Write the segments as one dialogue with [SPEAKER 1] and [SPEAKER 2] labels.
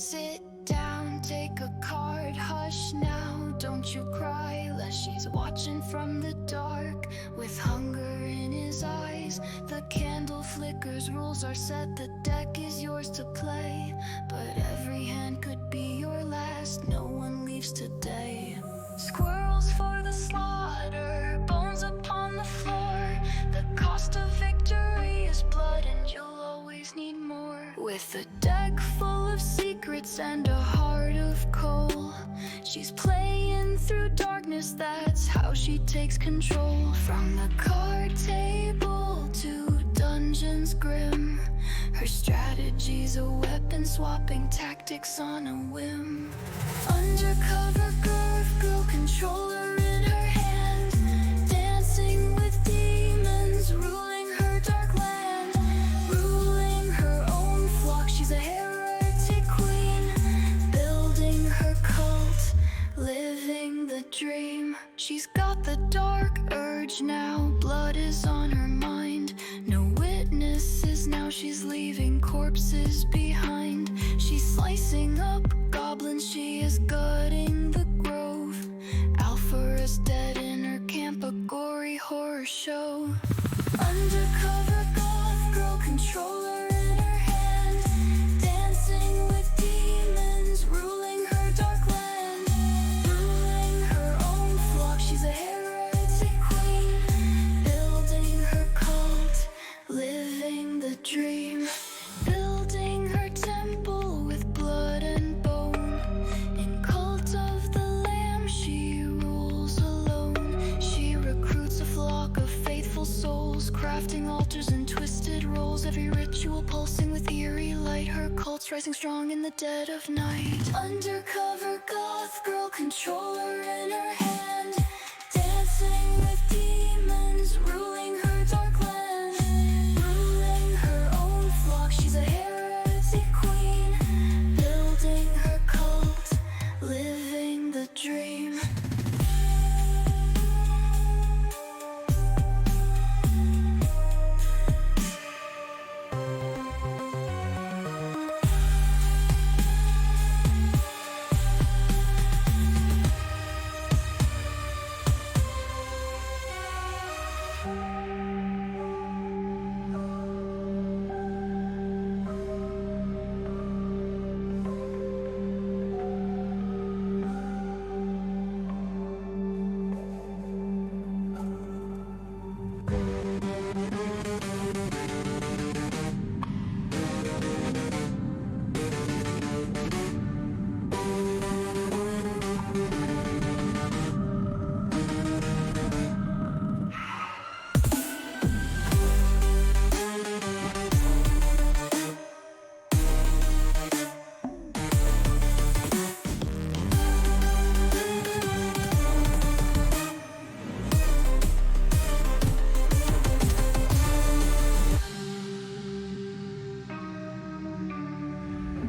[SPEAKER 1] Sit down, take a card, hush now, don't you cry, lest she's watching from the dark, with hunger in his eyes. The candle flickers, rules are set, the deck is yours to play, but every hand could be your last, no one leaves today. Squirrels for the slaughter, bones upon the floor, the cost of victory is blood and you'll always need more. With a deck full of secrets and a heart of coal, she's playing through darkness, that's how she takes control. From the card table to dungeons grim, her strategy's a weapon, swapping tactics on a whim. Undercover girl, controller in her hand, dancing with demons, ruling her dark land, ruling her own flock. She's a heretic queen, building her cult, living the dream. She's got the dark urge now, blood is on her mind, no witnesses now, she's leaving corpses behind. She's slicing up goblins, she is gutting the grove. Alpha's dead in her camp, a gory horror show. Undercover goth girl, controller in her hand, dancing with demons, ruling her dark land, ruling her own flock. She's a heretic queen, building her cult, living the dream. Building her temple with blood and bone, in cult of the lamb she rules alone. She recruits a flock of faithful souls, crafting altars and twisted roles, every ritual pulsing with eerie light, her cult's rising strong in the dead of night. Undercover goth girl, controller in her hand, dancing with demons, ruling her dark land, ruling her own flock. She's a heretic queen, building her cult, living the dream.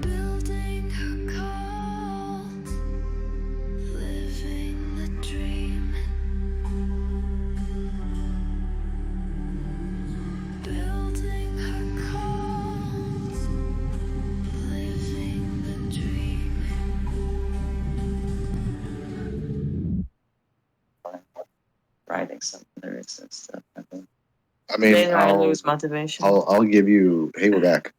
[SPEAKER 1] Building her cult, living the dream. Building her cult, living the dream.
[SPEAKER 2] Writing some lyrics and stuff. I think.
[SPEAKER 3] I mean,
[SPEAKER 2] Then I lose motivation.
[SPEAKER 3] I'll give you. Hey, we're back.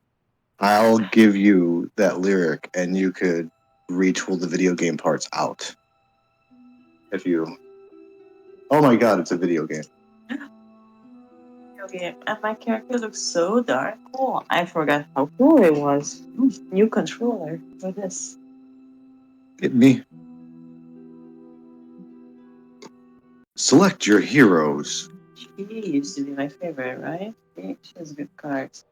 [SPEAKER 3] I'll give you that lyric, and you could retool the video game parts out. If you. Oh my God! It's a video game.
[SPEAKER 2] Okay, and my character looks so dark cool. I forgot how cool it was. New controller for this.
[SPEAKER 3] Hit me. Select your heroes.
[SPEAKER 2] She used to be my favorite, right? She has good cards.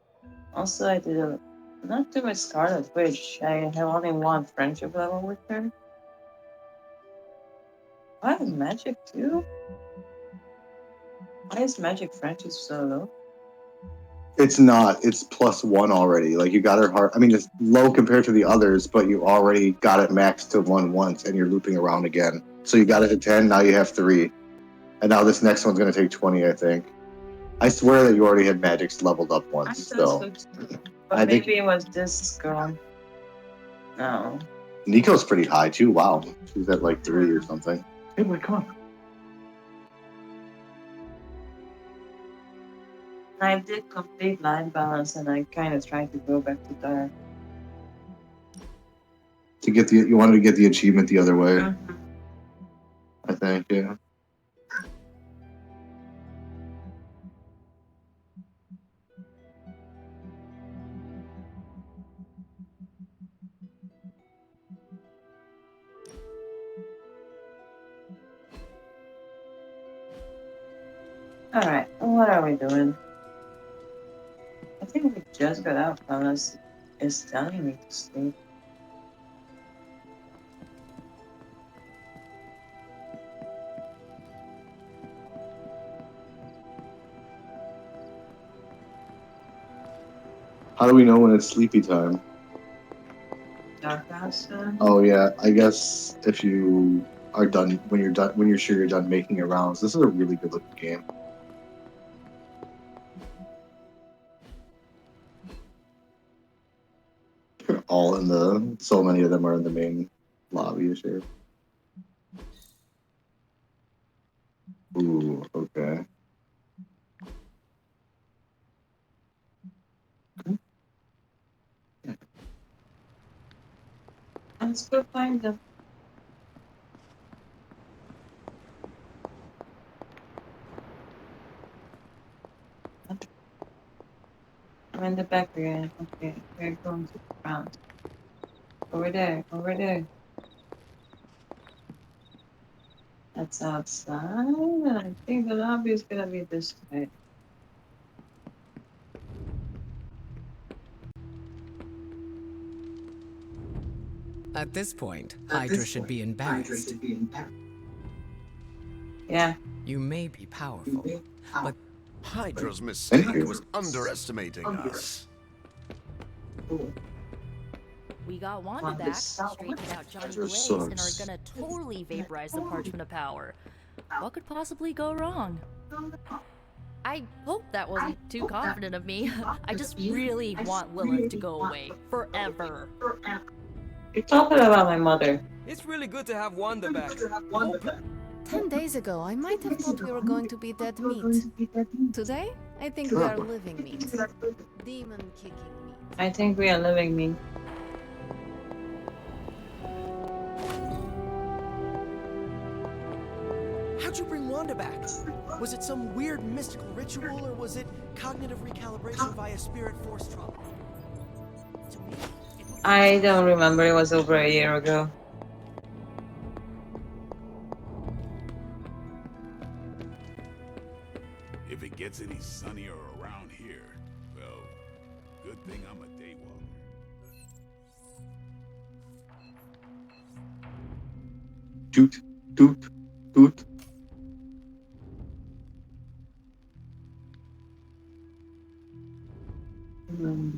[SPEAKER 2] Also, I did not too much Scarlet Witch. I have only one friendship level with her. Why is magic too? Why is magic friendship so low?
[SPEAKER 3] It's not. It's +1 already. Like, you got her heart. I mean, it's low compared to the others, but you already got it maxed to 1 once, and you're looping around again. So you got it to 10. Now you have 3, and now this next one's gonna take 20, I think. I swear that you already had magics leveled up once.
[SPEAKER 2] I thought so too. But
[SPEAKER 3] I
[SPEAKER 2] maybe
[SPEAKER 3] think-
[SPEAKER 2] it was this girl. No.
[SPEAKER 3] Nico's pretty high too. Wow, she's at like 3 or something. Hey, boy, come on.
[SPEAKER 2] I did complete light balance and I kind of tried to go back to dark.
[SPEAKER 3] To get you wanted to get the achievement the other way.
[SPEAKER 2] Mhm.
[SPEAKER 3] I think, yeah.
[SPEAKER 2] Alright, what are we doing? I think we just got out unless it's telling me to sleep.
[SPEAKER 3] How do we know when it's sleepy time?
[SPEAKER 2] Dark house soon?
[SPEAKER 3] Oh yeah, I guess if you are done when you're sure you're done making your rounds. This is a really good looking game. All in the so many of them are in the main lobby here. Ooh, okay.
[SPEAKER 2] Let's go find them. I'm in the back again. Okay, we're going to the front. Over there, over there. That's outside, and I think the lobby is gonna be this way.
[SPEAKER 4] At this point, Hydra should be embarrassed.
[SPEAKER 2] Yeah.
[SPEAKER 4] You may be powerful, but
[SPEAKER 5] Hydra's
[SPEAKER 3] Thank
[SPEAKER 5] mistake
[SPEAKER 3] you.
[SPEAKER 5] was underestimating us.
[SPEAKER 6] We got Wanda back, straightened out Johnny
[SPEAKER 3] Hydra
[SPEAKER 6] Blaze, and are
[SPEAKER 3] sucks.
[SPEAKER 6] gonna totally vaporize the Parchment of Power. What could possibly go wrong? I hope that wasn't too confident of me. I just really want Lilith to go away. Forever.
[SPEAKER 2] You're talking about my mother.
[SPEAKER 7] It's really good to have Wanda back.
[SPEAKER 8] 10 days ago, I might have thought we were going to be dead meat. Today, I think we are living meat. Demon kicking meat.
[SPEAKER 2] I think we are living me.
[SPEAKER 9] How'd you bring Wanda back? Was it some weird mystical ritual, or was it cognitive recalibration via spirit force trauma? To me, it looked
[SPEAKER 2] I don't remember. It was over a year ago.
[SPEAKER 10] If it gets any sunnier around here, well, good thing I'm a daywalker.
[SPEAKER 3] Toot, toot, toot.
[SPEAKER 2] Hmm.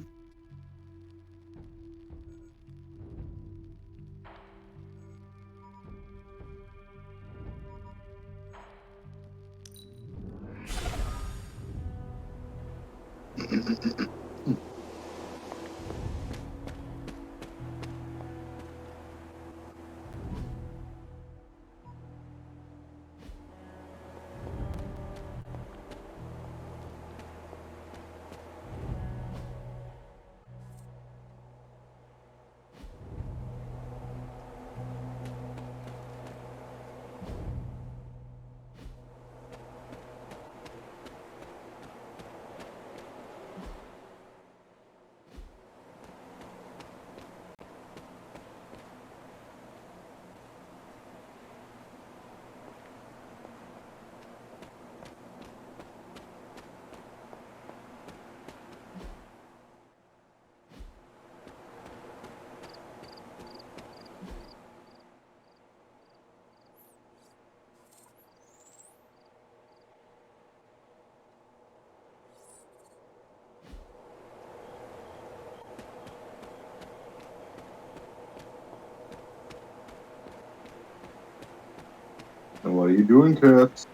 [SPEAKER 3] And what are you doing, cats?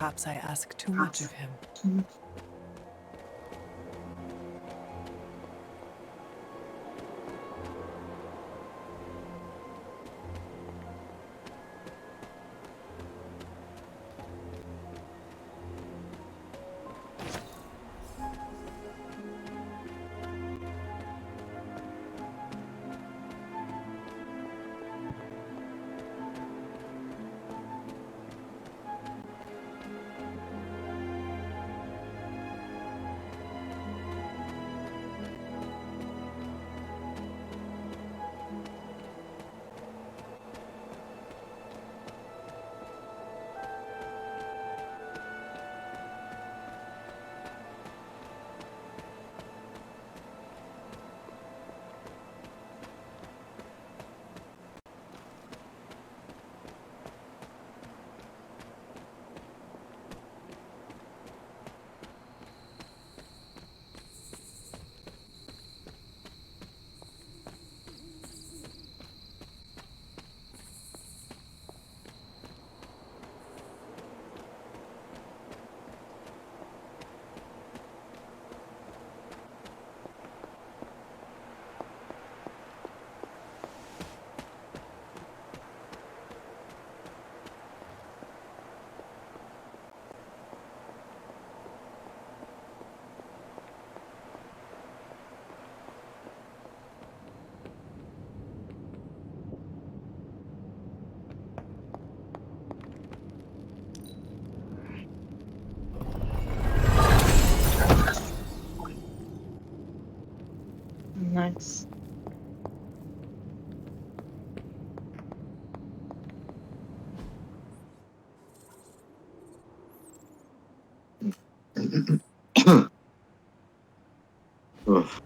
[SPEAKER 11] Perhaps I ask too much of him.
[SPEAKER 2] Nice.
[SPEAKER 3] Oof.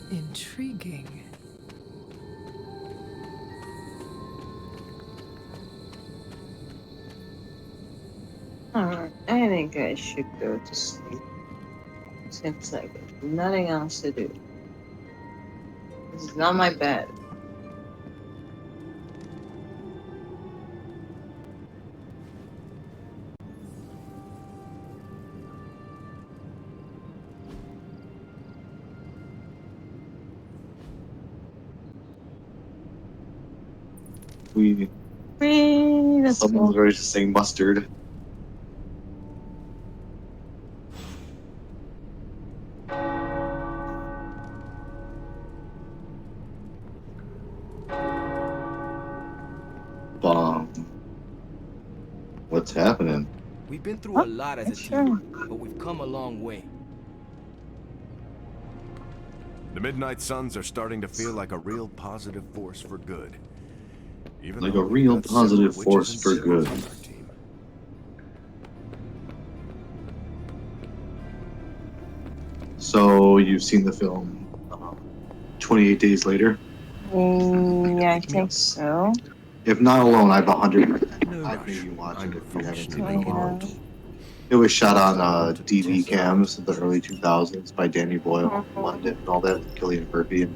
[SPEAKER 11] Intriguing.
[SPEAKER 2] Alright, I think I should go to sleep. Seems like there's nothing else to do. This is not my bed.
[SPEAKER 3] Someone was ready to sing mustard. Bomb. What's happening?
[SPEAKER 7] We've been through a lot as a team, but we've come a long way.
[SPEAKER 5] The Midnight Suns are starting to feel like a real positive force for good. Even
[SPEAKER 3] Like
[SPEAKER 5] though
[SPEAKER 3] a
[SPEAKER 5] we've
[SPEAKER 3] real
[SPEAKER 5] got several
[SPEAKER 3] positive
[SPEAKER 5] witches
[SPEAKER 3] force
[SPEAKER 5] and
[SPEAKER 3] for
[SPEAKER 5] sinners
[SPEAKER 3] good.
[SPEAKER 5] on our team.
[SPEAKER 3] So you've seen the film 28 Days Later?
[SPEAKER 2] Yeah, I think so.
[SPEAKER 3] If not alone, I've 100%.
[SPEAKER 5] No
[SPEAKER 3] I
[SPEAKER 5] rush.
[SPEAKER 3] think you watch
[SPEAKER 5] I'm
[SPEAKER 3] it if you haven't seen
[SPEAKER 5] functioning
[SPEAKER 3] it.
[SPEAKER 2] Yeah.
[SPEAKER 3] It was shot on DV cams in the early 2000s by Danny Boyle, London, and all that with Cillian Murphy. And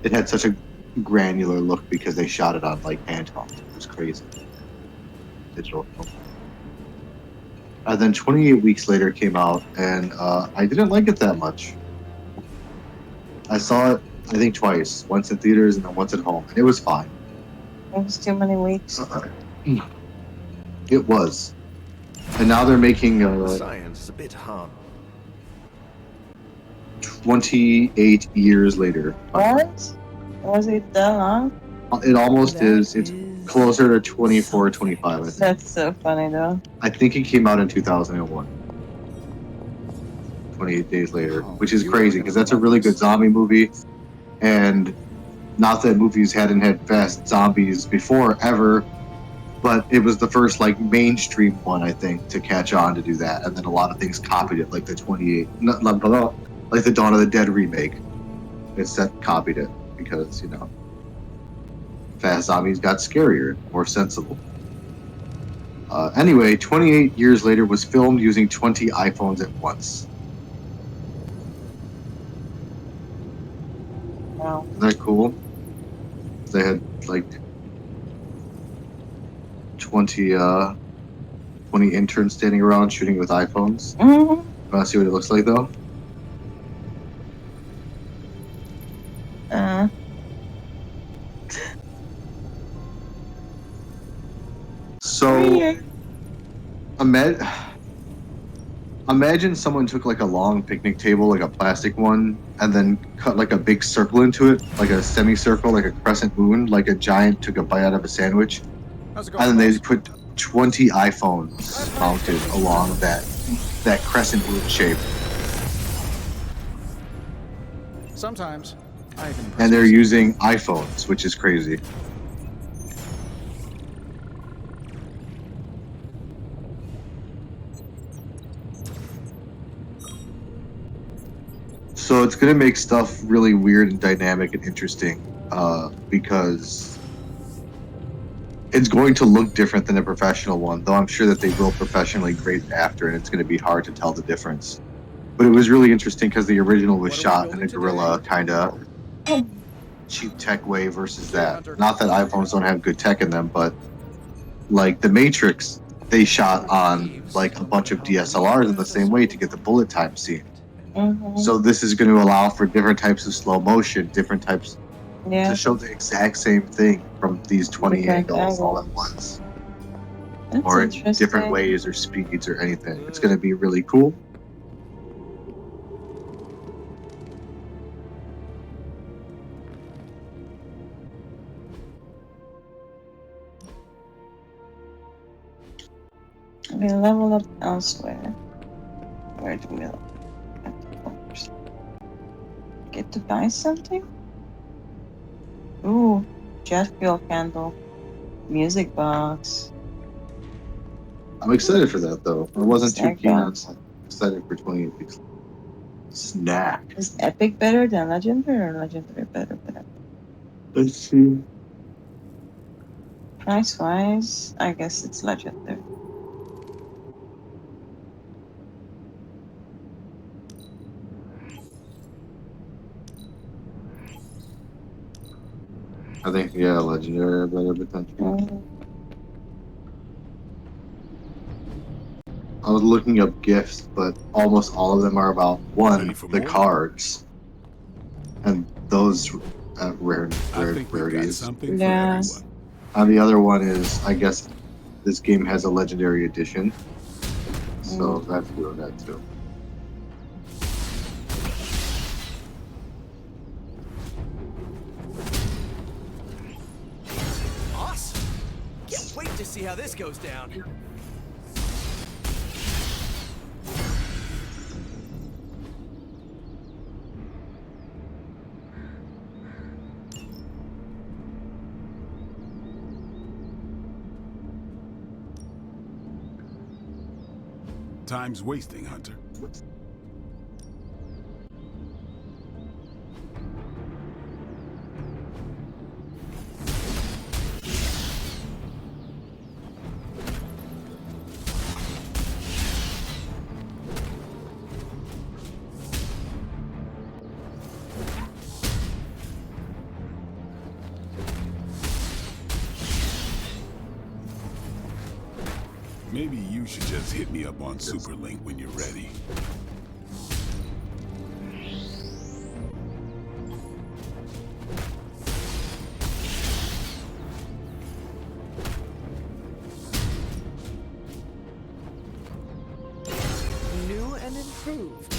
[SPEAKER 3] it had such a granular look because they shot it on like Pantone. It was crazy. Digital film. And then 28 Weeks Later came out, and I didn't like it that much. I saw it, I think, twice. Once in theaters and then once at home. And it was fine.
[SPEAKER 2] It was too many weeks.
[SPEAKER 3] It was. And now they're making
[SPEAKER 5] The science is a bit hard.
[SPEAKER 3] 28 years later.
[SPEAKER 2] What? Was it that long?
[SPEAKER 3] It almost
[SPEAKER 11] That
[SPEAKER 3] is. It's closer to 24, 25, I think.
[SPEAKER 2] That's so funny though.
[SPEAKER 3] I think it came out in 2001. 28 Days Later, which is crazy because that's a really good zombie movie. And not that movies hadn't had fast zombies before ever, but it was the first like mainstream one, I think, to catch on to do that. And then a lot of things copied it, like the 28, like the Dawn of the Dead remake. It's that copied it because, you know, fast zombies got scarier, more sensible. Anyway, 28 years later was filmed using 20 iPhones at once.
[SPEAKER 2] Wow.
[SPEAKER 3] Isn't that cool? They had like 20 interns standing around shooting with iPhones.
[SPEAKER 2] Mm-hmm.
[SPEAKER 3] Want to see what it looks like though? So imagine someone took like a long picnic table, like a plastic one, and then cut like a big circle into it, like a semicircle, like a crescent moon, like a giant took a bite out of a sandwich.
[SPEAKER 9] How's it going,
[SPEAKER 3] And then they
[SPEAKER 9] boss?
[SPEAKER 3] put 20 iPhones mounted along that crescent moon shape.
[SPEAKER 9] Sometimes I can.
[SPEAKER 3] And they're using iPhones, which is crazy. So it's going to make stuff really weird and dynamic and interesting because it's going to look different than a professional one, though I'm sure that they will professionally grade it after, and it's going to be hard to tell the difference. But it was really interesting because the original was shot in a guerrilla kind of cheap tech way versus that. Not that iPhones don't have good tech in them, but like the Matrix, they shot on like a bunch of DSLRs in the same way to get the bullet time scene.
[SPEAKER 2] Mm-hmm.
[SPEAKER 3] So this is going to allow for different types of slow motion, different types to show the exact same thing from these 20 angles all at once.
[SPEAKER 2] That's
[SPEAKER 3] or in
[SPEAKER 2] interesting.
[SPEAKER 3] different ways or speeds or anything. It's going to be really cool.
[SPEAKER 2] We level up elsewhere. Where do we look? Get to buy something? Ooh, jet fuel candle. Music box.
[SPEAKER 3] I'm excited for that though. I wasn't too
[SPEAKER 2] Snack
[SPEAKER 3] keen on
[SPEAKER 2] box.
[SPEAKER 3] excited for 28 weeks. Snack.
[SPEAKER 2] Is Epic better than Legendary or Legendary better than Epic?
[SPEAKER 3] Let's see.
[SPEAKER 2] Price wise, I guess it's Legendary.
[SPEAKER 3] I think, yeah, Legendary better potential. I was looking up gifts, but almost all of them are about one, the cards, and those rarities.
[SPEAKER 2] Yeah.
[SPEAKER 3] And the other one is, I guess, this game has a legendary edition, so that's doing that too.
[SPEAKER 9] Awesome! Can't wait to see how this goes down.
[SPEAKER 10] Time's wasting, Hunter. Maybe you should just hit me up on Superlink when you're ready.
[SPEAKER 9] New and improved.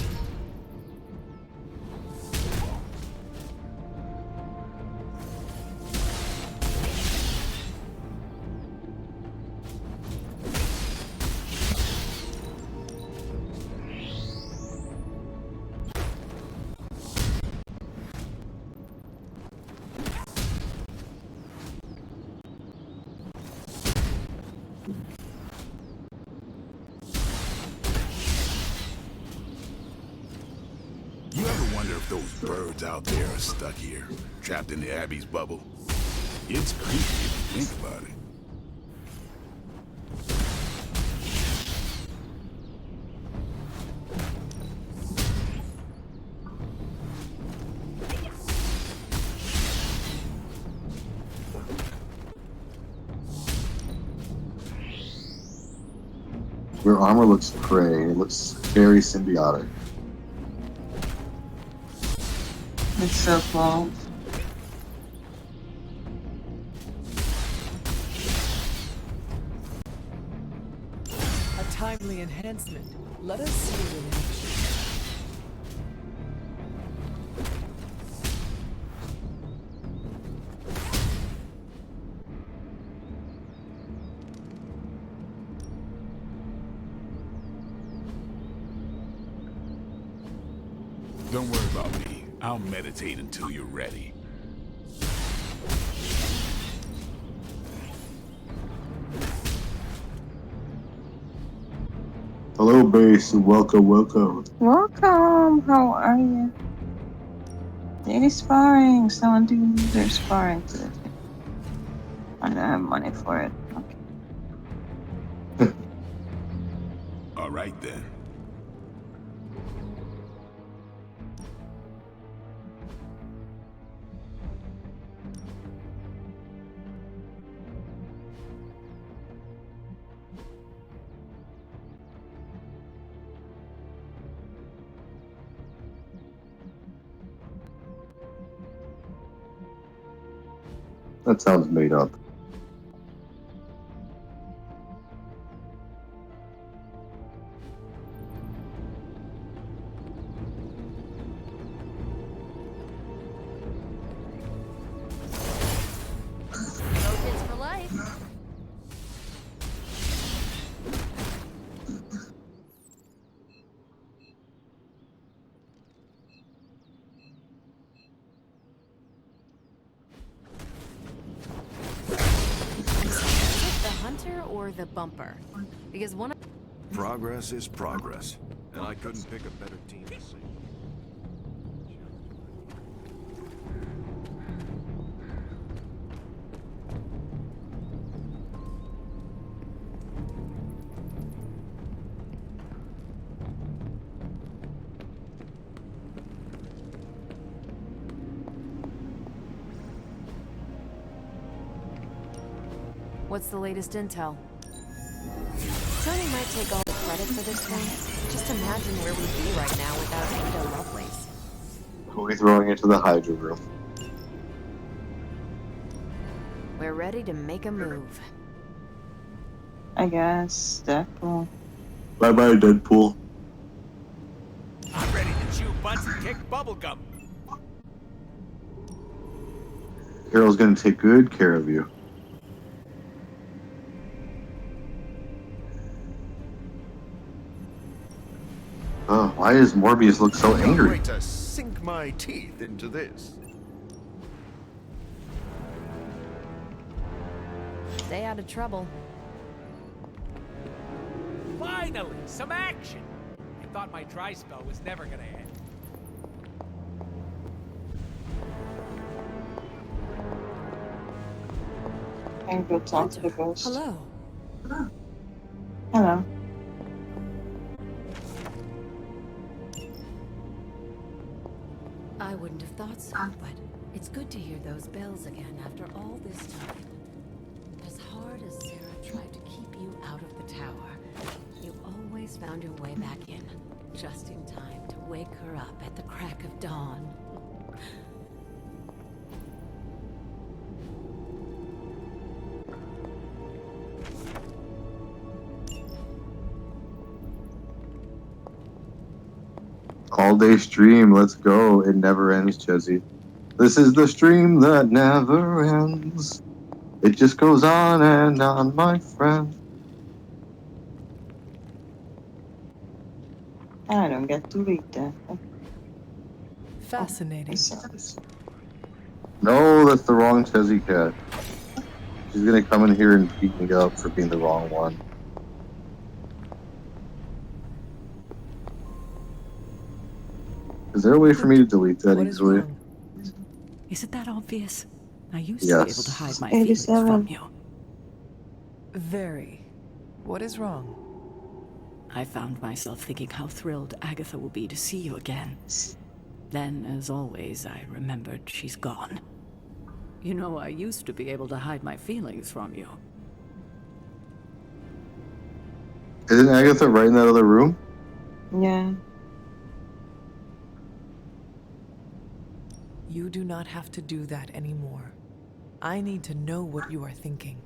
[SPEAKER 10] those birds out there are stuck here, trapped in the Abbey's bubble. It's creepy if you think about it.
[SPEAKER 3] Your armor looks gray. It looks very symbiotic.
[SPEAKER 2] It's so cool.
[SPEAKER 11] A timely enhancement. Let us see it in action.
[SPEAKER 10] Don't worry about me. I'll meditate until you're ready.
[SPEAKER 3] Hello, base. Welcome, welcome.
[SPEAKER 2] Welcome. How are you? They're sparring. Someone do their sparring today. I don't have money for it. Okay.
[SPEAKER 10] All right then.
[SPEAKER 3] That sounds made up.
[SPEAKER 6] No kids for life.
[SPEAKER 8] Is it the hunter or the bumper? Because one of
[SPEAKER 5] Progress is progress, and I couldn't pick a better team to see.
[SPEAKER 8] What's the latest intel? Tony might take all the credit for this one. Just imagine where we'd be right now without Ada Lovelace.
[SPEAKER 3] Who are we throwing into the Hydra room?
[SPEAKER 8] We're ready to make a move.
[SPEAKER 2] I guess. Deadpool.
[SPEAKER 3] Bye bye, Deadpool.
[SPEAKER 7] I'm ready to chew butts and kick bubblegum.
[SPEAKER 3] Carol's gonna take good care of you. Oh, why does Morbius look so angry?
[SPEAKER 12] Wait to sink my teeth into this.
[SPEAKER 8] Stay out of trouble.
[SPEAKER 9] Finally, some action! I thought my dry spell was never gonna end.
[SPEAKER 2] I can go talk to the ghost.
[SPEAKER 11] Hello.
[SPEAKER 2] Hello.
[SPEAKER 8] I wouldn't have thought so, but it's good to hear those bells again after all this time. As hard as Sarah tried to keep you out of the tower, you always found your way back in, just in time to wake her up at the crack of dawn.
[SPEAKER 3] All day stream, let's go. It never ends, Chezzy. This is the stream that never ends. It just goes on and on, my friend.
[SPEAKER 2] I don't get to read that.
[SPEAKER 11] Fascinating.
[SPEAKER 3] No, that's the wrong Chezzy cat. She's gonna come in here and beat me up for being the wrong one. Is there a way for me to delete that
[SPEAKER 11] What is
[SPEAKER 3] easily?
[SPEAKER 11] wrong?
[SPEAKER 8] Is it that obvious? I used to be able to hide
[SPEAKER 3] Yes.
[SPEAKER 8] my feelings from you.
[SPEAKER 11] Very. What is wrong?
[SPEAKER 8] I found myself thinking how thrilled Agatha will be to see you again. Then, as always, I remembered she's gone. You know, I used to be able to hide my feelings from you.
[SPEAKER 3] Isn't Agatha right in that other room?
[SPEAKER 2] Yeah.
[SPEAKER 11] You do not have to do that anymore. I need to know what you are thinking.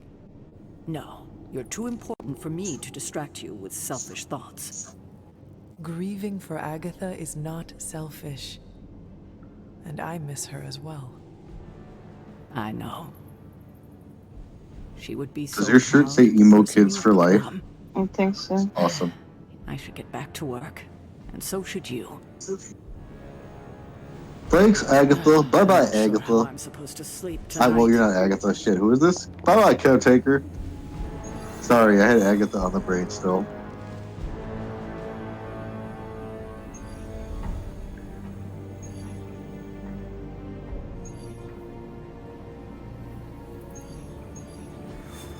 [SPEAKER 8] No, you're too important for me to distract you with selfish thoughts.
[SPEAKER 11] Grieving for Agatha is not selfish. And I miss her as well.
[SPEAKER 8] I know. She would be so
[SPEAKER 3] Does your shirt
[SPEAKER 8] proud
[SPEAKER 3] say
[SPEAKER 8] of the
[SPEAKER 3] emo
[SPEAKER 8] person
[SPEAKER 3] kids
[SPEAKER 8] you've
[SPEAKER 3] for life?
[SPEAKER 8] become.
[SPEAKER 2] I think so.
[SPEAKER 3] Awesome.
[SPEAKER 8] I should get back to work, and so should you.
[SPEAKER 3] Thanks, Agatha. Bye
[SPEAKER 8] I'm
[SPEAKER 3] bye,
[SPEAKER 8] not sure how
[SPEAKER 3] Agatha.
[SPEAKER 8] I'm supposed to sleep
[SPEAKER 3] Well,
[SPEAKER 8] tonight.
[SPEAKER 3] you're not Agatha. Shit, who is this? Bye bye, caretaker. Sorry, I had Agatha on the brain still.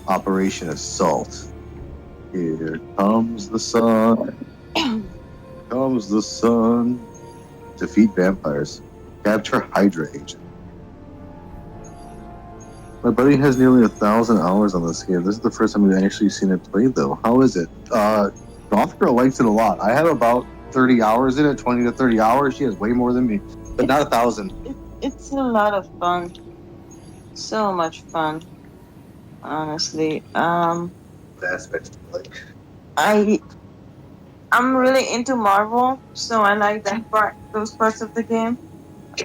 [SPEAKER 3] Operation Assault. Here comes the sun. Comes the sun. Defeat vampires. Capture Hydra agent. My buddy has nearly 1,000 hours on this game. This is the first time we've actually seen it played, though. How is it? Goth Girl likes it a lot. I have about 30 hours in it, 20 to 30 hours. She has way more than me, but not 1,000.
[SPEAKER 2] It's a lot of fun. So much fun. Honestly.
[SPEAKER 3] The aspects like.
[SPEAKER 2] I'm really into Marvel, so I like that part, those parts of the game.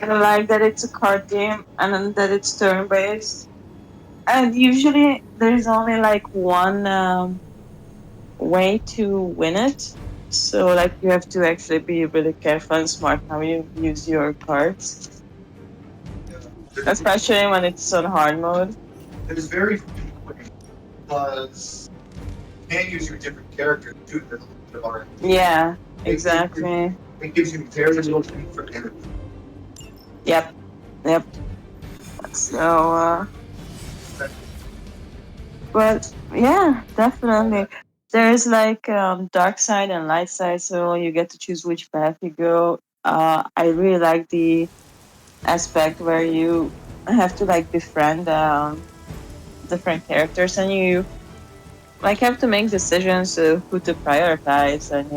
[SPEAKER 2] I like that it's a card game and that it's turn based. And usually there's only like one way to win it. So like you have to actually be really careful and smart how you use your cards. Especially when it's on hard mode.
[SPEAKER 3] It is very frequent because you can use your different characters to do the art.
[SPEAKER 2] Yeah, exactly.
[SPEAKER 3] It gives you very little thing for energy.
[SPEAKER 2] Yep. So, but yeah, definitely. There's like dark side and light side, so you get to choose which path you go. I really like the aspect where you have to like befriend different characters, and you like have to make decisions of who to prioritize, and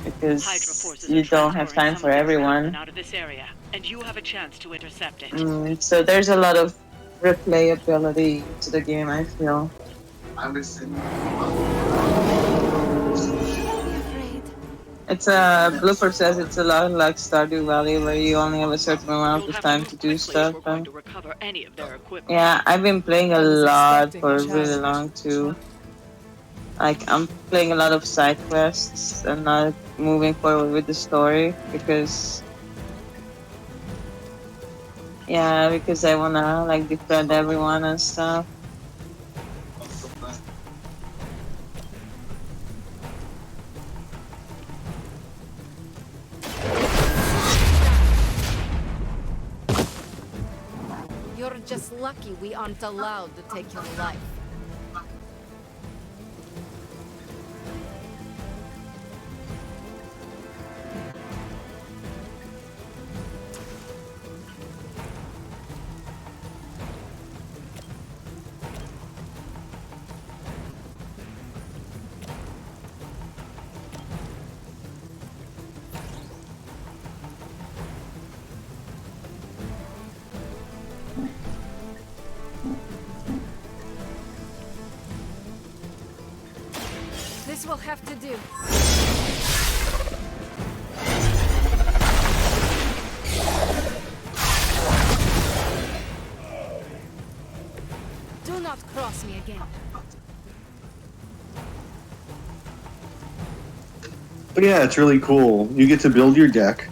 [SPEAKER 2] because you don't have time for everyone.
[SPEAKER 13] Out of this area, and you have a chance to intercept it.
[SPEAKER 2] So there's a lot of replayability to the game, I feel.
[SPEAKER 3] I would say.
[SPEAKER 2] It's Blooper says it's a lot like Stardew Valley where you only have a certain amount of time to do stuff. Yeah, I've been playing a lot for really long too. Like I'm playing a lot of side quests and not moving forward with the story because I wanna like befriend everyone and stuff.
[SPEAKER 14] You're just lucky we aren't allowed to take your life. This will have to do. Do not cross me again.
[SPEAKER 3] But yeah, it's really cool. You get to build your deck.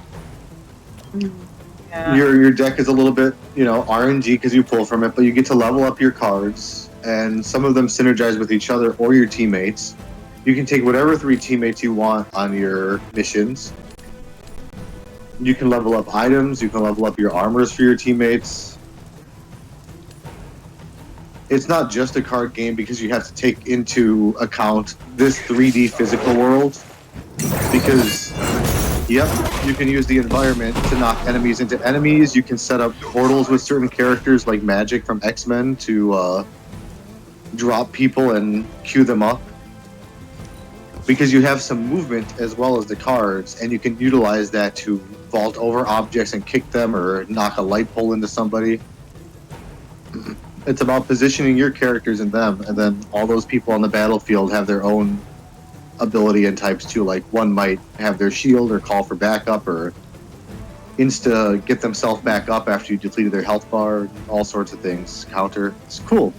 [SPEAKER 2] Yeah.
[SPEAKER 3] Your deck is a little bit, RNG because you pull from it, but you get to level up your cards, and some of them synergize with each other or your teammates. You can take whatever 3 teammates you want on your missions. You can level up items, you can level up your armors for your teammates. It's not just a card game because you have to take into account this 3D physical world. Because, yep, you can use the environment to knock enemies into enemies. You can set up portals with certain characters like Magic from X-Men to drop people and queue them up. Because you have some movement as well as the cards, and you can utilize that to vault over objects and kick them or knock a light pole into somebody. It's about positioning your characters in them, and then all those people on the battlefield have their own ability and types too. Like one might have their shield or call for backup or insta get themselves back up after you depleted their health bar, all sorts of things. Counter. It's cool.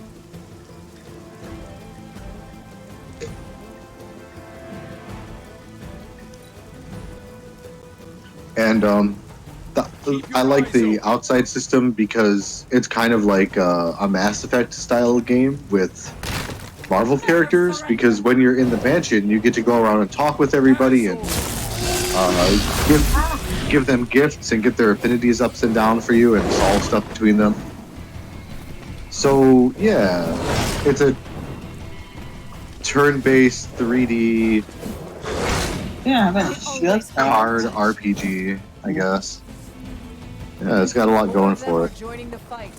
[SPEAKER 3] And I like the outside system because it's kind of like a Mass Effect style game with Marvel characters, because when you're in the mansion, you get to go around and talk with everybody and give them gifts and get their affinities ups and down for you and solve stuff between them. So, yeah, it's a turn-based 3D card RPG, I guess. Yeah, it's got a lot going for it.
[SPEAKER 8] Joining the fight.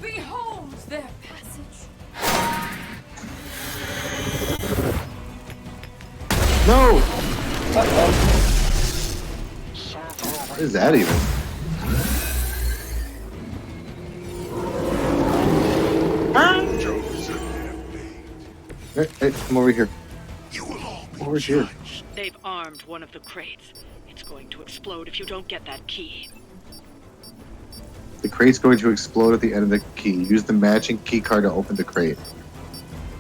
[SPEAKER 8] Behold their passage.
[SPEAKER 3] No! What is that even? Hey, come over here. Over here.
[SPEAKER 13] They've armed one of the crates. It's going to explode if you don't get that key.
[SPEAKER 3] The crate's going to explode at the end of the key. Use the matching key card to open the crate.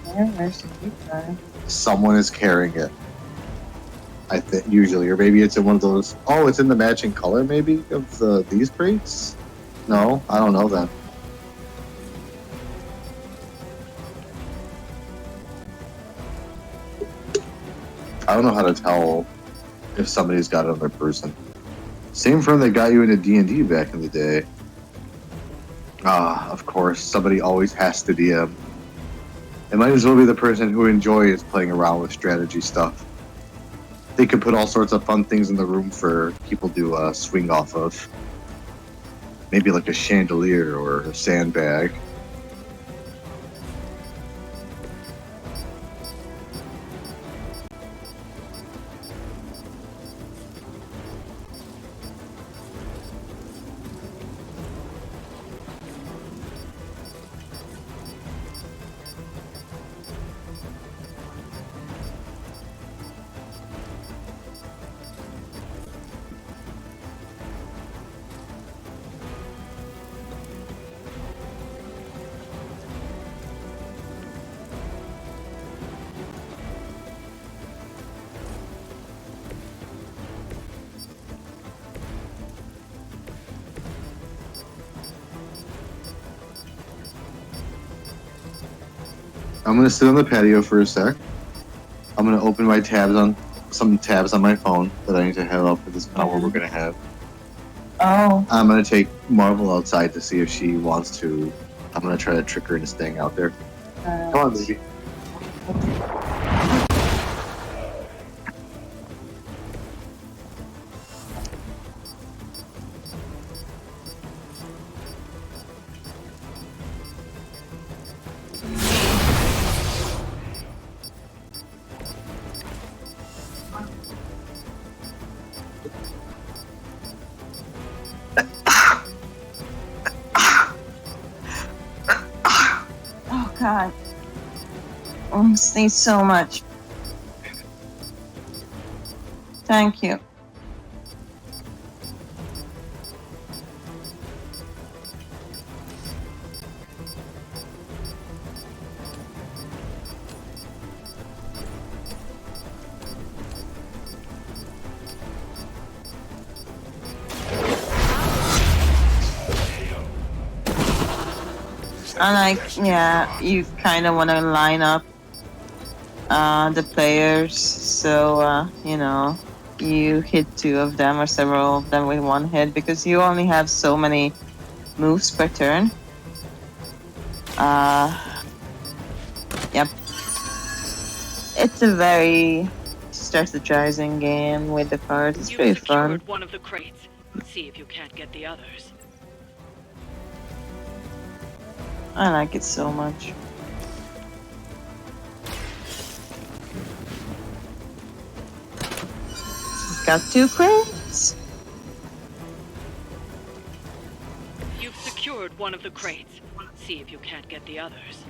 [SPEAKER 2] Where's the key card?
[SPEAKER 3] Someone is carrying it. I think usually, or maybe it's in one of those. Oh, it's in the matching color, maybe of these crates. No, I don't know then. I don't know how to tell if somebody's got another person. Same friend that got you into D&D back in the day. Of course, somebody always has to DM. It might as well be the person who enjoys playing around with strategy stuff. They can put all sorts of fun things in the room for people to swing off of. Maybe like a chandelier or a sandbag. I'm gonna sit on the patio for a sec. I'm gonna open my tabs on some tabs on my phone that I need to have up for this hour we're gonna have.
[SPEAKER 2] Oh.
[SPEAKER 3] I'm gonna take Marvel outside to see if she wants to. I'm gonna try to trick her into staying out there. Come on, baby.
[SPEAKER 2] Oh God. I sneeze so much. Thank you. And yeah, you kind of want to line up the players, so you know, you hit two of them or several of them with one hit because you only have so many moves per turn. Yep. It's a very strategizing game with the cards. It's
[SPEAKER 13] You've
[SPEAKER 2] pretty
[SPEAKER 13] secured
[SPEAKER 2] fun.
[SPEAKER 13] one of the crates. See if you can't get the others.
[SPEAKER 2] I like it so much. Got two crates.
[SPEAKER 13] You've secured one of the crates. See if you can't get the others.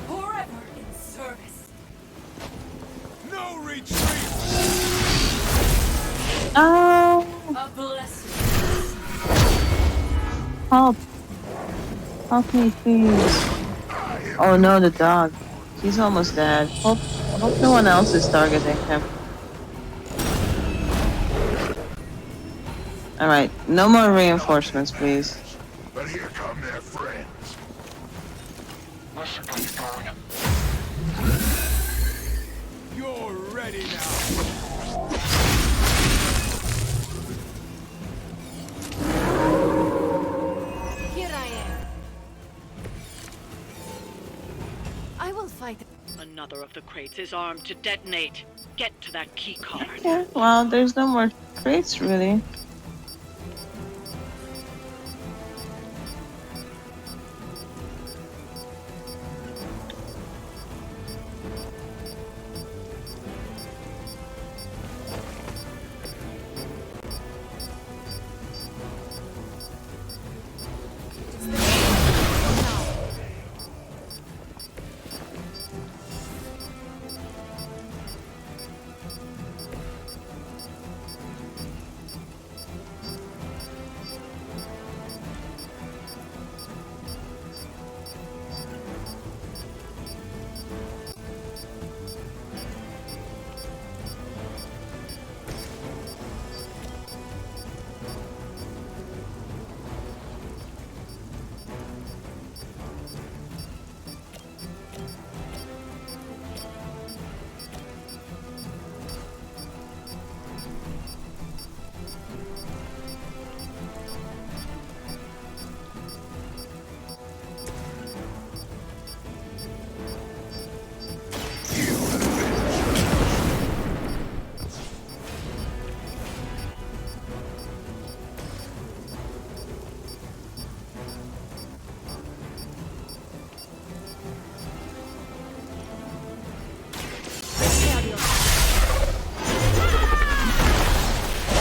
[SPEAKER 14] Forever in service.
[SPEAKER 12] No retreat!
[SPEAKER 2] Oh,
[SPEAKER 14] A blessing.
[SPEAKER 2] help. Help me, please. Oh no, the dog. He's almost dead. I hope no one else is targeting him. Alright, no more reinforcements, please.
[SPEAKER 10] But here come their friends. Listen, please, darling.
[SPEAKER 12] You're ready now.
[SPEAKER 14] Here I am. I will fight.
[SPEAKER 13] Another of the crates is armed to detonate. Get to that key card.
[SPEAKER 2] Okay, well, there's no more crates, really.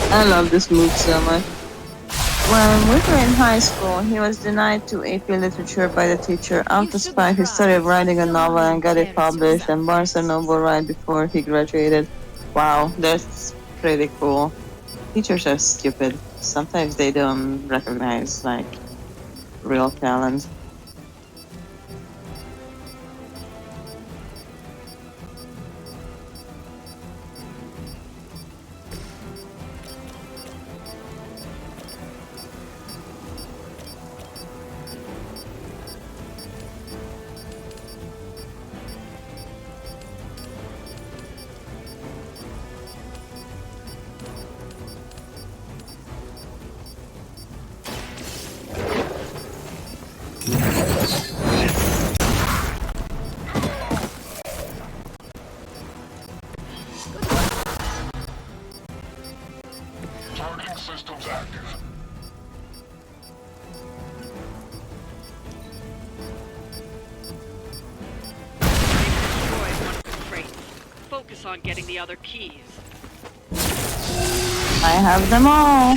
[SPEAKER 2] I love this move so much. When we were in high school, he was denied to AP literature by the teacher. After spite, he started writing a novel and got it published in Barnes& Noble right before he graduated. Wow, that's pretty cool. Teachers are stupid. Sometimes they don't recognize, like, real talent.
[SPEAKER 13] focus on getting the other keys.
[SPEAKER 2] I have them all.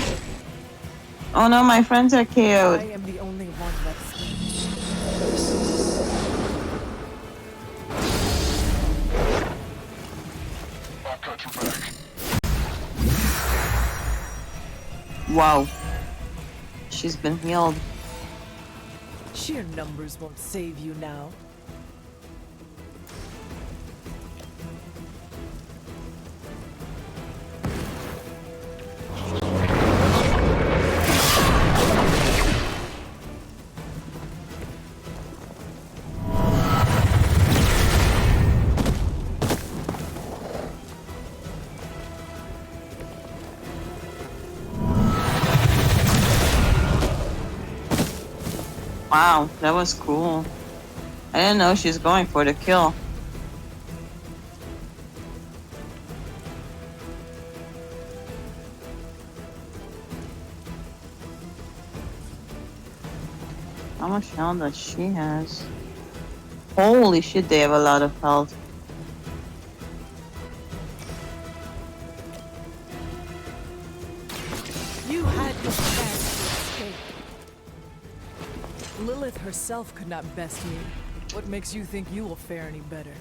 [SPEAKER 2] Oh no, my friends are
[SPEAKER 11] I
[SPEAKER 2] KO'd.
[SPEAKER 11] am the only one that's
[SPEAKER 10] I've got your back.
[SPEAKER 2] Wow. She's been healed.
[SPEAKER 11] sheer numbers won't save you now.
[SPEAKER 2] Wow, that was cool. I didn't know she's going for the kill. How much health does she has? Holy shit, they have a lot of health.
[SPEAKER 11] You had your chance to escape. Lilith herself could not best me. What makes you think you will fare any better?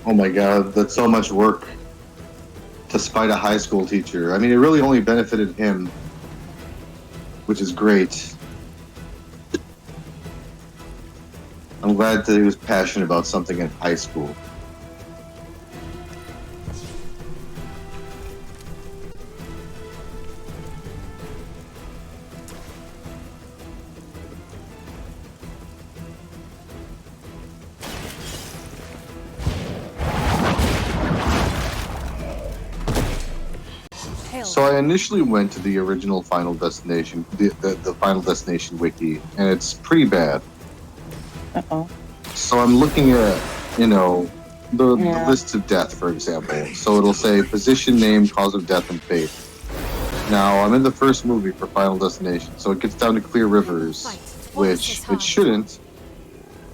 [SPEAKER 3] Oh my god, that's so much work to spite a high school teacher. I mean, it really only benefited him, which is great. I'm glad that he was passionate about something in high school. So I initially went to the original Final Destination, the Final Destination wiki, and it's pretty bad.
[SPEAKER 2] Uh-oh.
[SPEAKER 3] So I'm looking at, the list of death, for example. So it'll say position, name, cause of death, and fate. Now, I'm in the first movie for Final Destination, so it gets down to Clear Rivers, which it shouldn't,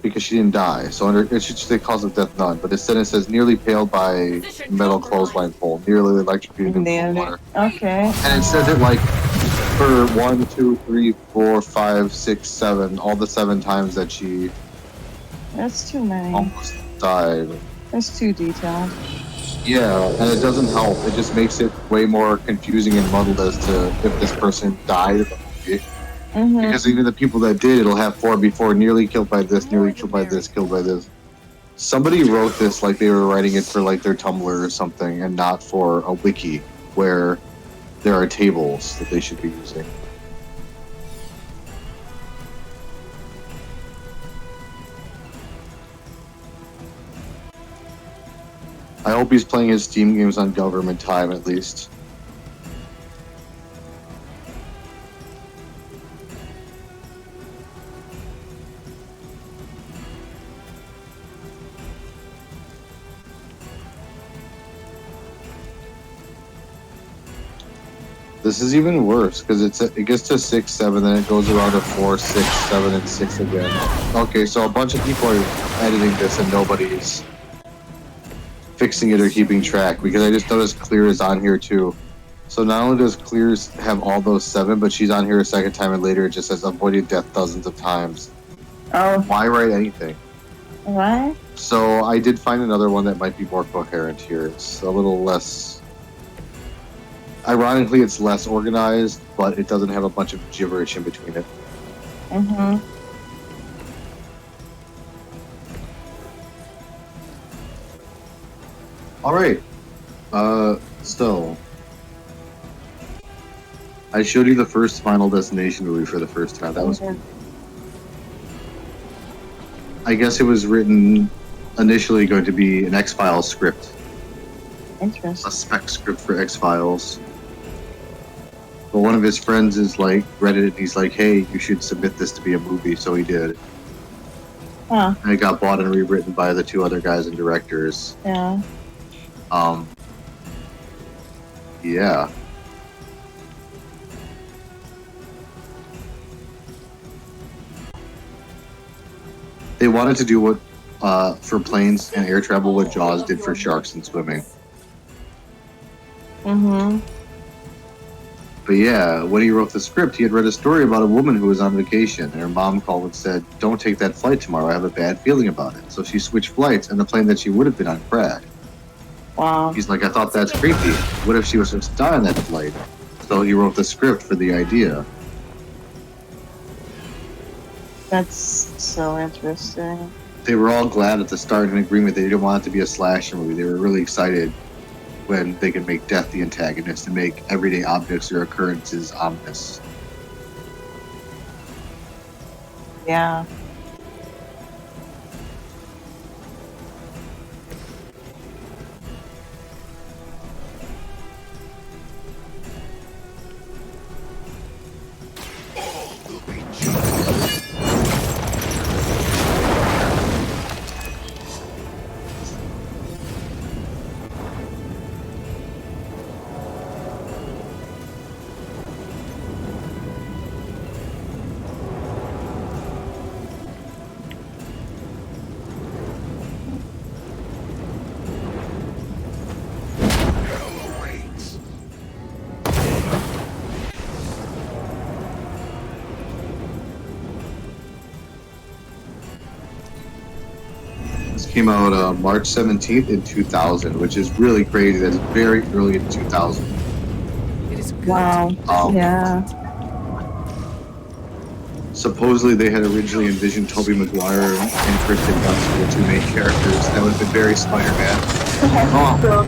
[SPEAKER 3] because she didn't die. So it should say cause of death none, but instead it says nearly paled by metal clothesline pole, nearly electrocuted in cold water.
[SPEAKER 2] Okay.
[SPEAKER 3] And it says it like for 1, 2, 3, 4, 5, 6, 7, all the 7 times that she
[SPEAKER 2] That's too many.
[SPEAKER 3] almost died.
[SPEAKER 2] That's too detailed.
[SPEAKER 3] Yeah, and it doesn't help. It just makes it way more confusing and muddled as to if this person died in the movie.
[SPEAKER 2] Mm-hmm.
[SPEAKER 3] Because even the people that did, it'll have 4 before, nearly killed by this, nearly killed by this, killed by this. Somebody wrote this like they were writing it for like their Tumblr or something, and not for a wiki where there are tables that they should be using. I hope he's playing his Steam games on government time at least. This is even worse because it gets to 6, 7, then it goes around to 4, 6, 7, and 6 again. Okay, so a bunch of people are editing this and nobody's fixing it or keeping track, because I just noticed Clear is on here too. So not only does Clear have all those 7, but she's on here a second time, and later it just says avoided death dozens of times.
[SPEAKER 2] Oh.
[SPEAKER 3] Why write anything?
[SPEAKER 2] What?
[SPEAKER 3] So I did find another one that might be more coherent here. It's a little less... Ironically, it's less organized, but it doesn't have a bunch of gibberish in between it.
[SPEAKER 2] Mm-hmm.
[SPEAKER 3] Alright. So... I showed you the first Final Destination movie for the first time. That was... I guess it was written initially going to be an X-Files script.
[SPEAKER 2] Interesting.
[SPEAKER 3] A spec script for X-Files. But one of his friends is like, read it and he's like, hey, you should submit this to be a movie, so he did.
[SPEAKER 2] Huh.
[SPEAKER 3] And it got bought and rewritten by the two other guys and directors.
[SPEAKER 2] Yeah.
[SPEAKER 3] Yeah. They wanted to do what, for planes and air travel, what Jaws did for sharks and swimming.
[SPEAKER 2] Mm-hmm.
[SPEAKER 3] But yeah, when he wrote the script, he had read a story about a woman who was on vacation, and her mom called and said, don't take that flight tomorrow, I have a bad feeling about it. So she switched flights, and the plane that she would have been on crashed.
[SPEAKER 2] Wow.
[SPEAKER 3] He's like, I thought that's creepy. What if she was supposed to die on that flight? So he wrote the script for the idea.
[SPEAKER 2] That's so interesting.
[SPEAKER 3] They were all glad at the start in agreement. They didn't want it to be a slasher movie. They were really excited when they could make death the antagonist and make everyday objects or occurrences ominous.
[SPEAKER 2] Yeah.
[SPEAKER 3] This came out March 17th in 2000, which is really crazy. That's very early in 2000.
[SPEAKER 11] It is good.
[SPEAKER 2] Wow. Yeah.
[SPEAKER 3] Supposedly they had originally envisioned Tobey Maguire and Kristen Dunst as the two main characters. That would have been very Spider-Man. Oh,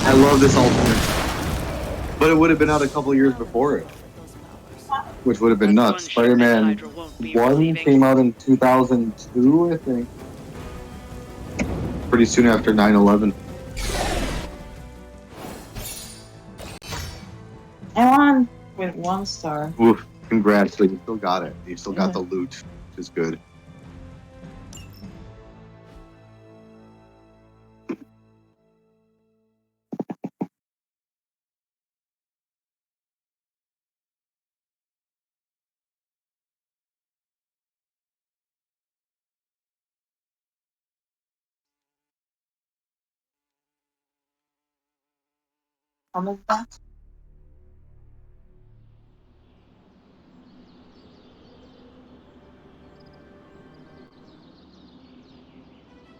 [SPEAKER 3] I love this alternate. But it would have been out a couple years before it, which would have been nuts. Spider-Man 1 came out in 2002, I think. Pretty soon after 9/11.
[SPEAKER 2] I won with 1 star.
[SPEAKER 3] Oof, congrats, but you still got it. You still got the loot, which is good.
[SPEAKER 2] How much that?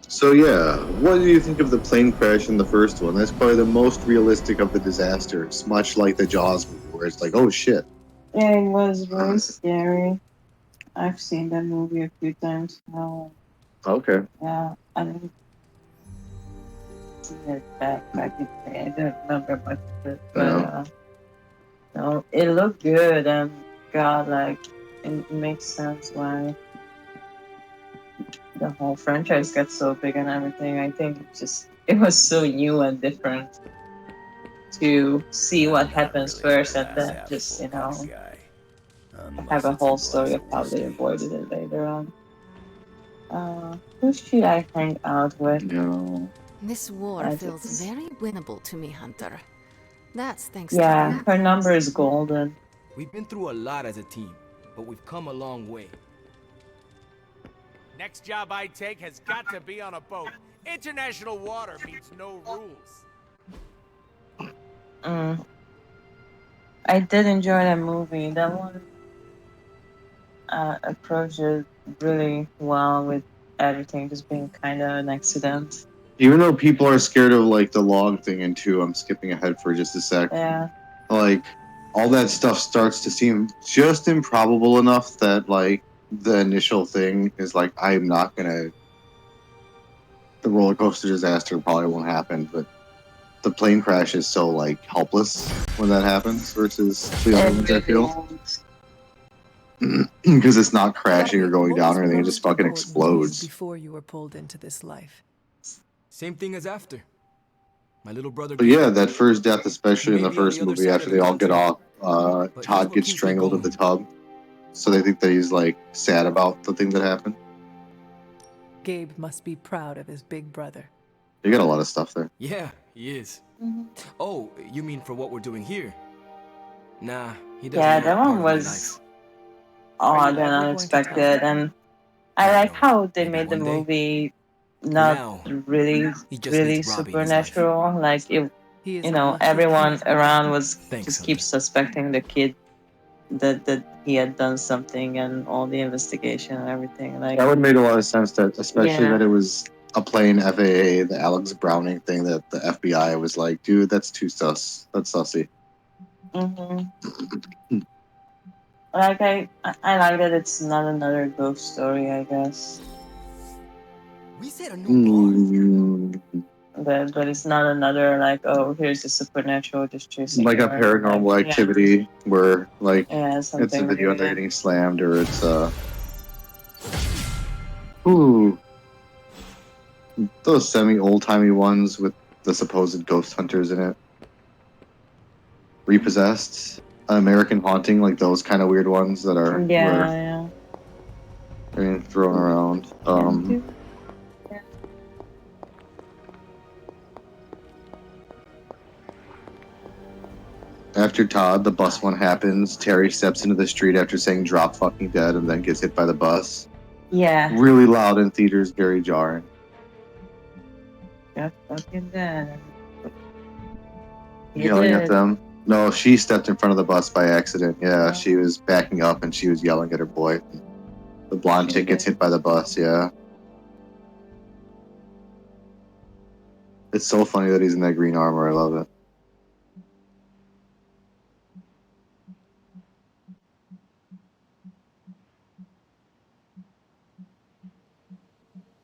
[SPEAKER 3] So yeah, what do you think of the plane crash in the first one? That's probably the most realistic of the disasters, much like the Jaws movie, where it's like, oh shit.
[SPEAKER 2] Yeah, it was very scary. I've seen that movie a few times now.
[SPEAKER 3] Okay.
[SPEAKER 2] Yeah, I didn't see it back in the day. I don't remember much of it, but no, it looked good, and God, like, it makes sense why the whole franchise got so big and everything. I think it was so new and different to see what happens first and then just, have a whole story of how they avoided it later on. Who should I hang out with?
[SPEAKER 3] No.
[SPEAKER 14] This war feels very winnable to me, Hunter. That's thanks
[SPEAKER 2] Yeah,
[SPEAKER 14] to
[SPEAKER 2] her number is golden.
[SPEAKER 7] We've been through a lot as a team, but we've come a long way.
[SPEAKER 12] Next job I take has got to be on a boat. International water means no rules.
[SPEAKER 2] I did enjoy that movie. That one approached it really well with everything just being kind of an accident.
[SPEAKER 3] Even though people are scared of like the log thing in 2, I'm skipping ahead for just a sec.
[SPEAKER 2] Yeah.
[SPEAKER 3] Like, all that stuff starts to seem just improbable enough that like the initial thing is like, I'm not gonna. The roller coaster disaster probably won't happen, but the plane crash is so like helpless when that happens versus the other ones, I feel. Because it's not crashing or going down or anything, it just fucking explodes.
[SPEAKER 11] Before you were pulled into this life.
[SPEAKER 7] Same thing as after. My little brother.
[SPEAKER 3] But yeah, that first death, especially in the
[SPEAKER 7] Maybe on
[SPEAKER 3] first
[SPEAKER 7] the other
[SPEAKER 3] movie,
[SPEAKER 7] side
[SPEAKER 3] after
[SPEAKER 7] of
[SPEAKER 3] they
[SPEAKER 7] the
[SPEAKER 3] all get
[SPEAKER 7] country.
[SPEAKER 3] off,
[SPEAKER 7] But here's
[SPEAKER 3] Todd
[SPEAKER 7] what
[SPEAKER 3] gets
[SPEAKER 7] keeps me
[SPEAKER 3] strangled in the
[SPEAKER 7] going.
[SPEAKER 3] tub. So they think that he's like sad about the thing that happened.
[SPEAKER 11] Gabe must be proud of his big brother.
[SPEAKER 3] You got a lot of stuff there.
[SPEAKER 7] Yeah, he is.
[SPEAKER 2] Mm-hmm.
[SPEAKER 7] Oh, you mean for what we're doing here? Nah, he doesn't
[SPEAKER 2] Yeah,
[SPEAKER 7] want
[SPEAKER 2] that
[SPEAKER 7] part
[SPEAKER 2] one
[SPEAKER 7] of my
[SPEAKER 2] was
[SPEAKER 7] life.
[SPEAKER 2] odd
[SPEAKER 11] ever
[SPEAKER 2] and
[SPEAKER 11] going to
[SPEAKER 2] unexpected,
[SPEAKER 11] tell him?
[SPEAKER 2] and I like how they
[SPEAKER 7] Maybe
[SPEAKER 2] made the
[SPEAKER 7] one day.
[SPEAKER 2] movie
[SPEAKER 7] For
[SPEAKER 2] not
[SPEAKER 7] now,
[SPEAKER 2] really,
[SPEAKER 7] he just
[SPEAKER 2] really
[SPEAKER 7] needs Robbie in his life.
[SPEAKER 2] supernatural. Like it,
[SPEAKER 11] He is
[SPEAKER 2] you
[SPEAKER 11] a
[SPEAKER 2] know,
[SPEAKER 11] lucky
[SPEAKER 2] everyone
[SPEAKER 11] kid.
[SPEAKER 2] around was
[SPEAKER 7] Thanks,
[SPEAKER 2] just
[SPEAKER 7] Hunter.
[SPEAKER 2] keeps suspecting the kid that he had done something, and all the investigation and everything. Like
[SPEAKER 3] That would make a lot of sense, that especially
[SPEAKER 2] Yeah.
[SPEAKER 3] that it was a plain FAA, the Alex Browning thing, that the FBI was like, dude, that's too sus. That's sussy.
[SPEAKER 2] Like I like that it's not another ghost story. I guess.
[SPEAKER 9] We said a new bar.
[SPEAKER 2] But it's not another like, oh, here's the supernatural just chasing
[SPEAKER 3] Like
[SPEAKER 2] you
[SPEAKER 3] a
[SPEAKER 2] around,
[SPEAKER 3] paranormal
[SPEAKER 2] like,
[SPEAKER 3] activity where like
[SPEAKER 2] yeah,
[SPEAKER 3] it's a
[SPEAKER 2] something
[SPEAKER 3] video and they're
[SPEAKER 2] weird.
[SPEAKER 3] getting slammed, or it's ooh, those semi old timey ones with the supposed ghost hunters in it. Repossessed, American Haunting, like those kind of weird ones that are
[SPEAKER 2] Yeah.
[SPEAKER 3] being thrown around. After Todd, the bus one happens. Terry steps into the street after saying "drop fucking dead" and then gets hit by the bus.
[SPEAKER 2] Yeah.
[SPEAKER 3] Really loud in theaters, very jarring.
[SPEAKER 2] Yeah, fucking dead.
[SPEAKER 3] Yelling at them. No, she stepped in front of the bus by accident. Yeah, she was backing up and she was yelling at her boy. The blonde chick gets hit by the bus, yeah. It's so funny that he's in that green armor. I love it.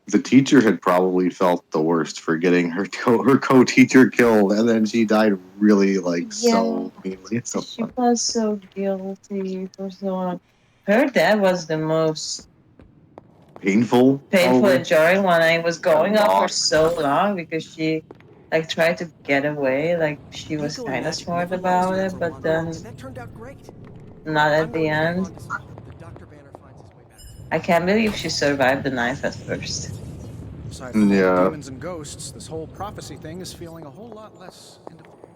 [SPEAKER 3] The teacher had probably felt the worst for getting her co-teacher killed, and then she died really so meanly. It's so
[SPEAKER 2] She
[SPEAKER 3] funny.
[SPEAKER 2] was so guilty for so long. Her death was the most
[SPEAKER 3] Painful
[SPEAKER 2] and jarring one. I was going up for
[SPEAKER 3] long.
[SPEAKER 2] so long because she like tried to get away. Like she was
[SPEAKER 9] Eco and
[SPEAKER 2] kind of
[SPEAKER 9] magic
[SPEAKER 2] smart
[SPEAKER 9] never lost
[SPEAKER 2] about
[SPEAKER 9] me
[SPEAKER 2] it,
[SPEAKER 9] for
[SPEAKER 2] but
[SPEAKER 9] one
[SPEAKER 2] then
[SPEAKER 9] long, and that turned out great.
[SPEAKER 2] not
[SPEAKER 9] I'm
[SPEAKER 2] at the
[SPEAKER 9] going to hang on
[SPEAKER 2] end.
[SPEAKER 9] to some hope that Dr. Banner finds his way back.
[SPEAKER 2] I can't believe she survived the knife at first.
[SPEAKER 15] Aside from all the
[SPEAKER 3] Yeah.
[SPEAKER 15] demons and ghosts, this whole prophecy thing is feeling a whole lot less end of the world.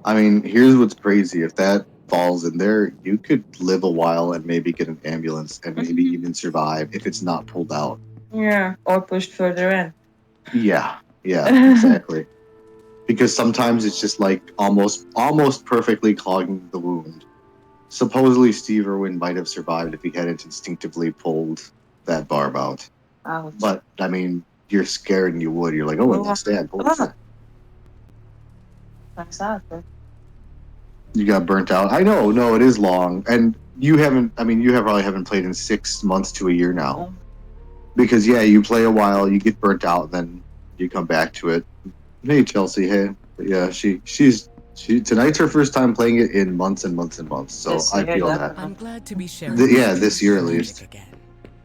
[SPEAKER 3] I mean, here's what's crazy. If that falls in there, you could live a while and maybe get an ambulance and maybe even survive if it's not pulled out.
[SPEAKER 2] Yeah, or pushed further in.
[SPEAKER 3] Yeah, exactly. Because sometimes it's just like almost perfectly clogging the wound. Supposedly, Steve Irwin might have survived if he hadn't instinctively pulled that barb out.
[SPEAKER 2] Ouch.
[SPEAKER 3] But I mean, you're scared and you would. You're like, oh, I got stabbed. Holy shit.
[SPEAKER 2] Exactly.
[SPEAKER 3] You got burnt out. I know. No, it is long, and you haven't. I mean, probably haven't played in 6 months to a year now. Because you play a while, you get burnt out, then you come back to it. Hey, Chelsea. Hey, but yeah, she's tonight's her first time playing it in months and months and months. So I feel that.
[SPEAKER 4] I'm glad to be sharing.
[SPEAKER 3] This year at least.
[SPEAKER 4] Again.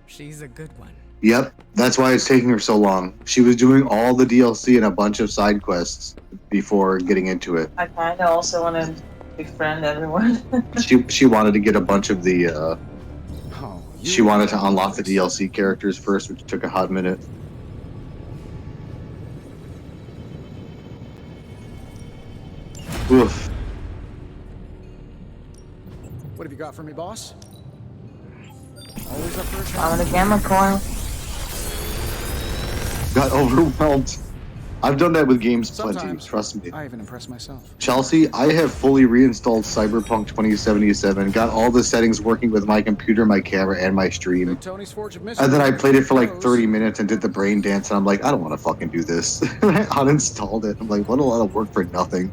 [SPEAKER 4] She's a good one.
[SPEAKER 3] Yep, that's why it's taking her so long. She was doing all the DLC and a bunch of side quests before getting into it.
[SPEAKER 2] I kind of also want to befriend everyone.
[SPEAKER 3] She wanted to get a bunch of the. She wanted to unlock the DLC characters first, which took a hot minute. Oof.
[SPEAKER 15] What have you got for me, boss? Always up for a
[SPEAKER 2] I'm gonna gamma coin.
[SPEAKER 3] Got overwhelmed. I've done that with games plenty,
[SPEAKER 15] Sometimes,
[SPEAKER 3] trust me.
[SPEAKER 15] I even impress myself.
[SPEAKER 3] Chelsea, I have fully reinstalled Cyberpunk 2077, got all the settings working with my computer, my camera, and my stream.
[SPEAKER 15] Tony's Forge of
[SPEAKER 3] And then I played it for like
[SPEAKER 15] Mystery
[SPEAKER 3] 30 minutes and did the brain dance, and I'm like, I don't want to fucking do this. I uninstalled it. I'm like, what a lot of work for nothing.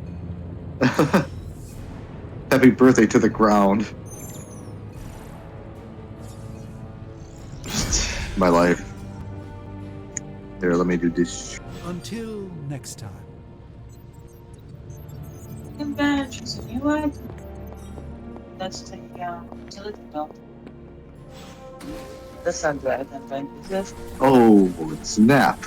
[SPEAKER 3] Happy birthday to the ground. Just my life. Here, let me do this.
[SPEAKER 16] Until next time.
[SPEAKER 2] Adventures, you like? Let's take utility belt. The Sunrise Adventures.
[SPEAKER 3] Oh, snap.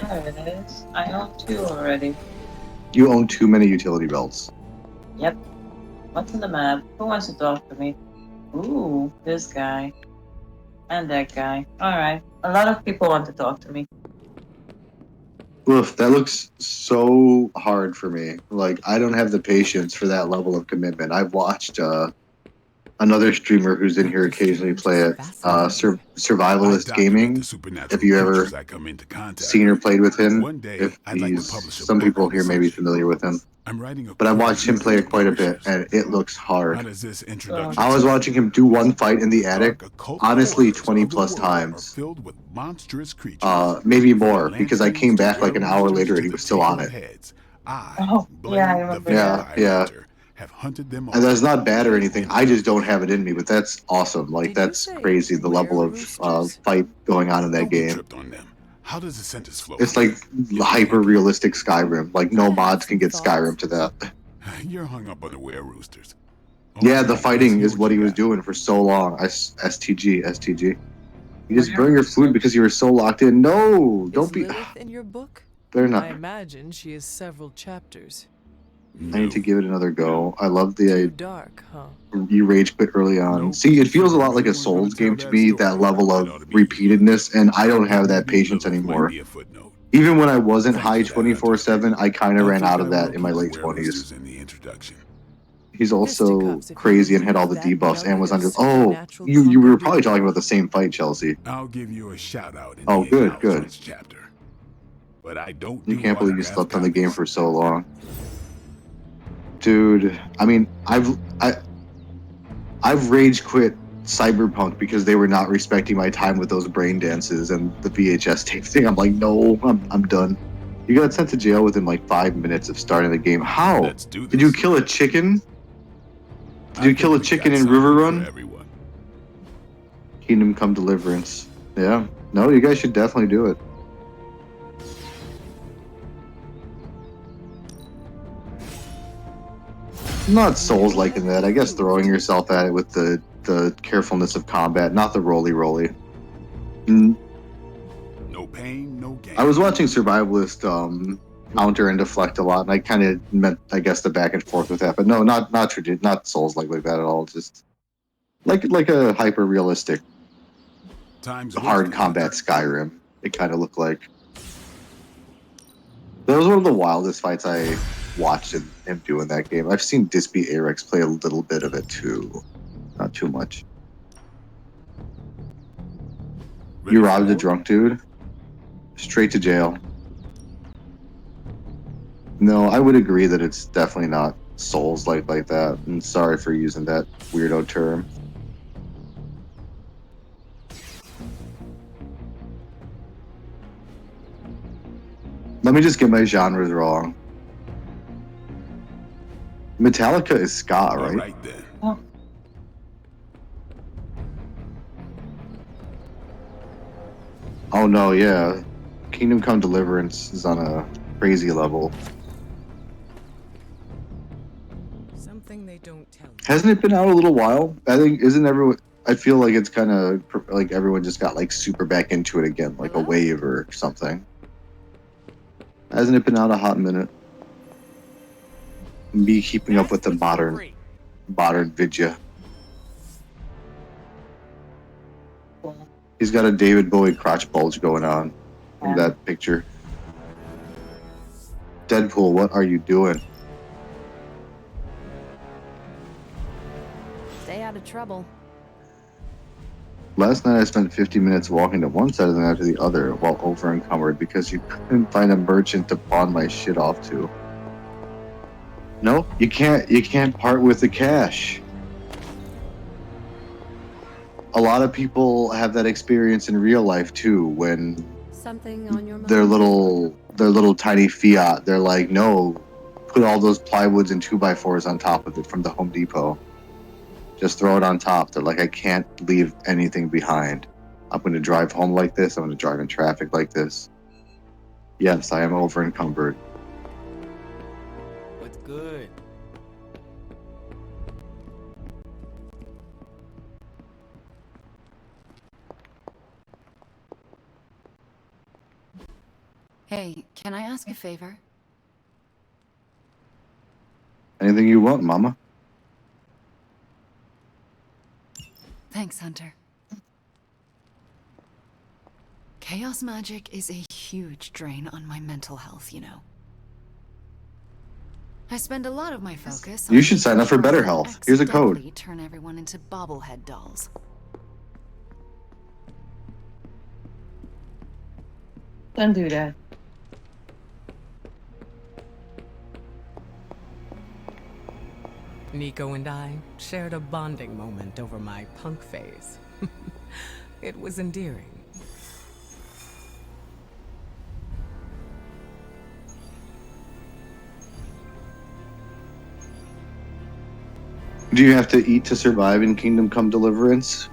[SPEAKER 2] There it is. I own 2 already.
[SPEAKER 3] You own too many utility belts.
[SPEAKER 2] Yep. What's on the map? Who wants to talk to me? Ooh, this guy. And that guy. Alright. A lot of people want to talk to me.
[SPEAKER 3] Oof, that looks so hard for me. Like, I don't have the patience for that level of commitment. I've watched another streamer who's in here occasionally play it, Survivalist Gaming. If you ever seen or played with him, if he's some people here may be familiar with him. But I watched him play it quite a bit, and it looks hard. I was watching him do one fight in the attic, honestly, 20 plus times. Maybe more, because I came back like an hour later and he was still on it.
[SPEAKER 2] Oh, yeah, I remember that.
[SPEAKER 3] Yeah. And that's not bad or anything. I just don't have it in me, but that's awesome. Like, that's crazy, the level of fight going on in that game.
[SPEAKER 10] How does the sentence flow?
[SPEAKER 3] It's like hyper realistic Skyrim. Like, no mods can get Skyrim to that.
[SPEAKER 10] You're hung up on the were-roosters.
[SPEAKER 3] Yeah, the fighting is what he was doing for so long. STG. You just burn your food because you were so locked in. No, don't be.
[SPEAKER 11] Lilith in your book?
[SPEAKER 3] They're not.
[SPEAKER 11] I imagine she has several chapters.
[SPEAKER 3] I need to give it another go. I love the.
[SPEAKER 11] Too dark, huh?
[SPEAKER 3] You rage quit early on. See, it feels a lot like a Souls game to me, that level of repeatedness, and I don't have that patience anymore. Even when I wasn't high 24/7, I kind of ran out of that in my late 20s. He's also crazy and had all the debuffs and was under. Oh, you were probably talking about the same fight, Chelsea.
[SPEAKER 10] I'll give you a shout out.
[SPEAKER 3] Oh, good.
[SPEAKER 10] Chapter. But I don't.
[SPEAKER 3] You can't believe you slept on the game for so long, dude. I mean, I've rage quit Cyberpunk because they were not respecting my time with those brain dances and the VHS tape thing. I'm like, no, I'm done. You got sent to jail within like 5 minutes of starting the game. How? Did you kill a chicken? Did you kill a chicken in River Run? Kingdom Come Deliverance. Yeah. No, you guys should definitely do it. Not Souls-like in that. I guess throwing yourself at it with the carefulness of combat, not the roly.
[SPEAKER 10] No pain, no gain.
[SPEAKER 3] I was watching Survivalist counter and deflect a lot, and I kind of meant, I guess, the back and forth with that. But no, not Souls-like like that at all. Just like a hyper-realistic, hard combat Skyrim. It kind of looked like. That was one of the wildest fights I watched him do in that game. I've seen Dispy Arex play a little bit of it too. Not too much. You robbed a drunk dude? Straight to jail. No, I would agree that it's definitely not Souls-like like that. I'm sorry for using that weirdo term. Let me just get my genres wrong. Metallica is ska, right?
[SPEAKER 10] All right then.
[SPEAKER 3] Oh no, yeah. Kingdom Come Deliverance is on a crazy level.
[SPEAKER 11] Something they don't tell you.
[SPEAKER 3] Hasn't it been out a little while? I think, isn't everyone... I feel like it's kind of like everyone just got like super back into it again, like a wave or something. Hasn't it been out a hot minute? Me keeping up with the modern vidya. He's got a David Bowie crotch bulge going on in that picture. Deadpool, what are you doing?
[SPEAKER 6] Stay out of trouble.
[SPEAKER 3] Last night I spent 50 minutes walking to one side of the map to the other while over encumbered because you couldn't find a merchant to pawn my shit off to. No, you can't part with the cash. A lot of people have that experience in real life too, when
[SPEAKER 8] Something on your mind?
[SPEAKER 3] their little tiny Fiat, they're like, no, put all those plywoods and 2x4s on top of it from the Home Depot. Just throw it on top. They're like, I can't leave anything behind. I'm going to drive home like this. I'm going to drive in traffic like this. Yes, I am over encumbered.
[SPEAKER 7] What's good?
[SPEAKER 14] Hey, can I ask a favor?
[SPEAKER 3] Anything you want, Mama.
[SPEAKER 14] Thanks, Hunter. Chaos magic is a huge drain on my mental health, you know. I spend a lot of my focus on
[SPEAKER 3] You should sign up for
[SPEAKER 14] making
[SPEAKER 3] Better
[SPEAKER 14] sure I don't
[SPEAKER 3] Health. Here's a code.
[SPEAKER 14] accidentally turn everyone into bobblehead dolls.
[SPEAKER 2] Don't do that.
[SPEAKER 4] Nico and I shared a bonding moment over my punk phase. It was endearing.
[SPEAKER 3] Do you have to eat to survive in Kingdom Come Deliverance?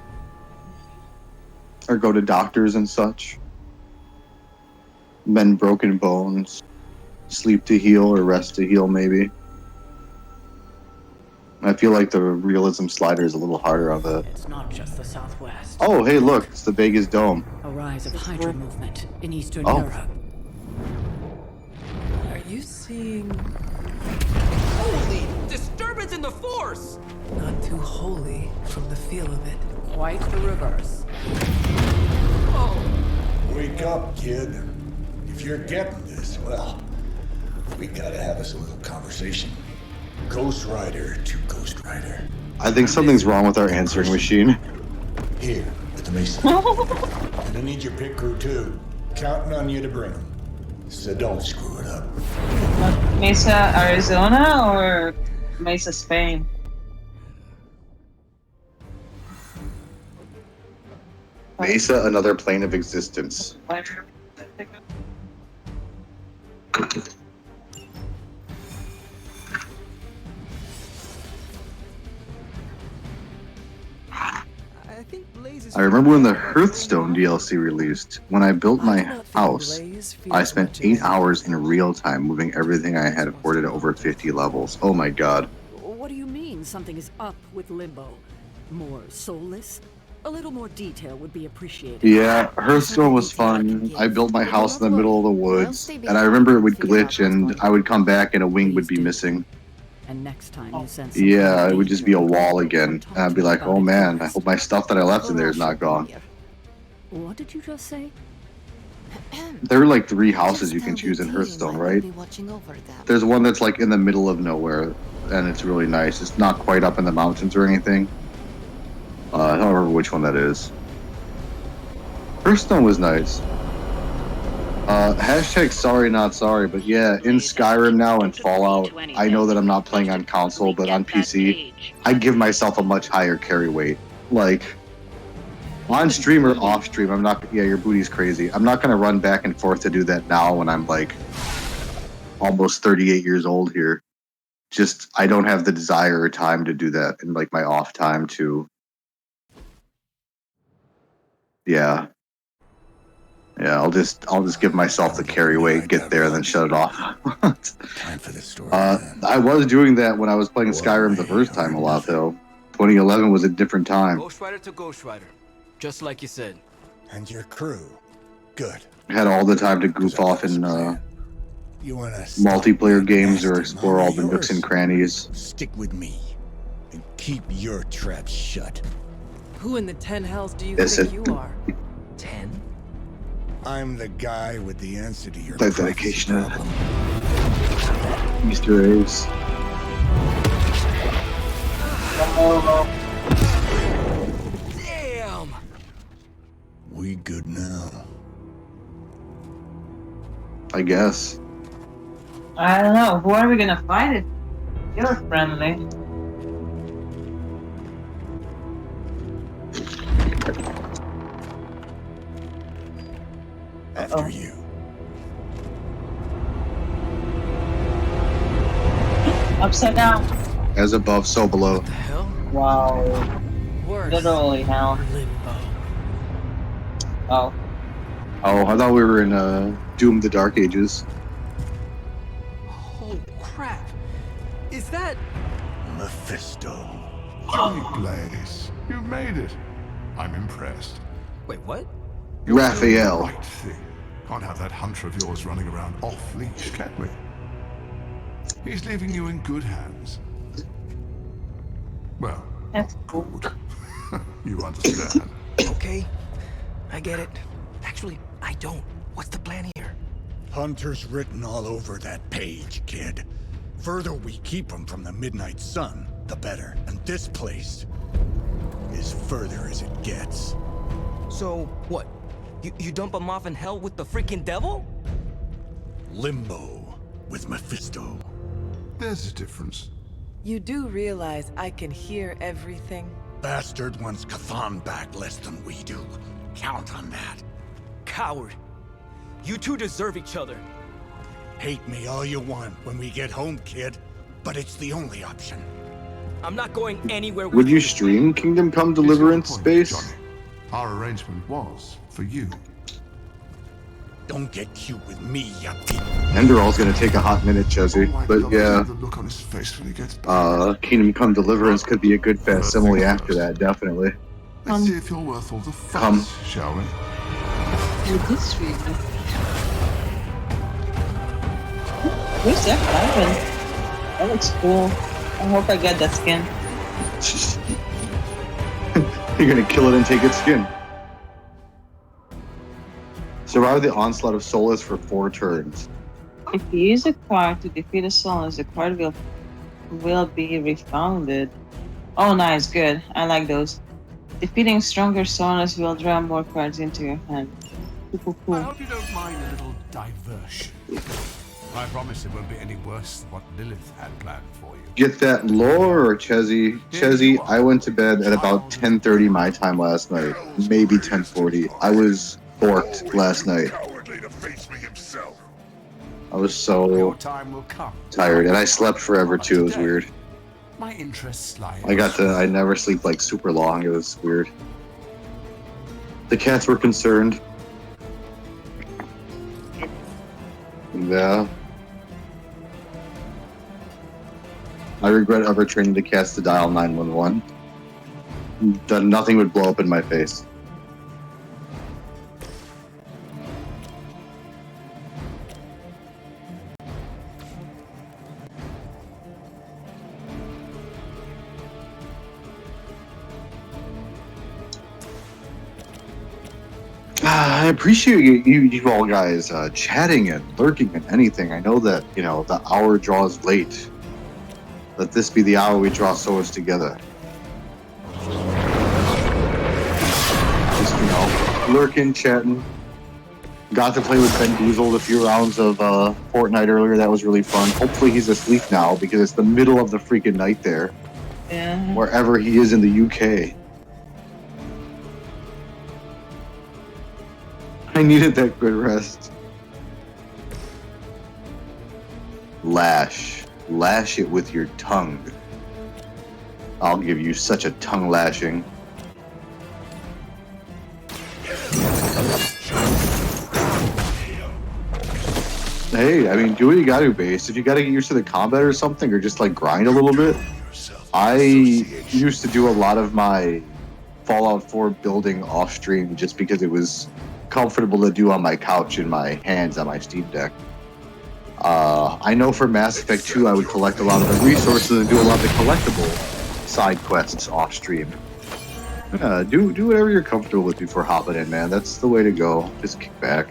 [SPEAKER 3] Or go to doctors and such? Mend broken bones? Sleep to heal or rest to heal, maybe? I feel like the realism slider is a little harder on the...
[SPEAKER 13] It's not just the Southwest.
[SPEAKER 3] Oh, hey, look, it's the Vegas Dome.
[SPEAKER 13] A rise of Hydra movement in Eastern
[SPEAKER 3] Oh.
[SPEAKER 13] Europe.
[SPEAKER 11] Are you seeing
[SPEAKER 7] Holy disturbance in the force!
[SPEAKER 11] not too holy from the feel of it?
[SPEAKER 13] Quite the reverse.
[SPEAKER 10] Wake up, kid. If you're getting this, well, we gotta have us a little conversation. Ghost Rider to Ghost Rider.
[SPEAKER 3] I think something's wrong with our answering machine.
[SPEAKER 10] Here, at the Mesa. And I need your pit crew too. Counting on you to bring them. So don't screw it up.
[SPEAKER 2] Mesa, Arizona or Mesa, Spain?
[SPEAKER 3] Mesa, another plane of existence. I remember when the Hearthstone DLC released. When I built my house, I spent 8 hours in real time moving everything I had hoarded over 50 levels. Oh my god.
[SPEAKER 13] What do you mean something is up with Limbo? More soulless? A little more detail would be appreciated.
[SPEAKER 3] Yeah, Hearthstone was fun. I built my house in the middle of the woods, and I remember it would glitch and I would come back and a wing would be missing.
[SPEAKER 13] And next time you send
[SPEAKER 3] Yeah, it would just be a wall again. And I'd be like, oh man, I hope my stuff that I left in there is not gone.
[SPEAKER 13] What did you just say?
[SPEAKER 3] There are like 3 houses you can choose in Hearthstone, right? There's one that's like in the middle of nowhere, and it's really nice. It's not quite up in the mountains or anything. I don't remember which one that is. Hearthstone was nice. Hashtag sorry not sorry, but yeah, in Skyrim now and Fallout, I know that I'm not playing on console, but on PC, I give myself a much higher carry weight. Like, on stream or off stream, I'm not, yeah, your booty's crazy. I'm not gonna run back and forth to do that now when I'm like, almost 38 years old here. Just, I don't have the desire or time to do that in like my off time to, yeah. Yeah, I'll just give myself the carry weight, get there, and then shut it off.
[SPEAKER 10] Time for this story.
[SPEAKER 3] I was doing that when I was playing Skyrim the first time a lot, though. 2011 was a different time.
[SPEAKER 7] Ghost Rider to Ghost Rider. Just like you said.
[SPEAKER 10] And your crew. Good.
[SPEAKER 3] I had all the time to goof off in
[SPEAKER 10] You wanna
[SPEAKER 3] multiplayer games or explore all the nooks and crannies.
[SPEAKER 10] stick with me and keep your traps shut.
[SPEAKER 11] Who in the 10 hells do you
[SPEAKER 3] Yes,
[SPEAKER 11] think
[SPEAKER 3] it-
[SPEAKER 11] you are?
[SPEAKER 7] 10?
[SPEAKER 10] I'm the guy with the answer to your
[SPEAKER 3] That dedication to Easter eggs.
[SPEAKER 7] Damn!
[SPEAKER 10] We good now?
[SPEAKER 3] I guess.
[SPEAKER 2] I don't know. Who are we gonna fight it? You're friendly.
[SPEAKER 10] After you.
[SPEAKER 2] Upside down.
[SPEAKER 3] As above, so below.
[SPEAKER 7] Hell?
[SPEAKER 2] Wow.
[SPEAKER 11] Worse.
[SPEAKER 2] Literally hell.
[SPEAKER 11] Limbo.
[SPEAKER 2] Oh.
[SPEAKER 3] Oh, I thought we were in Doom the Dark Ages.
[SPEAKER 7] Oh, crap. Is that...
[SPEAKER 10] Mephisto.
[SPEAKER 17] Johnny Blaze, you made it. I'm impressed.
[SPEAKER 7] Wait, what?
[SPEAKER 3] Raphael.
[SPEAKER 17] Right thing. Can't have that hunter of yours running around off leash, can we? He's leaving you in good hands. Well,
[SPEAKER 2] That's cool.
[SPEAKER 17] you understand.
[SPEAKER 7] Okay, I get it. Actually, I don't. What's the plan here?
[SPEAKER 10] Hunter's written all over that page, kid. Further we keep him from the midnight sun, the better. And this place is further as it gets.
[SPEAKER 7] So, what? You dump him off in hell with the freaking devil?
[SPEAKER 10] Limbo with Mephisto.
[SPEAKER 17] There's a difference.
[SPEAKER 11] You do realize I can hear everything?
[SPEAKER 10] Bastard wants Kissin back less than we do. Count on that.
[SPEAKER 7] Coward. You two deserve each other.
[SPEAKER 10] Hate me all you want when we get home, kid. But it's the only option.
[SPEAKER 7] I'm not going anywhere with
[SPEAKER 3] Would you stream Kingdom Come Deliverance Space?
[SPEAKER 17] Johnny. Our arrangement was for you.
[SPEAKER 10] Don't get cute with me, yuppie.
[SPEAKER 3] Enderall's gonna take a hot minute, Chezzy. But yeah,
[SPEAKER 17] The look on his face when he gets back.
[SPEAKER 3] Kingdom Come Deliverance could be a good facsimile after that, definitely.
[SPEAKER 17] Let's see if you're worth all the fuss,
[SPEAKER 3] Come.
[SPEAKER 17] shall we?
[SPEAKER 2] Where's that cabin? That looks cool. I hope I get that skin.
[SPEAKER 3] You're gonna kill it and take its skin. Survive the onslaught of Solus for 4 turns.
[SPEAKER 2] If you use a card to defeat a Solus, the card will be refounded. Oh, nice, good. I like those. Defeating stronger Solus will draw more cards into your hand. Cool,
[SPEAKER 16] I
[SPEAKER 2] cool.
[SPEAKER 16] hope you don't mind a little diversion. I promise it won't be any worse than what Lilith had planned for you.
[SPEAKER 3] Get that lore, Chezzy? Chezzy, I went to bed at about 10:30 my time last night. Maybe 10:40. I was borked last night. I was so
[SPEAKER 16] Your time will come.
[SPEAKER 3] tired, and I slept forever too. It was weird.
[SPEAKER 16] My interests lie.
[SPEAKER 3] I never sleep like super long. It was weird. The cats were concerned. Yeah. I regret ever training the cats to dial 911. Nothing would blow up in my face. I appreciate you all guys chatting and lurking and anything. I know that, the hour draws late. Let this be the hour we draw swords together. Just, lurking, chatting. Got to play with Ben Boozled a few rounds of Fortnite earlier. That was really fun. Hopefully he's asleep now because it's the middle of the freaking night there.
[SPEAKER 2] Yeah.
[SPEAKER 3] Wherever he is in the UK. I needed that good rest. Lash. Lash it with your tongue. I'll give you such a tongue lashing. Hey, I mean, do what you gotta, base. If you gotta get used to the combat or something, or just like grind a little bit. I used to do a lot of my Fallout 4 building off stream just because it was comfortable to do on my couch in my hands on my Steam Deck. I know for Mass Effect 2 I would collect a lot of the resources and do a lot of the collectible side quests off stream. Do whatever you're comfortable with before hopping in, man. That's the way to go. Just kick back.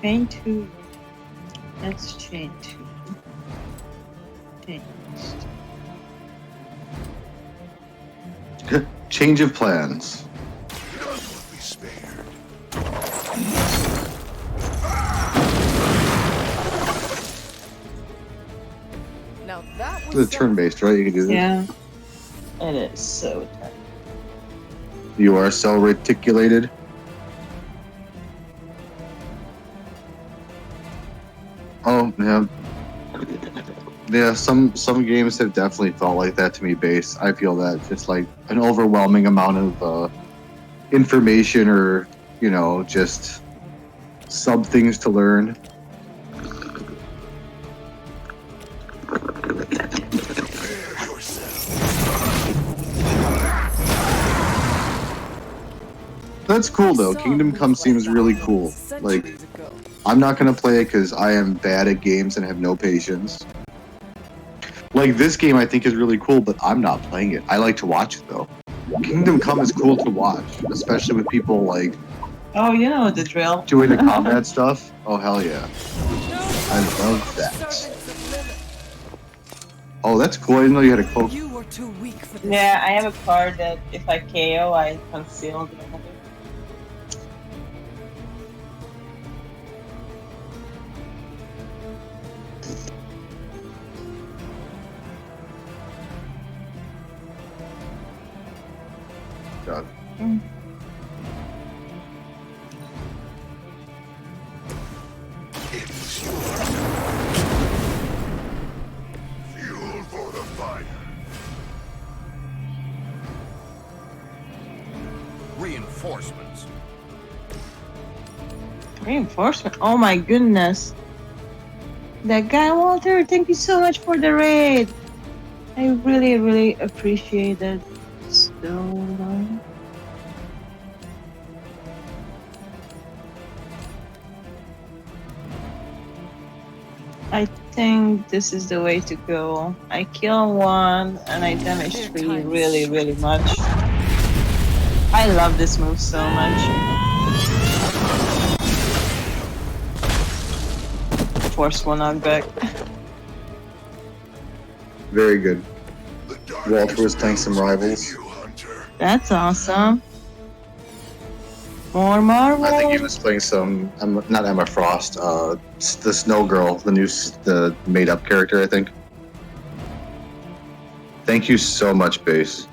[SPEAKER 2] Chain 2. That's chain 2.
[SPEAKER 3] Change of plans.
[SPEAKER 11] Now that
[SPEAKER 3] It's
[SPEAKER 11] was
[SPEAKER 3] a turn-based, right? You can do this.
[SPEAKER 2] Yeah. It is so tight.
[SPEAKER 3] You are so reticulated. Oh, yeah. Yeah, some games have definitely felt like that to me, Base. I feel that. Just like an overwhelming amount of information or, just some things to learn. That's cool though. Kingdom Come seems really cool. Like, I'm not gonna play it because I am bad at games and have no patience. Like, this game I think is really cool, but I'm not playing it. I like to watch it though. Kingdom Come is cool to watch, especially with people like
[SPEAKER 2] Oh, you know the drill.
[SPEAKER 3] doing the combat stuff. Oh hell yeah. I love that. Oh, that's cool. I didn't know you had a cloak.
[SPEAKER 11] You were too weak for this.
[SPEAKER 2] Yeah, I have a card that if I KO, I conceal the enemy.
[SPEAKER 3] God.
[SPEAKER 17] Fuel for the fire.
[SPEAKER 12] Reinforcements.
[SPEAKER 2] Reinforcement. Oh my goodness. That guy Walter, thank you so much for the raid. I really, really appreciate it so much. I think this is the way to go. I kill one and I damage three really, really much. I love this move so much. Forceful knockback.
[SPEAKER 3] Very good. Walter was playing some rivals.
[SPEAKER 2] That's awesome. More Marvel.
[SPEAKER 3] I think he was playing some, not Emma Frost, the Snow Girl, the made-up character, I think. Thank you so much, Base.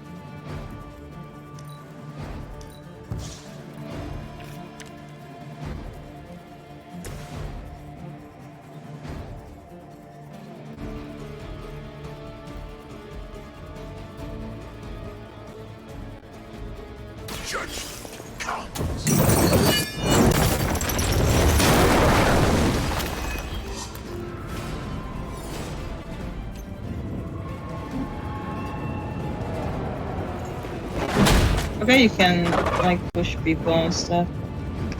[SPEAKER 2] Okay, you can like push people and stuff.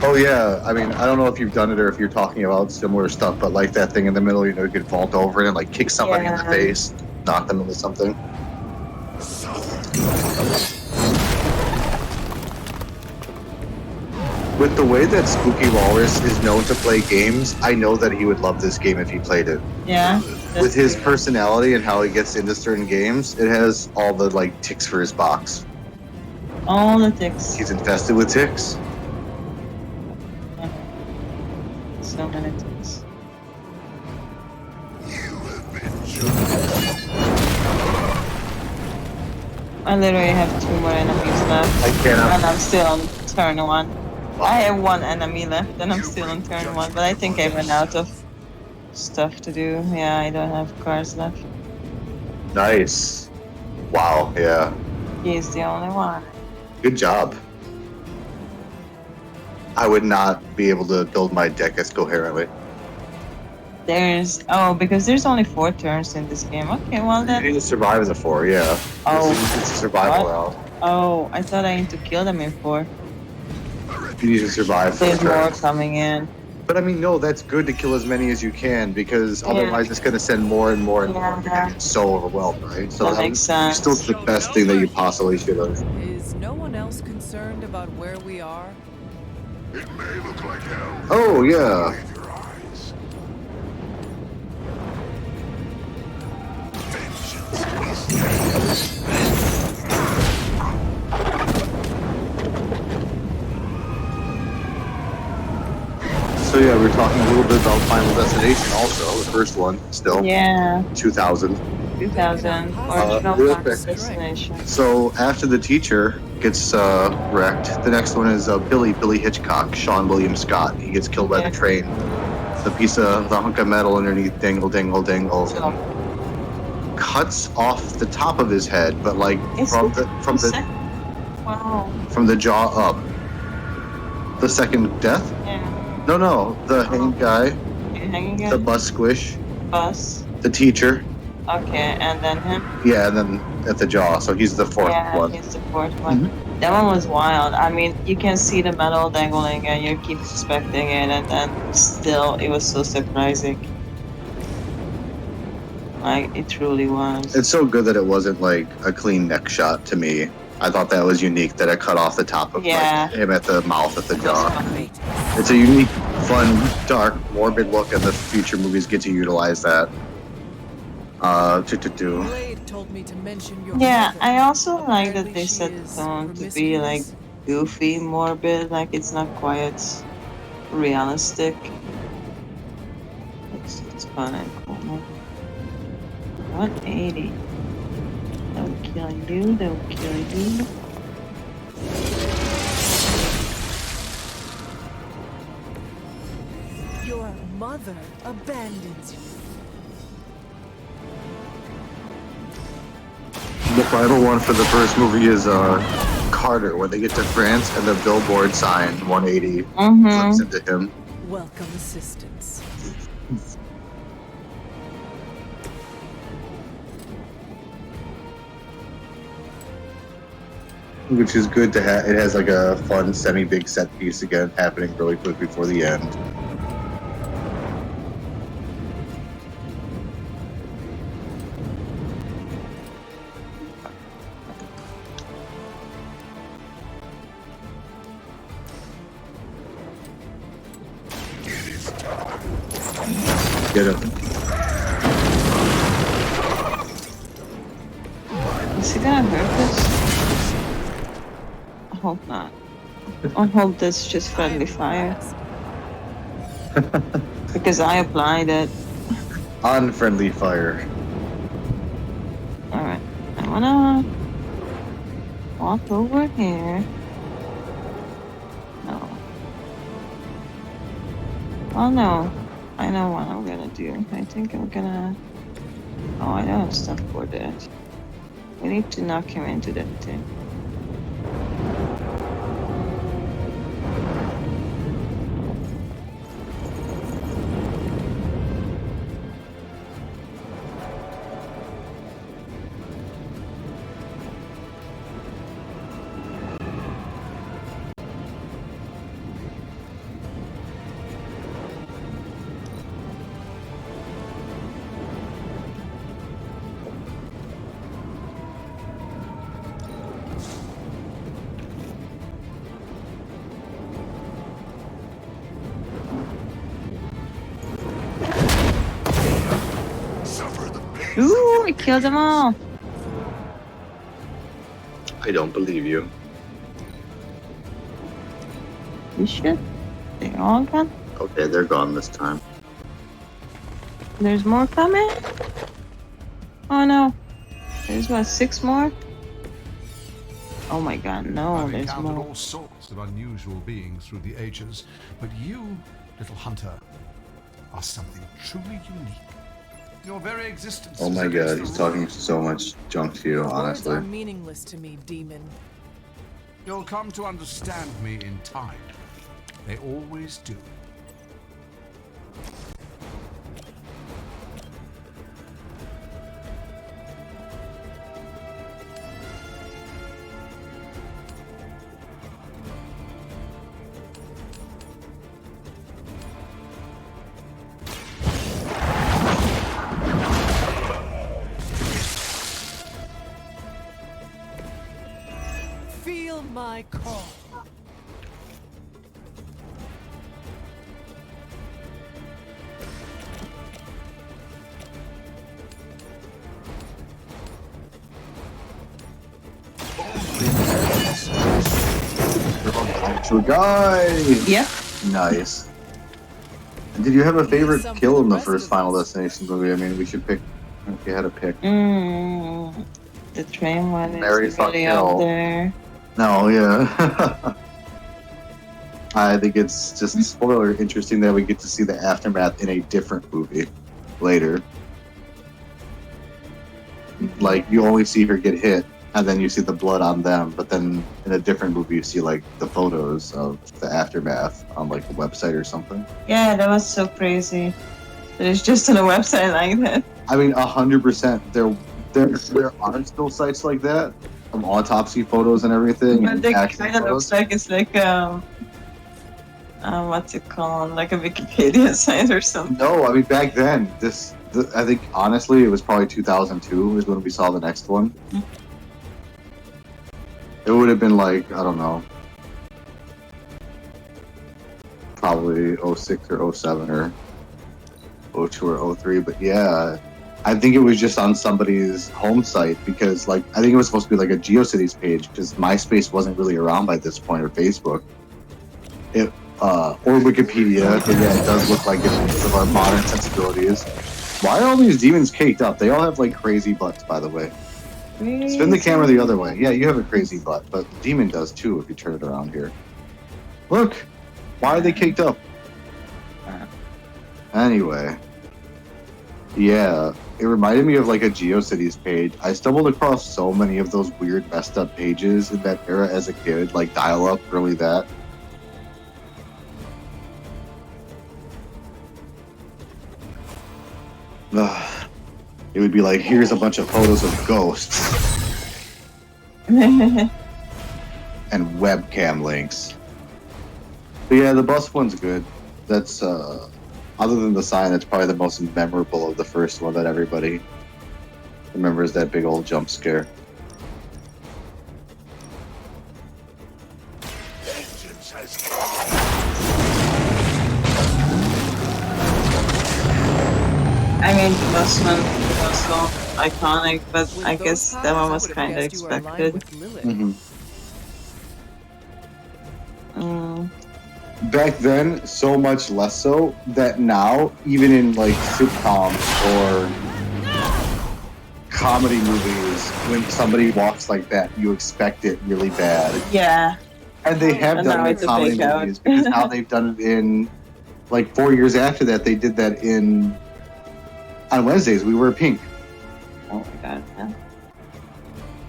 [SPEAKER 3] Oh yeah, I mean, I don't know if you've done it or if you're talking about similar stuff, but like that thing in the middle, you know, you could vault over it and like kick somebody in the face, knock them into something. With the way that Spooky Walrus is known to play games, I know that he would love this game if he played it.
[SPEAKER 2] Yeah.
[SPEAKER 3] With his personality and how he gets into certain games, it has all the like ticks for his box.
[SPEAKER 2] All the ticks.
[SPEAKER 3] He's infested with ticks.
[SPEAKER 2] So many ticks. I literally have 2 more enemies left.
[SPEAKER 3] I cannot.
[SPEAKER 2] And I'm still on turn 1. I have 1 enemy left and I'm still on turn 1, but I think I ran out of stuff to do. Yeah, I don't have cards left.
[SPEAKER 3] Nice. Wow, yeah.
[SPEAKER 2] He's the only one.
[SPEAKER 3] Good job. I would not be able to build my deck as coherently.
[SPEAKER 2] Because there's only 4 turns in this game. Okay, well then.
[SPEAKER 3] You need to survive in the 4, yeah.
[SPEAKER 2] Oh.
[SPEAKER 3] It's a survival round.
[SPEAKER 2] Oh, I thought I need to kill them in 4.
[SPEAKER 3] You need to survive 4
[SPEAKER 2] There's more
[SPEAKER 3] turns.
[SPEAKER 2] coming in.
[SPEAKER 3] But I mean, no, that's good to kill as many as you can because otherwise it's going to send more and more and more. You're going to get so overwhelmed, right? So
[SPEAKER 2] That makes sense.
[SPEAKER 3] Still the best thing that you possibly should have.
[SPEAKER 11] Is no one else concerned about where we are?
[SPEAKER 17] It may look like hell.
[SPEAKER 3] Oh, yeah. So yeah, we were talking a little bit about Final Destination also, the first one, still.
[SPEAKER 2] Yeah.
[SPEAKER 3] 2000.
[SPEAKER 2] 2000.
[SPEAKER 3] Real
[SPEAKER 2] Original
[SPEAKER 3] quick.
[SPEAKER 2] Destination.
[SPEAKER 3] So after the teacher gets wrecked, the next one is Billy Hitchcock, Sean William Scott. He gets killed by the train. The piece of the hunk of metal underneath, dingle, dingle, dingle. Cuts off the top of his head, but like
[SPEAKER 2] Wow.
[SPEAKER 3] from the jaw up. The second death?
[SPEAKER 2] Yeah.
[SPEAKER 3] No, the hanging guy,
[SPEAKER 2] Hanging
[SPEAKER 3] the bus squish,
[SPEAKER 2] Bus.
[SPEAKER 3] the teacher.
[SPEAKER 2] Okay, and then him?
[SPEAKER 3] Yeah, and then at the jaw. So he's the fourth
[SPEAKER 2] Yeah,
[SPEAKER 3] one.
[SPEAKER 2] he's the fourth one. That one was wild. I mean, you can see the metal dangling and you keep expecting it, and then still, it was so surprising. Like, it truly was.
[SPEAKER 3] It's so good that it wasn't like a clean neck shot to me. I thought that was unique that it cut off the top of like him at the mouth at the jaw. It's a unique, fun, dark, morbid look, and the future movies get to utilize that.
[SPEAKER 11] Blade told me to mention your
[SPEAKER 2] Yeah,
[SPEAKER 11] mother.
[SPEAKER 2] I also like
[SPEAKER 11] Apparently
[SPEAKER 2] that they
[SPEAKER 11] she
[SPEAKER 2] set the
[SPEAKER 11] is
[SPEAKER 2] tone to be like goofy, morbid, like it's not quite realistic. It's fun and cool. 180. Don't kill you, don't kill you.
[SPEAKER 11] Your mother abandons you.
[SPEAKER 3] The final one for the first movie is Carter, where they get to France and the billboard sign 180 flips into him.
[SPEAKER 11] Welcome assistance.
[SPEAKER 3] Which is good to have. It has like a fun, semi-big set piece again, happening really quick before the end. Get him.
[SPEAKER 2] Is he gonna hurt us? I hope not. I hope that's just friendly fire. Because I applied it.
[SPEAKER 3] Unfriendly fire.
[SPEAKER 2] Alright. I wanna walk over here. No. Oh no. I know what I'm gonna do. I think I'm gonna... Oh, I don't have stuff for that. We need to knock him into that thing. Ooh, we killed them all.
[SPEAKER 3] I don't believe you.
[SPEAKER 2] You should. They're all gone.
[SPEAKER 3] Okay, they're gone this time.
[SPEAKER 2] There's more coming? Oh no. There's what, 6 more? Oh my god, no,
[SPEAKER 16] I've
[SPEAKER 2] there's
[SPEAKER 16] encountered
[SPEAKER 2] more.
[SPEAKER 16] all sorts of unusual beings through the ages, but you, little hunter, are something truly unique. Your very existence.
[SPEAKER 3] Oh my god, he's talking so much junk to you,
[SPEAKER 11] Words
[SPEAKER 3] honestly.
[SPEAKER 11] are meaningless to me, demon.
[SPEAKER 16] You'll come to understand me in time. They always do.
[SPEAKER 11] Feel my call.
[SPEAKER 3] Actual guy!
[SPEAKER 2] Yep.
[SPEAKER 3] Nice. Did you have a favorite kill in the first Final Destination movie? I mean, we should pick, if you had to pick.
[SPEAKER 2] The train one
[SPEAKER 3] Mary
[SPEAKER 2] is
[SPEAKER 3] fuck
[SPEAKER 2] really up
[SPEAKER 3] Hill.
[SPEAKER 2] there.
[SPEAKER 3] No, yeah. I think it's just spoiler interesting that we get to see the aftermath in a different movie later. Like, you only see her get hit, and then you see the blood on them, but then in a different movie you see, like, the photos of the aftermath on, like, a website or something.
[SPEAKER 2] Yeah, that was so crazy. That it's just on a website like that.
[SPEAKER 3] I mean, 100%. There are still sites like that, from autopsy photos and everything,
[SPEAKER 2] But
[SPEAKER 3] and
[SPEAKER 2] they
[SPEAKER 3] accident
[SPEAKER 2] kind of
[SPEAKER 3] photos.
[SPEAKER 2] looks like it's like what's it called? Like a Wikipedia site or something.
[SPEAKER 3] No, I mean back then, I think honestly, it was probably 2002 is when we saw the next one. It would have been like, I don't know, probably 06 or 07 or 02 or 03. But yeah, I think it was just on somebody's home site because, like, I think it was supposed to be like a GeoCities page because MySpace wasn't really around by this point, or Facebook. Or Wikipedia, but yeah, it does look like it because of our modern sensibilities. Why are all these demons caked up? They all have like crazy butts, by the way. Spin the camera the other way. Yeah, you have a crazy butt, but the demon does too if you turn it around here. Look! Why are they caked up? Anyway. Yeah, it reminded me of like a GeoCities page. I stumbled across so many of those weird messed up pages in that era as a kid, like dial-up, early that. It would be like, here's a bunch of photos of ghosts and webcam links. But yeah, the bus one's good. That's other than the sign, that's probably the most memorable of the first one that everybody remembers, that big old jump scare.
[SPEAKER 2] I mean, the bus one was so iconic, but I guess that one was kind of expected.
[SPEAKER 3] Back then, so much less so that now, even in like sitcoms or comedy movies, when somebody walks like that, you expect it really bad.
[SPEAKER 2] Yeah.
[SPEAKER 3] And they have
[SPEAKER 2] And
[SPEAKER 3] done
[SPEAKER 2] now
[SPEAKER 3] it in
[SPEAKER 2] it's a
[SPEAKER 3] comedy
[SPEAKER 2] fake out.
[SPEAKER 3] movies because now they've done it in, like 4 years after that, they did that in On Wednesdays, We Wear Pink.
[SPEAKER 2] Oh my god, yeah.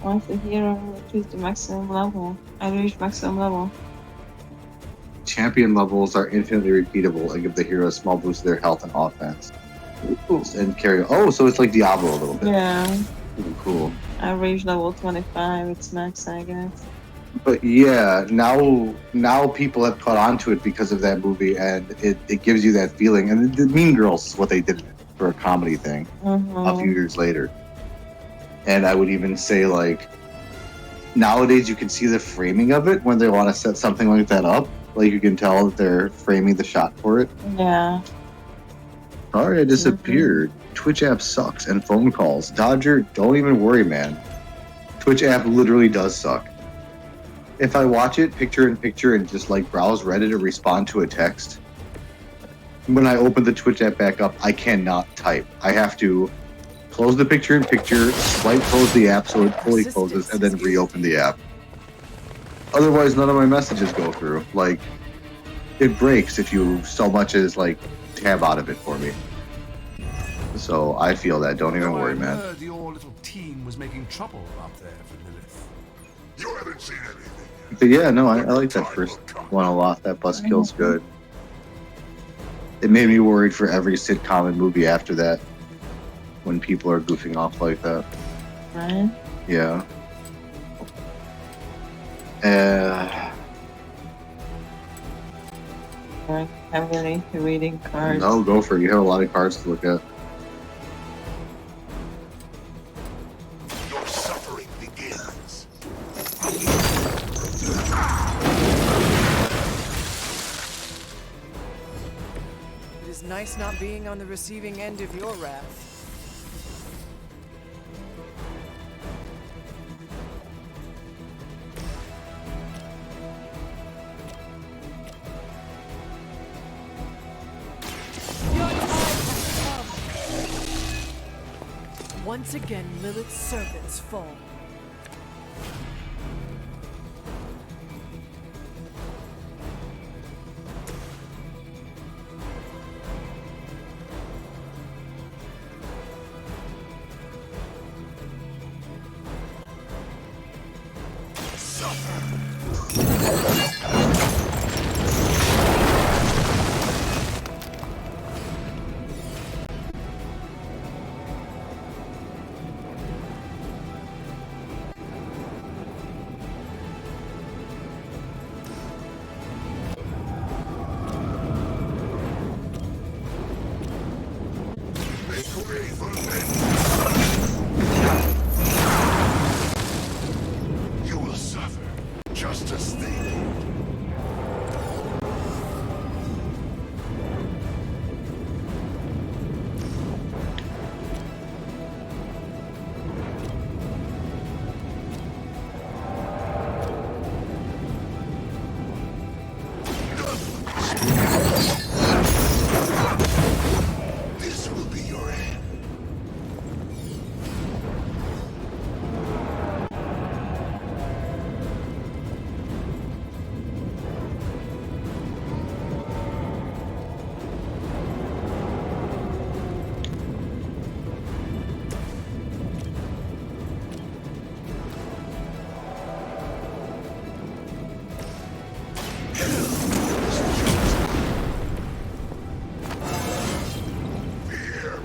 [SPEAKER 2] Once the hero reaches the maximum level, I reach maximum level.
[SPEAKER 3] Champion levels are infinitely repeatable and give the hero a small boost to their health and offense. And carry. Oh, so it's like Diablo a little bit.
[SPEAKER 2] Yeah.
[SPEAKER 3] Ooh, cool.
[SPEAKER 2] I reached level 25, it's max, I guess.
[SPEAKER 3] But yeah, now people have caught on to it because of that movie, and it gives you that feeling. And the Mean Girls is what they did for a comedy thing a few years later. And I would even say, like, nowadays you can see the framing of it when they want to set something like that up. Like, you can tell that they're framing the shot for it.
[SPEAKER 2] Yeah.
[SPEAKER 3] Aria disappeared. Twitch app sucks, and phone calls. Dodger, don't even worry, man. Twitch app literally does suck. If I watch it picture in picture and just like browse Reddit or respond to a text, when I open the Twitch app back up, I cannot type. I have to close the picture in picture, swipe close the app so it fully closes, and then reopen the app. Otherwise, none of my messages go through. Like, it breaks if you so much as like tab out of it for me. So I feel that. Don't even worry,
[SPEAKER 16] I
[SPEAKER 3] man.
[SPEAKER 16] heard your little team was making trouble up there for Lilith.
[SPEAKER 17] You haven't seen anything.
[SPEAKER 3] But yeah, no, I like that first one a lot. That bus kill's good. It made me worried for every sitcom and movie after that when people are goofing off like that.
[SPEAKER 2] Right?
[SPEAKER 3] Yeah.
[SPEAKER 2] Like heavily reading cards.
[SPEAKER 3] No, go for it. You have a lot of cards to look at.
[SPEAKER 17] Your suffering begins.
[SPEAKER 11] It is nice not being on the receiving end of your wrath. Once again, Lilith's servants fall.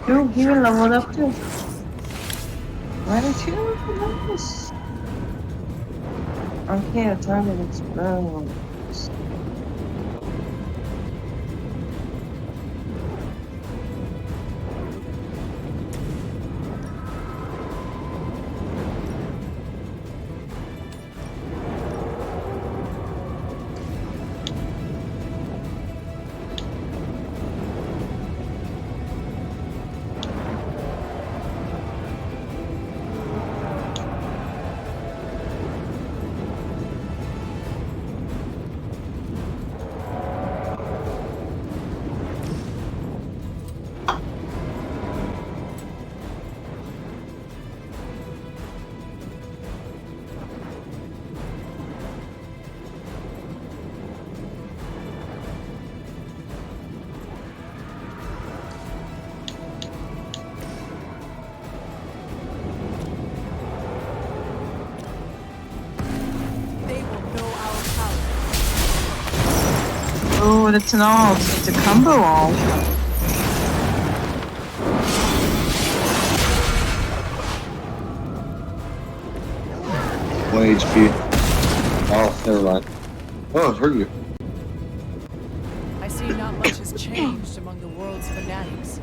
[SPEAKER 2] Yo, he leveled up too. Why did you do this? Okay, the target explodes. Oh, it's an alt. It's a combo alt.
[SPEAKER 3] One HP. Oh, never mind. Oh, it hurt you.
[SPEAKER 11] I see not much has changed among the world's fanatics.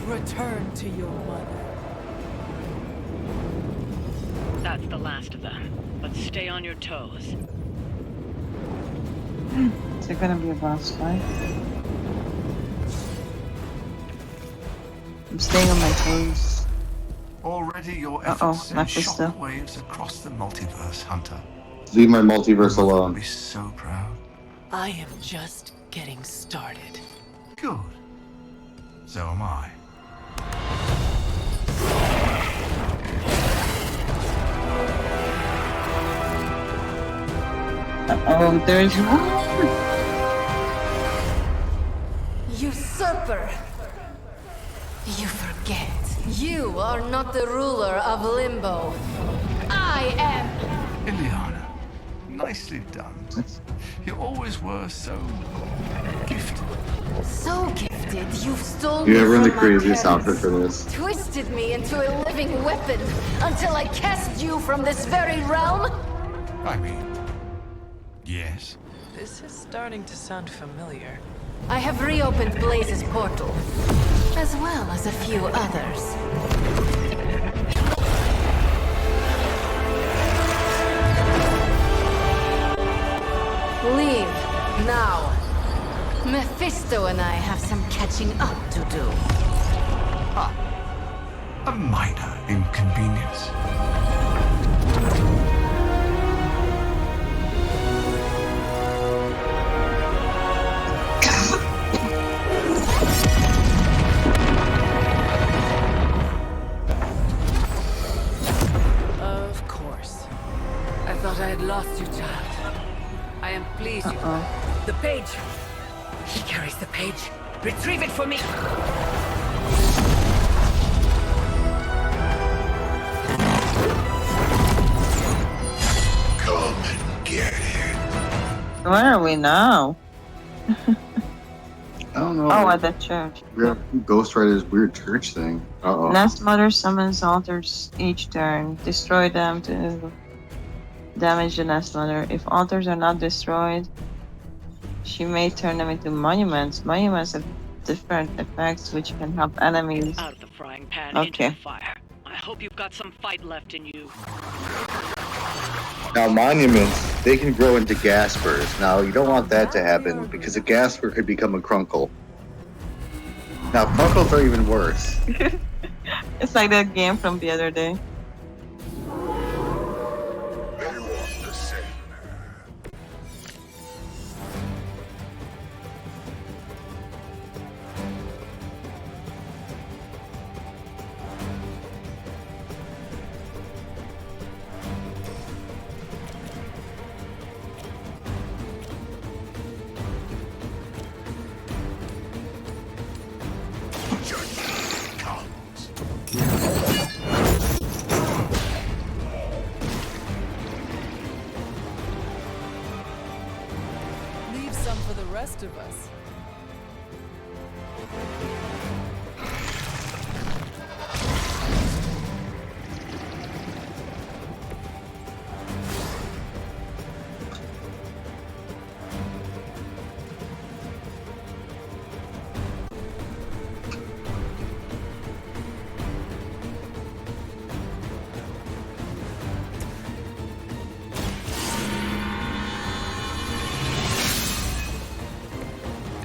[SPEAKER 11] Return to your mother.
[SPEAKER 18] That's the last of them. But stay on your toes.
[SPEAKER 2] Is it gonna be a boss fight? I'm staying on my toes.
[SPEAKER 17] Already your
[SPEAKER 2] Uh-oh,
[SPEAKER 17] efforts send
[SPEAKER 2] Mephisto.
[SPEAKER 17] shockwaves across the multiverse, Hunter.
[SPEAKER 3] Leave my multiverse
[SPEAKER 17] I'll
[SPEAKER 3] alone.
[SPEAKER 17] be so proud.
[SPEAKER 11] I am just getting started.
[SPEAKER 17] Good. So am I.
[SPEAKER 2] Oh, there's one.
[SPEAKER 14] Usurper! You forget. You are not the ruler of Limbo. I am!
[SPEAKER 17] Ileana, nicely done. You always were so gifted.
[SPEAKER 14] So gifted, you've stolen
[SPEAKER 3] You
[SPEAKER 14] me
[SPEAKER 3] have really
[SPEAKER 14] from my
[SPEAKER 3] craziest
[SPEAKER 14] parents,
[SPEAKER 3] outfit for this.
[SPEAKER 14] twisted me into a living weapon until I cast you from this very realm.
[SPEAKER 17] I mean, yes.
[SPEAKER 11] This is starting to sound familiar.
[SPEAKER 14] I have reopened Blaze's portal, as well as a few others. Leave now. Mephisto and I have some catching up to do.
[SPEAKER 17] A minor inconvenience.
[SPEAKER 8] Of course. I thought I had lost you, child. I am pleased you... The page! He carries the page. Retrieve it for me!
[SPEAKER 10] Come and get it.
[SPEAKER 2] Where are we now?
[SPEAKER 3] I don't know.
[SPEAKER 2] Oh, at the church.
[SPEAKER 3] Yeah, Ghost Rider's weird church thing. Uh-oh.
[SPEAKER 2] Nest Mother summons altars each turn. Destroy them to damage the Nest Mother. If altars are not destroyed, she may turn them into monuments. Monuments have different effects which can help enemies.
[SPEAKER 18] Out of the frying pan into
[SPEAKER 2] Okay.
[SPEAKER 18] the fire. I hope you've got some fight left in you.
[SPEAKER 3] Now, monuments, they can grow into Gaspers. Now, you don't want that to happen because a Gasper could become a Crunkle. Now, Crunkles are even worse.
[SPEAKER 2] It's like that game from the other day.
[SPEAKER 11] for the rest of us.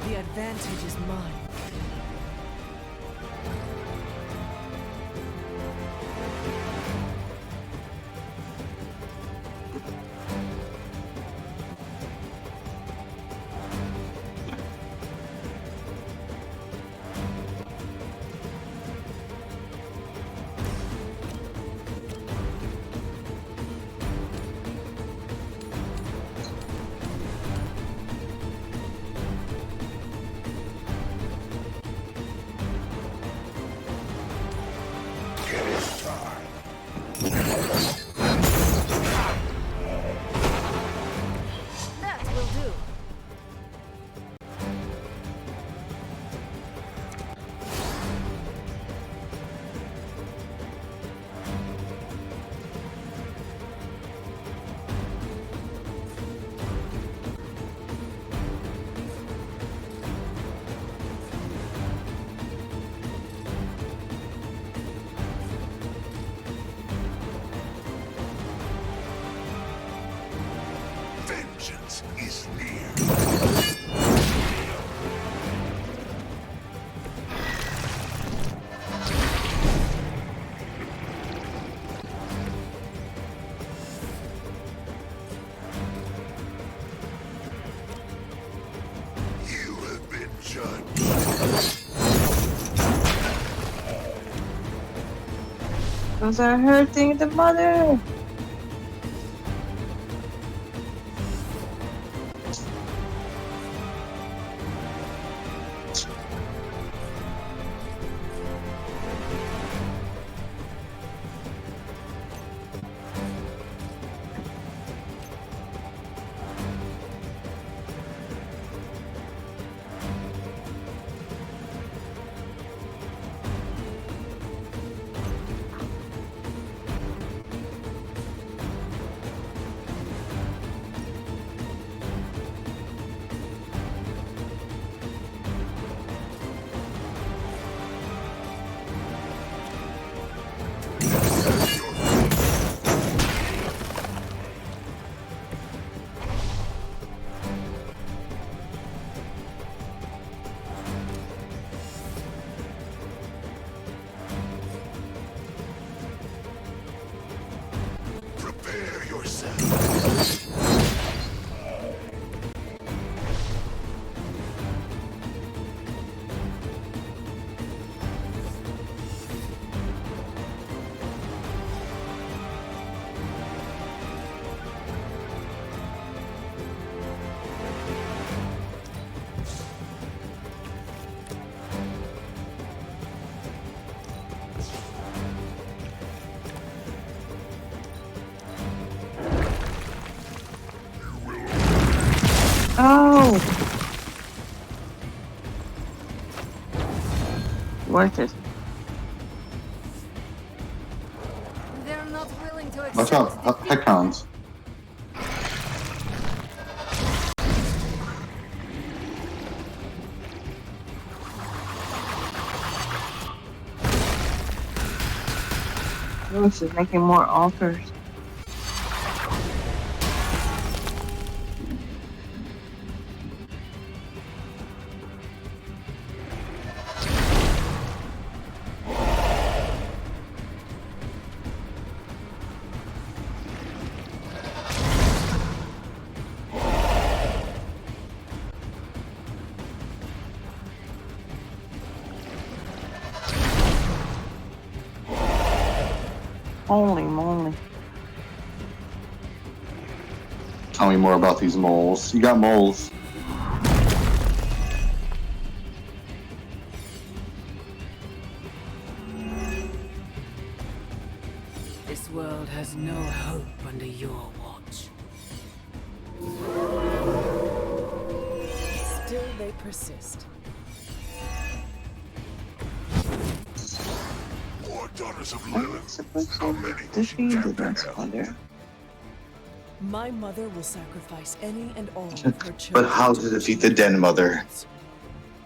[SPEAKER 11] The advantage is mine.
[SPEAKER 14] That will do.
[SPEAKER 10] Vengeance is near. You have been judged.
[SPEAKER 2] Those are hurting the mother.
[SPEAKER 10] Prepare yourself.
[SPEAKER 2] Oh! Worth it.
[SPEAKER 14] They're not willing to
[SPEAKER 3] Watch
[SPEAKER 14] accept
[SPEAKER 3] out, head counts.
[SPEAKER 2] This is making more altars. Holy moly.
[SPEAKER 3] Tell me more about these moles. You got moles.
[SPEAKER 13] This world has no hope under your watch.
[SPEAKER 11] they persist.
[SPEAKER 17] More daughters of
[SPEAKER 2] I'm
[SPEAKER 17] Lilith.
[SPEAKER 2] supposed
[SPEAKER 17] How
[SPEAKER 2] to
[SPEAKER 17] many
[SPEAKER 2] defeat the grandfather.
[SPEAKER 11] My mother will sacrifice any and all of her children.
[SPEAKER 3] But how to defeat the Den Mother?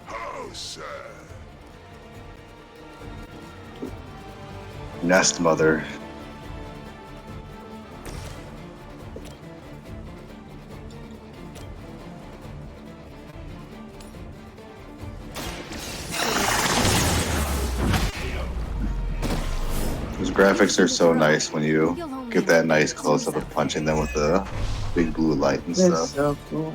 [SPEAKER 17] How sad.
[SPEAKER 3] Nest Mother. Those graphics are so nice when you get that nice close up of punching them with the big blue light and
[SPEAKER 2] That's
[SPEAKER 3] stuff.
[SPEAKER 2] so cool.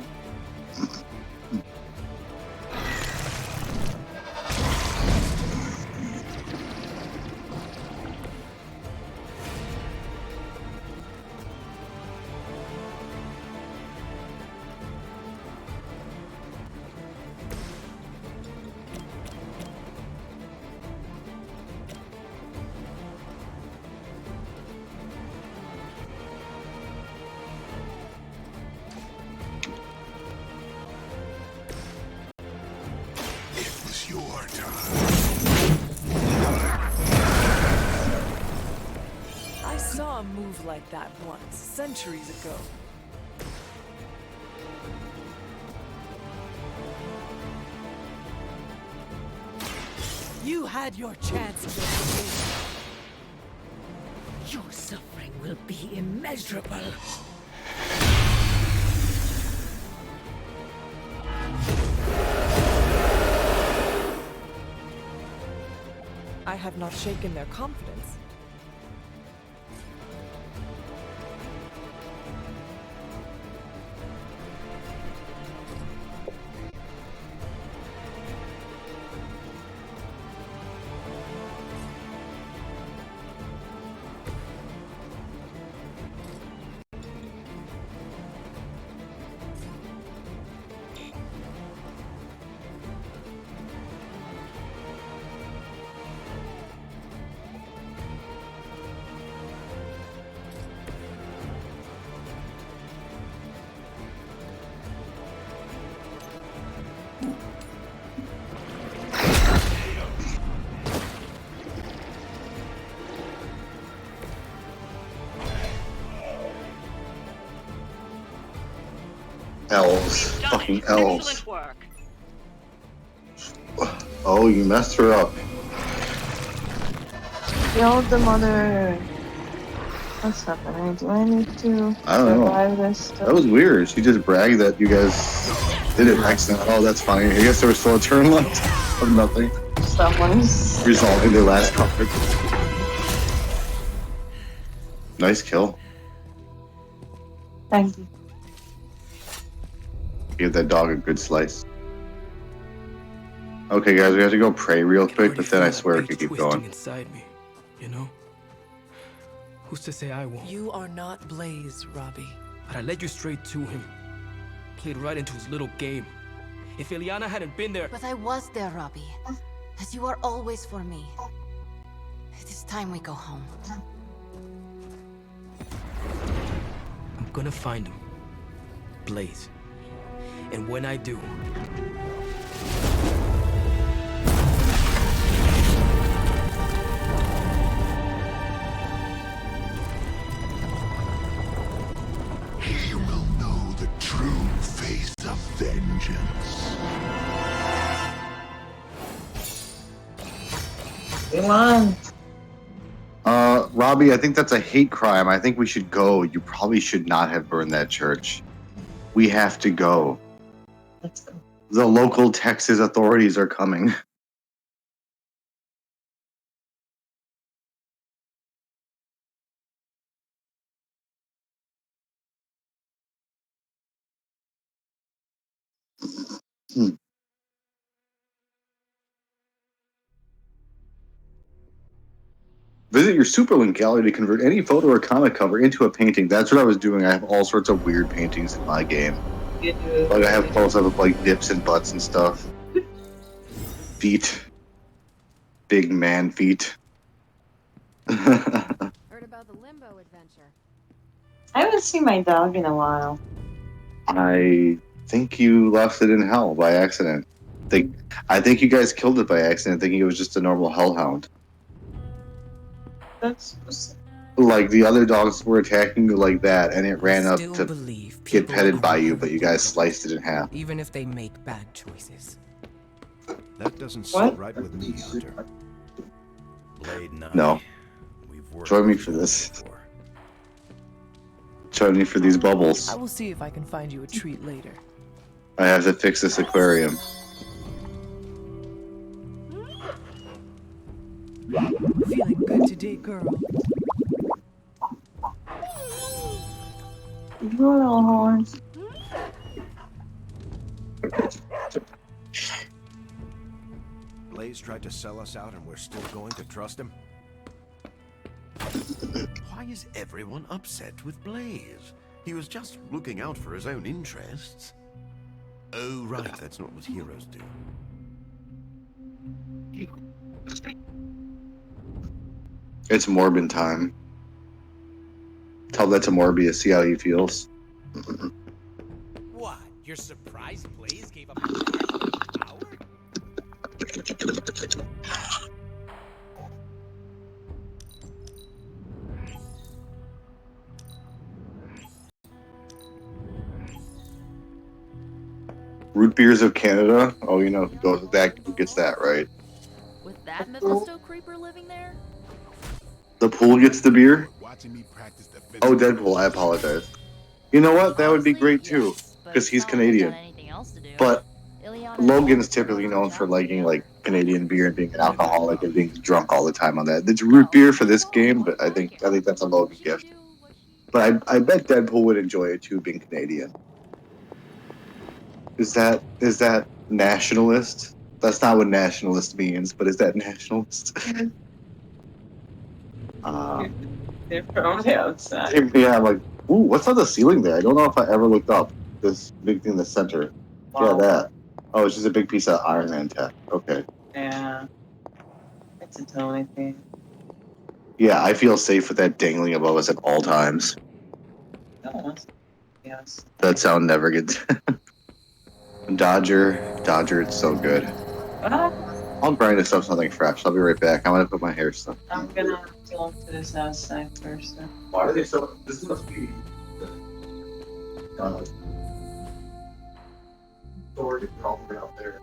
[SPEAKER 17] It was your time.
[SPEAKER 11] I saw a move like that once, centuries ago. You had your chance against me.
[SPEAKER 13] Your suffering will be immeasurable.
[SPEAKER 11] I have not shaken their confidence.
[SPEAKER 3] Elves. Fucking elves.
[SPEAKER 18] Excellent work.
[SPEAKER 3] Oh, you messed her up.
[SPEAKER 2] Kill the mother. What's happening? Do I need to
[SPEAKER 3] I don't know.
[SPEAKER 2] survive this?
[SPEAKER 3] That was weird. She just bragged that you guys did it excellent. Oh, that's fine. I guess there was still a turn left of nothing.
[SPEAKER 2] Someone's
[SPEAKER 3] Resolving their last conflict. Nice kill.
[SPEAKER 2] Thank you.
[SPEAKER 3] Give that dog a good slice. Okay, guys, we have to go pray real quick, but then I swear we can keep
[SPEAKER 7] Twisting
[SPEAKER 3] going.
[SPEAKER 7] inside me, you know? Who's to say I won't?
[SPEAKER 11] You are not Blaze, Robbie.
[SPEAKER 7] But I led you straight to him. Played right into his little game. If Ileana hadn't been there...
[SPEAKER 14] But I was there, Robbie. As you are always for me. It is time we go home.
[SPEAKER 7] I'm gonna find him. Blaze. And when I do...
[SPEAKER 17] He will know the true face of vengeance.
[SPEAKER 2] Come on.
[SPEAKER 3] Robbie, I think that's a hate crime. I think we should go. You probably should not have burned that church. We have to go.
[SPEAKER 2] Let's go.
[SPEAKER 3] The local Texas authorities are coming. Visit your Superlink gallery to convert any photo or comic cover into a painting. That's what I was doing. I have all sorts of weird paintings in my game. Like I have close-up of like dips and butts and stuff. Feet. Big man feet.
[SPEAKER 8] Heard about the Limbo adventure.
[SPEAKER 2] I haven't seen my dog in a while.
[SPEAKER 3] I think you left it in hell by accident. I think you guys killed it by accident, thinking it was just a normal hellhound.
[SPEAKER 2] That's
[SPEAKER 3] Like the other dogs were attacking you like that, and it ran up
[SPEAKER 7] Still
[SPEAKER 3] to
[SPEAKER 7] believe
[SPEAKER 3] get
[SPEAKER 7] people
[SPEAKER 3] petted
[SPEAKER 7] are
[SPEAKER 3] by you,
[SPEAKER 7] hurt,
[SPEAKER 3] but you guys sliced it in half.
[SPEAKER 7] even if they make bad choices.
[SPEAKER 5] That doesn't sit
[SPEAKER 2] What?
[SPEAKER 5] right with me, Hunter.
[SPEAKER 19] Blade and I,
[SPEAKER 3] No.
[SPEAKER 19] we've worked
[SPEAKER 3] Join me
[SPEAKER 19] with
[SPEAKER 3] for
[SPEAKER 19] each other
[SPEAKER 3] this.
[SPEAKER 19] before.
[SPEAKER 3] Join me for these bubbles.
[SPEAKER 11] I will see if I can find you a treat later.
[SPEAKER 3] I have to fix this aquarium.
[SPEAKER 11] Feeling good today, girl.
[SPEAKER 2] you little horns.
[SPEAKER 5] Blaze tried to sell us out and we're still going to trust him?
[SPEAKER 20] Why is everyone upset with Blaze? He was just looking out for his own interests. Oh, right, that's not what heroes do.
[SPEAKER 3] It's Morbin time. Tell that to Morbius, see how he feels.
[SPEAKER 12] What? You're surprised Blaze gave up his power?
[SPEAKER 3] Root beers of Canada? Oh, you know who goes with that? Who gets that, right?
[SPEAKER 6] With that Mephisto creeper living there?
[SPEAKER 3] The pool gets the beer?
[SPEAKER 10] Watching me practice the
[SPEAKER 3] Oh, Deadpool, I apologize. You know what? That would be great too, because he's Canadian. But Logan's typically known for liking like Canadian beer and being an alcoholic and being drunk all the time on that. It's root beer for this game, but I think that's a Logan gift. But I bet Deadpool would enjoy it too, being Canadian. Is that nationalist? That's not what nationalist means, but is that nationalist?
[SPEAKER 2] They're from the outside.
[SPEAKER 3] Yeah, I'm like, ooh, what's on the ceiling there? I don't know if I ever looked up. This big thing in the center.
[SPEAKER 2] Wow.
[SPEAKER 3] Yeah, that. Oh, it's just a big piece of Iron Man tech. Okay.
[SPEAKER 2] Yeah. It's a Tony thing.
[SPEAKER 3] Yeah, I feel safe with that dangling above us at all times.
[SPEAKER 2] Oh, yes.
[SPEAKER 3] That sound never gets. Dodger, it's so good. I'll grind this up something fresh. I'll be right back. I'm gonna put my hair stuff.
[SPEAKER 2] I'm gonna go to this outside first.
[SPEAKER 3] Why are they so? This must be. Storage all the way out there.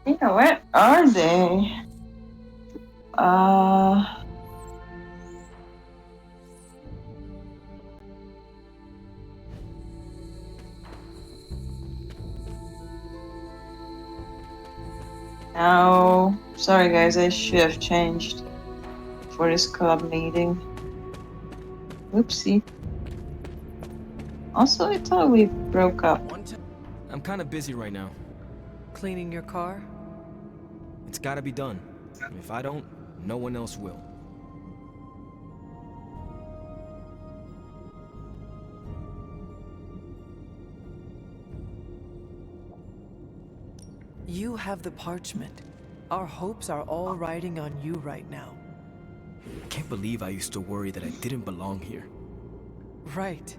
[SPEAKER 2] Yeah, where are they? Oh, sorry guys, I should have changed for this club meeting. Oopsie. Also, I thought we broke up.
[SPEAKER 7] I'm kind of busy right now.
[SPEAKER 11] Cleaning your car?
[SPEAKER 7] It's gotta be done. If I don't, no one else will.
[SPEAKER 11] You have the parchment. Our hopes are all riding on you right now.
[SPEAKER 7] I can't believe I used to worry that I didn't belong here.
[SPEAKER 11] Right.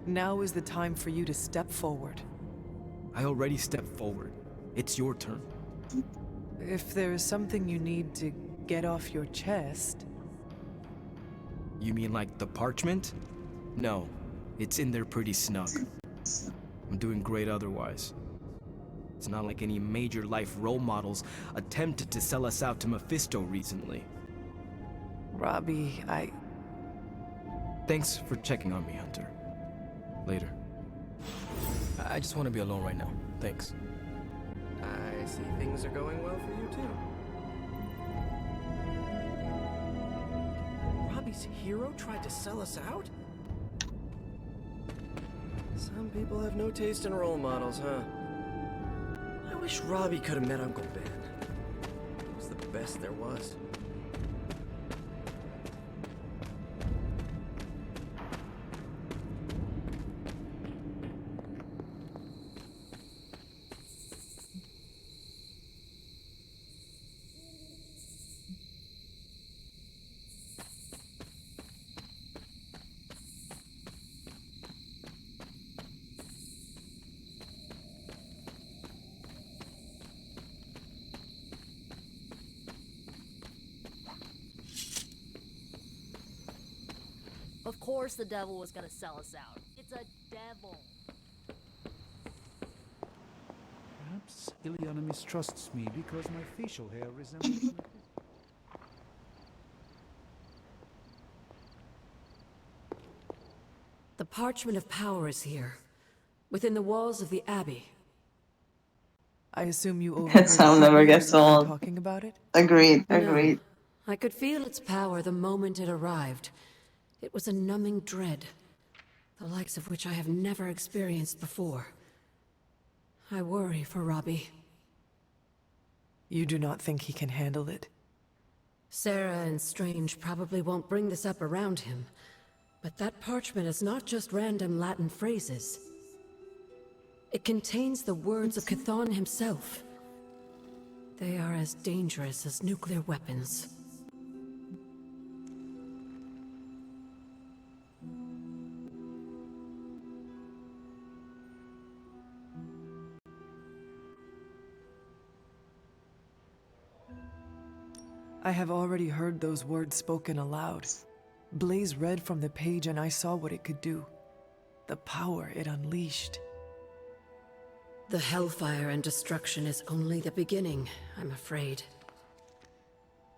[SPEAKER 11] Now is the time for you to step forward.
[SPEAKER 7] I already stepped forward. It's your turn.
[SPEAKER 11] If there is something you need to get off your chest...
[SPEAKER 7] You mean like the parchment? No, it's in there pretty snug. I'm doing great otherwise. It's not like any major life role models attempted to sell us out to Mephisto recently.
[SPEAKER 11] Robbie,
[SPEAKER 7] Thanks for checking on me, Hunter. Later. I just want to be alone right now. Thanks.
[SPEAKER 9] I see things are going well for you too. Robbie's hero tried to sell us out? Some people have no taste in role models, huh? I wish Robbie could have met Uncle Ben. He was the best there was.
[SPEAKER 6] Of course the devil was gonna sell us out. It's a devil.
[SPEAKER 15] Perhaps Ileana mistrusts me because my facial hair resembles my...
[SPEAKER 8] The Parchment of Power is here, within the walls of the Abbey.
[SPEAKER 11] I assume you
[SPEAKER 2] That
[SPEAKER 11] overheard
[SPEAKER 2] sound never gets
[SPEAKER 11] someone
[SPEAKER 2] old.
[SPEAKER 11] talking about it?
[SPEAKER 2] Agreed,
[SPEAKER 8] No,
[SPEAKER 2] agreed.
[SPEAKER 8] I could feel its power the moment it arrived. It was a numbing dread, the likes of which I have never experienced before. I worry for Robbie.
[SPEAKER 11] You do not think he can handle it?
[SPEAKER 8] Sarah and Strange probably won't bring this up around him, but that parchment is not just random Latin phrases. It contains the words of Chthon himself. They are as dangerous as nuclear weapons.
[SPEAKER 11] I have already heard those words spoken aloud. Blaze read from the page and I saw what it could do. The power it unleashed.
[SPEAKER 8] The hellfire and destruction is only the beginning, I'm afraid.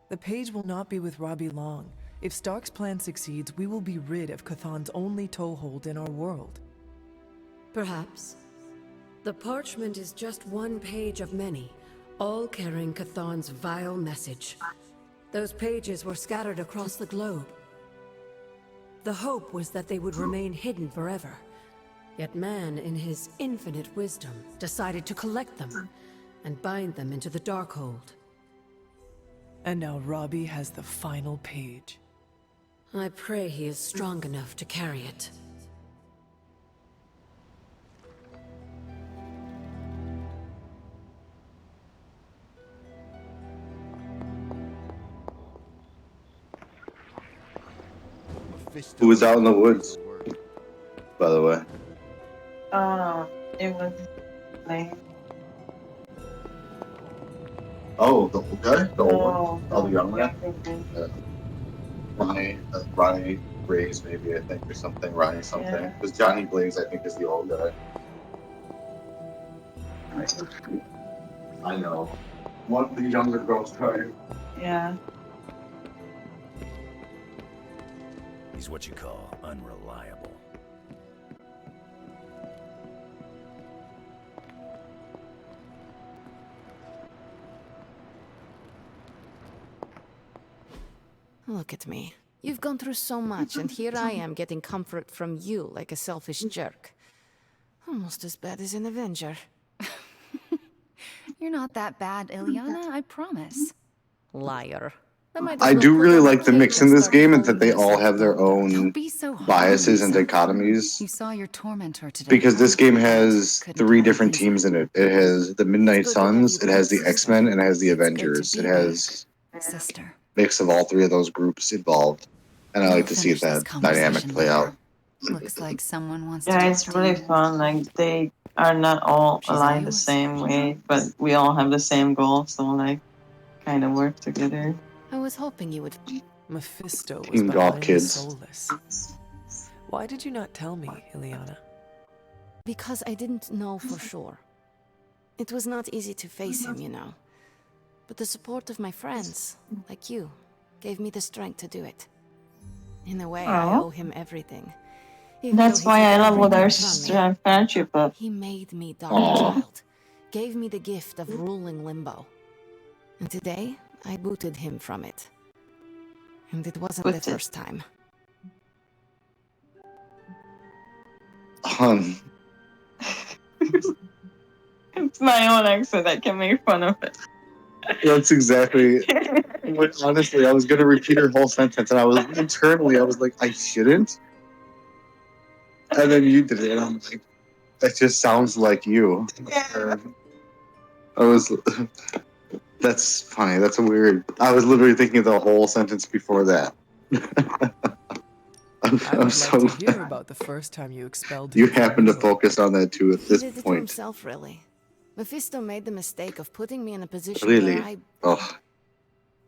[SPEAKER 11] The page will not be with Robbie long. If Stark's plan succeeds, we will be rid of Chthon's only toehold in our world.
[SPEAKER 8] Perhaps. The parchment is just one page of many, all carrying Chthon's vile message. Those pages were scattered across the globe. The hope was that they would remain hidden forever. Yet man, in his infinite wisdom, decided to collect them and bind them into the Darkhold.
[SPEAKER 11] And now Robbie has the final page.
[SPEAKER 8] I pray he is strong enough to carry it.
[SPEAKER 3] Who was out in the woods, by the way?
[SPEAKER 2] It was like...
[SPEAKER 3] Oh, the old guy? The old one?
[SPEAKER 2] No,
[SPEAKER 3] Oh, the young man?
[SPEAKER 2] Yeah.
[SPEAKER 3] Ronnie Blaze, maybe, I think, or something. Ronnie something.
[SPEAKER 2] Yeah.
[SPEAKER 3] Because Johnny Blaze, I think, is the old guy. I know. One of the younger girls tried.
[SPEAKER 2] Yeah.
[SPEAKER 19] He's what you call unreliable.
[SPEAKER 14] Look at me. You've gone through so much, and here I am getting comfort from you like a selfish jerk. Almost as bad as an Avenger.
[SPEAKER 21] You're not that bad, Ileana, I promise.
[SPEAKER 14] Liar.
[SPEAKER 3] I do really like the mix in this game, and that they all have their own biases and dichotomies.
[SPEAKER 21] You saw your tormentor today.
[SPEAKER 3] Because this game has 3 different teams in it. It has the Midnight Suns, it has the X-Men, and it has the Avengers. It has
[SPEAKER 21] Sister.
[SPEAKER 3] mix of all 3 of those groups involved. And I like to see that dynamic play out.
[SPEAKER 21] Looks like someone wants to
[SPEAKER 2] Yeah,
[SPEAKER 21] talk
[SPEAKER 2] it's
[SPEAKER 21] to
[SPEAKER 2] really
[SPEAKER 21] you.
[SPEAKER 2] fun. Like, they are not all aligned the same way, but we all have the same goal, so, like, kind of work together.
[SPEAKER 14] I was hoping you would.
[SPEAKER 11] Mephisto was
[SPEAKER 3] Team golf
[SPEAKER 11] behind
[SPEAKER 3] kids.
[SPEAKER 11] Solus. Why did you not tell me, Ileana?
[SPEAKER 14] Because I didn't know for sure. It was not easy to face him, you know. But the support of my friends, like you, gave me the strength to do it. In a way, I owe him everything. Even
[SPEAKER 2] That's
[SPEAKER 14] though he
[SPEAKER 2] why I
[SPEAKER 14] took
[SPEAKER 2] love what our
[SPEAKER 14] everything from me.
[SPEAKER 2] friendship up.
[SPEAKER 14] He made me Dark Child, gave me the gift of ruling Limbo. And today, I booted him from it. And it wasn't the first time.
[SPEAKER 2] It's my own accent. I can make fun of it.
[SPEAKER 3] That's exactly what, honestly, I was going to repeat her whole sentence, and I was internally, I was like, I shouldn't. And then you did it, and I'm like, that just sounds like you. That's funny. That's a weird. I was literally thinking of the whole sentence before that.
[SPEAKER 11] I would like to hear about the first time you expelled
[SPEAKER 3] You
[SPEAKER 11] him from
[SPEAKER 3] happen to
[SPEAKER 11] Limbo.
[SPEAKER 3] focus on that too at
[SPEAKER 14] He
[SPEAKER 3] this
[SPEAKER 14] did it to
[SPEAKER 3] point.
[SPEAKER 14] himself, really. Mephisto made the mistake of putting me in a position
[SPEAKER 3] Really?
[SPEAKER 14] where I...
[SPEAKER 3] Oh.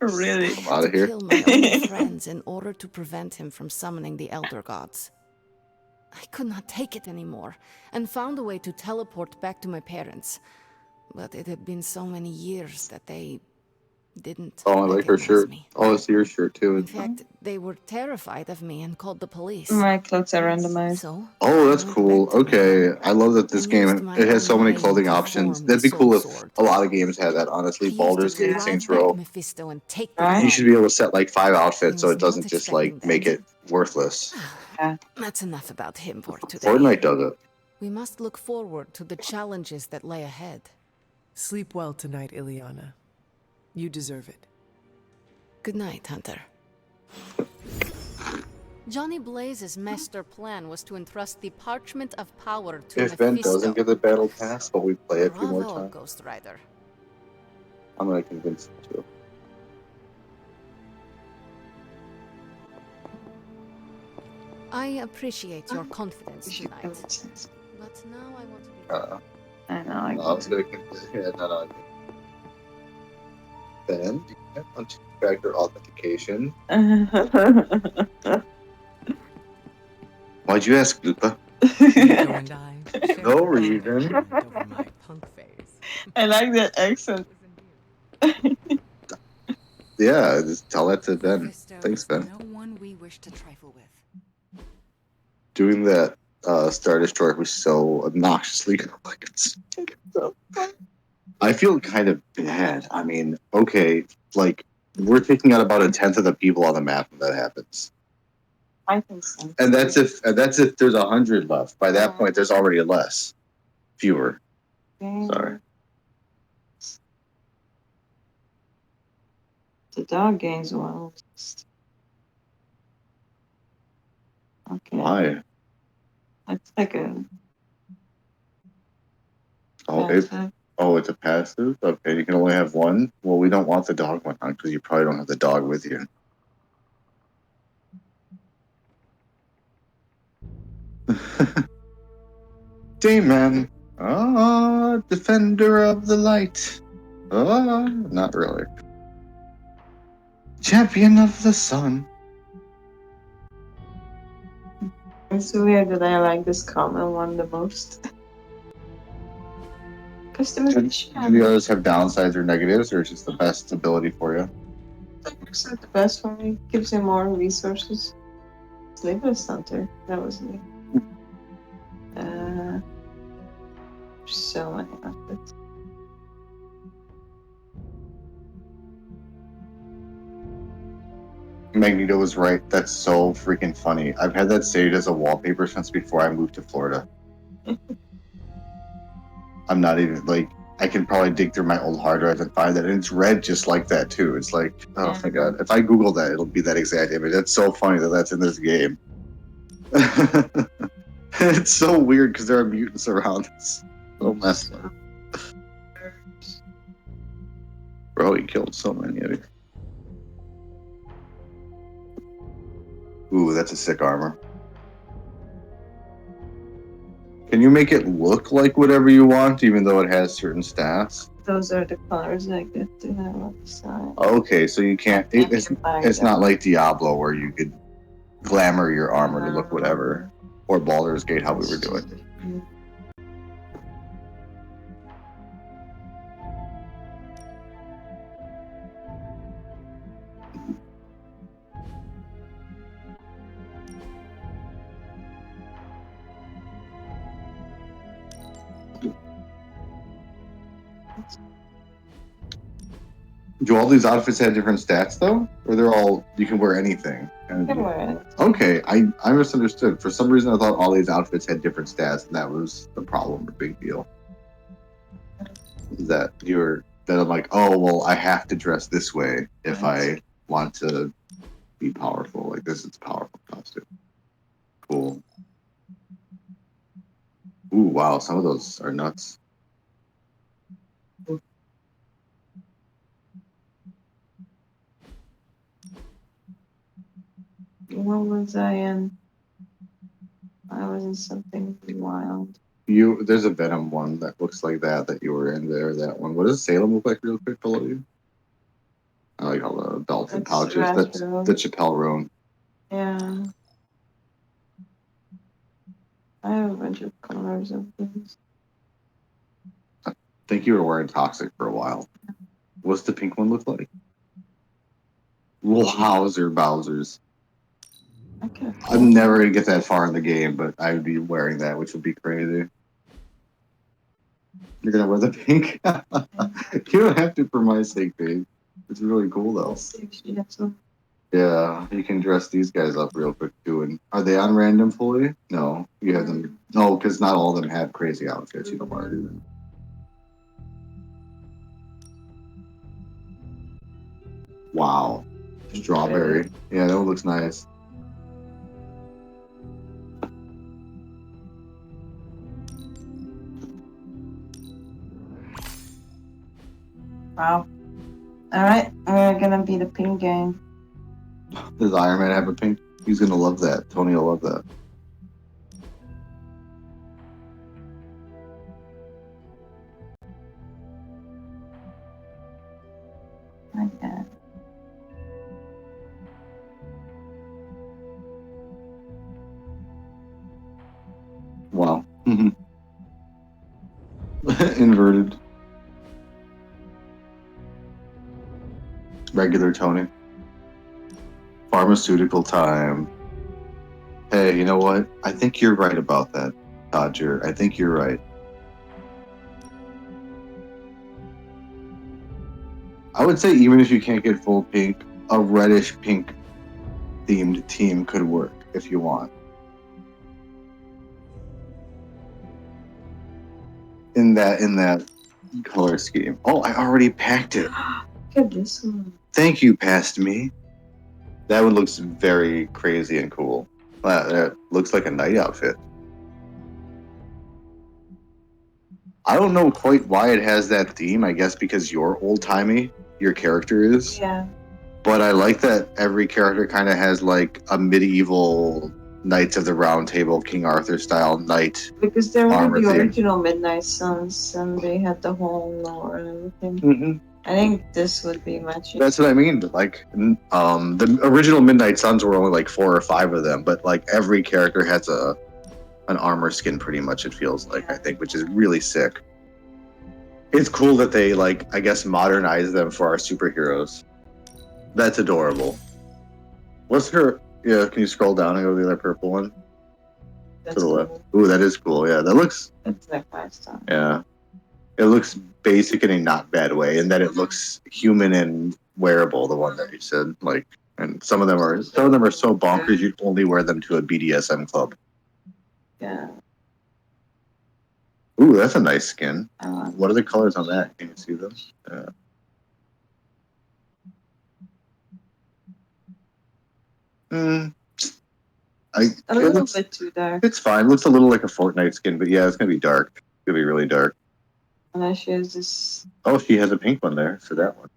[SPEAKER 2] Really?
[SPEAKER 14] I had to kill my own friends in order to prevent him from summoning the Elder Gods. I could not take it anymore, and found a way to teleport back to my parents. But it had been so many years that they didn't
[SPEAKER 3] Oh, I like her
[SPEAKER 14] recognize
[SPEAKER 3] shirt.
[SPEAKER 14] me.
[SPEAKER 3] Oh, I see your shirt too.
[SPEAKER 14] In fact, they were terrified of me and called the police.
[SPEAKER 2] My clothes are randomized.
[SPEAKER 14] So,
[SPEAKER 3] Oh, that's cool. Okay, I love that this game it has so many clothing options. That'd be cool if a lot of games had that. Honestly, Baldur's Gate, Saints Row.
[SPEAKER 14] Mephisto and take the
[SPEAKER 2] Right?
[SPEAKER 3] You should be able to set like 5 outfits, so
[SPEAKER 14] was
[SPEAKER 3] it doesn't
[SPEAKER 14] not
[SPEAKER 3] just like
[SPEAKER 14] expecting
[SPEAKER 3] make
[SPEAKER 14] that.
[SPEAKER 3] it worthless.
[SPEAKER 14] That's enough about him for today.
[SPEAKER 3] Fortnite does it.
[SPEAKER 14] We must look forward to the challenges that lay ahead.
[SPEAKER 11] Sleep well tonight, Ileana. You deserve it.
[SPEAKER 14] Good night, Hunter. Johnny Blaze's master plan was to entrust the parchment of power to
[SPEAKER 3] If Ben
[SPEAKER 14] Mephisto.
[SPEAKER 3] doesn't get the battle pass, but we play it a few more
[SPEAKER 14] Bravo,
[SPEAKER 3] times,
[SPEAKER 14] Ghost Rider.
[SPEAKER 3] I'm gonna convince him to.
[SPEAKER 14] I appreciate your confidence tonight. But now I want to be...
[SPEAKER 2] I know.
[SPEAKER 3] I was gonna convince him. No. Ben, do you have multi-factor authentication? Why'd you ask, Lupa?
[SPEAKER 4] Nico and I shared
[SPEAKER 3] No
[SPEAKER 4] a bonding
[SPEAKER 3] reason.
[SPEAKER 4] moment over my punk phase.
[SPEAKER 2] I like that accent.
[SPEAKER 3] Yeah, just tell that to Ben.
[SPEAKER 21] Mephisto
[SPEAKER 3] Thanks,
[SPEAKER 21] is
[SPEAKER 3] Ben.
[SPEAKER 21] no one we wish to trifle with.
[SPEAKER 3] Doing that Star Destroyer was so obnoxiously complex. I feel kind of bad. I mean, okay, like, we're taking out about 1/10 of the people on the map when that happens.
[SPEAKER 2] I think so.
[SPEAKER 3] And that's if there's 100 left. By that point, there's already less. Fewer. Sorry.
[SPEAKER 2] The dog gains one. Okay.
[SPEAKER 3] Why?
[SPEAKER 2] It's like a...
[SPEAKER 3] It's a passive? Okay, you can only have one? Well, we don't want the dog one on because you probably don't have the dog with you. Demon! Ah, defender of the light. Ah, not really. Champion of the sun.
[SPEAKER 2] It's weird that I like this common one the most.
[SPEAKER 3] Do
[SPEAKER 2] Customization.
[SPEAKER 3] the others have downsides or negatives, or is just the best ability for you?
[SPEAKER 2] That works out the best for me. Gives you more resources. Sleepless Hunter. That was me. So many outfits.
[SPEAKER 3] Magneto was right. That's so freaking funny. I've had that saved as a wallpaper since before I moved to Florida. I'm not even, like, I can probably dig through my old hard drive and find that. And it's red just like that, too. It's like, oh my god. If I Google that, it'll be that exact image. That's so funny that that's in this game. It's so weird because there are mutants around us. So messed up. Bro, he killed so many of you. Ooh, that's a sick armor. Can you make it look like whatever you want, even though it has certain stats?
[SPEAKER 2] Those are the colors I get to have on the side.
[SPEAKER 3] Okay, so you can't. It's not like Diablo where you could glamour your armor to look whatever, or Baldur's Gate, how we were doing. Do all these outfits have different stats though, or they're all you can wear anything? Okay, I misunderstood. For some reason, I thought all these outfits had different stats, and that was the problem or big deal. That I'm like, oh well, I have to dress this way if I want to be powerful. Like this is a powerful costume. Cool. Ooh, wow, some of those are nuts.
[SPEAKER 2] What was I in? I was in something wild.
[SPEAKER 3] There's a Venom one that looks like that you were in there. That one. What does Salem look like real quick below you? I like all the belts and
[SPEAKER 2] That's
[SPEAKER 3] pouches. That's
[SPEAKER 2] retro.
[SPEAKER 3] the Chappelle room.
[SPEAKER 2] Yeah. I have a bunch of colors of these.
[SPEAKER 3] I think you were wearing Toxic for a while. What's the pink one look like? Wowzer Bowsers.
[SPEAKER 2] Okay.
[SPEAKER 3] I'm never gonna get that far in the game, but I would be wearing that, which would be crazy. You're gonna wear the pink? You don't have to for my sake, babe. It's really cool though. Yeah, you can dress these guys up real quick too. And are they on random fully? No, you have them. No, because not all of them have crazy outfits. You don't want to do them. Wow, strawberry. Yeah, that one looks nice.
[SPEAKER 2] Wow. Alright, we're gonna be the pink gang.
[SPEAKER 3] Does Iron Man have a pink? He's gonna love that. Tony will love that.
[SPEAKER 2] Okay.
[SPEAKER 3] Wow. Inverted. Regular Tony. Pharmaceutical time. Hey, you know what? I think you're right about that, Dodger. I think you're right. I would say even if you can't get full pink, a reddish pink themed team could work if you want. In that color scheme. Oh, I already packed it.
[SPEAKER 2] Look at this one.
[SPEAKER 3] Thank you, past me. That one looks very crazy and cool. That looks like a night outfit. I don't know quite why it has that theme. I guess because you're old timey, your character is.
[SPEAKER 2] Yeah.
[SPEAKER 3] But I like that every character kind of has like a medieval Knights of the Round Table, King Arthur style knight.
[SPEAKER 2] Because they were
[SPEAKER 3] armor
[SPEAKER 2] the
[SPEAKER 3] theme.
[SPEAKER 2] original Midnight Suns and they had the whole lore and everything.
[SPEAKER 3] Mm-hmm.
[SPEAKER 2] I think this would be matching.
[SPEAKER 3] That's what I mean. Like, the original Midnight Suns were only like 4 or 5 of them, but like every character has an armor skin, pretty much. It feels like, I think, which is really sick. It's cool that they like, I guess, modernize them for our superheroes. That's adorable. What's her? Yeah, can you scroll down and go to the other purple one?
[SPEAKER 2] That's
[SPEAKER 3] to the
[SPEAKER 2] cool.
[SPEAKER 3] left. Ooh, that is cool. Yeah, that looks.
[SPEAKER 2] It's like 5-star.
[SPEAKER 3] Yeah, it looks basic in a not bad way, and that it looks human and wearable. The one that you said, like, and some of them are so bonkers you'd only wear them to a BDSM club.
[SPEAKER 2] Yeah.
[SPEAKER 3] Ooh, that's a nice skin. What are the colors on that? Can you see them?
[SPEAKER 2] A little bit too dark.
[SPEAKER 3] It's fine. Looks a little like a Fortnite skin, but yeah, it's gonna be dark. It's gonna be really dark.
[SPEAKER 2] And then she has this.
[SPEAKER 3] Oh, she has a pink one there for that one.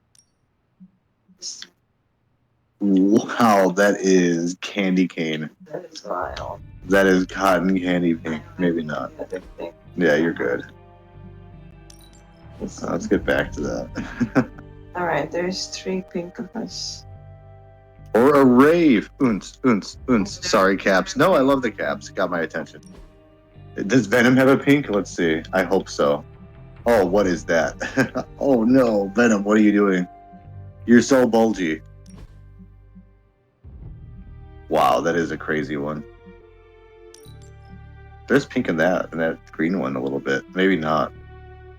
[SPEAKER 3] Wow, that is candy cane.
[SPEAKER 2] That is wild.
[SPEAKER 3] That is cotton candy pink. Maybe not. Yeah, you're good. Let's get back to that.
[SPEAKER 2] Alright, there's 3 pink of us.
[SPEAKER 3] Or a rave. Oons. Sorry, caps. No, I love the caps. Got my attention. Does Venom have a pink? Let's see. I hope so. Oh, what is that? Oh no, Venom, what are you doing? You're so bulgy. Wow, that is a crazy one. There's pink in that green one a little bit. Maybe not.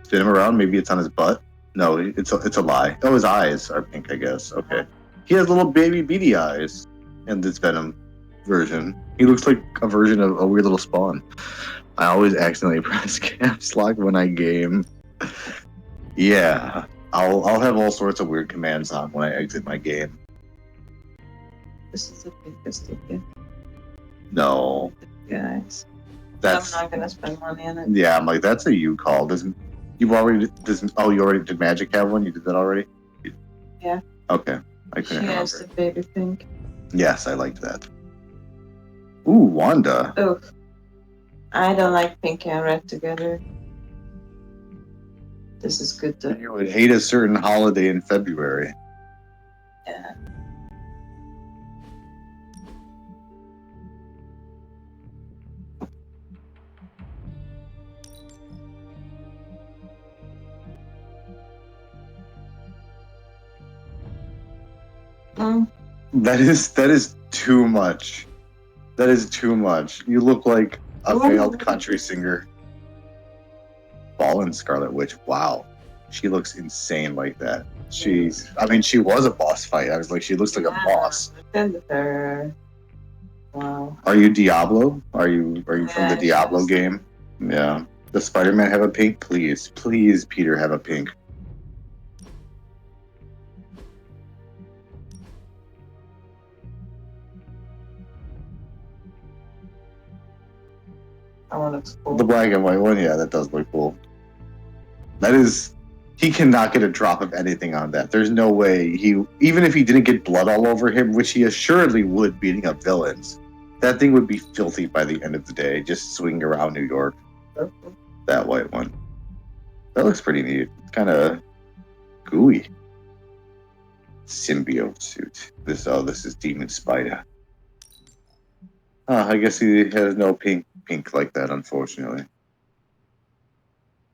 [SPEAKER 3] Spin him around. Maybe it's on his butt. No, it's a lie. Oh, his eyes are pink, I guess. Okay. He has little baby beady eyes in this Venom version. He looks like a version of a weird little Spawn. I always accidentally press caps lock when I game. Yeah, I'll have all sorts of weird commands on when I exit my game.
[SPEAKER 2] This is the pinkest ticket.
[SPEAKER 3] No.
[SPEAKER 2] Guys.
[SPEAKER 3] That's,
[SPEAKER 2] I'm not gonna spend money on it.
[SPEAKER 3] yeah, I'm like, that's a you call. You already did Magic have one? You did that already?
[SPEAKER 2] Yeah.
[SPEAKER 3] Okay. I
[SPEAKER 2] She
[SPEAKER 3] couldn't remember.
[SPEAKER 2] has the baby pink.
[SPEAKER 3] Yes, I liked that. Ooh, Wanda.
[SPEAKER 2] Oh. I don't like pink and red together. This is good though.
[SPEAKER 3] You would hate a certain holiday in February.
[SPEAKER 2] Yeah.
[SPEAKER 3] That is too much. That is too much. You look like a failed country singer. Fallen Scarlet Witch. Wow, she looks insane like that. I mean, she was a boss fight. I was like, she looks like a boss.
[SPEAKER 2] Wow.
[SPEAKER 3] Are you Diablo? Are you from the Diablo
[SPEAKER 2] yes.
[SPEAKER 3] game? Yeah. Does Spider-Man have a pink? Please, please, Peter, have a pink.
[SPEAKER 2] That one looks cool.
[SPEAKER 3] The black and white one, yeah, that does look cool. That is, he cannot get a drop of anything on that. There's no way even if he didn't get blood all over him, which he assuredly would beating up villains, that thing would be filthy by the end of the day, just swinging around New York. That white one. That looks pretty neat. It's kind of gooey. Symbiote suit. This is Demon Spider. I guess he has no pink like that, unfortunately.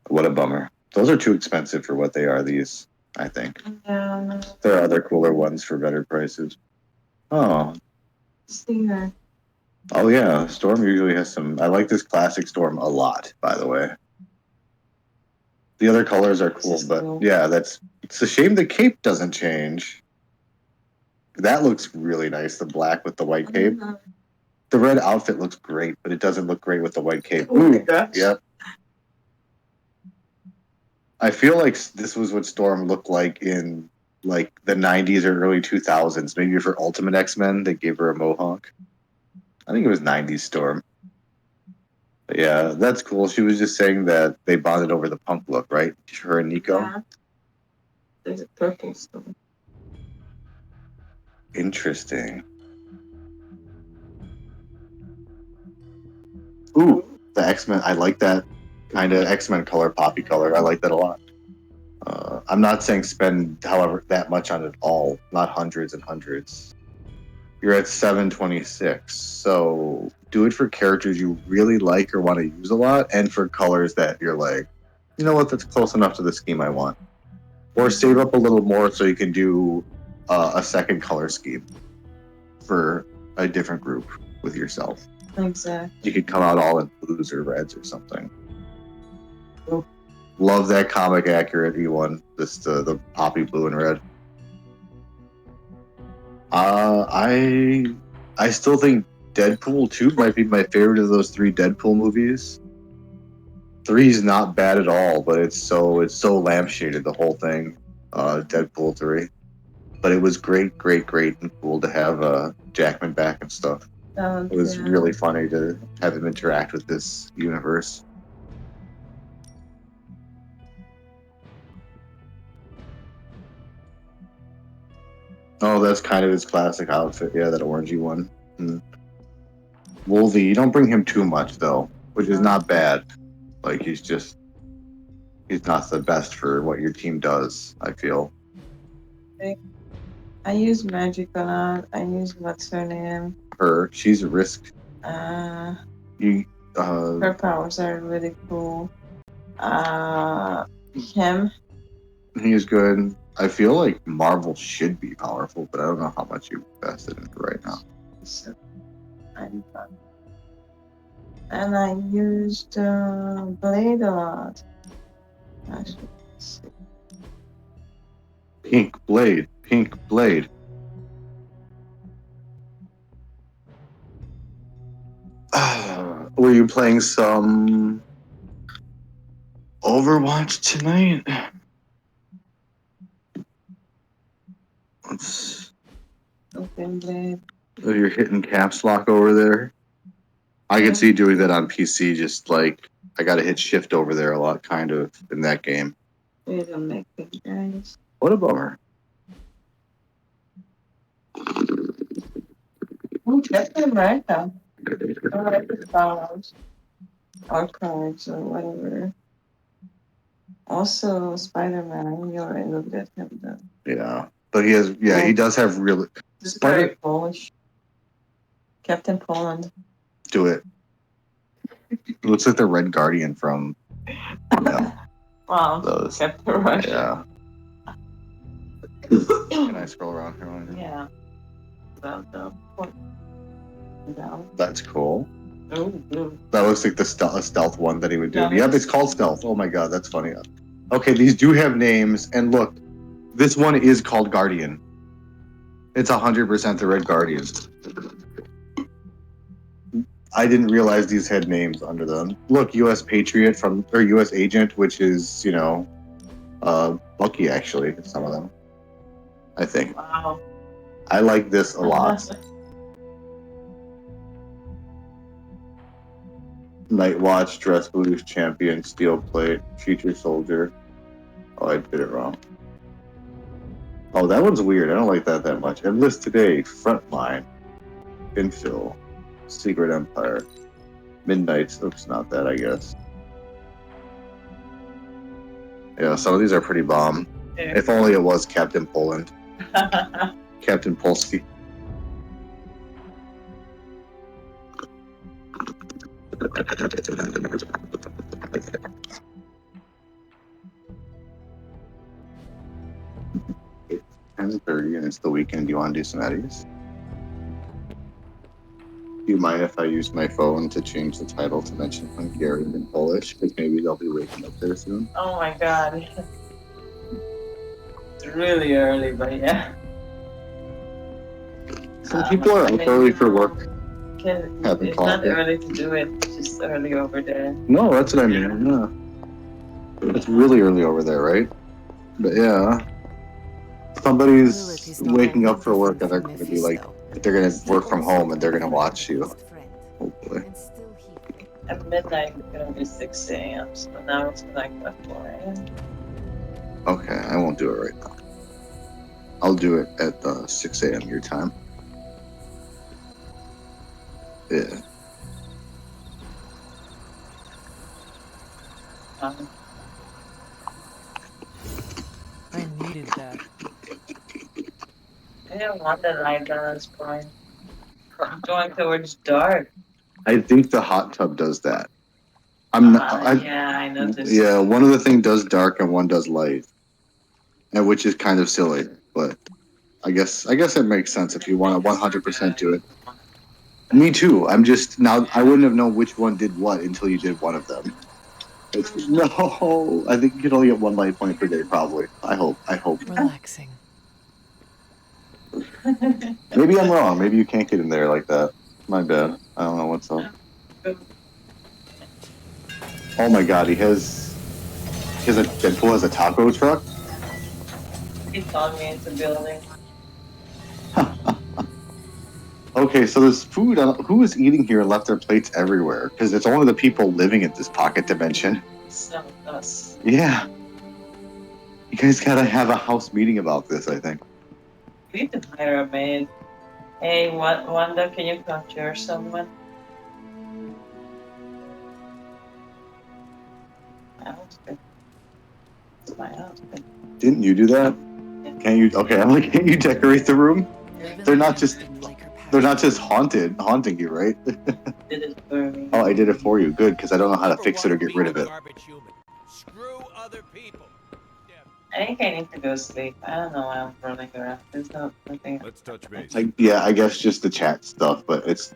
[SPEAKER 3] What a bummer. Those are too expensive for what they are, these, I think.
[SPEAKER 2] Yeah.
[SPEAKER 3] There are other cooler ones for better prices. Oh.
[SPEAKER 2] Stinger.
[SPEAKER 3] Oh, yeah. Storm usually has some... I like this classic Storm a lot, by the way. The other colors are cool, but yeah, it's a shame the cape doesn't change. That looks really nice, the black with the white cape. The red outfit looks great, but it doesn't look great with the white cape. Ooh, yep. I feel like this was what Storm looked like in like the 90s or early 2000s. Maybe for Ultimate X-Men, they gave her a mohawk. I think it was 90s Storm. But yeah, that's cool. She was just saying that they bonded over the punk look, right? Her and Nico.
[SPEAKER 2] Yeah. There's a purple Storm.
[SPEAKER 3] Interesting. Ooh, the X-Men. I like that kind of X-Men color, poppy color. I like that a lot. I'm not saying spend, however, that much on it all. Not hundreds and hundreds. You're at 726, so do it for characters you really like or want to use a lot, and for colors that you're like, you know what, that's close enough to the scheme I want. Or save up a little more so you can do a second color scheme for a different group with yourself.
[SPEAKER 2] Exactly.
[SPEAKER 3] You could come out all in blues or reds or something. Love that comic accurate E1, the poppy blue and red. I still think Deadpool 2 might be my favorite of those 3 Deadpool movies. 3 is not bad at all, but it's so lampshaded, the whole thing. Deadpool 3. But it was great and cool to have Jackman back and stuff. It was really funny to have him interact with this universe. Oh, that's kind of his classic outfit. Yeah, that orangey one. Wolvie, you don't bring him too much, though, which is not bad. Like, he's not the best for what your team does, I feel.
[SPEAKER 2] I use magic a lot. I use what's her name?
[SPEAKER 3] She's a risk.
[SPEAKER 2] Her powers are really cool. Him.
[SPEAKER 3] He is good. I feel like Marvel should be powerful, but I don't know how much you invested in it right now.
[SPEAKER 2] And I used Blade a lot. Actually,
[SPEAKER 3] Pink Blade. Were you playing some Overwatch tonight?
[SPEAKER 2] Open Blade.
[SPEAKER 3] Oh, you're hitting caps lock over there. I can see doing that on PC. Just like I gotta hit shift over there a lot, kind of in that game.
[SPEAKER 2] We don't make big guys.
[SPEAKER 3] What a bummer.
[SPEAKER 2] Captain America. I like the powers. Or cards or whatever. Also, Spider-Man. We already looked at him though.
[SPEAKER 3] Yeah, So he has, yeah, he does have really.
[SPEAKER 2] It's very Polish. Captain Poland.
[SPEAKER 3] Do it. It looks like the Red Guardian from.
[SPEAKER 2] Wow,
[SPEAKER 3] those.
[SPEAKER 2] Captain Russia.
[SPEAKER 3] Yeah. Can I scroll around here?
[SPEAKER 2] Yeah.
[SPEAKER 3] That's cool.
[SPEAKER 2] Oh, blue.
[SPEAKER 3] That looks like the stealth one that he would do.
[SPEAKER 2] Yeah.
[SPEAKER 3] Yep, it's called stealth. Oh my god, that's funny. Okay, these do have names, and look, this one is called Guardian. It's 100% the Red Guardian. I didn't realize these had names under them. Look, U.S. Patriot or U.S. Agent, which is, you know, Bucky actually, some of them. I think.
[SPEAKER 2] Wow.
[SPEAKER 3] I like this a lot. Night Watch, Dress Blues, Champion, Steel Plate, Future Soldier. Oh, I did it wrong. Oh, that one's weird. I don't like that much. Enlist Today, Frontline, Infill, Secret Empire, Midnight's. Oops, not that, I guess. Yeah, some of these are pretty bomb.
[SPEAKER 2] Yeah.
[SPEAKER 3] If only it was Captain Poland. Captain Polski. It's 10:30 and it's the weekend. Do you want to do some eddies? Do you mind if I use my phone to change the title to mention Hungarian and Polish? Because maybe they'll be waking up there soon.
[SPEAKER 2] Oh my god. It's really early, but yeah.
[SPEAKER 3] Some people are up early for work. Having
[SPEAKER 2] It's
[SPEAKER 3] coffee.
[SPEAKER 2] not early to do it, it's just early over there.
[SPEAKER 3] No, that's what I mean. Yeah. It's really early over there, right? But yeah. Somebody's waking up for work and they're going to be like, they're going to work from home and they're going to watch you. Hopefully.
[SPEAKER 2] At midnight, it's gonna be 6 a.m., so now it's like 4 a.m.
[SPEAKER 3] Okay, I won't do it right now. I'll do it at 6 a.m. your time. Yeah.
[SPEAKER 11] I needed that.
[SPEAKER 2] I didn't want the light balance point. I'm going towards dark.
[SPEAKER 3] I think the hot tub does that. I'm not.
[SPEAKER 2] Yeah, I noticed.
[SPEAKER 3] Yeah, one of the things does dark and one does light, and which is kind of silly, but I guess it makes sense if you want to 100% do it. Me too. I'm just now. I wouldn't have known which one did what until you did one of them. No, I think you can only get one light point per day, probably. I hope.
[SPEAKER 11] Relaxing.
[SPEAKER 3] Maybe I'm wrong. Maybe you can't get in there like that. My bad. I don't know what's up. Oh my god, Deadpool has a taco truck?
[SPEAKER 2] He followed me into building.
[SPEAKER 3] Okay, so there's food. Who is eating here and left their plates everywhere? Because it's only the people living in this pocket dimension.
[SPEAKER 2] It's not us.
[SPEAKER 3] Yeah. You guys gotta have a house meeting about this, I think.
[SPEAKER 2] We need to hire a maid. Hey, Wanda, can you conjure someone? My husband. It's my husband.
[SPEAKER 3] Didn't you do that? Can't you? Okay, I'm like, can't you decorate the room? They're not just haunting you, right?
[SPEAKER 2] Did it for me.
[SPEAKER 3] Oh, I did it for you. Good, because I don't know how to fix it or get rid of it.
[SPEAKER 12] Screw other people.
[SPEAKER 2] I think I need to go sleep. I don't know why I'm running around. There's nothing.
[SPEAKER 5] Let's touch base.
[SPEAKER 3] Yeah, I guess just the chat stuff, but it's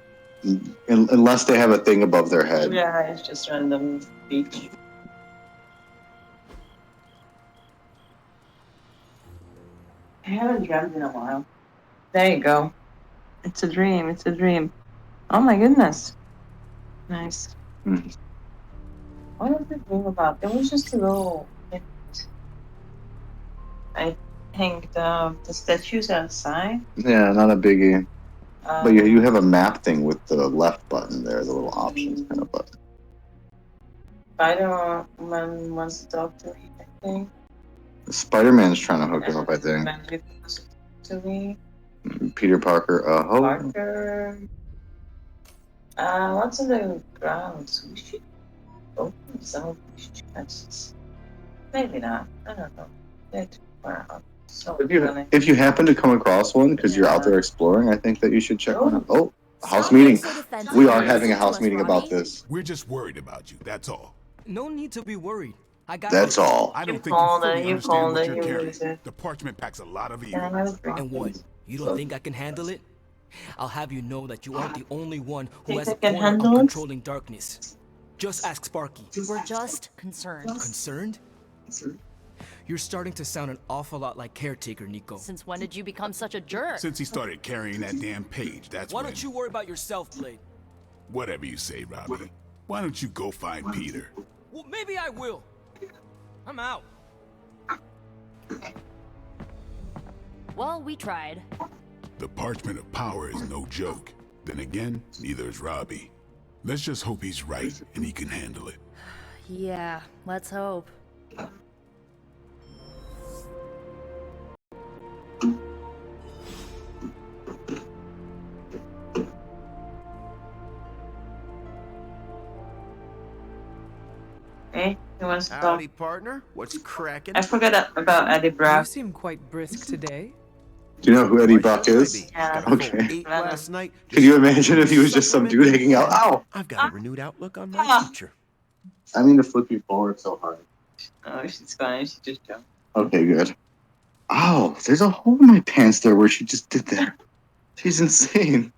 [SPEAKER 3] unless they have a thing above their head.
[SPEAKER 2] Yeah, it's just random speech. I haven't dreamt in a while. There you go. It's a dream. It's a dream. Oh my goodness. Nice. What was the dream about? It was just a little. I think the statues outside.
[SPEAKER 3] Yeah, not a biggie. But you have a map thing with the left button there, the little options kind of button.
[SPEAKER 2] Spider-Man wants to talk to me, I think.
[SPEAKER 3] Spider-Man's trying to hook him up, I think.
[SPEAKER 2] To me.
[SPEAKER 3] Peter Parker,
[SPEAKER 2] Parker. What's on the ground? We should open some of these chests. Maybe not. I don't know. They're too far out. So
[SPEAKER 3] If you happen to come across one because you're out there exploring, I think that you should check one out. Oh, house meeting. We are having a house meeting about this.
[SPEAKER 17] We're just worried about you, that's all.
[SPEAKER 7] No need to be worried. I got
[SPEAKER 3] That's
[SPEAKER 7] this.
[SPEAKER 3] all.
[SPEAKER 17] I don't
[SPEAKER 2] You
[SPEAKER 17] think you
[SPEAKER 2] called
[SPEAKER 17] fully
[SPEAKER 2] it, you
[SPEAKER 17] understand
[SPEAKER 2] called
[SPEAKER 17] what
[SPEAKER 2] it,
[SPEAKER 17] you're
[SPEAKER 2] you
[SPEAKER 17] carrying.
[SPEAKER 2] lose it.
[SPEAKER 17] The parchment packs a lot of
[SPEAKER 2] Can
[SPEAKER 17] evil.
[SPEAKER 2] I have a drink,
[SPEAKER 7] And what?
[SPEAKER 2] please?
[SPEAKER 7] You don't think I can handle it? I'll have you know that you aren't the only one who
[SPEAKER 2] Think
[SPEAKER 7] has
[SPEAKER 2] I
[SPEAKER 7] a
[SPEAKER 2] can
[SPEAKER 7] corner on
[SPEAKER 2] handle it?
[SPEAKER 7] controlling darkness. Just ask Sparky.
[SPEAKER 6] We're just concerned.
[SPEAKER 7] Concerned? You're starting to sound an awful lot like Caretaker, Nico.
[SPEAKER 6] Since when did you become such a jerk?
[SPEAKER 17] Since he started carrying that damn page, that's
[SPEAKER 7] Why
[SPEAKER 17] when...
[SPEAKER 7] don't you worry about yourself, Blade?
[SPEAKER 17] Whatever you say, Robbie. Why don't you go find Peter?
[SPEAKER 7] Well, maybe I will. I'm out.
[SPEAKER 6] Well, we tried.
[SPEAKER 17] The parchment of power is no joke. Then again, neither is Robbie. Let's just hope he's right and he can handle it.
[SPEAKER 6] Yeah, let's hope.
[SPEAKER 2] Hey, he wants to talk.
[SPEAKER 20] Howdy, partner. What's cracking?
[SPEAKER 2] I forgot about Eddie
[SPEAKER 11] You
[SPEAKER 2] Brock.
[SPEAKER 11] seem quite brisk today.
[SPEAKER 3] Do you know who Eddie
[SPEAKER 20] Why
[SPEAKER 3] Brock
[SPEAKER 20] shouldn't I
[SPEAKER 3] is?
[SPEAKER 20] be?
[SPEAKER 2] Yeah.
[SPEAKER 20] Got a full
[SPEAKER 3] Okay.
[SPEAKER 20] 8 last night.
[SPEAKER 3] Can you imagine if he was just some dude hanging out? Ow!
[SPEAKER 20] I've got a renewed outlook on my future.
[SPEAKER 3] I mean to flip you forward so hard.
[SPEAKER 2] Oh, she's fine. She just jumped.
[SPEAKER 3] Okay, good. Ow! There's a hole in my pants there where she just did that. She's insane.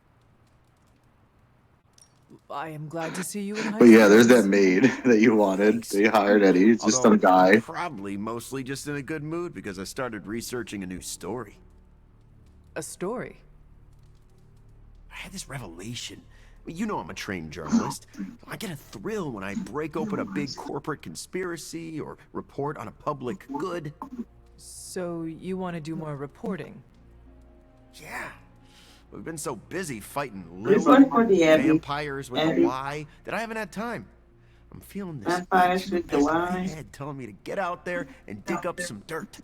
[SPEAKER 11] I am glad to see you in high
[SPEAKER 3] But yeah, there's that
[SPEAKER 11] spirits.
[SPEAKER 3] maid that you wanted. They hired Eddie. It's just
[SPEAKER 20] Although
[SPEAKER 3] some guy.
[SPEAKER 20] I'm probably mostly just in a good mood because I started researching a new story.
[SPEAKER 11] A story?
[SPEAKER 20] I had this revelation. I mean, you know I'm a trained journalist. I get a thrill when I break open a big corporate conspiracy or report on a public good.
[SPEAKER 11] So you want to do more reporting?
[SPEAKER 20] Yeah. We've been so busy fighting
[SPEAKER 2] Report
[SPEAKER 20] little
[SPEAKER 2] for the Abby.
[SPEAKER 20] vampires with
[SPEAKER 2] Abby.
[SPEAKER 20] a Y that I haven't had time. I'm feeling this
[SPEAKER 2] Vampires
[SPEAKER 20] itch
[SPEAKER 2] with the
[SPEAKER 20] in my
[SPEAKER 2] Y.
[SPEAKER 20] head telling me to get out there and dig up some dirt.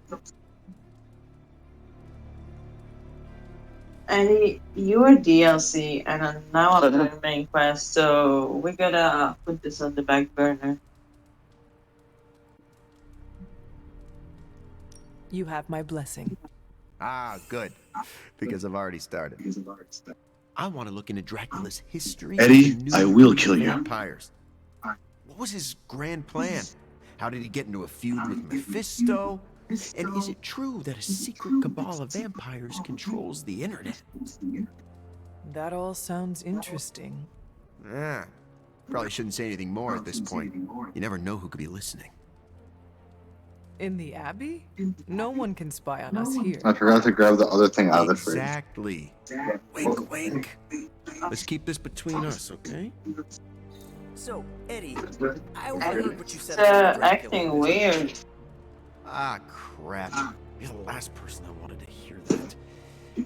[SPEAKER 2] Eddie, you were DLC, and now I'm doing main quest, so we gotta put this on the back burner.
[SPEAKER 11] You have my blessing.
[SPEAKER 20] Ah, good. Because I've already started. I want to look into Dracula's history.
[SPEAKER 3] Eddie,
[SPEAKER 20] and new
[SPEAKER 3] I will kill you.
[SPEAKER 20] vampires. What was his grand plan? How did he get into a feud with Mephisto? And is it true that a secret cabal of vampires controls the internet?
[SPEAKER 11] That all sounds interesting.
[SPEAKER 20] Ah, probably shouldn't say anything more at this point. You never know who could be listening.
[SPEAKER 11] In the Abbey? No one can spy on us here.
[SPEAKER 3] I forgot to grab the other thing out of the fridge.
[SPEAKER 20] Exactly. Wink, wink. Let's keep this between us, okay?
[SPEAKER 9] So, Eddie, I overheard what you said
[SPEAKER 2] It's
[SPEAKER 9] about Dracula.
[SPEAKER 2] acting weird.
[SPEAKER 20] Ah, crap. You're the last person I wanted to hear that.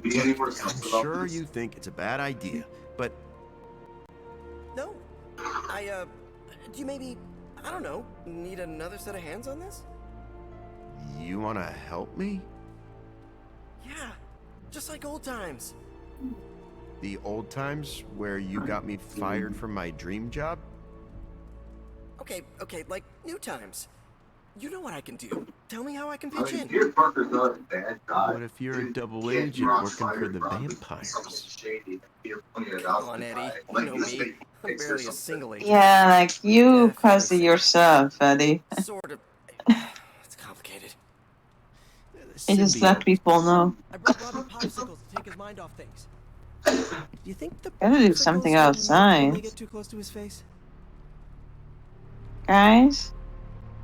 [SPEAKER 20] Look, I'm sure you think it's a bad idea, but...
[SPEAKER 9] No. Do you maybe, I don't know, need another set of hands on this?
[SPEAKER 20] You want to help me?
[SPEAKER 9] Yeah, just like old times.
[SPEAKER 20] The old times where you got me fired from my dream job?
[SPEAKER 9] Okay, like new times. You know what I can do. Tell me how I can pitch in.
[SPEAKER 20] What if you're a double agent working for the vampires?
[SPEAKER 9] Come on, Eddie. You know me. I'm barely a single agent.
[SPEAKER 2] Yeah, like you caused it yourself, Eddie.
[SPEAKER 9] Sort of. It's complicated.
[SPEAKER 2] You just let people know.
[SPEAKER 9] I brought Robbie popsicles to take his mind off things. Do you think the
[SPEAKER 2] Gotta do
[SPEAKER 9] popsicles
[SPEAKER 2] something
[SPEAKER 9] will melt
[SPEAKER 2] outside.
[SPEAKER 9] when they get too close to his face?
[SPEAKER 2] Guys?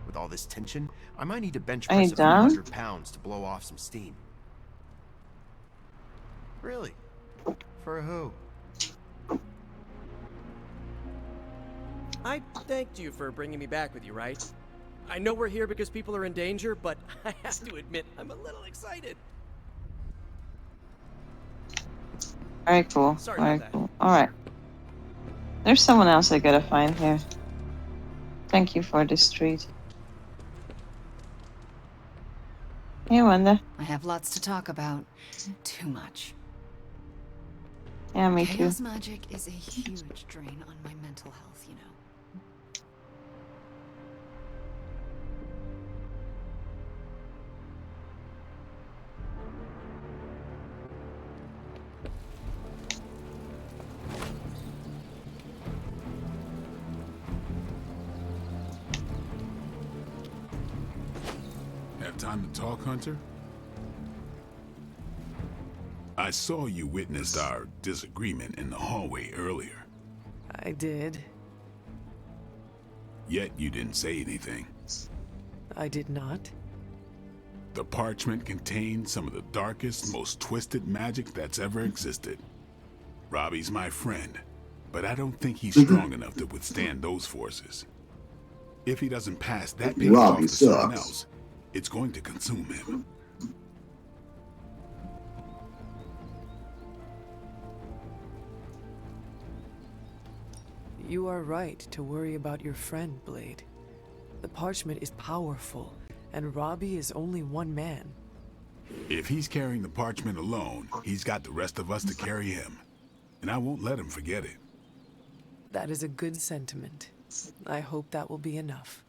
[SPEAKER 20] With all this tension, I might need to bench
[SPEAKER 2] Are you
[SPEAKER 20] press a few
[SPEAKER 2] done?
[SPEAKER 20] 100 pounds to blow off some steam. Really? For who?
[SPEAKER 9] I thanked you for bringing me back with you, right? I know we're here because people are in danger, but I have to admit, I'm a little excited.
[SPEAKER 2] Very cool.
[SPEAKER 9] Sorry
[SPEAKER 2] Very
[SPEAKER 9] about that.
[SPEAKER 2] cool. Alright. There's someone else I gotta find here. Thank you for this treat. Hey, Wanda.
[SPEAKER 8] I have lots to talk about. Too much.
[SPEAKER 2] Yeah, me too.
[SPEAKER 8] Chaos magic is a huge drain on my mental health, you know.
[SPEAKER 17] time to talk, Hunter? I saw you witnessed our disagreement in the hallway earlier.
[SPEAKER 11] I did.
[SPEAKER 17] Yet you didn't say anything.
[SPEAKER 11] I did not.
[SPEAKER 17] The parchment contains some of the darkest, most twisted magic that's ever existed. Robbie's my friend, but I don't think he's strong enough to withstand those forces. If he doesn't pass that page off
[SPEAKER 3] Robbie
[SPEAKER 17] to someone
[SPEAKER 3] sucks.
[SPEAKER 17] else, it's going to consume him.
[SPEAKER 11] You are right to worry about your friend, Blade. The parchment is powerful, and Robbie is only one man.
[SPEAKER 17] If he's carrying the parchment alone, he's got the rest of us to carry him. And I won't let him forget it.
[SPEAKER 11] That is a good sentiment. I hope that will be enough.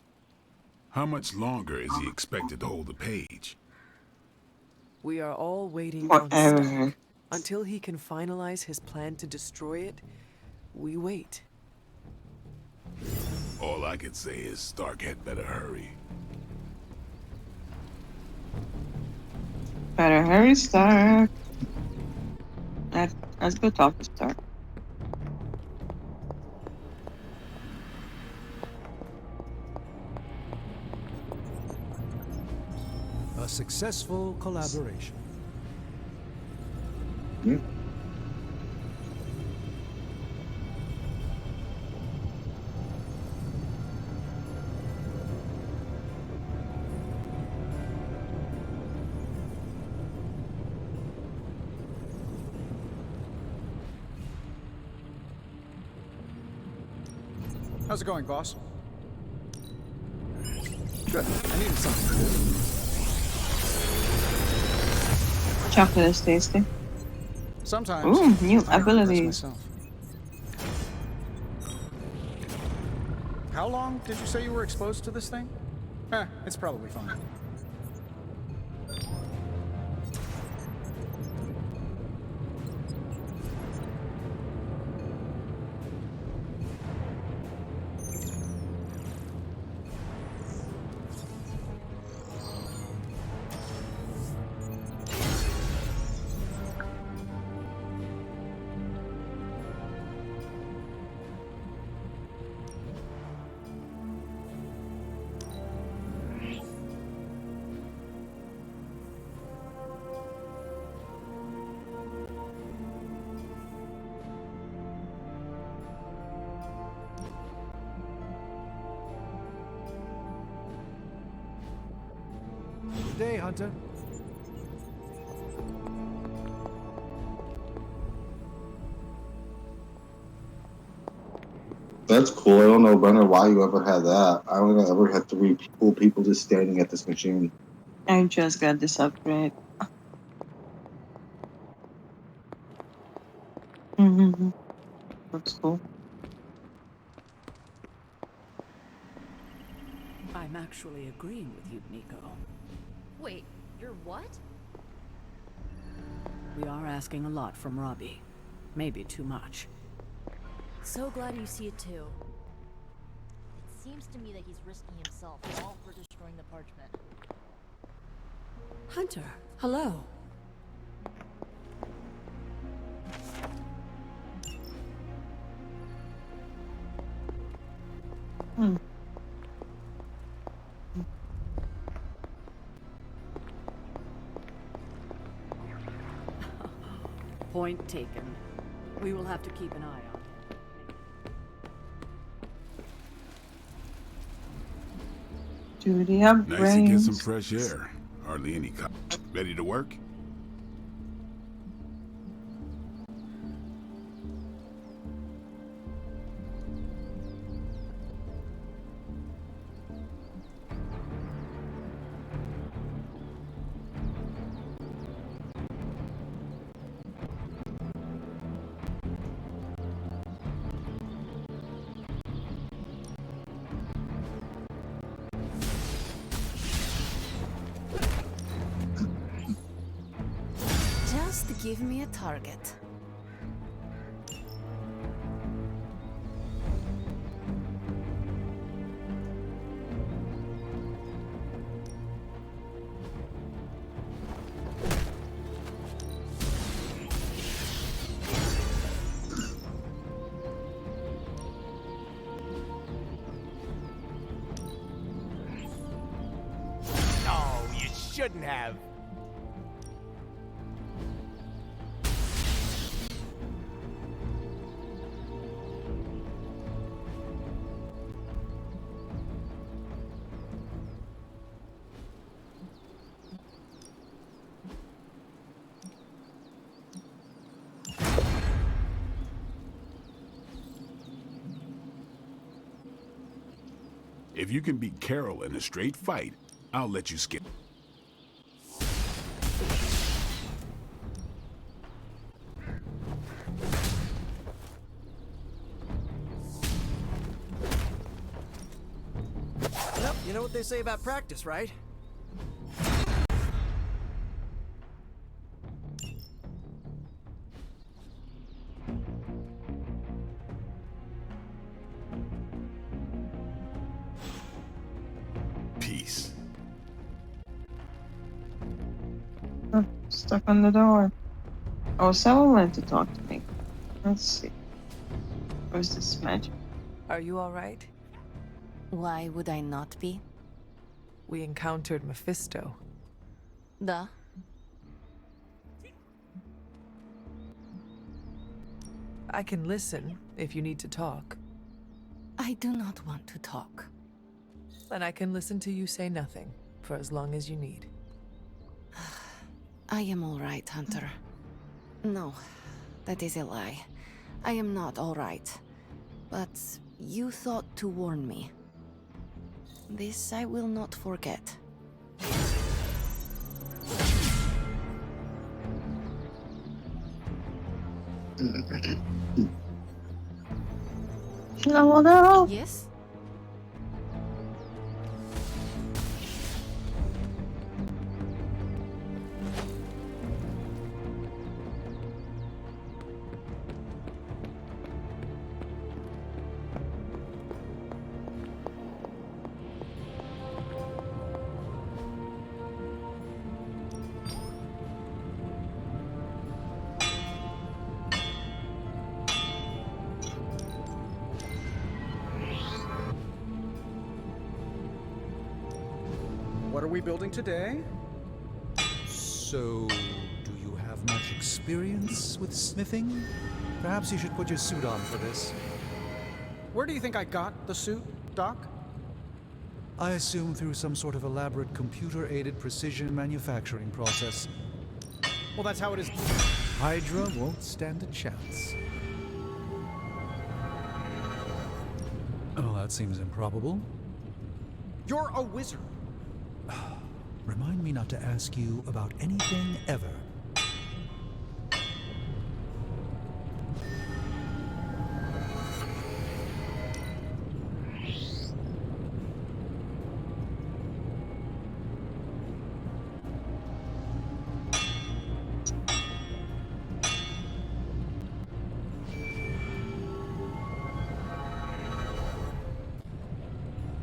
[SPEAKER 17] How much longer is he expected to hold the page?
[SPEAKER 11] We are all waiting
[SPEAKER 2] Forever.
[SPEAKER 11] on Stark. Until he can finalize his plan to destroy it, we wait.
[SPEAKER 17] All I can say is Stark had better hurry.
[SPEAKER 2] Better hurry, Stark. Let's go talk to Stark.
[SPEAKER 15] A successful collaboration. How's it going, boss? Good. I needed something to do.
[SPEAKER 2] Chocolate is tasty.
[SPEAKER 15] Sometimes.
[SPEAKER 2] Ooh, new
[SPEAKER 15] I impress
[SPEAKER 2] abilities.
[SPEAKER 15] myself. How long did you say you were exposed to this thing? It's probably fine. Good day, Hunter.
[SPEAKER 3] That's cool. I don't know, Brenner, why you ever had that. I don't ever had 3 cool people just standing at this machine.
[SPEAKER 2] I just got this upgrade. Mm-hmm. Looks cool.
[SPEAKER 13] I'm actually agreeing with you, Nico.
[SPEAKER 6] Wait, you're what?
[SPEAKER 13] We are asking a lot from Robbie. Maybe too much.
[SPEAKER 6] So glad you see it too. It seems to me that he's risking himself all for destroying the parchment.
[SPEAKER 13] Hunter, hello. Point taken. We will have to keep an eye on him.
[SPEAKER 2] Do the
[SPEAKER 17] Nice to get
[SPEAKER 2] upgrades.
[SPEAKER 17] some fresh air. Hardly any ready to work?
[SPEAKER 14] Just give me a target.
[SPEAKER 12] shouldn't have.
[SPEAKER 17] If you can beat Carol in a straight fight, I'll let you skip.
[SPEAKER 9] Yep, you know what they say about practice, right?
[SPEAKER 17] Peace.
[SPEAKER 2] Oh, stuck on the door. Oh, someone wanted to talk to me. Let's see. Where's this magic?
[SPEAKER 11] Are you alright?
[SPEAKER 14] Why would I not be?
[SPEAKER 11] We encountered Mephisto.
[SPEAKER 14] Duh.
[SPEAKER 11] I can listen if you need to talk.
[SPEAKER 14] I do not want to talk.
[SPEAKER 11] Then I can listen to you say nothing for as long as you need.
[SPEAKER 14] I am alright, Hunter. No, that is a lie. I am not alright. But you thought to warn me. This I will not forget.
[SPEAKER 2] No.
[SPEAKER 14] Yes?
[SPEAKER 15] What are we building today?
[SPEAKER 1] So, do you have much experience with smithing? Perhaps you should put your suit on for this.
[SPEAKER 15] Where do you think I got the suit, Doc?
[SPEAKER 1] I assume through some sort of elaborate computer-aided precision manufacturing process.
[SPEAKER 15] Well, that's how it is.
[SPEAKER 1] Hydra won't stand a chance. Oh, that seems improbable.
[SPEAKER 15] You're a wizard.
[SPEAKER 1] Remind me not to ask you about anything ever.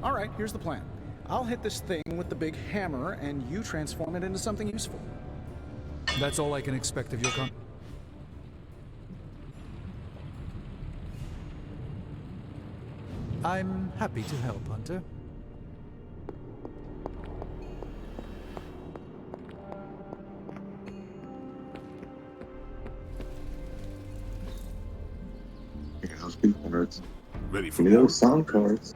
[SPEAKER 15] All right, here's the plan. I'll hit this thing with the big hammer, and you transform it into something useful.
[SPEAKER 1] That's all I can expect of your I'm happy to help, Hunter.
[SPEAKER 3] Those people cards.
[SPEAKER 17] Ready for
[SPEAKER 3] No
[SPEAKER 17] more?
[SPEAKER 3] sound cards.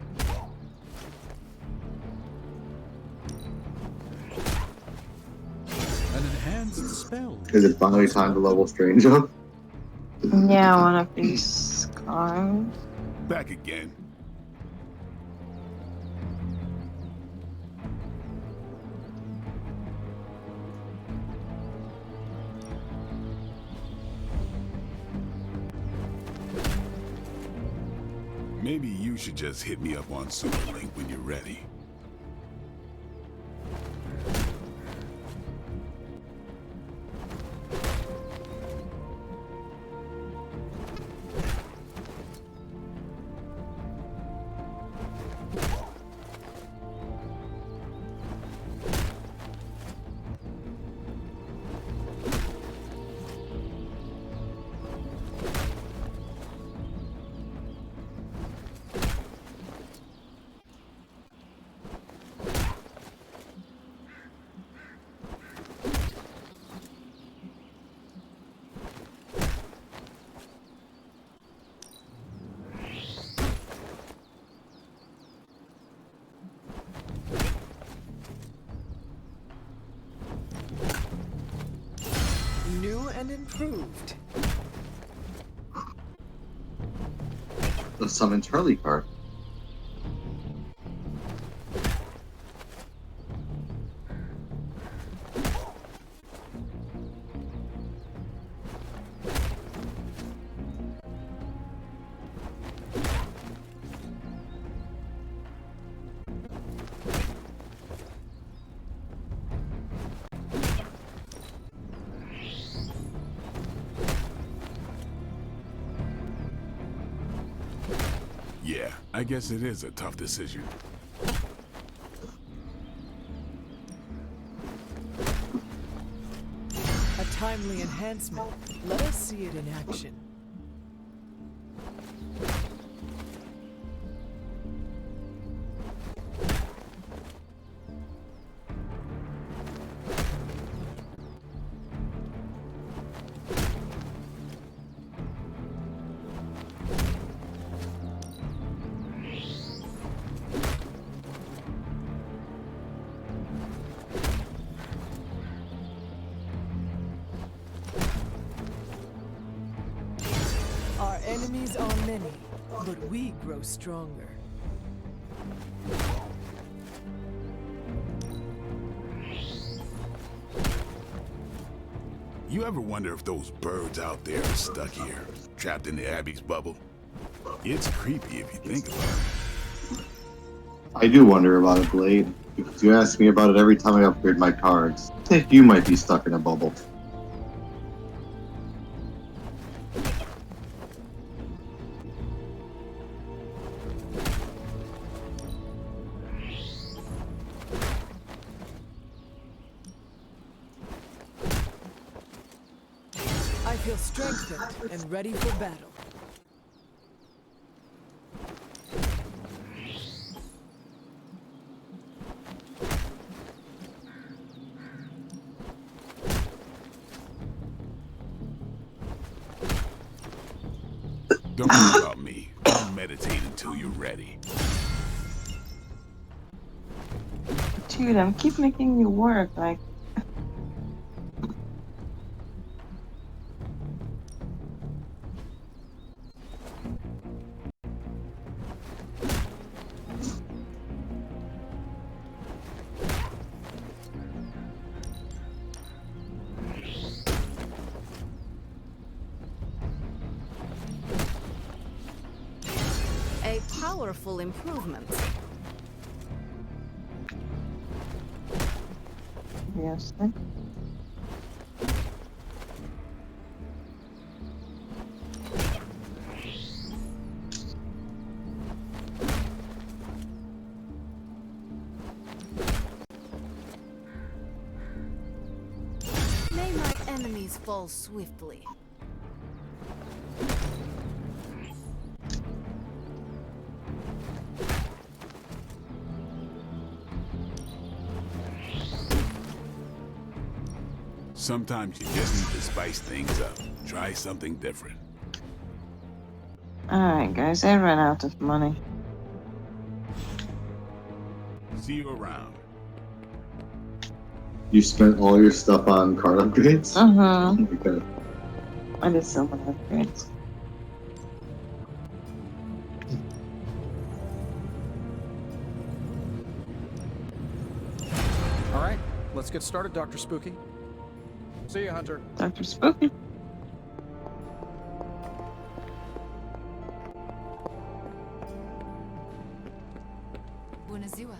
[SPEAKER 1] An enhanced spell.
[SPEAKER 3] Is it finally time to level Strange up?
[SPEAKER 2] Yeah, one of these cards.
[SPEAKER 17] Back again. Maybe you should just hit me up on Superlink when you're ready.
[SPEAKER 11] and improved.
[SPEAKER 3] The summon Charlie card.
[SPEAKER 17] Yeah, I guess it is a tough decision.
[SPEAKER 11] A timely enhancement. Let us see it in action. Our enemies are many, but we grow stronger.
[SPEAKER 17] You ever wonder if those birds out there are stuck here, trapped in the Abbey's bubble? It's creepy if you think about it.
[SPEAKER 3] I do wonder about it, Blade, because you ask me about it every time I upgrade my cards. I think you might be stuck in a bubble.
[SPEAKER 11] I feel strengthened and ready for battle.
[SPEAKER 17] Don't worry about me. I'll meditate until you're ready.
[SPEAKER 2] Dude, I'm keep making you work, like.
[SPEAKER 14] A powerful improvement.
[SPEAKER 2] Yes.
[SPEAKER 14] May my enemies fall swiftly.
[SPEAKER 17] Sometimes you just need to spice things up. Try something different.
[SPEAKER 2] Alright, guys, I ran out of money.
[SPEAKER 17] See you around.
[SPEAKER 3] You spent all your stuff on card upgrades?
[SPEAKER 2] Uh-huh. I did so many upgrades.
[SPEAKER 15] All right, let's get started, Dr. Spooky. See you, Hunter.
[SPEAKER 2] Dr. Spooky.
[SPEAKER 21] Buonazua.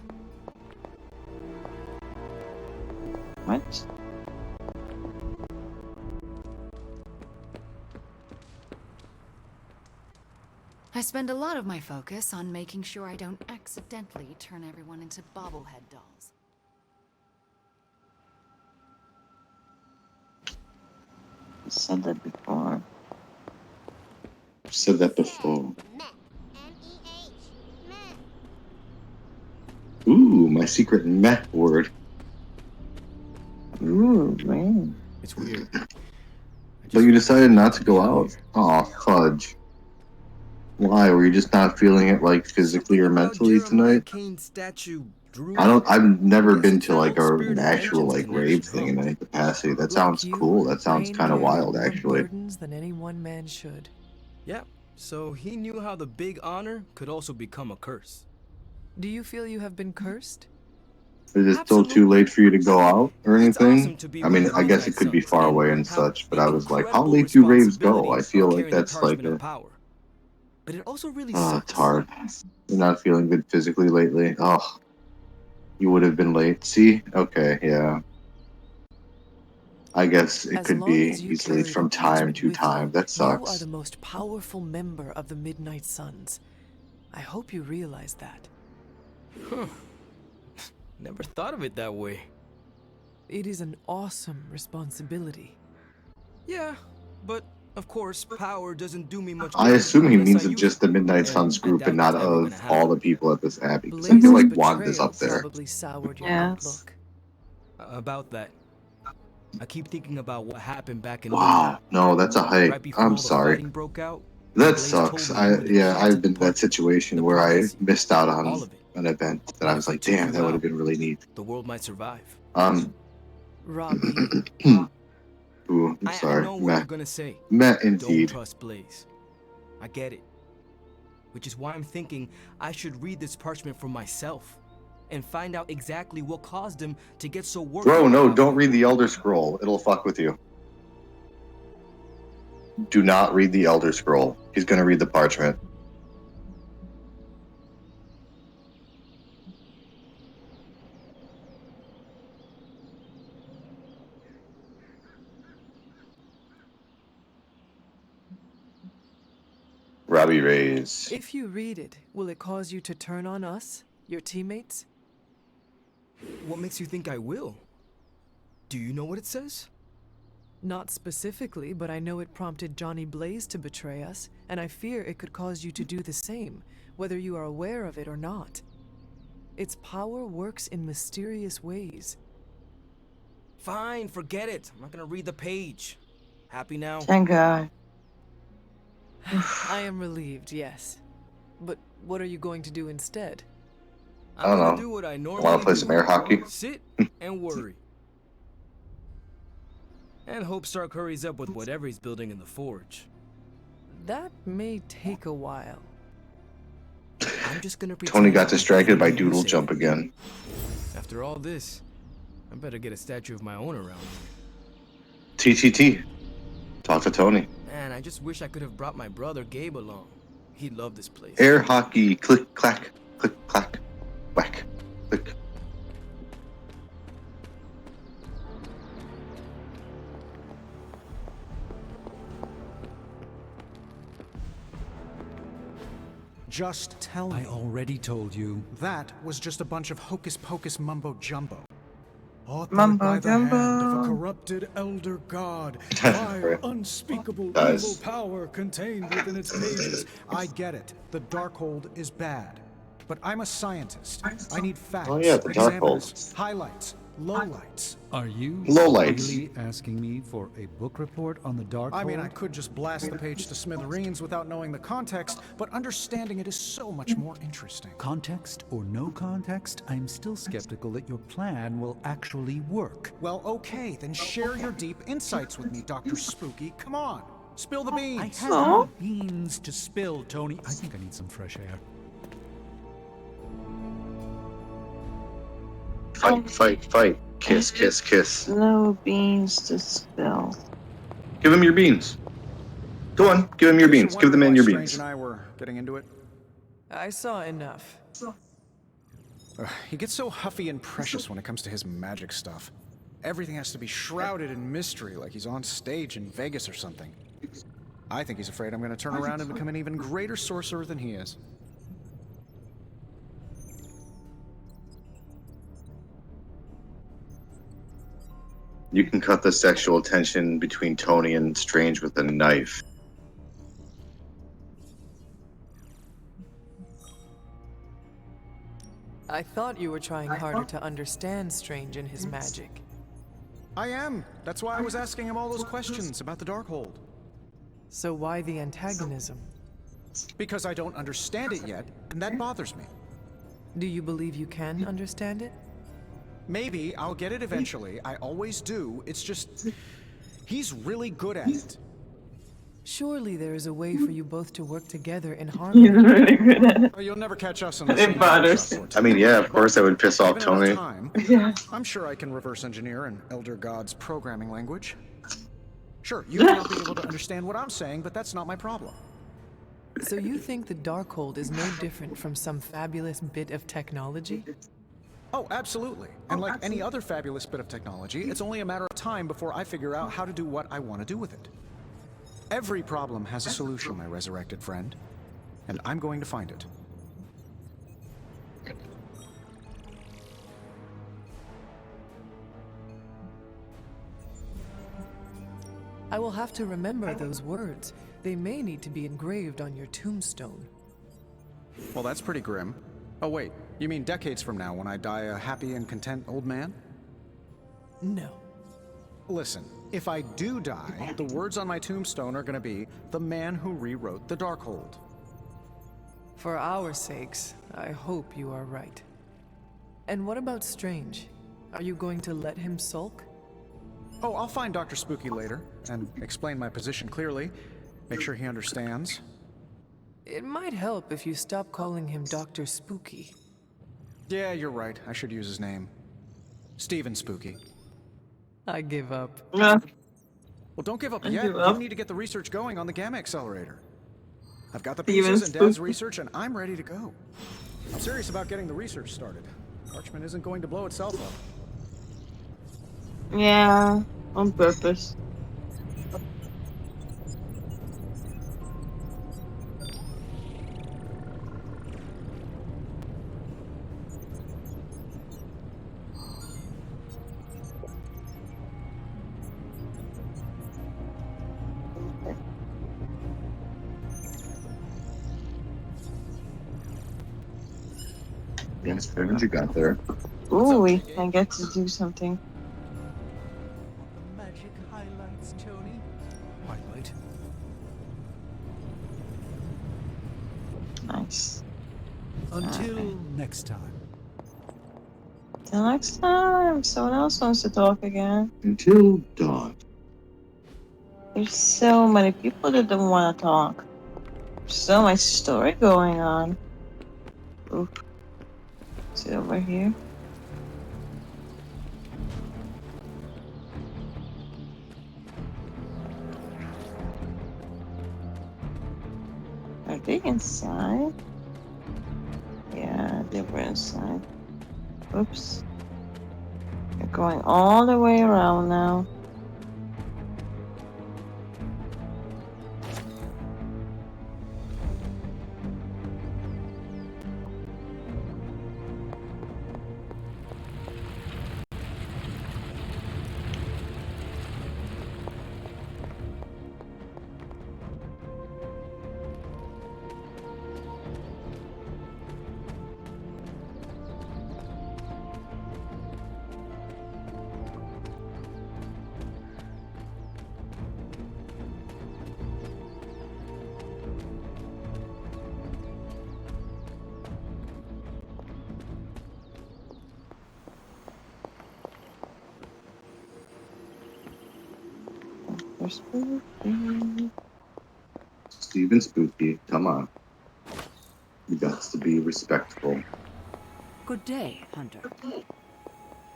[SPEAKER 2] What?
[SPEAKER 21] I spend a lot of my focus on making sure I don't accidentally turn everyone into bobblehead dolls.
[SPEAKER 2] I said that before.
[SPEAKER 3] I've said that before. Ooh, my secret meh word.
[SPEAKER 2] Ooh, man.
[SPEAKER 7] It's weird.
[SPEAKER 3] But you decided not to go out. Aw, fudge. Why? Were you just not feeling it like physically or mentally tonight?
[SPEAKER 7] Statue drew
[SPEAKER 3] I've never
[SPEAKER 7] Guess
[SPEAKER 3] been
[SPEAKER 7] it's
[SPEAKER 3] to
[SPEAKER 7] how
[SPEAKER 3] like
[SPEAKER 7] spirit
[SPEAKER 3] an
[SPEAKER 7] of
[SPEAKER 3] actual
[SPEAKER 7] vengeance
[SPEAKER 3] like
[SPEAKER 7] can
[SPEAKER 3] rave
[SPEAKER 7] actually
[SPEAKER 3] thing in
[SPEAKER 7] help.
[SPEAKER 3] any capacity. That
[SPEAKER 11] Like
[SPEAKER 3] sounds
[SPEAKER 11] you,
[SPEAKER 3] cool. That sounds
[SPEAKER 11] Rain
[SPEAKER 3] kind of
[SPEAKER 11] carried
[SPEAKER 3] wild,
[SPEAKER 11] more
[SPEAKER 3] actually.
[SPEAKER 11] burdens than any one man should.
[SPEAKER 7] Yep. So he knew how the big honor could also become a curse.
[SPEAKER 11] Do you feel you have been cursed?
[SPEAKER 3] Is it still too late for you to go out or anything? I mean, I guess it could be far away and such, but I was like, how late do raves go? I feel like that's like a.
[SPEAKER 7] But it also really
[SPEAKER 3] Oh,
[SPEAKER 7] sucks.
[SPEAKER 3] it's hard. You're not feeling good physically lately. Oh, you would have been late. See? Okay, yeah. I guess it
[SPEAKER 11] As
[SPEAKER 3] could
[SPEAKER 11] long
[SPEAKER 3] be
[SPEAKER 11] as you
[SPEAKER 3] easily
[SPEAKER 11] carry
[SPEAKER 3] from
[SPEAKER 11] the
[SPEAKER 3] time
[SPEAKER 11] parchment
[SPEAKER 3] to
[SPEAKER 11] with
[SPEAKER 3] time.
[SPEAKER 11] you,
[SPEAKER 3] That
[SPEAKER 11] you are
[SPEAKER 3] sucks.
[SPEAKER 11] the most powerful member of the Midnight Suns. I hope you realize that.
[SPEAKER 7] Huh. Never thought of it that way.
[SPEAKER 11] It is an awesome responsibility.
[SPEAKER 7] Yeah, but of course, power doesn't do me much good.
[SPEAKER 3] I assume he
[SPEAKER 7] unless
[SPEAKER 3] means
[SPEAKER 7] I
[SPEAKER 3] of
[SPEAKER 7] use
[SPEAKER 3] just
[SPEAKER 7] it.
[SPEAKER 3] the Midnight
[SPEAKER 7] And
[SPEAKER 3] Suns
[SPEAKER 7] I
[SPEAKER 3] group and
[SPEAKER 7] doubt
[SPEAKER 3] not
[SPEAKER 7] that's ever
[SPEAKER 3] of
[SPEAKER 7] gonna happen.
[SPEAKER 3] all the people at this abbey. 'Cause I feel
[SPEAKER 11] Blaze's
[SPEAKER 3] like Wanda's
[SPEAKER 11] betrayal
[SPEAKER 3] up there.
[SPEAKER 11] probably soured your
[SPEAKER 2] Yes.
[SPEAKER 11] outlook.
[SPEAKER 7] About that, I keep thinking about what happened back in
[SPEAKER 3] Wow, no, that's a hike.
[SPEAKER 7] Right before
[SPEAKER 3] I'm
[SPEAKER 7] all the
[SPEAKER 3] sorry.
[SPEAKER 7] fighting broke out.
[SPEAKER 3] That
[SPEAKER 7] Blaze
[SPEAKER 3] sucks.
[SPEAKER 7] told me you were the
[SPEAKER 3] Yeah,
[SPEAKER 7] key to
[SPEAKER 3] I've
[SPEAKER 7] the
[SPEAKER 3] been in that
[SPEAKER 7] parchment,
[SPEAKER 3] situation
[SPEAKER 7] the
[SPEAKER 3] where I
[SPEAKER 7] prophecy,
[SPEAKER 3] missed out
[SPEAKER 7] all
[SPEAKER 3] on
[SPEAKER 7] of it.
[SPEAKER 3] an event that
[SPEAKER 7] But
[SPEAKER 3] I was
[SPEAKER 7] if I
[SPEAKER 3] like,
[SPEAKER 7] took
[SPEAKER 3] damn,
[SPEAKER 7] you
[SPEAKER 3] that would have
[SPEAKER 7] out,
[SPEAKER 3] been really neat.
[SPEAKER 7] the world might survive.
[SPEAKER 11] Robbie.
[SPEAKER 3] Ooh, I'm
[SPEAKER 7] I
[SPEAKER 3] sorry.
[SPEAKER 7] know what
[SPEAKER 3] Meh.
[SPEAKER 7] you're gonna say.
[SPEAKER 3] Meh,
[SPEAKER 7] Don't
[SPEAKER 3] indeed.
[SPEAKER 7] trust Blaze. I get it. Which is why I'm thinking I should read this parchment for myself and find out exactly what caused him to get so worked
[SPEAKER 3] Bro,
[SPEAKER 7] up
[SPEAKER 3] no,
[SPEAKER 7] about
[SPEAKER 3] don't
[SPEAKER 7] me.
[SPEAKER 3] read the Elder Scroll. It'll fuck with you. Do not read the Elder Scroll. He's gonna read the parchment. Robbie Reyes.
[SPEAKER 11] If you read it, will it cause you to turn on us, your teammates?
[SPEAKER 7] What makes you think I will? Do you know what it says?
[SPEAKER 11] Not specifically, but I know it prompted Johnny Blaze to betray us, and I fear it could cause you to do the same, whether you are aware of it or not. Its power works in mysterious ways.
[SPEAKER 7] Fine, forget it. I'm not gonna read the page. Happy now?
[SPEAKER 2] Thank God.
[SPEAKER 11] I am relieved, yes. But what are you going to do instead?
[SPEAKER 3] I don't know.
[SPEAKER 7] Do what I normally
[SPEAKER 3] Want to play some air hockey?
[SPEAKER 7] Sit and worry. And hope Stark hurries up with whatever he's building in the forge.
[SPEAKER 11] That may take a while.
[SPEAKER 7] I'm just gonna pretend
[SPEAKER 3] Tony got distracted by
[SPEAKER 7] you
[SPEAKER 3] Doodle
[SPEAKER 7] say
[SPEAKER 3] Jump
[SPEAKER 7] it.
[SPEAKER 3] again.
[SPEAKER 7] After all this, I better get a statue of my own around.
[SPEAKER 3] TTT. Talk to Tony.
[SPEAKER 7] Man, I just wish I could have brought my brother Gabe along. He'd love this place.
[SPEAKER 3] Air hockey. Click, clack. Click, clack. Whack. Click.
[SPEAKER 15] Just tell me.
[SPEAKER 1] I already told you.
[SPEAKER 15] That was just a bunch of hocus-pocus mumbo-jumbo. Authored
[SPEAKER 2] Mumbo
[SPEAKER 15] by the hand of a
[SPEAKER 2] jumbo.
[SPEAKER 15] corrupted elder god, vile, unspeakable evil
[SPEAKER 3] Guys.
[SPEAKER 15] power contained within its pages. I get it. The Darkhold is bad. But I'm a scientist. I need facts,
[SPEAKER 3] Oh, yeah, the
[SPEAKER 15] examples, highlights, lowlights.
[SPEAKER 1] Are you
[SPEAKER 3] Lowlights.
[SPEAKER 1] really asking me for a book report on the Darkhold?
[SPEAKER 15] I mean, I could just blast the page to smithereens without knowing the context, but understanding it is so much more interesting.
[SPEAKER 1] Context or no context, I'm still skeptical that your plan will actually work.
[SPEAKER 15] Well, okay, then share your deep insights with me, Dr. Spooky. Come on, spill the
[SPEAKER 1] I
[SPEAKER 15] beans.
[SPEAKER 1] have no beans to spill, Tony. I think I need some fresh air.
[SPEAKER 3] Fight, fight, fight. Kiss, kiss, kiss.
[SPEAKER 2] No beans to spill.
[SPEAKER 3] Give him your beans. Go on, give him your beans. Give the man your
[SPEAKER 15] Strange
[SPEAKER 3] beans.
[SPEAKER 15] and I were getting into it.
[SPEAKER 11] I saw enough.
[SPEAKER 15] He gets so huffy and precious when it comes to his magic stuff. Everything has to be shrouded in mystery, like he's on stage in Vegas or something. I think he's afraid I'm going to turn around and become an even greater sorcerer than he is.
[SPEAKER 3] You can cut the sexual tension between Tony and Strange with a knife.
[SPEAKER 11] I thought you were trying harder to understand Strange and his magic.
[SPEAKER 15] I am. That's why I was asking him all those questions about the Darkhold.
[SPEAKER 11] So why the antagonism?
[SPEAKER 15] Because I don't understand it yet, and that bothers me.
[SPEAKER 11] Do you believe you can understand it?
[SPEAKER 15] Maybe I'll get it eventually. I always do. It's just... he's really good at it.
[SPEAKER 11] Surely there is a way for you both to work together in
[SPEAKER 2] He's
[SPEAKER 11] harmony.
[SPEAKER 2] really good at it.
[SPEAKER 15] Oh, you'll never catch us on the
[SPEAKER 2] It
[SPEAKER 15] same
[SPEAKER 2] bothers
[SPEAKER 15] workshop,
[SPEAKER 3] I mean, yeah, of course that would piss off
[SPEAKER 15] Given enough
[SPEAKER 3] Tony.
[SPEAKER 15] time,
[SPEAKER 2] Yeah.
[SPEAKER 15] I'm sure I can reverse engineer an Elder God's programming language. Sure, you may not be able to understand what I'm saying, but that's not my problem.
[SPEAKER 11] So you think the Darkhold is no different from some fabulous bit of technology?
[SPEAKER 15] Oh, absolutely. And like any other fabulous bit of technology, it's only a matter of time before I figure out how to do what I want to do with it. Every problem has a solution, my resurrected friend. And I'm going to find it.
[SPEAKER 11] I will have to remember those words. They may need to be engraved on your tombstone.
[SPEAKER 15] Well, that's pretty grim. Oh wait, you mean decades from now when I die a happy and content old man?
[SPEAKER 11] No.
[SPEAKER 15] Listen, if I do die, the words on my tombstone are gonna be, "The man who rewrote the Darkhold."
[SPEAKER 11] For our sakes, I hope you are right. And what about Strange? Are you going to let him sulk?
[SPEAKER 15] Oh, I'll find Dr. Spooky later, and explain my position clearly. Make sure he understands.
[SPEAKER 11] It might help if you stop calling him Dr. Spooky.
[SPEAKER 15] Yeah, you're right. I should use his name. Steven Spooky.
[SPEAKER 11] I give up.
[SPEAKER 15] Well, don't give up
[SPEAKER 11] I
[SPEAKER 15] yet.
[SPEAKER 11] give up.
[SPEAKER 15] You need to get the research going on the Gamma Accelerator. I've got the
[SPEAKER 2] Steven
[SPEAKER 15] pieces and Dad's
[SPEAKER 2] Spooky.
[SPEAKER 15] research, and I'm ready to go. I'm serious about getting the research started. Parchment isn't going to blow itself up.
[SPEAKER 2] Yeah, on purpose.
[SPEAKER 3] Yes, what did you got there?
[SPEAKER 2] Ooh, we can get to do something.
[SPEAKER 12] Magic highlights, Tony.
[SPEAKER 1] Highlight.
[SPEAKER 2] Nice.
[SPEAKER 1] Until next time.
[SPEAKER 2] Till next time, someone else wants to talk again.
[SPEAKER 3] Until dawn.
[SPEAKER 2] There's so many people that don't want to talk. So much story going on. Oop. Is it over here? Are they inside? Yeah, they were inside. Oops. They're going all the way around now.
[SPEAKER 3] Steven Spooky, come on. You got to be respectful.
[SPEAKER 13] Good day, Hunter.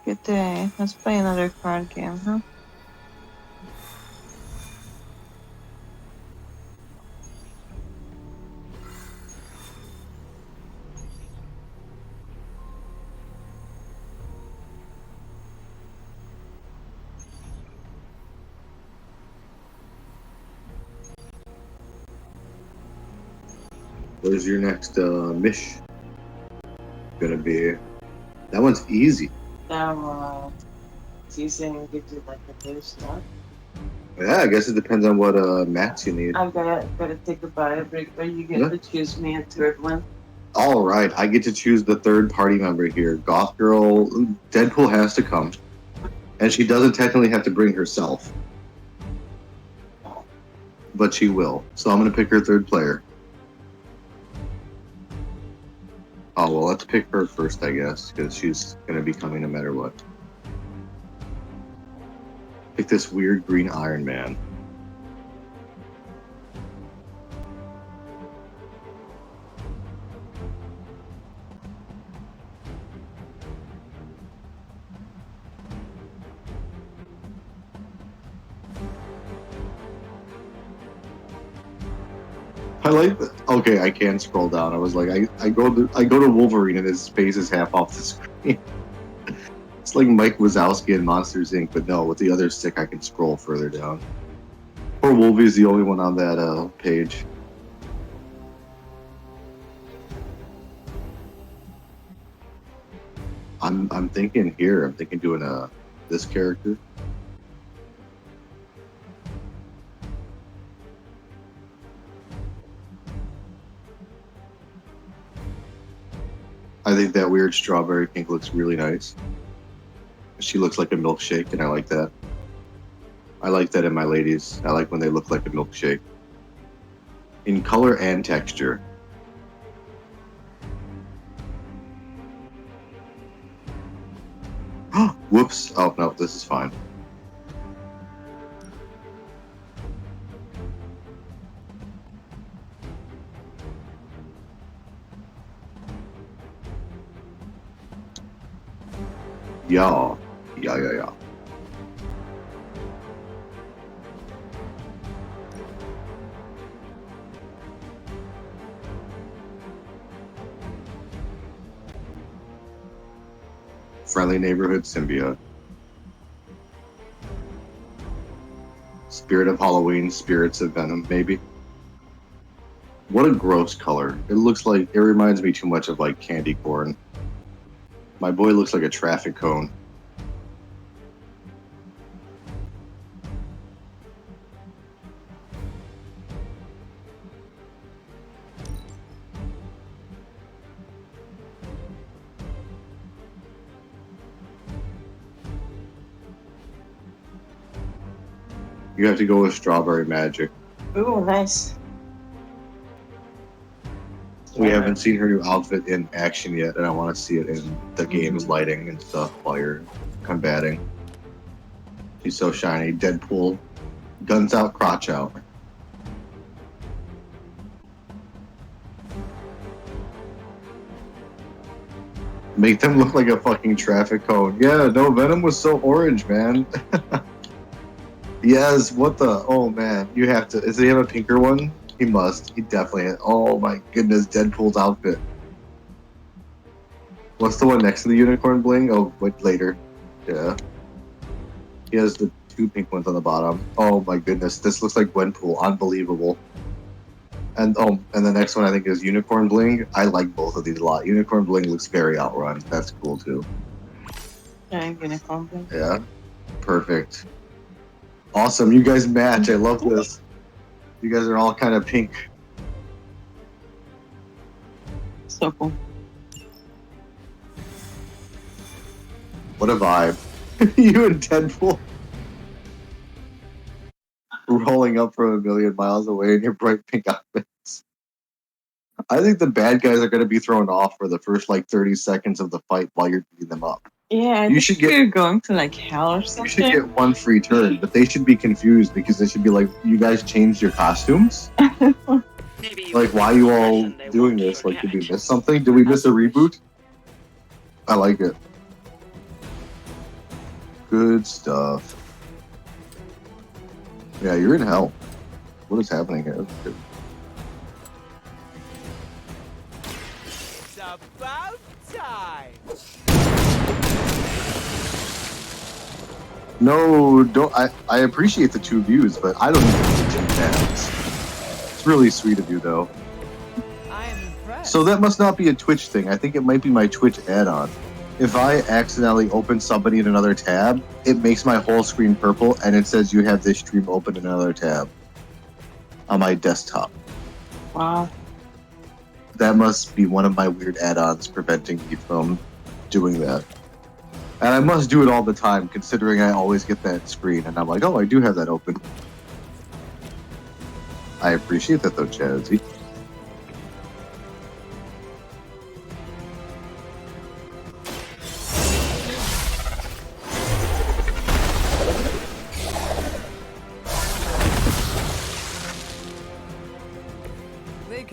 [SPEAKER 2] Good day. Let's play another card game, huh?
[SPEAKER 3] Where's your next mish gonna be? That one's easy.
[SPEAKER 2] So you saying we could do like a new stuff?
[SPEAKER 3] Yeah, I guess it depends on what mats you need.
[SPEAKER 2] I've gotta take a bio break, but you get
[SPEAKER 3] Yeah.
[SPEAKER 2] to choose me a third one.
[SPEAKER 3] All right, I get to choose the third party member here. Goth Girl, Deadpool has to come, and she doesn't technically have to bring herself, but she will. So I'm gonna pick her third player. Oh, well, let's pick her first, I guess, because she's going to be coming no matter what. Pick this weird green Iron Man. I like that. Okay, I can scroll down. I was like, I go to Wolverine and his face is half off the screen. It's like Mike Wazowski in Monsters Inc. But no, with the other stick, I can scroll further down. Poor Wolvie's the only one on that page. I'm thinking here. I'm thinking doing this character. I think that weird strawberry pink looks really nice. She looks like a milkshake, and I like that. I like that in my ladies. I like when they look like a milkshake. In color and texture. Whoops. Oh, no, this is fine. Yeah. Yeah. Friendly neighborhood symbiote. Spirit of Halloween, spirits of Venom, maybe. What a gross color. It looks like, it reminds me too much of like candy corn. My boy looks like a traffic cone. You have to go with Strawberry Magic.
[SPEAKER 2] Ooh, nice.
[SPEAKER 3] We haven't seen her new outfit in action yet, and I want to see it in the game's lighting and stuff while you're combating. She's so shiny. Deadpool. Guns out, crotch out. Make them look like a fucking traffic cone. Yeah, no, Venom was so orange, man. Yes, what the? Oh, man. You have to. Does he have a pinker one? He must. He definitely. Oh my goodness, Deadpool's outfit. What's the one next to the unicorn bling? Oh, wait, later. Yeah. He has the two pink ones on the bottom. Oh my goodness, this looks like Gwenpool. Unbelievable. And the next one I think is unicorn bling. I like both of these a lot. Unicorn bling looks very outrun. That's cool too.
[SPEAKER 2] Yeah, unicorn bling.
[SPEAKER 3] Yeah. Perfect. Awesome. You guys match. I love this. You guys are all kind of pink.
[SPEAKER 2] So cool.
[SPEAKER 3] What a vibe. You and Deadpool rolling up from a million miles away in your bright pink outfits. I think the bad guys are going to be thrown off for the first like 30 seconds of the fight while you're beating them up.
[SPEAKER 2] Yeah,
[SPEAKER 3] you should get.
[SPEAKER 2] You're going to like hell or something.
[SPEAKER 3] You should get one free turn, but they should be confused because they should be like, "You guys changed your costumes? Like, why are you all doing this? Like, did we miss something? Did we miss a reboot?" I like it. Good stuff. Yeah, you're in hell. What is happening here?
[SPEAKER 12] It's about time.
[SPEAKER 3] No, don't. I appreciate the 2 views, but I don't need the 2 tabs. It's really sweet of you, though.
[SPEAKER 12] I am impressed.
[SPEAKER 3] So that must not be a Twitch thing. I think it might be my Twitch add-on. If I accidentally open somebody in another tab, it makes my whole screen purple, and it says you have this stream open in another tab on my desktop.
[SPEAKER 2] Wow.
[SPEAKER 3] That must be one of my weird add-ons preventing me from doing that. And I must do it all the time, considering I always get that screen, and I'm like, oh, I do have that open. I appreciate that, though, Chazzy.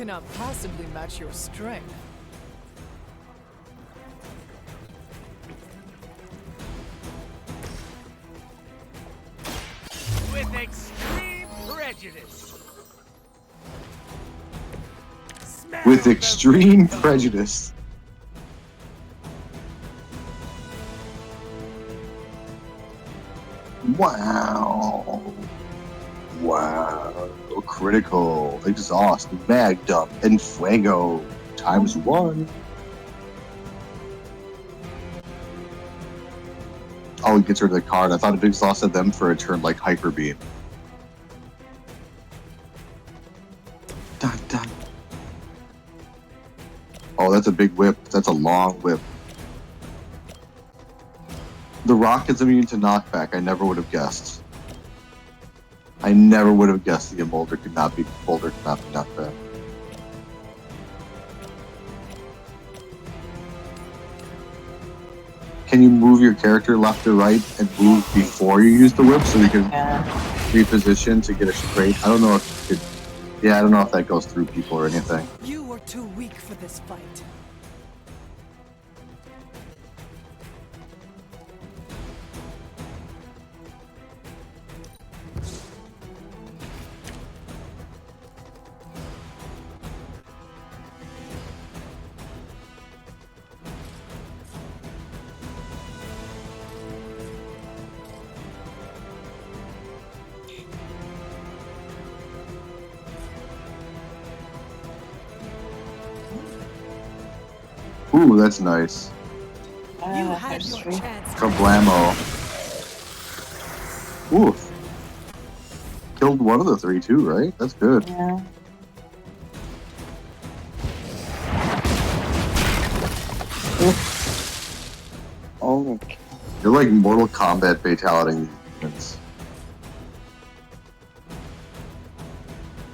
[SPEAKER 11] cannot possibly match your strength.
[SPEAKER 12] With extreme prejudice.
[SPEAKER 3] With extreme prejudice. Wow. Wow. Critical, exhaust, mag dump, and fuego ×1. Oh, he gets rid of the card. I thought it exhausted them for a turn like Hyper Beam. Dun, dun. Oh, that's a big whip. That's a long whip. The rock is immune to knockback. I never would have guessed. I never would have guessed the boulder could not be knocked back. Can you move your character left or right and move before you use the whip so you can reposition to get a straight? I don't know if you could. Yeah, I don't know if that goes through people or anything.
[SPEAKER 11] You are too weak for this fight.
[SPEAKER 3] Ooh, that's nice.
[SPEAKER 11] You had your chance.
[SPEAKER 3] Kablamo. Oof. Killed one of the three too, right? That's good.
[SPEAKER 2] Yeah. Oh.
[SPEAKER 3] You're like Mortal Kombat fatality units.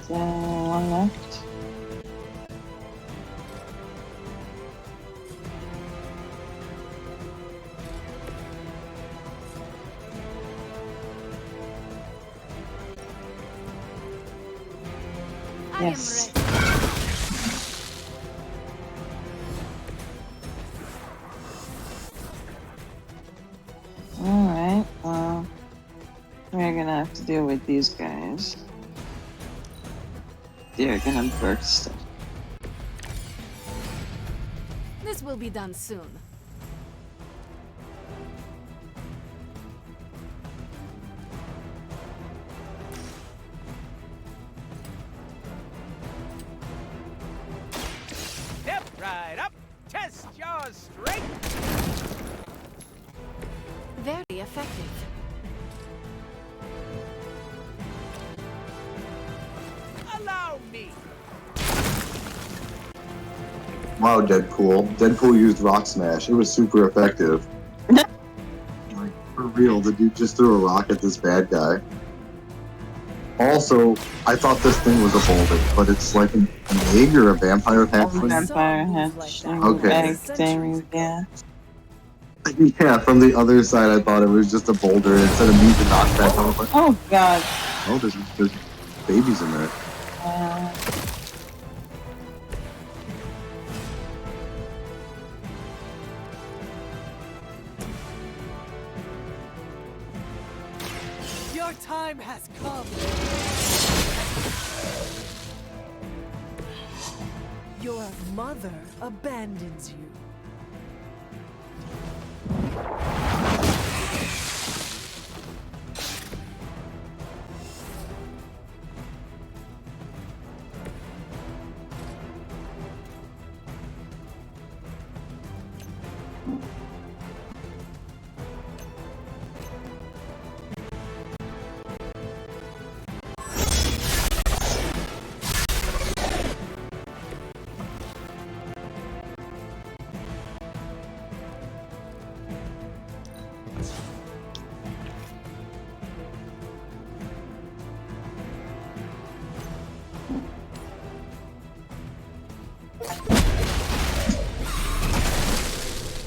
[SPEAKER 2] One left. Yes. Alright, well, we're gonna have to deal with these guys. They're gonna burst.
[SPEAKER 14] This will be done soon.
[SPEAKER 12] Step right up. Test your strength.
[SPEAKER 14] Very effective.
[SPEAKER 12] Allow me.
[SPEAKER 3] Wow, Deadpool. Deadpool used Rock Smash. It was super effective. Like, for real, the dude just threw a rock at this bad guy. Also, I thought this thing was a boulder, but it's like an egg or a vampire hatchling.
[SPEAKER 2] Vampire hatchling.
[SPEAKER 3] Okay.
[SPEAKER 2] Egg thing, yeah.
[SPEAKER 3] Yeah, from the other side, I thought it was just a boulder. Instead of me to knock back, I was like,
[SPEAKER 2] Oh god.
[SPEAKER 3] oh, there's babies in there.
[SPEAKER 11] Your time has come. Your mother abandons you.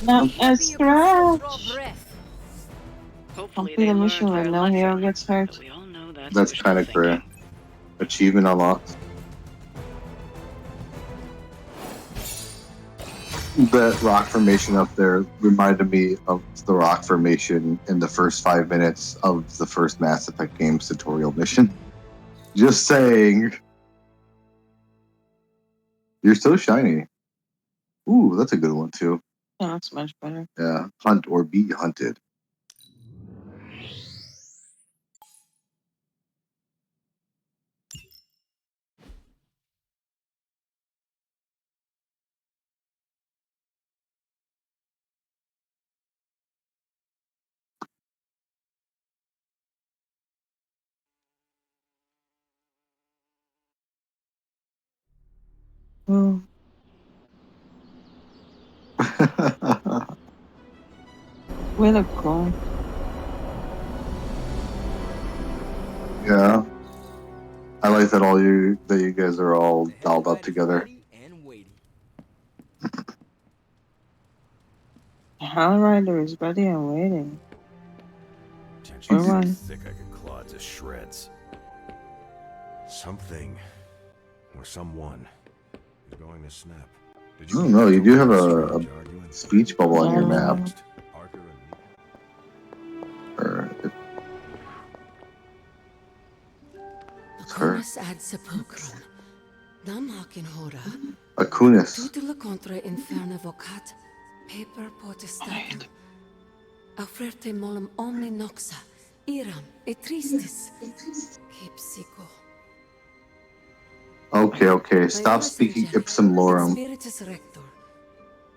[SPEAKER 2] Not a scratch.
[SPEAKER 18] Hopefully
[SPEAKER 2] The mission where no hero gets hurt.
[SPEAKER 3] That's kind of great. Achievement unlocked. That rock formation up there reminded me of the rock formation in the first 5 minutes of the first Mass Effect game's tutorial mission. Just saying. You're so shiny. Ooh, that's a good one too.
[SPEAKER 2] Yeah, that's much better.
[SPEAKER 3] Yeah, hunt or be hunted.
[SPEAKER 2] Mm. We look cool.
[SPEAKER 3] Yeah, I like that you guys are all dolled up together.
[SPEAKER 2] The Hell Rider is ready and waiting.
[SPEAKER 5] Tension's so
[SPEAKER 2] Everyone.
[SPEAKER 5] thick I could claw it to shreds. Something or someone is going to snap.
[SPEAKER 3] I don't know. You do have a speech bubble on your map. Or it's her.
[SPEAKER 8] Acunus ad sepulchrum. Nam hakin hora.
[SPEAKER 3] Acunus.
[SPEAKER 8] Tutula contra inferna vocat. Paper potestatum. Aufrerte molem omni noxa. Iram et tristis. Kipsico.
[SPEAKER 3] Okay. Stop speaking ipsum lorem.
[SPEAKER 8] Spiritus rector.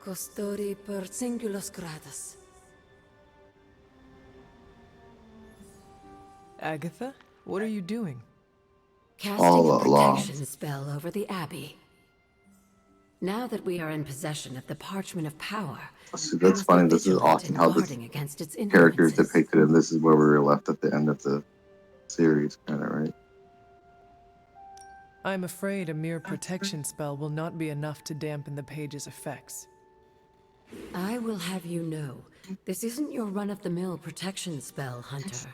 [SPEAKER 8] Custori per singulos gradus.
[SPEAKER 11] Agatha, what are you doing?
[SPEAKER 8] Casting a protection spell over the Abbey. Now that we are in possession of the Parchment of Power,
[SPEAKER 3] See, that's funny. This is often how this character is depicted, and this is where we were left at the end of the series, kind of, right?
[SPEAKER 11] I'm afraid a mere protection spell will not be enough to dampen the page's effects.
[SPEAKER 8] I will have you know, this isn't your run-of-the-mill protection spell, Hunter.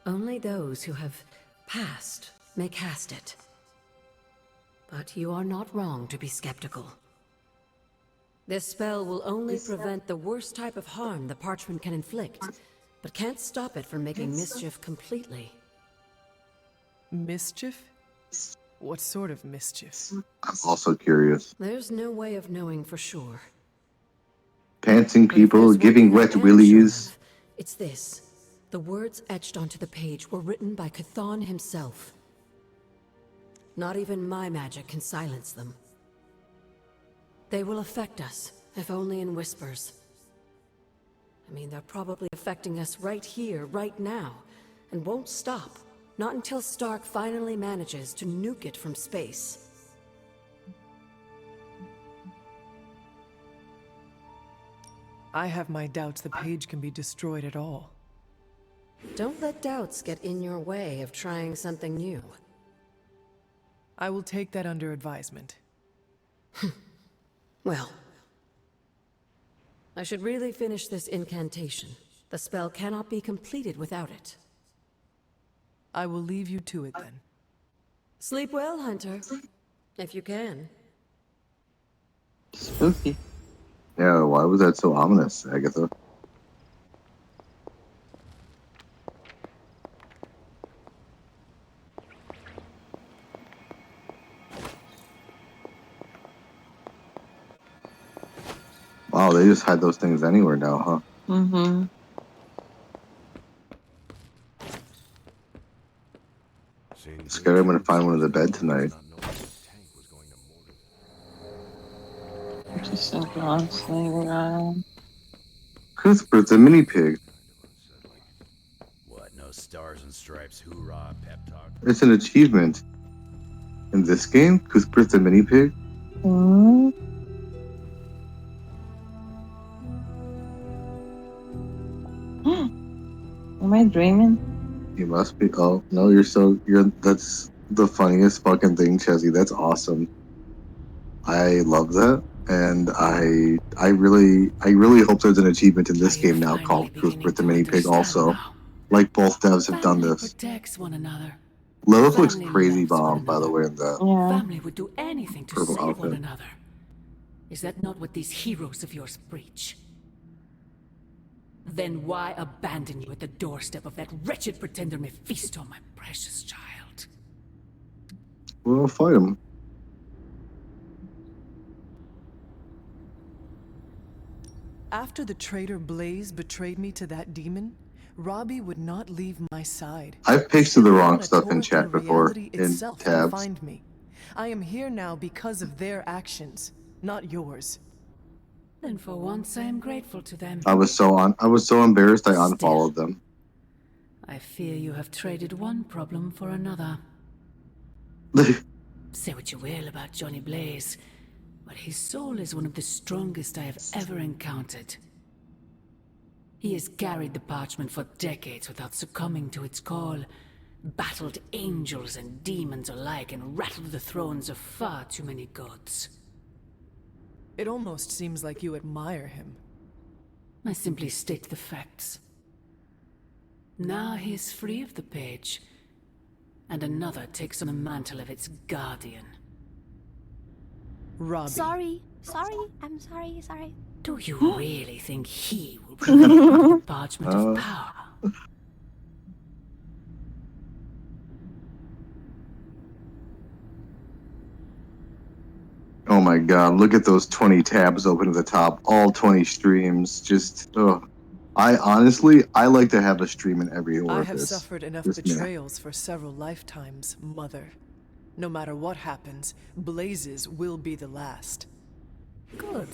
[SPEAKER 8] Only those who have passed may cast it. But you are not wrong to be skeptical. This spell will only prevent the worst type of harm the parchment can inflict, but can't stop it from making mischief completely.
[SPEAKER 11] Mischief? What sort of mischief?
[SPEAKER 3] I'm also curious.
[SPEAKER 8] There's no way of knowing for sure.
[SPEAKER 3] Pantsing people, giving wet willies.
[SPEAKER 8] It's this. The words etched onto the page were written by Chthon himself. Not even my magic can silence them. They will affect us, if only in whispers. I mean, they're probably affecting us right here, right now, and won't stop. Not until Stark finally manages to nuke it from space.
[SPEAKER 11] I have my doubts the page can be destroyed at all.
[SPEAKER 8] Don't let doubts get in your way of trying something new.
[SPEAKER 11] I will take that under advisement.
[SPEAKER 8] Well, I should really finish this incantation. The spell cannot be completed without it.
[SPEAKER 11] I will leave you to it then.
[SPEAKER 8] Sleep well, Hunter. If you can.
[SPEAKER 2] Spooky.
[SPEAKER 3] Yeah, why was that so ominous, Agatha? Wow, they just hide those things anywhere now, huh?
[SPEAKER 2] Mm-hmm.
[SPEAKER 3] Scared I'm gonna find one in the bed tonight.
[SPEAKER 2] Just so honestly,
[SPEAKER 3] Cuthbert the mini pig.
[SPEAKER 19] What, no stars and stripes, hoorah, pep talk?
[SPEAKER 3] It's an achievement. In this game, Cuthbert the mini pig?
[SPEAKER 2] Am I dreaming?
[SPEAKER 3] You must be. Oh, no, that's the funniest fucking thing, Chezzy. That's awesome. I love that. And I really hope there's an achievement in this game now called Cuthbert the Mini Pig also. Like both devs have done this.
[SPEAKER 13] Protects one another.
[SPEAKER 3] Lilith looks crazy bomb, by the way, in that
[SPEAKER 13] Family would do anything to
[SPEAKER 3] purple
[SPEAKER 13] save one
[SPEAKER 3] outfit.
[SPEAKER 13] another.
[SPEAKER 16] Is that not what these heroes of yours preach? Then why abandon you at the doorstep of that wretched pretender Mephisto, my precious child?
[SPEAKER 3] We'll fight him.
[SPEAKER 11] After the traitor Blaze betrayed me to that demon, Robbie would not leave my side.
[SPEAKER 3] I've pasted the wrong
[SPEAKER 11] Wanna
[SPEAKER 3] stuff in
[SPEAKER 11] tore
[SPEAKER 3] chat
[SPEAKER 11] through
[SPEAKER 3] before
[SPEAKER 11] reality
[SPEAKER 3] in
[SPEAKER 11] itself to
[SPEAKER 3] tabs.
[SPEAKER 11] find me. I am here now because of their actions, not yours.
[SPEAKER 16] Then for once I am grateful to them.
[SPEAKER 3] I was so embarrassed I unfollowed them.
[SPEAKER 16] I fear you have traded one problem for another. Say what you will about Johnny Blaze, but his soul is one of the strongest I have ever encountered. He has carried the parchment for decades without succumbing to its call, battled angels and demons alike, and rattled the thrones of far too many gods.
[SPEAKER 11] It almost seems like you admire him.
[SPEAKER 16] I simply state the facts. Now he is free of the page, and another takes on the mantle of its guardian.
[SPEAKER 11] Robbie.
[SPEAKER 22] Sorry. I'm sorry.
[SPEAKER 16] Do you really think he will prevent the parchment of power?
[SPEAKER 3] Oh my god, look at those 20 tabs open at the top. All 20 streams. Just, I like to have a stream in every orifice.
[SPEAKER 11] I have suffered enough betrayals for several lifetimes, Mother. No matter what happens, Blaze's will be the last.
[SPEAKER 16] Good.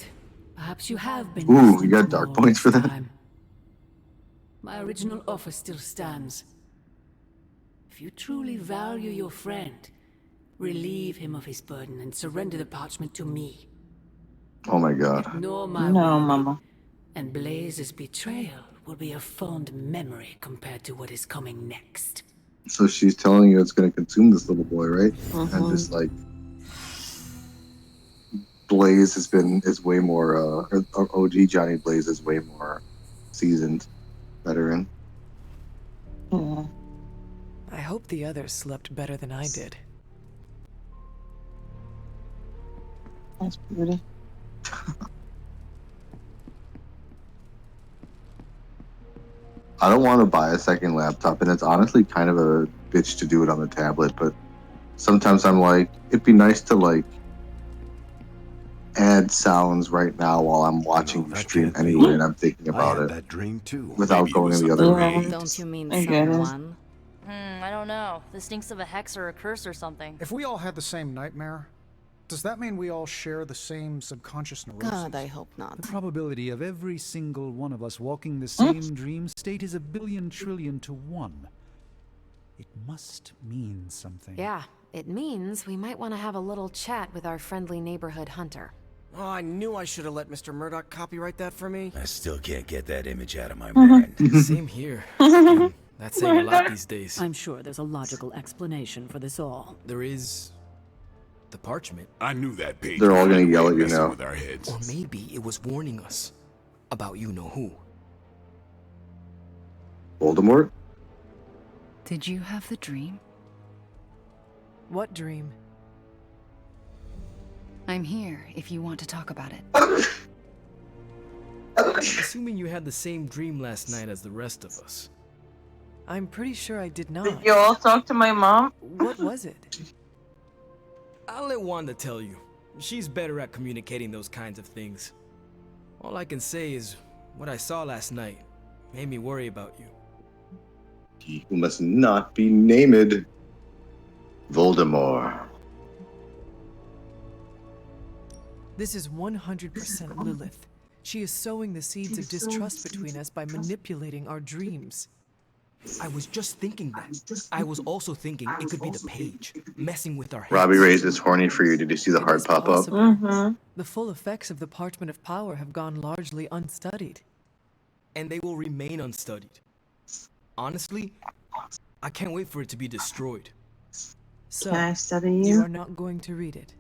[SPEAKER 16] Perhaps you have been.
[SPEAKER 3] Ooh, you got dark points for that?
[SPEAKER 16] My original offer still stands. If you truly value your friend, relieve him of his burden and surrender the parchment to me.
[SPEAKER 3] Oh my god.
[SPEAKER 16] Ignore my warning, Mama. And Blaze's betrayal will be a fond memory compared to what is coming next.
[SPEAKER 3] So she's telling you it's going to consume this little boy, right? And just like Blaze is way more, or OG Johnny Blaze is way more seasoned veteran.
[SPEAKER 11] I hope the others slept better than I did.
[SPEAKER 2] That's pretty.
[SPEAKER 3] I don't want to buy a second laptop, and it's honestly kind of a bitch to do it on the tablet, but sometimes I'm like, it'd be nice to like add sounds right now while I'm watching the stream anyway, and I'm thinking about it
[SPEAKER 5] that dream too.
[SPEAKER 3] without going in the other room.
[SPEAKER 14] Don't you mean
[SPEAKER 2] I get it.
[SPEAKER 14] someone?
[SPEAKER 6] I don't know. This stinks of a hex or a curse or something.
[SPEAKER 15] If we all had the same nightmare, does that mean we all share the same subconscious neurosis?
[SPEAKER 14] God, I hope not.
[SPEAKER 1] The probability of every single one of us walking the same dream state is 1 billion to 1. It must mean something.
[SPEAKER 23] Yeah, it means we might want to have a little chat with our friendly neighborhood hunter.
[SPEAKER 7] Oh, I knew I should have let Mr. Murdoch copyright that for me.
[SPEAKER 19] I still can't get that image out of my mind.
[SPEAKER 7] Same here. That's saying a lot these days.
[SPEAKER 13] I'm sure there's a logical explanation for this all.
[SPEAKER 7] There is the parchment.
[SPEAKER 17] I knew that page.
[SPEAKER 3] They're all
[SPEAKER 17] was
[SPEAKER 3] gonna
[SPEAKER 17] really
[SPEAKER 3] yell at you
[SPEAKER 17] messing
[SPEAKER 3] now.
[SPEAKER 17] With our heads.
[SPEAKER 7] Or maybe it was warning us about you-know-who.
[SPEAKER 3] Voldemort?
[SPEAKER 21] Did you have the dream?
[SPEAKER 11] What dream?
[SPEAKER 21] I'm here if you want to talk about it.
[SPEAKER 7] Assuming you had the same dream last night as the rest of us.
[SPEAKER 11] I'm pretty sure I did not.
[SPEAKER 2] Did you all talk to my mom?
[SPEAKER 11] What was it?
[SPEAKER 7] I'll let Wanda tell you. She's better at communicating those kinds of things. All I can say is, what I saw last night made me worry about you.
[SPEAKER 3] He who must not be named. Voldemort.
[SPEAKER 11] This is 100% Lilith. She is sowing the seeds of distrust between us by manipulating our dreams.
[SPEAKER 7] I was just thinking that. I was also thinking it could be the page, messing with our heads.
[SPEAKER 3] Robbie Reyes is horny for you. Did you see the heart pop up?
[SPEAKER 11] The full effects of the Parchment of Power have gone largely unstudied.
[SPEAKER 7] And they will remain unstudied. Honestly, I can't wait for it to be destroyed.
[SPEAKER 11] So,
[SPEAKER 2] Can I study
[SPEAKER 11] you
[SPEAKER 2] you?
[SPEAKER 11] are not going to read it?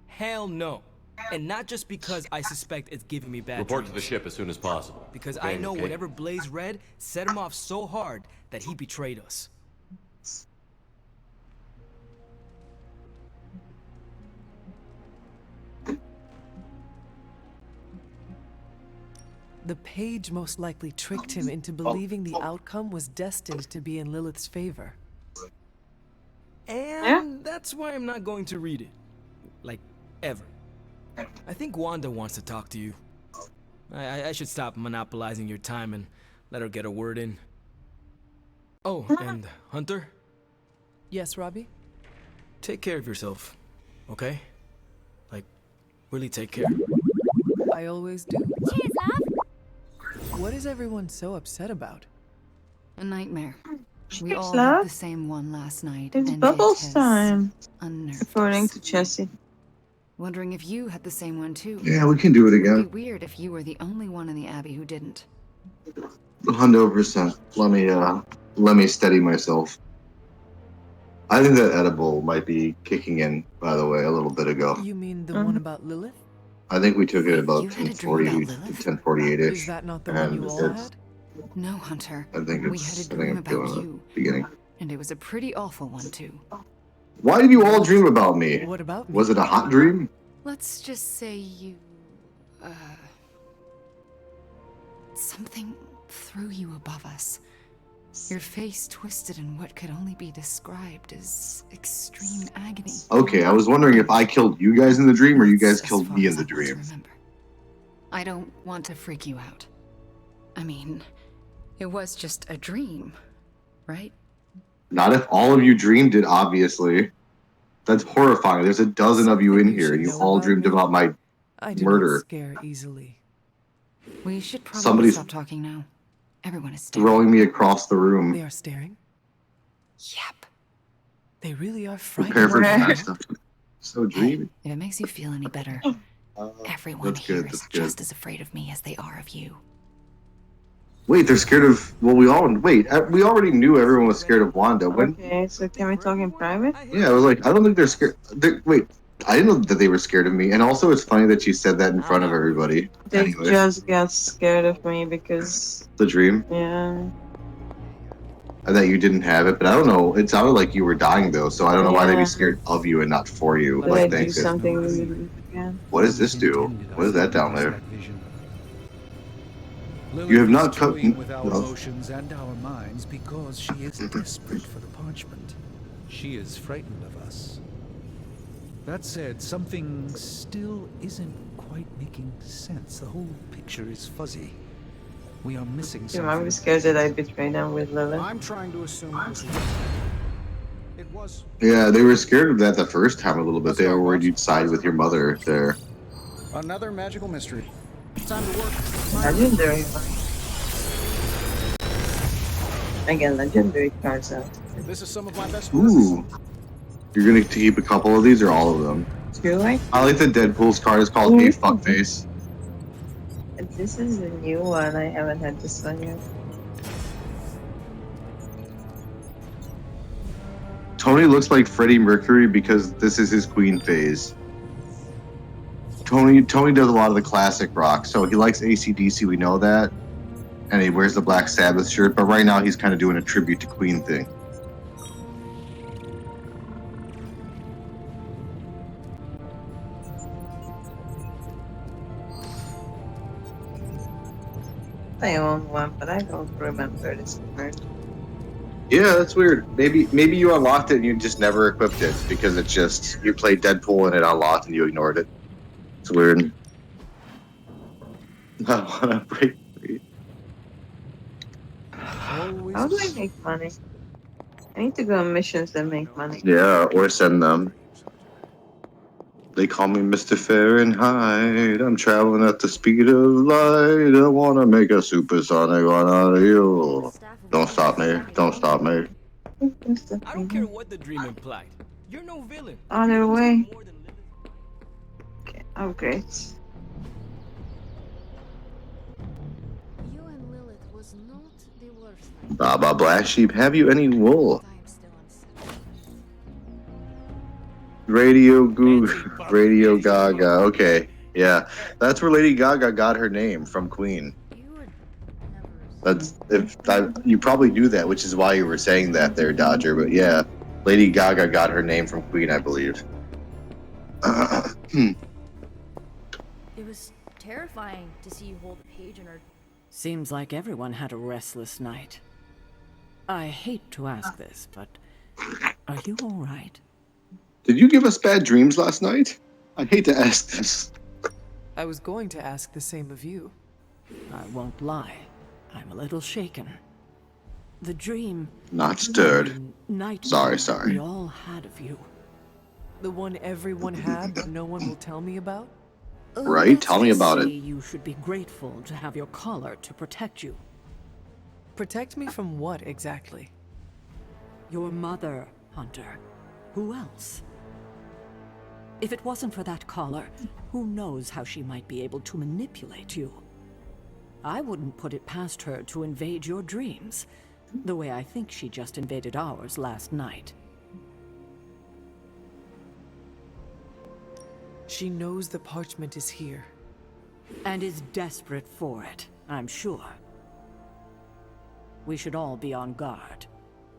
[SPEAKER 7] Hell no. And not just because I suspect it's giving me bad
[SPEAKER 24] Report to
[SPEAKER 7] dreams.
[SPEAKER 24] the ship as soon as possible.
[SPEAKER 7] Because I know
[SPEAKER 24] okay?
[SPEAKER 7] whatever Blaze read set him off so hard that he betrayed us.
[SPEAKER 11] The page most likely tricked him into believing the outcome was destined to be in Lilith's favor.
[SPEAKER 7] And that's why I'm not going to read it. Like, ever. I think Wanda wants to talk to you. I should stop monopolizing your time and let her get a word in. Oh, and Hunter?
[SPEAKER 11] Yes, Robbie?
[SPEAKER 7] Take care of yourself, okay? Like, really take care.
[SPEAKER 11] I always do.
[SPEAKER 22] Cheers, love.
[SPEAKER 11] What is everyone so upset about?
[SPEAKER 21] A nightmare. We all
[SPEAKER 2] love.
[SPEAKER 21] had the same one last night,
[SPEAKER 2] It's
[SPEAKER 21] and
[SPEAKER 2] Bubbles
[SPEAKER 21] it has
[SPEAKER 2] time.
[SPEAKER 21] unnerved
[SPEAKER 2] According
[SPEAKER 21] us.
[SPEAKER 2] to Jessie.
[SPEAKER 21] Wondering if you had the same one too.
[SPEAKER 3] Yeah, we can do it
[SPEAKER 21] It'd
[SPEAKER 3] again.
[SPEAKER 21] be weird if you were the only one in the Abbey who didn't.
[SPEAKER 3] 100%. Let me steady myself. I think that edible might be kicking in, by the way, a little bit ago.
[SPEAKER 11] You mean the one about Lilith?
[SPEAKER 3] I think we took it about
[SPEAKER 21] You had a dream about
[SPEAKER 3] 10:48-ish.
[SPEAKER 11] Is that not the one you all had?
[SPEAKER 21] No, Hunter.
[SPEAKER 3] I think
[SPEAKER 21] We had a
[SPEAKER 3] it's
[SPEAKER 21] dream about
[SPEAKER 3] doing
[SPEAKER 21] you,
[SPEAKER 3] the beginning.
[SPEAKER 21] and it was a pretty awful one too.
[SPEAKER 3] Why did you all dream about me?
[SPEAKER 11] What about me?
[SPEAKER 3] Was it a hot dream?
[SPEAKER 21] Let's just say you, something threw you above us. Your face twisted in what could only be described as extreme agony.
[SPEAKER 3] Okay, I was wondering if I killed you guys in the dream or you guys killed me in the dream.
[SPEAKER 21] I don't want to freak you out. I mean, it was just a dream, right?
[SPEAKER 3] Not if all of you dreamed it, obviously. That's horrifying. There's a dozen of you in here, and you all dreamed about my
[SPEAKER 11] I do
[SPEAKER 3] murder.
[SPEAKER 11] not scare easily.
[SPEAKER 21] We should probably
[SPEAKER 3] Somebody's
[SPEAKER 21] stop talking now. Everyone is staring.
[SPEAKER 3] throwing me across the room.
[SPEAKER 11] They are staring?
[SPEAKER 21] Yep.
[SPEAKER 11] They really are
[SPEAKER 3] Prepare for
[SPEAKER 11] frightened.
[SPEAKER 3] stuff. So dreamy.
[SPEAKER 21] If it makes you feel any better, everyone
[SPEAKER 3] That's
[SPEAKER 21] here
[SPEAKER 3] good,
[SPEAKER 21] is
[SPEAKER 3] that's good.
[SPEAKER 21] just as afraid of me as they are of you.
[SPEAKER 3] Wait, they're scared of. Well, we already knew everyone was scared of Wanda. When?
[SPEAKER 2] Okay, so can we talk in private?
[SPEAKER 3] Yeah, I was like, I don't think they're scared. Wait, I didn't know that they were scared of me. And also, it's funny that you said that in front of everybody.
[SPEAKER 2] They
[SPEAKER 3] Anyway,
[SPEAKER 2] just got scared of me because,
[SPEAKER 3] the dream.
[SPEAKER 2] yeah.
[SPEAKER 3] And that you didn't have it, but I don't know. It sounded like you were dying though, so I don't know why they'd
[SPEAKER 2] Yeah.
[SPEAKER 3] be scared of you and not for you.
[SPEAKER 2] Did I
[SPEAKER 3] Like,
[SPEAKER 2] do
[SPEAKER 3] thanks.
[SPEAKER 2] something really again?
[SPEAKER 3] What does this do? What is that down there?
[SPEAKER 1] Lilith
[SPEAKER 3] You have
[SPEAKER 1] is
[SPEAKER 3] not cut.
[SPEAKER 1] toying with our
[SPEAKER 3] No.
[SPEAKER 1] emotions and our minds because she is desperate for the parchment. She is frightened of us. That said, something still isn't quite making sense. The whole picture is fuzzy. We are missing
[SPEAKER 2] You
[SPEAKER 1] something.
[SPEAKER 2] might be scared that I betrayed them with Lilith.
[SPEAKER 15] I'm trying to assume it was.
[SPEAKER 3] Yeah, they were scared of that the first time a little bit. They were worried you'd side with your mother there.
[SPEAKER 15] Another magical mystery. Time to work.
[SPEAKER 2] Legendary one. Again, legendary cards out.
[SPEAKER 15] This is some of my best.
[SPEAKER 3] Ooh. You're gonna keep a couple of these or all of them?
[SPEAKER 2] Do I?
[SPEAKER 3] I like the Deadpool's card. It's called Hey Fuckface.
[SPEAKER 2] This is a new one. I haven't had this one yet.
[SPEAKER 3] Tony looks like Freddie Mercury because this is his Queen phase. Tony does a lot of the classic rock, so he likes AC/DC, we know that. And he wears the Black Sabbath shirt, but right now he's kind of doing a tribute to Queen thing.
[SPEAKER 2] I own one, but I don't remember this card.
[SPEAKER 3] Yeah, that's weird. Maybe you unlocked it and you just never equipped it because it's just you played Deadpool and it unlocked and you ignored it. It's weird. I wanna break free.
[SPEAKER 2] How do I make money? I need to go on missions that make money.
[SPEAKER 3] Yeah, or send them. They call me Mr. Fahrenheit. I'm traveling at the speed of light. I wanna make a supersonic one out of you. Don't stop me. Don't stop me.
[SPEAKER 7] I don't care what the dream implied. You're no villain.
[SPEAKER 2] Other way. Okay. Oh, great.
[SPEAKER 14] You and Lilith was not the worst.
[SPEAKER 3] Baba Black Sheep, have you any wool? Radio Gaga. Okay, yeah, that's where Lady Gaga got her name from, Queen. You probably knew that, which is why you were saying that there, Dodger. But yeah, Lady Gaga got her name from Queen, I believe.
[SPEAKER 22] It was
[SPEAKER 6] terrifying to see you hold a page in her.
[SPEAKER 13] Seems like everyone had a restless night. I hate to ask this, but are you all right?
[SPEAKER 3] Did you give us bad dreams last night? I hate to ask this.
[SPEAKER 11] I was going to ask the same of you.
[SPEAKER 13] I won't lie. I'm a little shaken. The dream...
[SPEAKER 3] Not stirred.
[SPEAKER 13] Nightmare
[SPEAKER 3] Sorry.
[SPEAKER 13] we all had of you.
[SPEAKER 11] The one everyone had but no one will tell me about?
[SPEAKER 3] Right? Tell me about it.
[SPEAKER 13] You should be grateful to have your collar to protect you.
[SPEAKER 11] Protect me from what exactly?
[SPEAKER 13] Your mother, Hunter. Who else? If it wasn't for that collar, who knows how she might be able to manipulate you? I wouldn't put it past her to invade your dreams, the way I think she just invaded ours last night.
[SPEAKER 11] She knows the parchment is here.
[SPEAKER 13] And is desperate for it, I'm sure. We should all be on guard.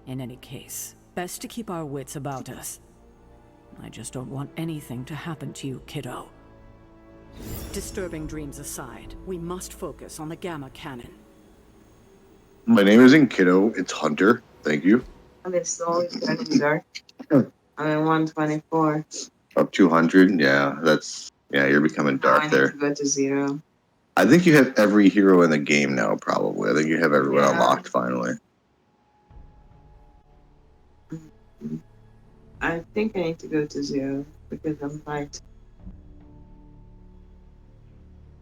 [SPEAKER 13] In any case, best to keep our wits about us. I just don't want anything to happen to you, kiddo. Disturbing dreams aside, we must focus on the Gamma Cannon.
[SPEAKER 3] My name isn't Kiddo, it's Hunter. Thank you.
[SPEAKER 2] And it's slowly getting dark. I'm at 124.
[SPEAKER 3] Up 200, yeah, you're becoming dark there.
[SPEAKER 2] I need to go to 0.
[SPEAKER 3] I think you have every hero in the game now, probably. I think you have everyone unlocked finally.
[SPEAKER 2] I think I need to go to 0 because I'm light.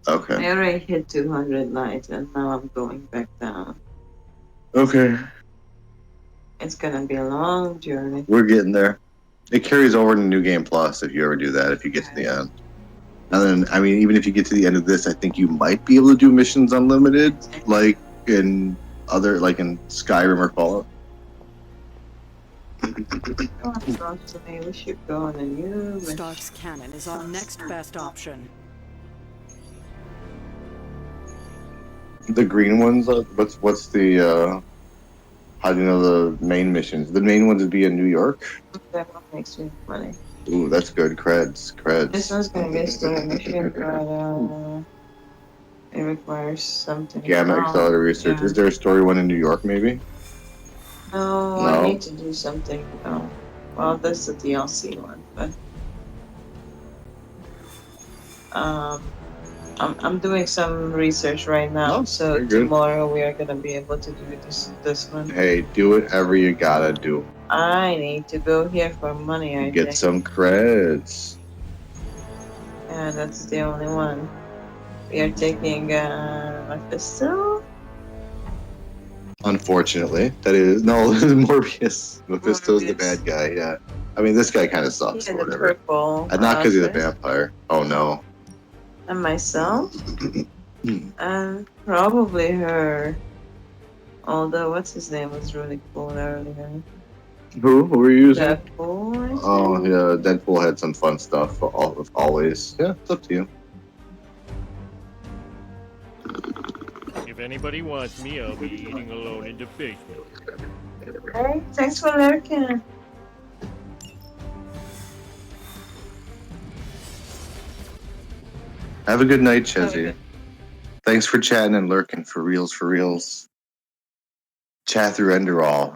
[SPEAKER 3] Okay.
[SPEAKER 2] I already hit 200 light and now I'm going back down.
[SPEAKER 3] Okay.
[SPEAKER 2] It's gonna be a long journey.
[SPEAKER 3] We're getting there. It carries over to New Game Plus if you ever do that, if you get to the end. And then, I mean, even if you get to the end of this, I think you might be able to do missions unlimited, like in Skyrim or Fallout.
[SPEAKER 2] Talk to me. We should go on a new mission.
[SPEAKER 13] Stark's Cannon is our next best option.
[SPEAKER 3] The green ones, what's the, how do you know the main missions? The main ones would be in New York?
[SPEAKER 2] That one makes me money.
[SPEAKER 3] Ooh, that's good. Creds.
[SPEAKER 2] This one's gonna be a story mission, but it requires something.
[SPEAKER 3] Gamma Accelerator Research.
[SPEAKER 2] Yeah.
[SPEAKER 3] Is there a story one in New York, maybe?
[SPEAKER 2] No, I need to do something. No. Well, that's the DLC one, but I'm doing some research right now, so tomorrow we are gonna be able to do this one.
[SPEAKER 3] Hey, do whatever you gotta do.
[SPEAKER 2] I need to go here for money. I
[SPEAKER 3] Get
[SPEAKER 2] think.
[SPEAKER 3] some creds.
[SPEAKER 2] Yeah, that's the only one. We are taking Mephisto.
[SPEAKER 3] Unfortunately, that is Morbius. Mephisto's the bad guy. Yeah, I mean this guy kind of sucks or whatever.
[SPEAKER 2] Purple.
[SPEAKER 3] And not because he's a vampire. Oh no.
[SPEAKER 2] And myself. And probably her. Although what's his name was really cool earlier.
[SPEAKER 3] Who were you using?
[SPEAKER 2] Deadpool.
[SPEAKER 3] Oh yeah, Deadpool had some fun stuff. Always. Yeah, it's up to you.
[SPEAKER 4] If anybody wants me, I'll be eating alone in the basement.
[SPEAKER 2] Hey, thanks for lurking.
[SPEAKER 3] Have a good night, Chezzy. Thanks for chatting and lurking for reals, for reals. Chat through Enderall.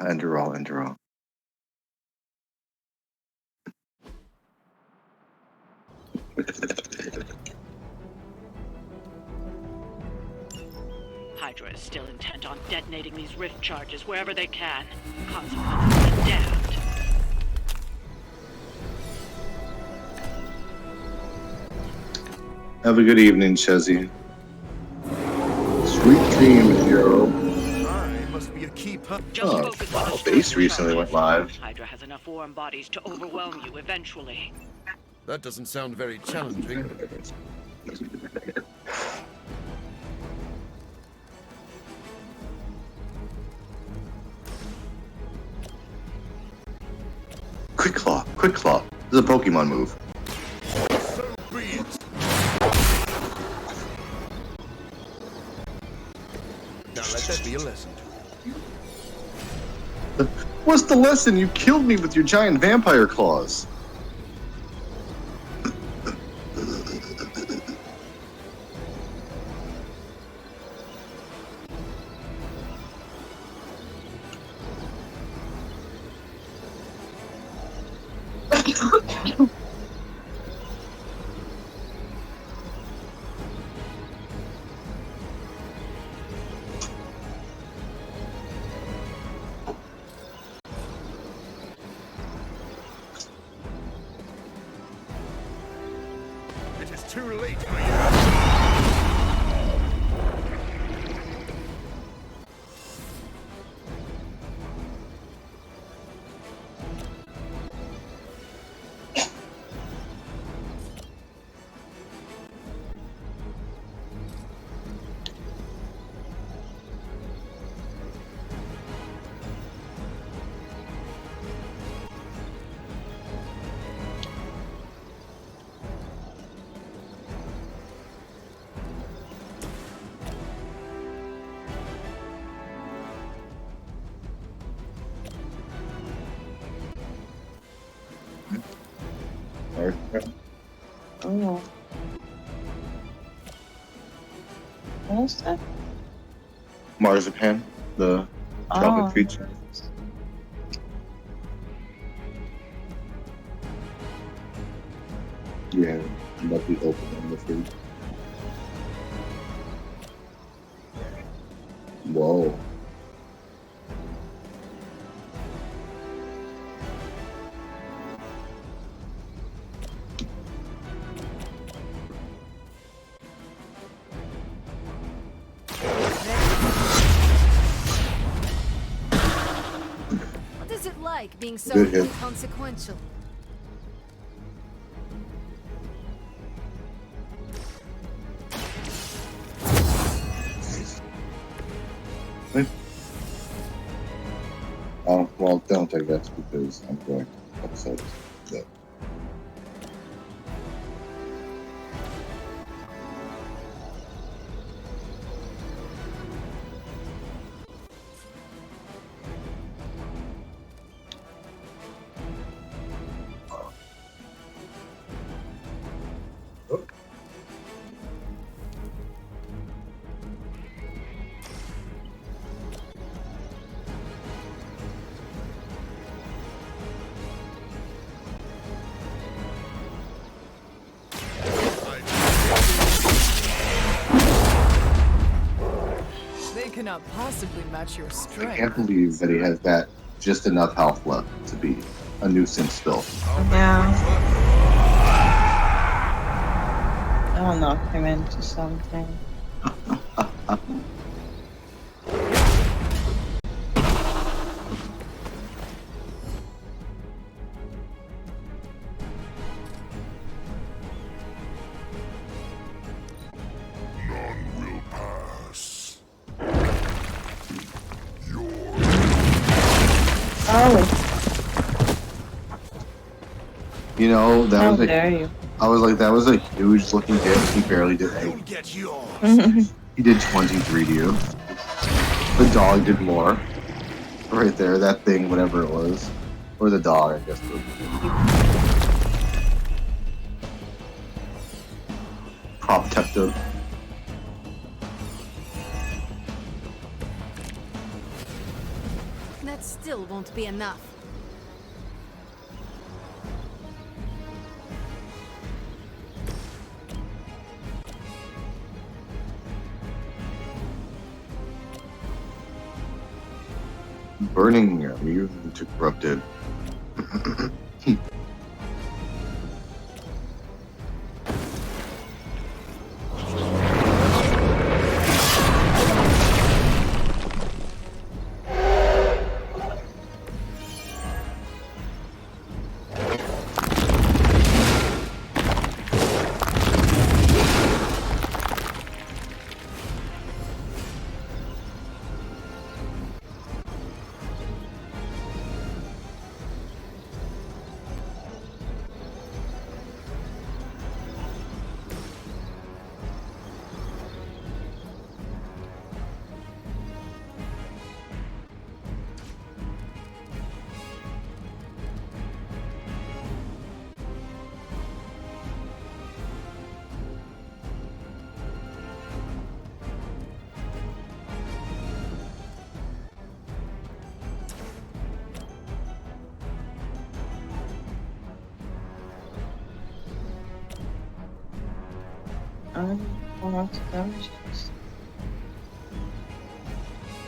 [SPEAKER 18] Hydra is still intent on detonating these rift charges wherever they can. Consequently, adapt.
[SPEAKER 3] Have a good evening, Chezzy. Sweet dreams, hero.
[SPEAKER 5] Must be a key
[SPEAKER 3] Oh, wow, base recently went live.
[SPEAKER 18] Hydra has enough warm bodies to overwhelm you eventually.
[SPEAKER 5] That doesn't sound very challenging.
[SPEAKER 3] Quick Claw. This is a Pokemon move.
[SPEAKER 5] Now let that be a lesson.
[SPEAKER 3] What's the lesson? You killed me with your giant vampire claws.
[SPEAKER 17] too late for you.
[SPEAKER 2] Oh. What is that?
[SPEAKER 3] Marzipan, the chocolate treats. Yeah, let me open on the fruit. Whoa.
[SPEAKER 14] What is it like being so
[SPEAKER 3] Good hit.
[SPEAKER 14] inconsequential?
[SPEAKER 3] Oh, well, don't, I guess, because I'm going to upset that.
[SPEAKER 11] They cannot possibly match your
[SPEAKER 3] I
[SPEAKER 11] strength.
[SPEAKER 3] can't believe that he has that just enough health left to be a nuisance still.
[SPEAKER 2] Yeah. I'll knock him into something.
[SPEAKER 17] None will pass.
[SPEAKER 2] Oh,
[SPEAKER 3] You know, that
[SPEAKER 2] how
[SPEAKER 3] was
[SPEAKER 2] dare
[SPEAKER 3] a,
[SPEAKER 2] you.
[SPEAKER 3] I was like, that was a huge looking hit. He barely did anything.
[SPEAKER 17] Get yours.
[SPEAKER 3] He did 23 to you. The dog did more. Right there, that thing, whatever it was. Or the dog, I guess. Protective.
[SPEAKER 14] That still won't be enough.
[SPEAKER 3] Burning immune to corrupted.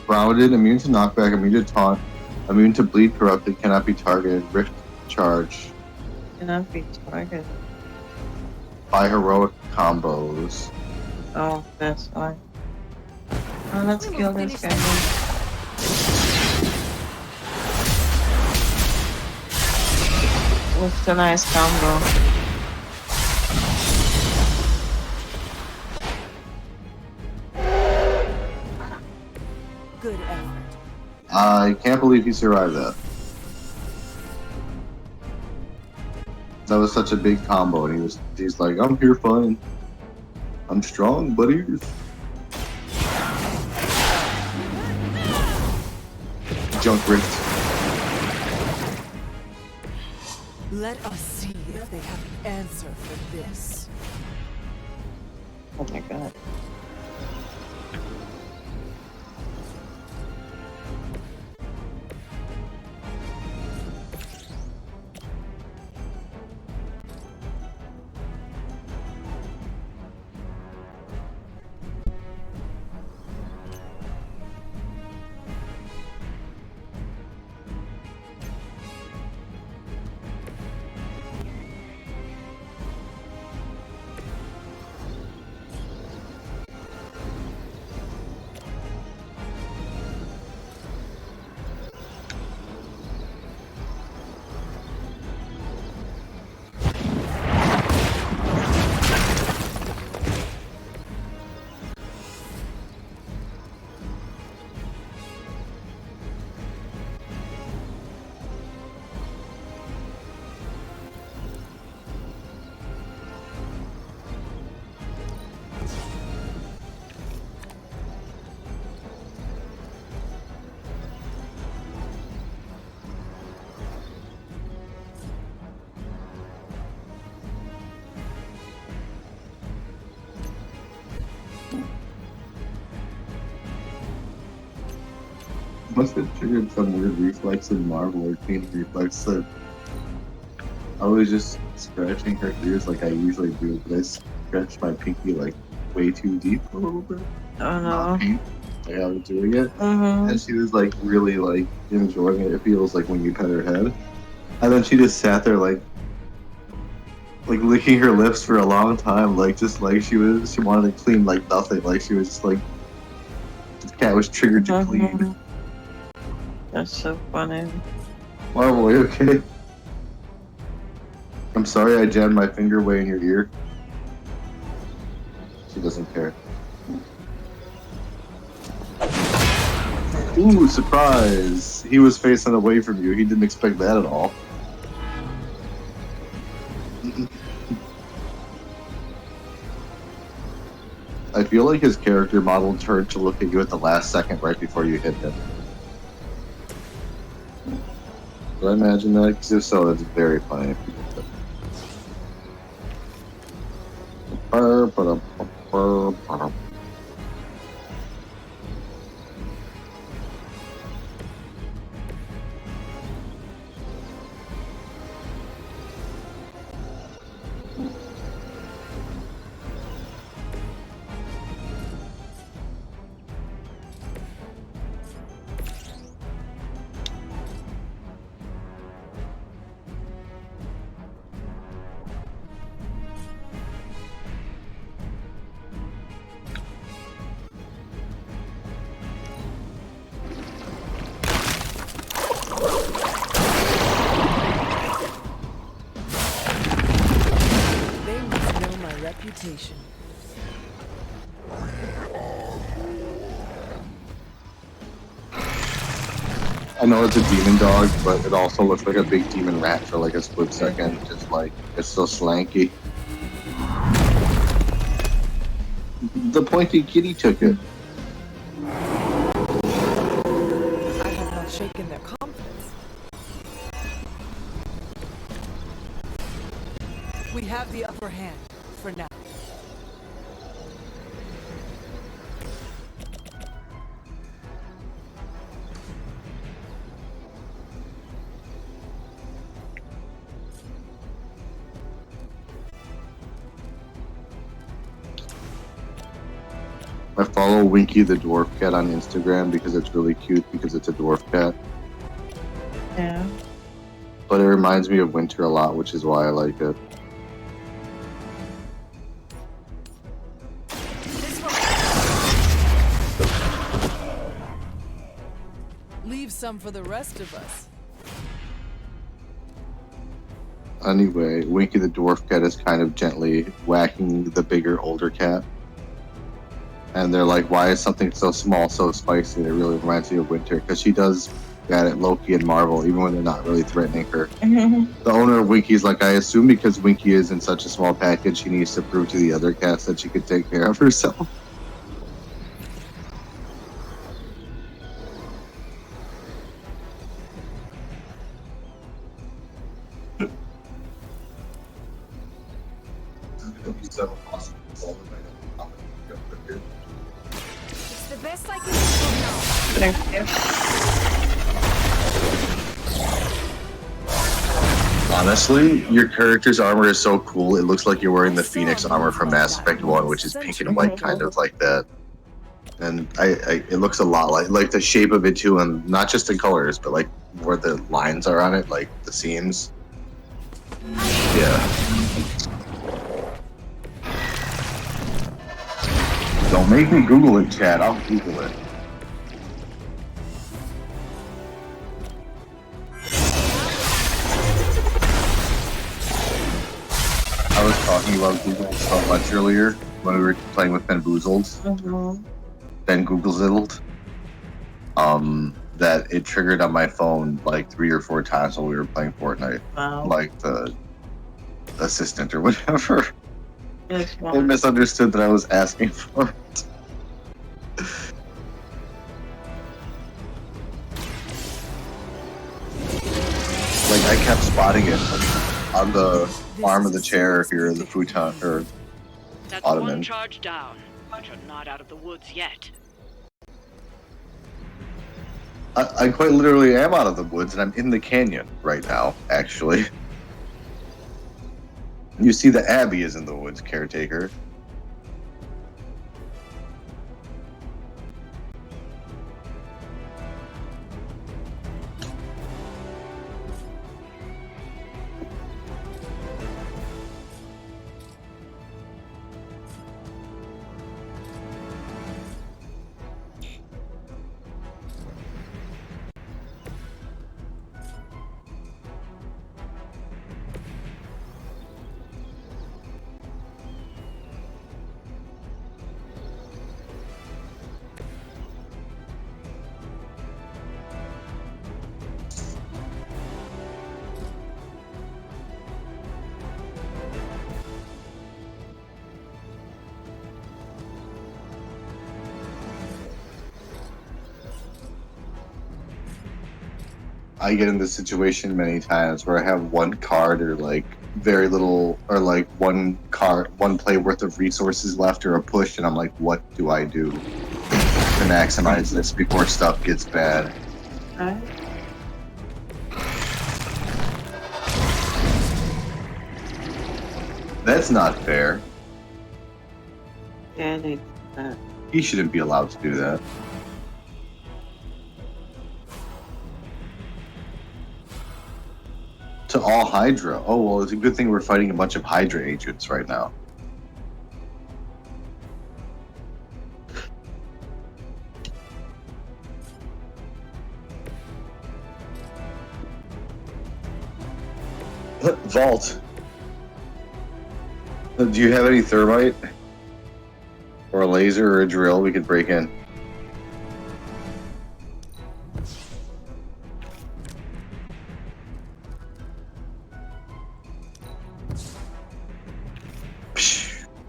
[SPEAKER 3] Grounded, immune to knockback, immune to taunt, immune to bleed corrupted, cannot be targeted, rift charge.
[SPEAKER 2] Cannot be targeted.
[SPEAKER 3] By heroic combos.
[SPEAKER 2] Oh, that's why. Oh, let's kill this guy then. It's a nice combo.
[SPEAKER 11] Good effort.
[SPEAKER 3] I can't believe he survived that. That was such a big combo, and he's like, I'm here fine. I'm strong, buddies. Junk rift.
[SPEAKER 11] Let us see if they have an answer for this.
[SPEAKER 2] Oh my god.
[SPEAKER 3] Must have triggered some weird reflex in Marvel or pain reflex that I was just scratching her ears like I usually do, but I scratched my pinky like way too deep a little bit.
[SPEAKER 2] Oh
[SPEAKER 3] Not
[SPEAKER 2] no.
[SPEAKER 3] pain. Like I was doing it.
[SPEAKER 2] Mm-hmm.
[SPEAKER 3] And she was like really like enjoying it. It feels like when you pet her head. And then she just sat there like licking her lips for a long time, like just like she wanted to clean like nothing. Like she was just like the cat was triggered to clean.
[SPEAKER 2] That's so funny.
[SPEAKER 3] Marvel, are you okay? I'm sorry I jammed my finger way in your ear. She doesn't care. Ooh, surprise! He was facing away from you. He didn't expect that at all. I feel like his character model turned to look at you at the last second right before you hit him. Did I imagine that? Because if so, that's very funny.
[SPEAKER 11] They must know my reputation.
[SPEAKER 3] I know it's a demon dog, but it also looks like a big demon rat for like a split second. Just like, it's so slanky. The pointy kitty took it.
[SPEAKER 11] I have not shaken their confidence. We have the upper hand, for now.
[SPEAKER 3] I follow Winky the dwarf cat on Instagram because it's really cute because it's a dwarf cat.
[SPEAKER 2] Yeah.
[SPEAKER 3] But it reminds me of Winter a lot, which is why I like it.
[SPEAKER 11] some for the rest of us.
[SPEAKER 3] Anyway, Winky the dwarf cat is kind of gently whacking the bigger, older cat. And they're like, why is something so small so spicy? And it really reminds me of Winter, because she does that at Loki and Marvel, even when they're not really threatening her. The owner of Winky's like, I assume because Winky is in such a small package, she needs to prove to the other cats that she could take care of herself.
[SPEAKER 8] It's the best I can do now.
[SPEAKER 2] Thank you.
[SPEAKER 3] Honestly, your character's armor is so cool. It looks like you're wearing the Phoenix armor from Mass Effect 1, which is pink and white, kind of like that. And it looks a lot like the shape of it too, and not just the colors, but like where the lines are on it, like the seams. Yeah. Don't make me Google it, Chad. I'll Google it. I was talking about Google so much earlier when we were playing with Bamboozled. Ben Googleziddled. That it triggered on my phone like 3 or 4 times while we were playing Fortnite.
[SPEAKER 2] Wow.
[SPEAKER 3] Like the assistant or whatever.
[SPEAKER 2] Yes,
[SPEAKER 3] They misunderstood that I was asking for it. Like I kept spotting it on the arm of the chair here in the futon or
[SPEAKER 18] That's
[SPEAKER 3] ottoman.
[SPEAKER 18] one charge down, but you're not out of the woods yet.
[SPEAKER 3] I quite literally am out of the woods, and I'm in the canyon right now, actually. You see the Abbey is in the woods, caretaker. I get in this situation many times where I have one card or like very little or like one play worth of resources left or a push, and I'm like, what do I do to maximize this before stuff gets bad? That's not fair.
[SPEAKER 2] Yeah, they did that.
[SPEAKER 3] He shouldn't be allowed to do that. To all Hydra. Oh, well, it's a good thing we're fighting a bunch of Hydra agents right now. Vault. Do you have any thermite? Or a laser or a drill we could break in?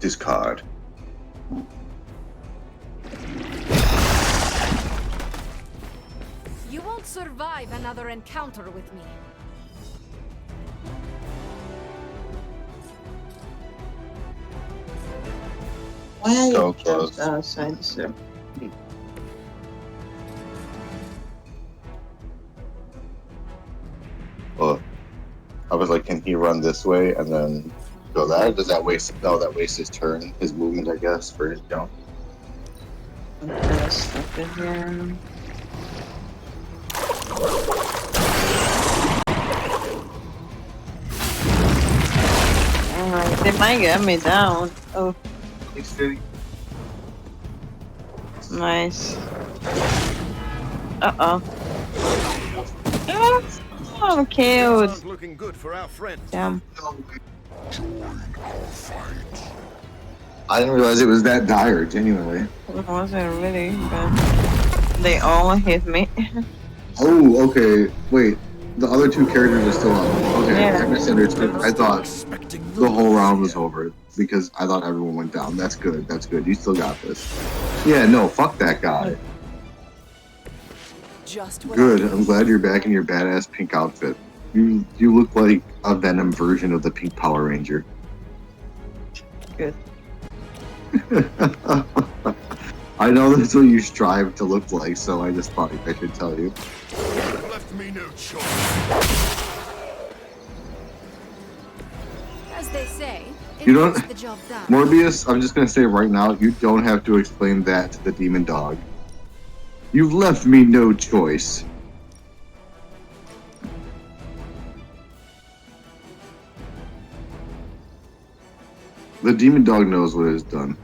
[SPEAKER 3] Discard.
[SPEAKER 23] You won't survive another encounter with me.
[SPEAKER 2] Why are
[SPEAKER 3] So
[SPEAKER 2] you
[SPEAKER 3] close.
[SPEAKER 2] just outside, sir?
[SPEAKER 3] Well, I was like, can he run this way and then go that? Does that waste? No, that wastes his turn, his movement, I guess, for his jump.
[SPEAKER 2] Stuff in here. Alright, they might get me down. Oh. Nice. Uh-oh. Oh, cute.
[SPEAKER 5] Aren't looking good for our friend.
[SPEAKER 2] Damn.
[SPEAKER 3] I didn't realize it was that dire, genuinely.
[SPEAKER 2] It wasn't really, but they all hit me.
[SPEAKER 3] Oh, okay. Wait. The other two characters are still up. Okay,
[SPEAKER 2] Yeah.
[SPEAKER 3] I misunderstood. I thought the whole round was over because I thought everyone went down. That's good. That's good. You still got this. Yeah, no, fuck that guy.
[SPEAKER 11] Just what
[SPEAKER 3] Good. I'm glad you're back in your badass pink outfit. You look like a Venom version of the Pink Power Ranger.
[SPEAKER 2] Good.
[SPEAKER 3] I know that's what you strive to look like, so I just thought I should tell you.
[SPEAKER 5] Left me no choice.
[SPEAKER 23] As they say,
[SPEAKER 3] You don't,
[SPEAKER 23] the job done.
[SPEAKER 3] Morbius, I'm just gonna say right now, you don't have to explain that to the demon dog. You've left me no choice. The demon dog knows what it has done.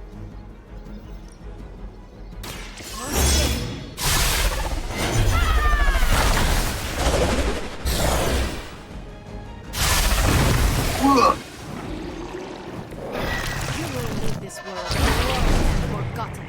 [SPEAKER 23] You will leave this world alone and forgotten.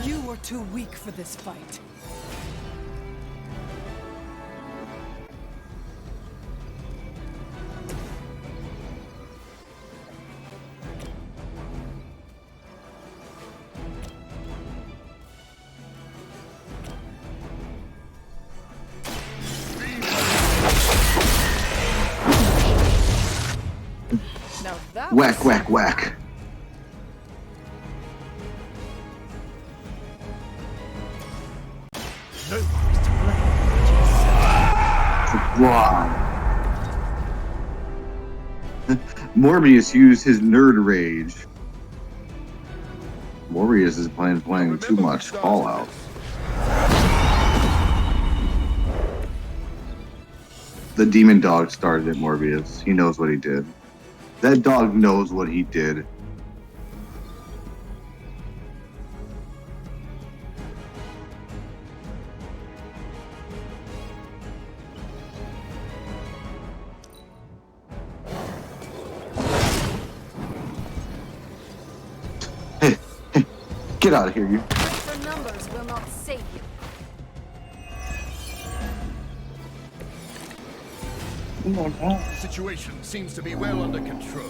[SPEAKER 11] You are too weak for this fight. Now that
[SPEAKER 3] Whack,
[SPEAKER 11] was...
[SPEAKER 3] whack, whack. Wow. Morbius used his nerd rage. Morbius is playing too much Fallout. The demon dog started it, Morbius. He knows what he did. That dog knows what he did. Get out of here, you.
[SPEAKER 23] For numbers will not save you.
[SPEAKER 5] The situation seems to be well under control.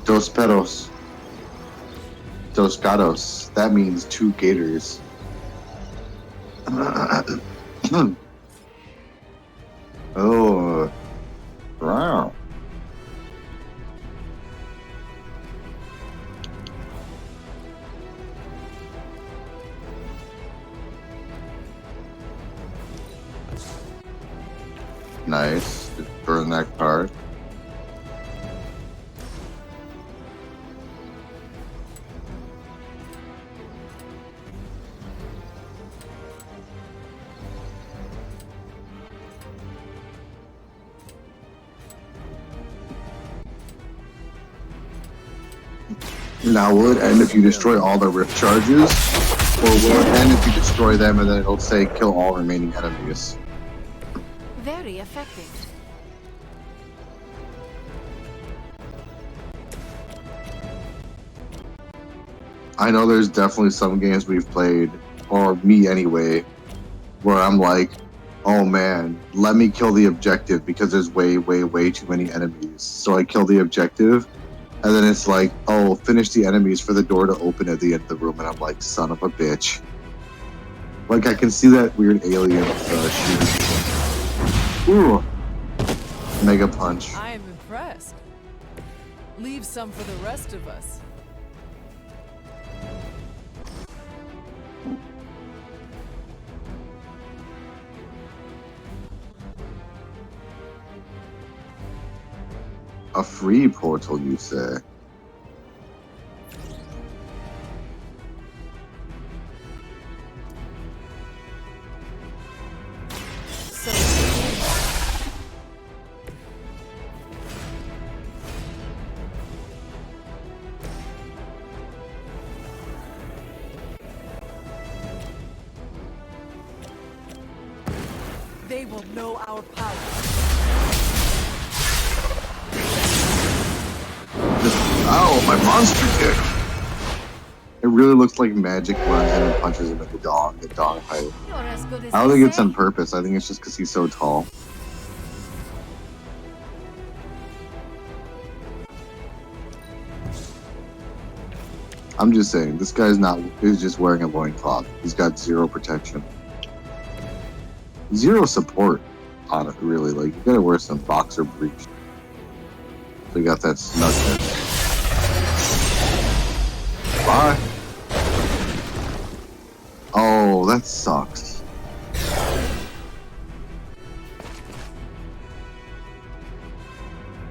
[SPEAKER 3] Dos perros. Dos gatos. That means two gators. Oh. Wow. Nice. Just burn that card. Now, will it end if you destroy all the rift charges? Or will it end if you destroy them and then it'll say kill all remaining enemies?
[SPEAKER 23] Very effective.
[SPEAKER 3] I know there's definitely some games we've played, or me anyway, where I'm like, oh man, let me kill the objective because there's way, way, way too many enemies. So I kill the objective, and then it's like, oh, finish the enemies for the door to open at the end of the room, and I'm like, son of a bitch. Like, I can see that weird alien shoot. Ooh. Mega punch.
[SPEAKER 11] I am impressed. Leave some for the rest of us.
[SPEAKER 3] A free portal, you say?
[SPEAKER 11] They will know our power.
[SPEAKER 3] Ow, my monster kick! It really looks like magic runs in and punches him at the dog height. I don't think it's on purpose. I think it's just because he's so tall. I'm just saying, this guy's he's just wearing a loincloth. He's got 0 protection. 0 support on it, really. Like, you gotta wear some boxer briefs. So you got that snug hit. Bye. Oh, that sucks.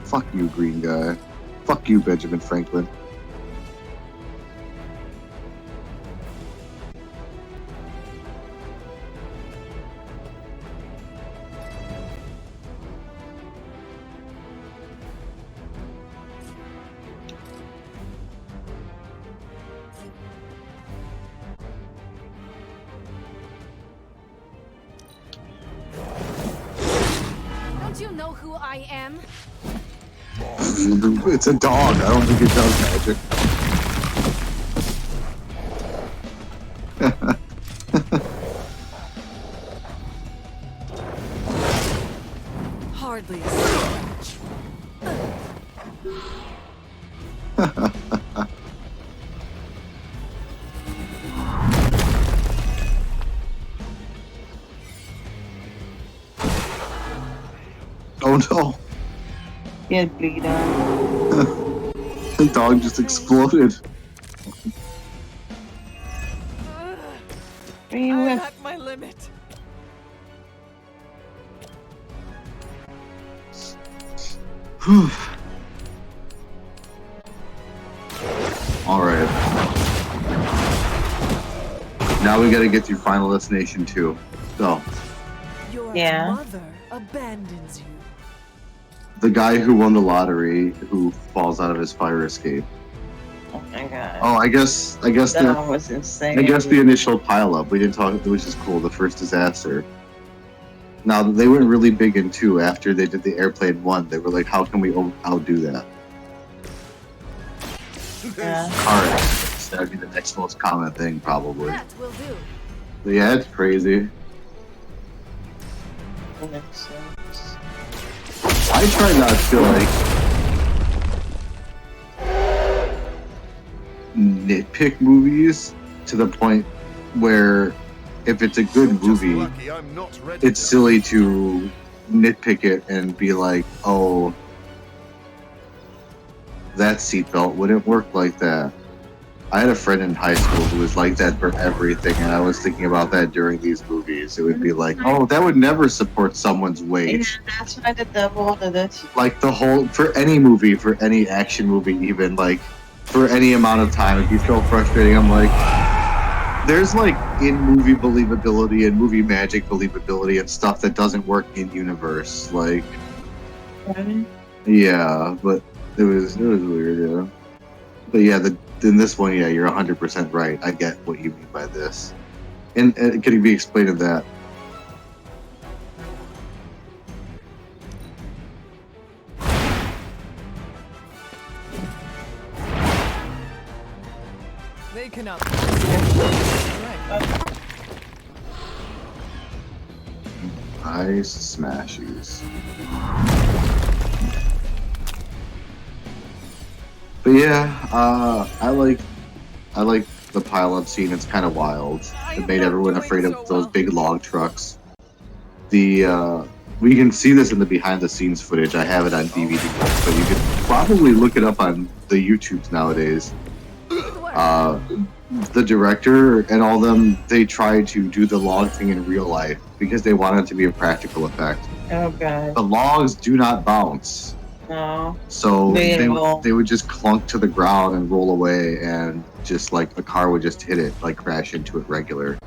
[SPEAKER 3] Fuck you, green guy. Fuck you, Benjamin Franklin.
[SPEAKER 14] Don't you know who I am?
[SPEAKER 3] It's a dog. I don't think it does magic.
[SPEAKER 11] Hardly a scratch.
[SPEAKER 3] Oh no.
[SPEAKER 2] He had bleed out.
[SPEAKER 3] The dog just exploded.
[SPEAKER 11] I'm at my limit.
[SPEAKER 3] Alright. Now we gotta get through Final Destination 2. So,
[SPEAKER 11] Your
[SPEAKER 2] Yeah.
[SPEAKER 11] mother abandons you.
[SPEAKER 3] the guy who won the lottery who falls out of his fire escape.
[SPEAKER 2] Oh my god.
[SPEAKER 3] Oh, I guess
[SPEAKER 2] That
[SPEAKER 3] the
[SPEAKER 2] was insane.
[SPEAKER 3] I guess the initial pileup. We didn't talk, which is cool. The first disaster. Now they went really big in 2 after they did the airplane 1. They were like, how can we outdo that?
[SPEAKER 2] Yeah.
[SPEAKER 3] Car accidents. That'd be the next most common thing, probably.
[SPEAKER 14] That will do.
[SPEAKER 3] But yeah, it's crazy.
[SPEAKER 2] That makes sense.
[SPEAKER 3] I try not to like nitpick movies to the point where if it's a good movie, it's silly to nitpick it and be like, oh, that seatbelt wouldn't work like that. I had a friend in high school who was like that for everything, and I was thinking about that during these movies. It would be like, oh, that would never support someone's weight.
[SPEAKER 2] Yeah, that's why the devil did it.
[SPEAKER 3] Like the whole, for any movie, for any action movie even, like for any amount of time, it'd be so frustrating. I'm like, there's like in-movie believability and movie magic believability and stuff that doesn't work in universe. Like, yeah, but it was weird, yeah. But yeah, in this one, yeah, you're 100% right. I get what you mean by this. And can you be explained in that?
[SPEAKER 11] They cannot.
[SPEAKER 3] Nice smashes. But yeah, I like the pileup scene. It's kind of wild. It made everyone afraid of those big log trucks. We can see this in the behind the scenes footage. I have it on DVD, but you can probably look it up on the YouTubes nowadays. The director and all them, they try to do the log thing in real life because they want it to be a practical effect.
[SPEAKER 2] Oh god.
[SPEAKER 3] The logs do not bounce.
[SPEAKER 2] No.
[SPEAKER 3] So
[SPEAKER 2] Relatable.
[SPEAKER 3] they would just clunk to the ground and roll away, and just like a car would just hit it, like crash into it regular.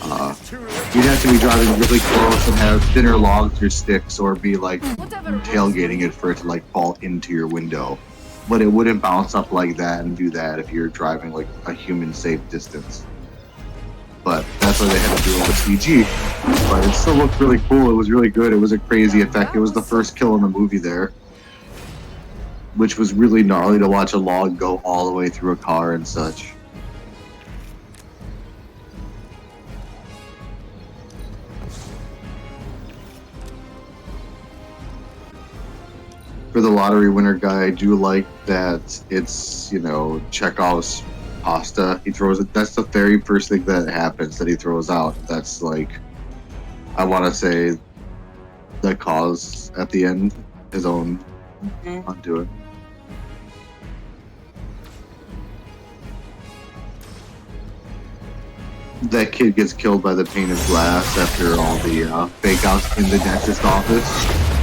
[SPEAKER 3] You'd have to be driving really close and have thinner logs or sticks, or be like tailgating it for it to like fall into your window. But it wouldn't bounce up like that and do that if you're driving like a human safe distance. But that's why they had to do it with CG. But it still looked really cool. It was really good. It was a crazy effect. It was the first kill in the movie there, which was really gnarly to watch a log go all the way through a car and such. For the lottery winner guy, I do like that it's, you know, Chekhov's pasta. He throws it. That's the very first thing that happens that he throws out. That's like, I want to say, the cause at the end, his own onto it. That kid gets killed by the pane of glass after all the fake outs in the dentist office.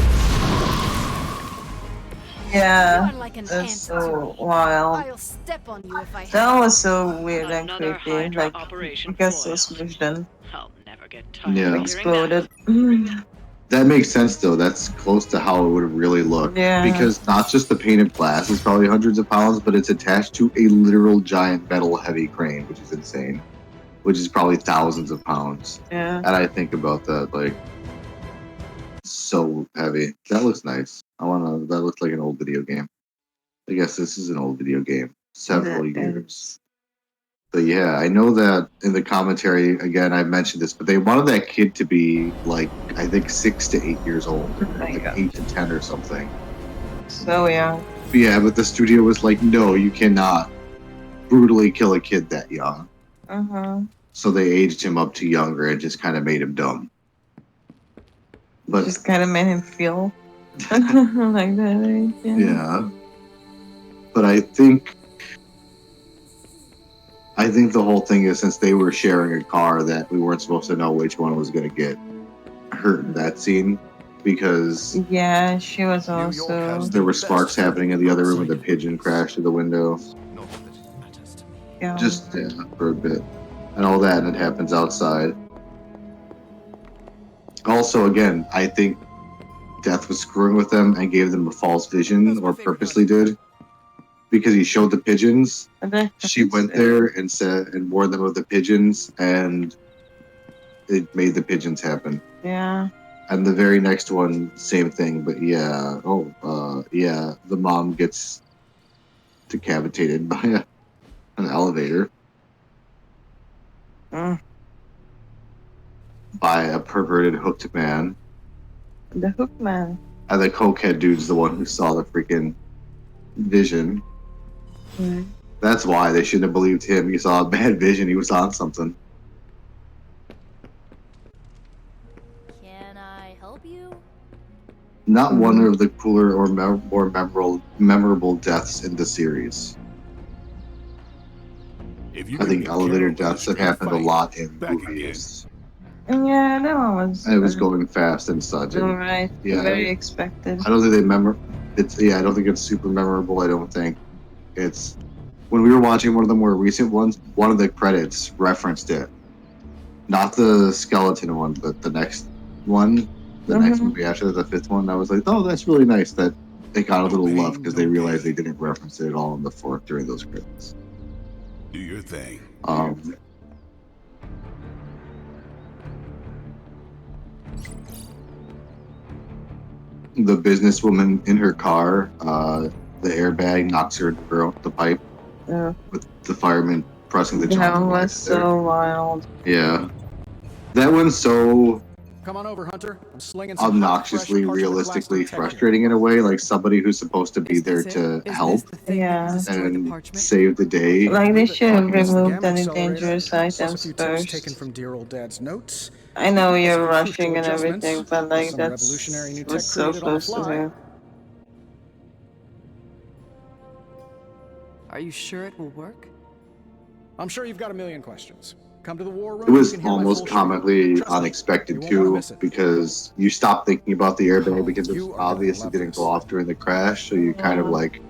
[SPEAKER 2] Yeah, that's so wild. That was so weird and
[SPEAKER 18] Another
[SPEAKER 2] creepy.
[SPEAKER 18] Hydra
[SPEAKER 2] Like,
[SPEAKER 18] operation
[SPEAKER 2] it got so
[SPEAKER 18] foiled.
[SPEAKER 2] smushed in.
[SPEAKER 18] I'll never get tired
[SPEAKER 3] Yeah.
[SPEAKER 18] of hearing
[SPEAKER 2] Exploded.
[SPEAKER 3] That makes sense, though. That's close to how it would really look.
[SPEAKER 2] Yeah.
[SPEAKER 3] Because not just the pane of glass is probably hundreds of pounds, but it's attached to a literal giant metal heavy crane, which is insane. Which is probably thousands of pounds.
[SPEAKER 2] Yeah.
[SPEAKER 3] And I think about that, like, so heavy. That looks nice. That looks like an old video game. I guess this is an old video game. Several years. But yeah, I know that in the commentary, again, I mentioned this, but they wanted that kid to be like, I think 6 to 8 years old, or like 8 to 10 or something.
[SPEAKER 2] So young.
[SPEAKER 3] But yeah, but the studio was like, no, you cannot brutally kill a kid that young. So they aged him up to younger and just kind of made him dumb. But
[SPEAKER 2] Just kind of made him feel like that.
[SPEAKER 3] yeah. But I think the whole thing is, since they were sharing a car, that we weren't supposed to know which one was going to get hurt in that scene, because
[SPEAKER 2] Yeah, she was also.
[SPEAKER 3] there were sparks happening in the other room and the pigeon crashed through the window.
[SPEAKER 2] Yeah.
[SPEAKER 3] Just for a bit. And all that, and it happens outside. Also, again, I think Death was screwing with them and gave them a false vision, or purposely did. Because he showed the pigeons. She went there and warned them of the pigeons, and it made the pigeons happen.
[SPEAKER 2] Yeah.
[SPEAKER 3] And the very next one, same thing, but yeah. The mom gets decapitated by an elevator. By a perverted hooked man.
[SPEAKER 2] The hook man.
[SPEAKER 3] And the cokehead dude's the one who saw the freaking vision. That's why they shouldn't have believed him. He saw a bad vision. He was on something.
[SPEAKER 6] Can I help you?
[SPEAKER 3] Not one of the cooler or more memorable deaths in the series. I think elevator deaths have happened a lot in movies.
[SPEAKER 2] Yeah, that one was.
[SPEAKER 3] And it was going fast and such. And,
[SPEAKER 2] Alright.
[SPEAKER 3] yeah,
[SPEAKER 2] Very expected.
[SPEAKER 3] I don't think I don't think it's super memorable. I don't think it's. When we were watching one of the more recent ones, one of the credits referenced it. Not the skeleton one, but the next one. The next movie after the fifth one. I was like, oh, that's really nice that it got a little love, because they realized they didn't reference it at all in the fourth during those credits.
[SPEAKER 17] Do your thing.
[SPEAKER 3] The businesswoman in her car, the airbag knocks her out the pipe.
[SPEAKER 2] Yeah.
[SPEAKER 3] With the fireman pressing the jump.
[SPEAKER 2] That was so wild.
[SPEAKER 3] Yeah. That one's so
[SPEAKER 15] Come on over, Hunter. I'm slinging some
[SPEAKER 3] obnoxiously, realistically frustrating in a way, like somebody who's supposed to be there to help and save the day.
[SPEAKER 2] Like, they should have removed any
[SPEAKER 15] Accelerator,
[SPEAKER 2] dangerous
[SPEAKER 15] plus a
[SPEAKER 2] items
[SPEAKER 15] few tips taken
[SPEAKER 2] first.
[SPEAKER 15] from dear old Dad's notes.
[SPEAKER 2] I know you're
[SPEAKER 15] Some
[SPEAKER 2] rushing and
[SPEAKER 15] crucial
[SPEAKER 2] everything,
[SPEAKER 15] adjustments,
[SPEAKER 2] but like,
[SPEAKER 15] some
[SPEAKER 2] that's
[SPEAKER 15] revolutionary new
[SPEAKER 2] was
[SPEAKER 15] tech
[SPEAKER 2] so
[SPEAKER 15] created on the
[SPEAKER 2] close to
[SPEAKER 15] fly.
[SPEAKER 2] her.
[SPEAKER 11] Are you sure it will work?
[SPEAKER 15] I'm sure you've got a million questions. Come to the war room.
[SPEAKER 3] It was
[SPEAKER 15] you can hear my
[SPEAKER 3] almost
[SPEAKER 15] full spiel.
[SPEAKER 3] comically
[SPEAKER 15] Trust me,
[SPEAKER 3] unexpected
[SPEAKER 15] you won't wanna
[SPEAKER 3] too,
[SPEAKER 15] miss it.
[SPEAKER 3] because you stop thinking about the airbag because it was
[SPEAKER 15] You are gonna
[SPEAKER 3] obviously
[SPEAKER 15] love
[SPEAKER 3] didn't
[SPEAKER 15] this.
[SPEAKER 3] go off during the crash, so you kind of like.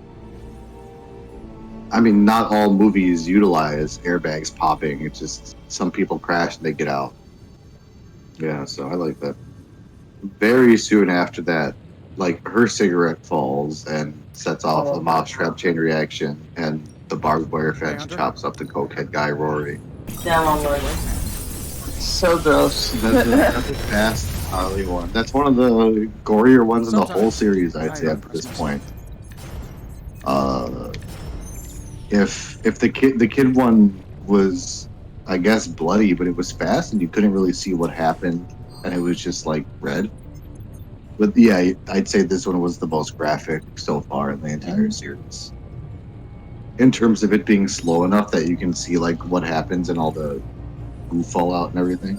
[SPEAKER 3] I mean, not all movies utilize airbags popping. It's just some people crash and they get out. Yeah, so I like that. Very soon after that, like her cigarette falls and sets off a mousetrap chain reaction, and the barbed wire fence chops up the cokehead guy Rory.
[SPEAKER 2] Damn, I'm like, so gross.
[SPEAKER 3] That's a fast Harley one. That's one of the gorier ones in the whole series, I'd say, up to this point. If the kid one was, I guess, bloody, but it was fast and you couldn't really see what happened, and it was just like red. But yeah, I'd say this one was the most graphic so far in the entire series. In terms of it being slow enough that you can see like what happens and all the goo fallout and everything.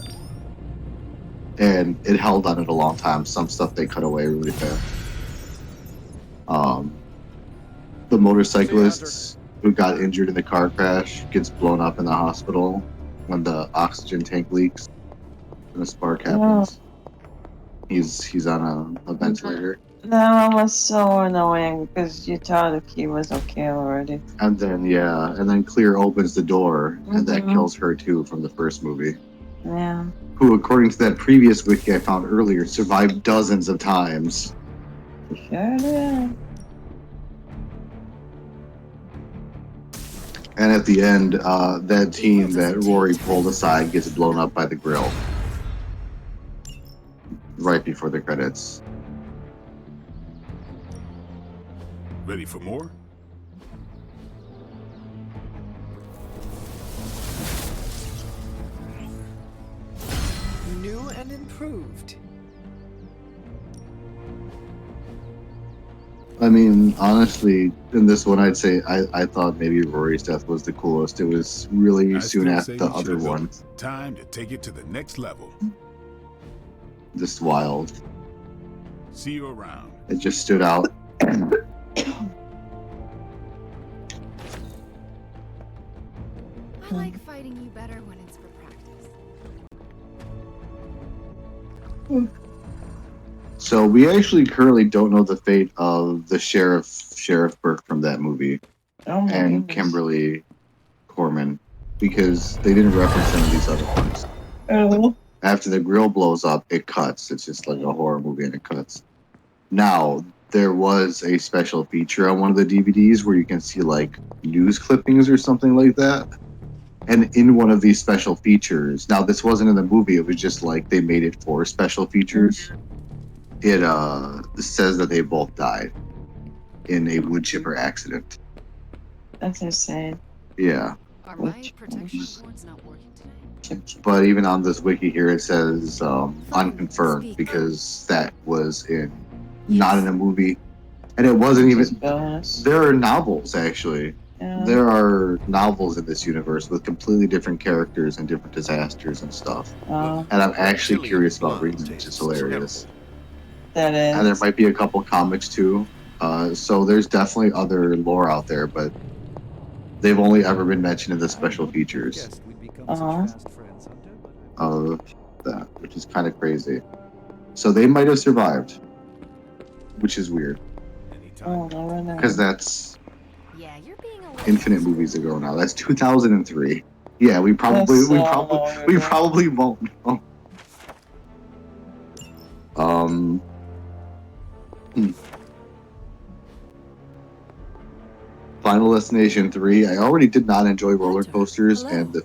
[SPEAKER 3] And it held on it a long time. Some stuff they cut away really fast. The motorcyclists who got injured in the car crash gets blown up in the hospital when the oxygen tank leaks and a spark happens. He's on a ventilator.
[SPEAKER 2] That one was so annoying because you thought he was okay already.
[SPEAKER 3] And then Clear opens the door, and that kills her too from the first movie.
[SPEAKER 2] Yeah.
[SPEAKER 3] Who, according to that previous wiki I found earlier, survived dozens of times.
[SPEAKER 2] Sure did.
[SPEAKER 3] And at the end, that team that Rory pulled aside gets blown up by the grill. Right before the credits.
[SPEAKER 17] Ready for more?
[SPEAKER 11] New and improved.
[SPEAKER 3] I mean, honestly, in this one, I'd say I thought maybe Rory's death was the coolest. It was really soon after the other one.
[SPEAKER 17] Time to take it to the next level.
[SPEAKER 3] Just wild.
[SPEAKER 17] See you around.
[SPEAKER 3] It just stood out.
[SPEAKER 23] I like fighting you better when it's for practice.
[SPEAKER 3] So we actually currently don't know the fate of the Sheriff Burke from that movie, and Kimberly Corman, because they didn't reference any of these other ones. After the grill blows up, it cuts. It's just like a horror movie, and it cuts. Now there was a special feature on one of the DVDs where you can see like news clippings or something like that. And in one of these special features, now this wasn't in the movie, it was just like they made it for special features. It says that they both died in a wood chipper accident.
[SPEAKER 2] That's insane.
[SPEAKER 3] Yeah.
[SPEAKER 21] Are my protection cords not working today?
[SPEAKER 3] But even on this wiki here, it says unconfirmed because that was not in a movie. And it wasn't even... There are novels, actually.
[SPEAKER 2] Yeah.
[SPEAKER 3] There are novels in this universe with completely different characters and different disasters and stuff. And I'm actually curious about reading it. It's just hilarious.
[SPEAKER 2] That is.
[SPEAKER 3] And there might be a couple comics too. So there's definitely other lore out there, but they've only ever been mentioned in the special features of that, which is kind of crazy. So they might have survived, which is weird. Because that's infinite movies ago now. That's 2003. Yeah, we probably won't know. Final Destination 3. I already did not enjoy roller coasters, and the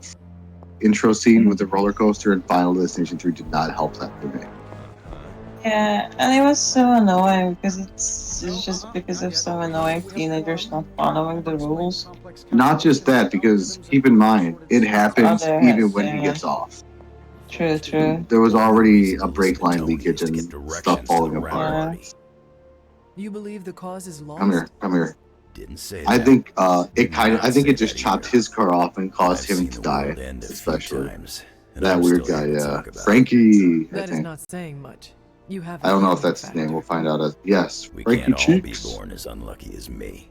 [SPEAKER 3] intro scene with the roller coaster in Final Destination 3 did not help that for me.
[SPEAKER 2] Yeah, and it was so annoying because it's just because of some annoying teenagers not following the rules.
[SPEAKER 3] Not just that, because keep in mind, it happens even when he gets off.
[SPEAKER 2] True.
[SPEAKER 3] There was already a brake line leakage and stuff falling apart.
[SPEAKER 11] You believe the cause is lost?
[SPEAKER 3] Come here.
[SPEAKER 19] Didn't say
[SPEAKER 3] I
[SPEAKER 19] that.
[SPEAKER 3] think it just chopped his car off and caused him to die. Especially that weird guy, yeah. Frankie, I
[SPEAKER 11] That is
[SPEAKER 3] think.
[SPEAKER 11] not saying much. You have.
[SPEAKER 3] I don't know if that's his name. We'll find out. Yes,
[SPEAKER 19] We
[SPEAKER 3] Frankie
[SPEAKER 19] can't all be
[SPEAKER 3] Cheeks.
[SPEAKER 19] born as unlucky as me.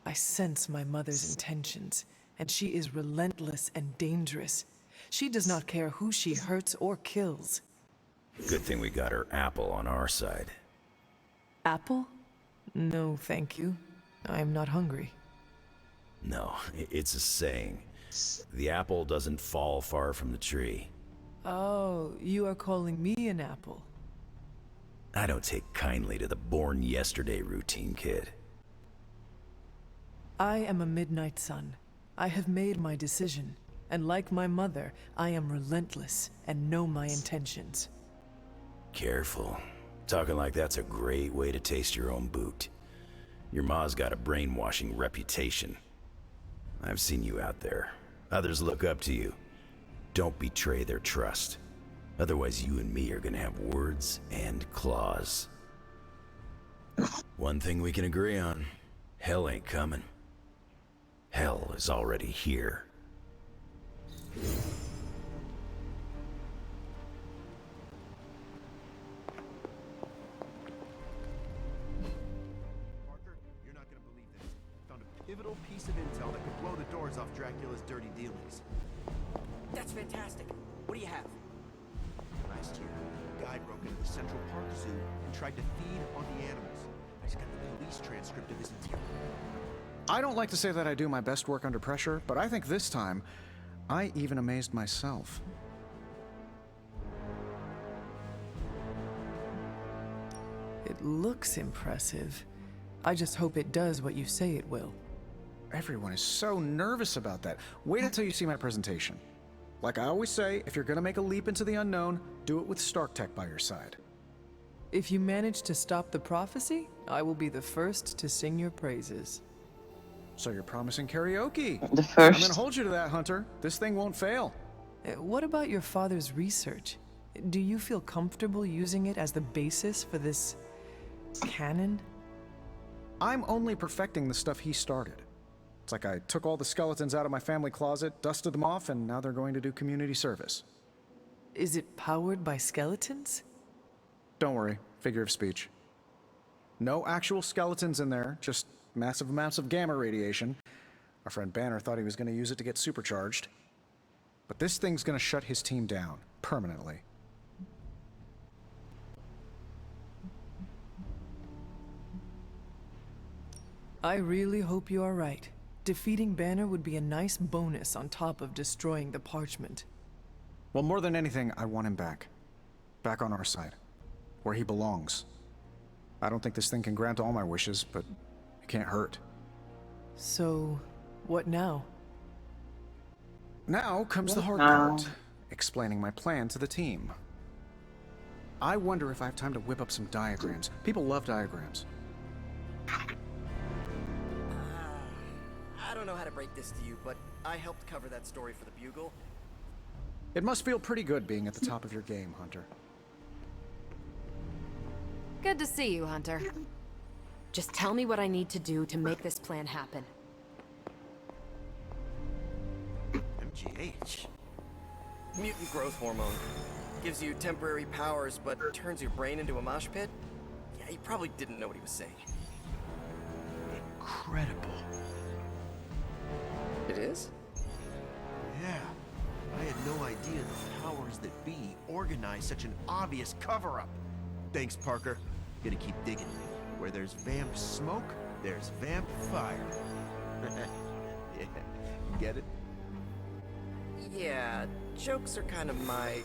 [SPEAKER 11] I sense my mother's intentions, and she is relentless and dangerous. She does not care who she hurts or kills.
[SPEAKER 19] Good thing we got her apple on our side.
[SPEAKER 11] Apple? No, thank you. I am not hungry.
[SPEAKER 19] No, it's a saying. The apple doesn't fall far from the tree.
[SPEAKER 11] Oh, you are calling me an apple.
[SPEAKER 19] I don't take kindly to the born yesterday routine, kid.
[SPEAKER 11] I am a midnight sun. I have made my decision, and like my mother, I am relentless and know my intentions.
[SPEAKER 19] Careful. Talking like that's a great way to taste your own boot. Your ma's got a brainwashing reputation. I've seen you out there. Others look up to you. Don't betray their trust. Otherwise, you and me are gonna have words and claws. One thing we can agree on, hell ain't coming. Hell is already here.
[SPEAKER 9] You're not gonna believe this. Found a pivotal piece of intel that could blow the doors off Dracula's dirty dealings.
[SPEAKER 12] That's fantastic. What do you have?
[SPEAKER 9] Last year, a guy broke into the Central Park Zoo and tried to feed on the animals. I just got the police transcript of his interview.
[SPEAKER 15] I don't like to say that I do my best work under pressure, but I think this time, I even amazed myself.
[SPEAKER 11] It looks impressive. I just hope it does what you say it will.
[SPEAKER 15] Everyone is so nervous about that. Wait until you see my presentation. Like I always say, if you're gonna make a leap into the unknown, do it with Stark Tech by your side.
[SPEAKER 11] If you manage to stop the prophecy, I will be the first to sing your praises.
[SPEAKER 15] So you're promising karaoke.
[SPEAKER 2] The first.
[SPEAKER 15] I'm gonna hold you to that, Hunter. This thing won't fail.
[SPEAKER 11] What about your father's research? Do you feel comfortable using it as the basis for this canon?
[SPEAKER 15] I'm only perfecting the stuff he started. It's like I took all the skeletons out of my family closet, dusted them off, and now they're going to do community service.
[SPEAKER 11] Is it powered by skeletons?
[SPEAKER 15] Don't worry, figure of speech. No actual skeletons in there, just massive amounts of gamma radiation. Our friend Banner thought he was going to use it to get supercharged. But this thing's going to shut his team down, permanently.
[SPEAKER 11] I really hope you are right. Defeating Banner would be a nice bonus on top of destroying the parchment.
[SPEAKER 15] Well, more than anything, I want him back. Back on our side. Where he belongs. I don't think this thing can grant all my wishes, but it can't hurt.
[SPEAKER 11] So, what now?
[SPEAKER 15] Now comes the hard part. Explaining my plan to the team. I wonder if I have time to whip up some diagrams. People love diagrams.
[SPEAKER 10] I don't know how to break this to you, but I helped cover that story for the Bugle.
[SPEAKER 15] It must feel pretty good being at the top of your game, Hunter.
[SPEAKER 23] Good to see you, Hunter. Just tell me what I need to do to make this plan happen.
[SPEAKER 9] MGH.
[SPEAKER 10] Mutant growth hormone. Gives you temporary powers, but turns your brain into a mosh pit? Yeah, he probably didn't know what he was saying.
[SPEAKER 9] Incredible.
[SPEAKER 10] It is?
[SPEAKER 9] Yeah. I had no idea the powers that be organized such an obvious cover-up. Thanks, Parker. Gonna keep digging. Where there's vamp smoke, there's vamp fire. Yeah, get it?
[SPEAKER 10] Yeah, jokes are kind of my...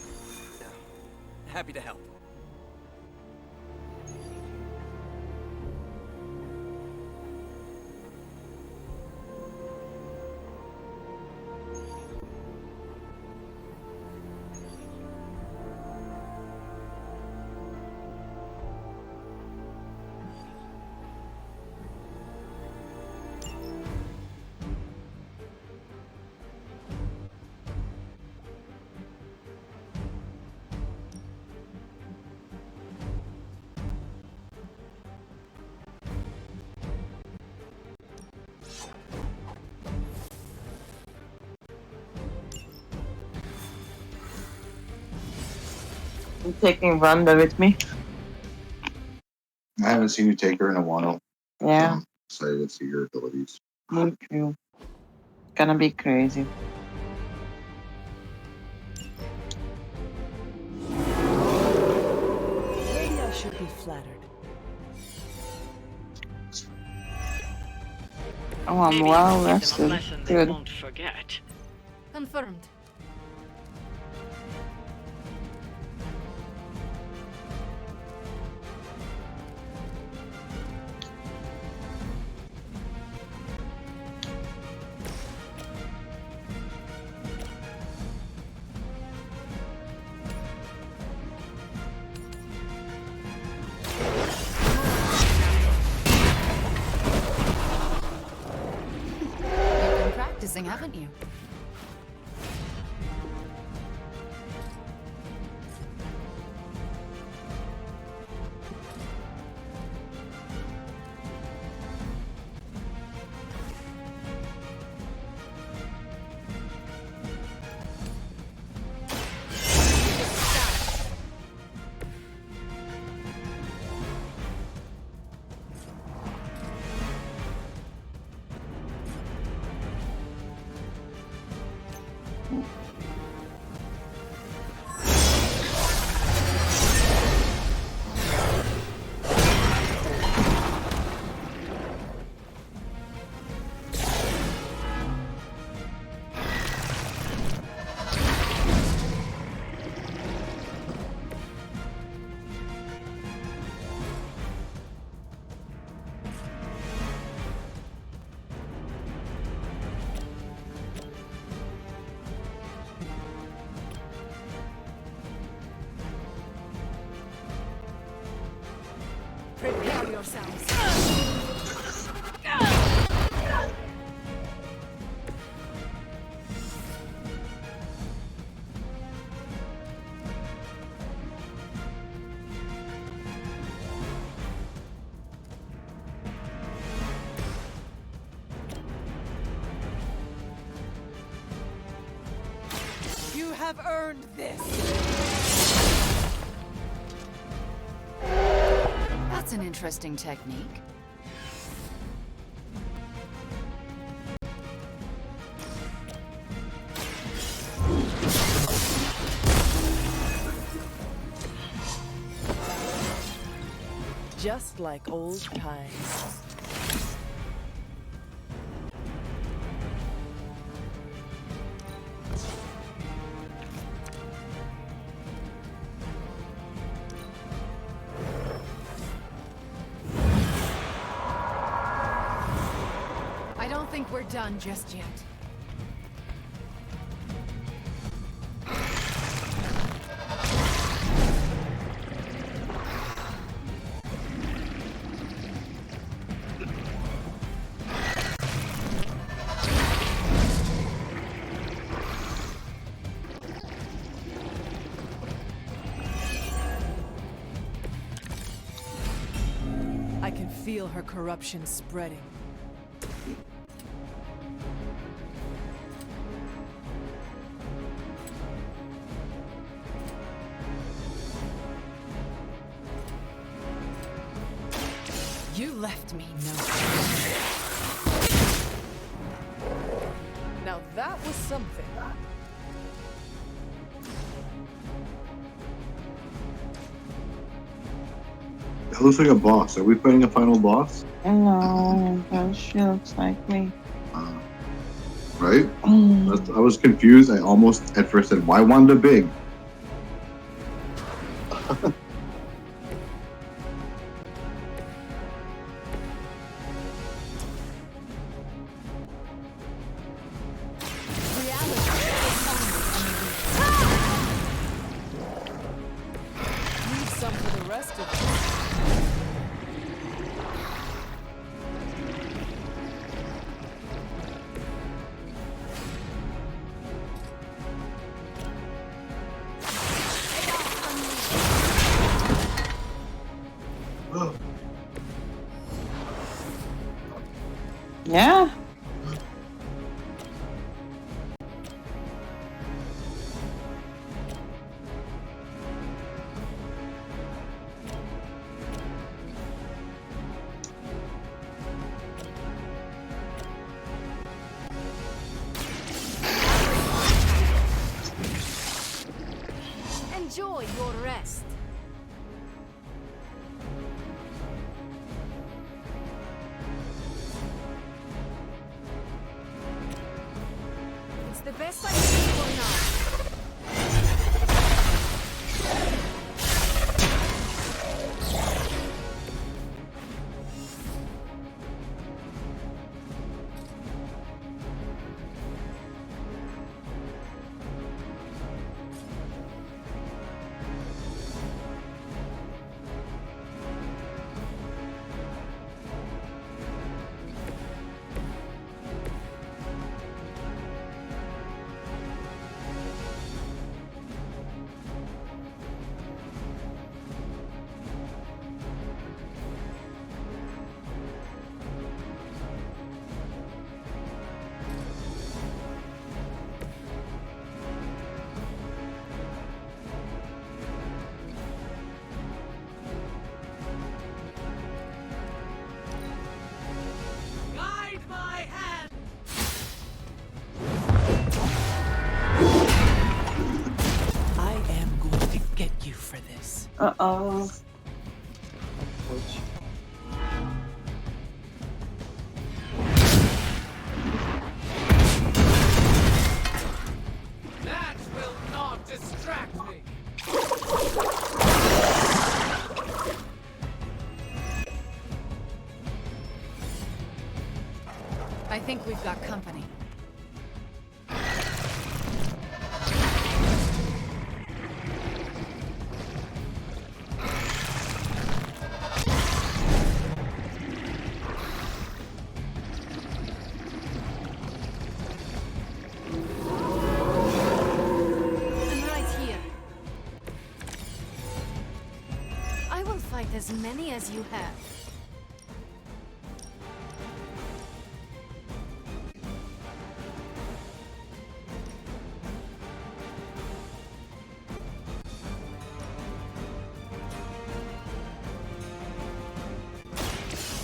[SPEAKER 10] Happy to help.
[SPEAKER 2] I'm taking Rhonda with me.
[SPEAKER 3] I haven't seen you take her in a while.
[SPEAKER 2] Yeah.
[SPEAKER 3] So I'm excited to see your abilities.
[SPEAKER 2] Me too. Gonna be crazy.
[SPEAKER 11] Maybe I should be flattered.
[SPEAKER 2] Oh, I'm
[SPEAKER 18] Maybe
[SPEAKER 2] well
[SPEAKER 18] you can teach them a
[SPEAKER 2] rested.
[SPEAKER 18] lesson they
[SPEAKER 2] Good.
[SPEAKER 18] won't forget.
[SPEAKER 6] Confirmed. You've been practicing, haven't you?
[SPEAKER 8] Prepare yourselves.
[SPEAKER 11] You have earned this.
[SPEAKER 6] That's an interesting technique.
[SPEAKER 11] Just like old times.
[SPEAKER 6] I don't think we're done just yet.
[SPEAKER 11] I can feel her corruption spreading. You left me no choice. Now that was something.
[SPEAKER 3] That looks like a boss. Are we fighting a final boss?
[SPEAKER 2] No, but she looks like me.
[SPEAKER 3] Right? I was confused. I almost at first said, why Wanda Big?
[SPEAKER 11] Leave some for the rest of us.
[SPEAKER 2] Yeah.
[SPEAKER 23] the best I can do for now.
[SPEAKER 12] Guide my hand!
[SPEAKER 1] I am going to get you for this.
[SPEAKER 2] Uh-oh.
[SPEAKER 12] That will not distract me!
[SPEAKER 23] I think we've got company.
[SPEAKER 14] I'm right here. I will fight as many as you have.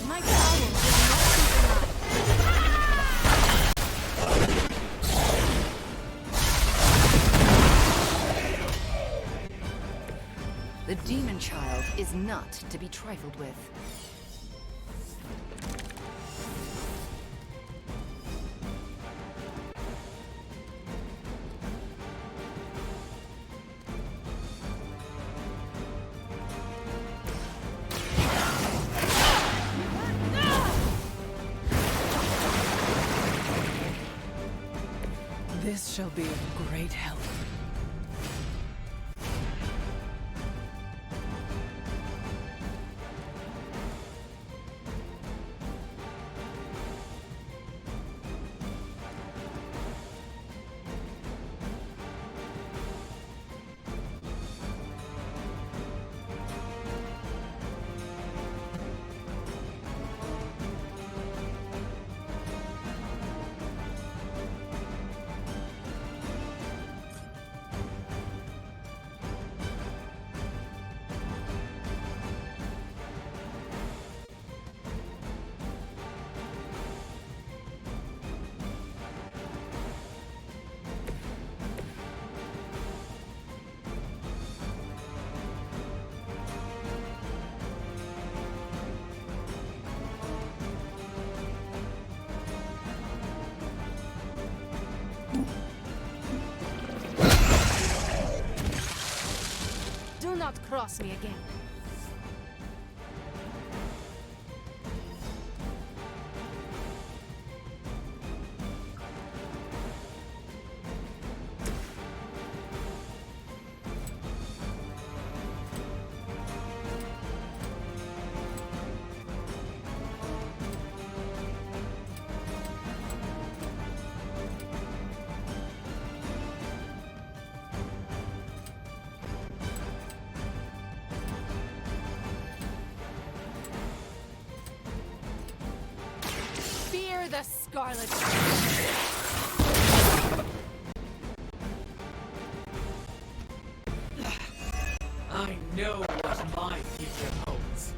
[SPEAKER 14] My power will not be denied.
[SPEAKER 23] The demon child is not to be trifled with.
[SPEAKER 11] This shall be of great help.
[SPEAKER 23] Do not cross me again. Fear the Scarlet.
[SPEAKER 1] I know what my future holds.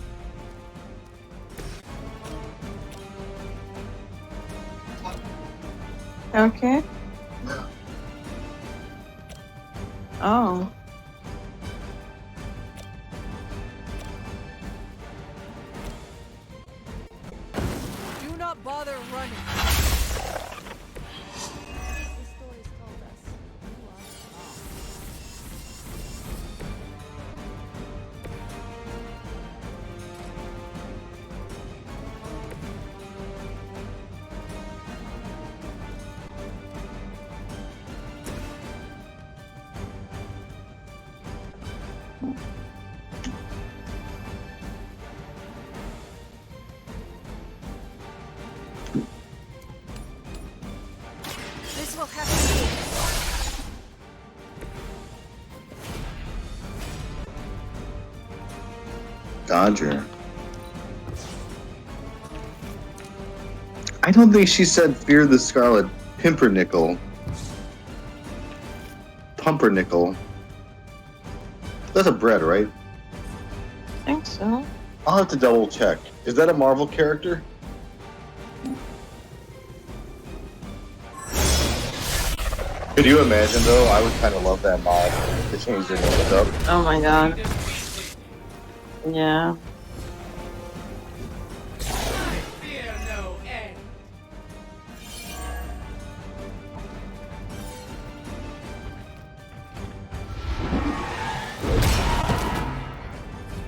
[SPEAKER 2] Okay. Oh.
[SPEAKER 11] Do not bother running.
[SPEAKER 3] Roger. I don't think she said fear the Scarlet Pumpernickel. Pumpernickel. That's a bread, right?
[SPEAKER 2] I think so.
[SPEAKER 3] I'll have to double check. Is that a Marvel character? Could you imagine though? I would kind of love that mod. They changed their names up.
[SPEAKER 2] Oh my god. Yeah.
[SPEAKER 1] Fear no end.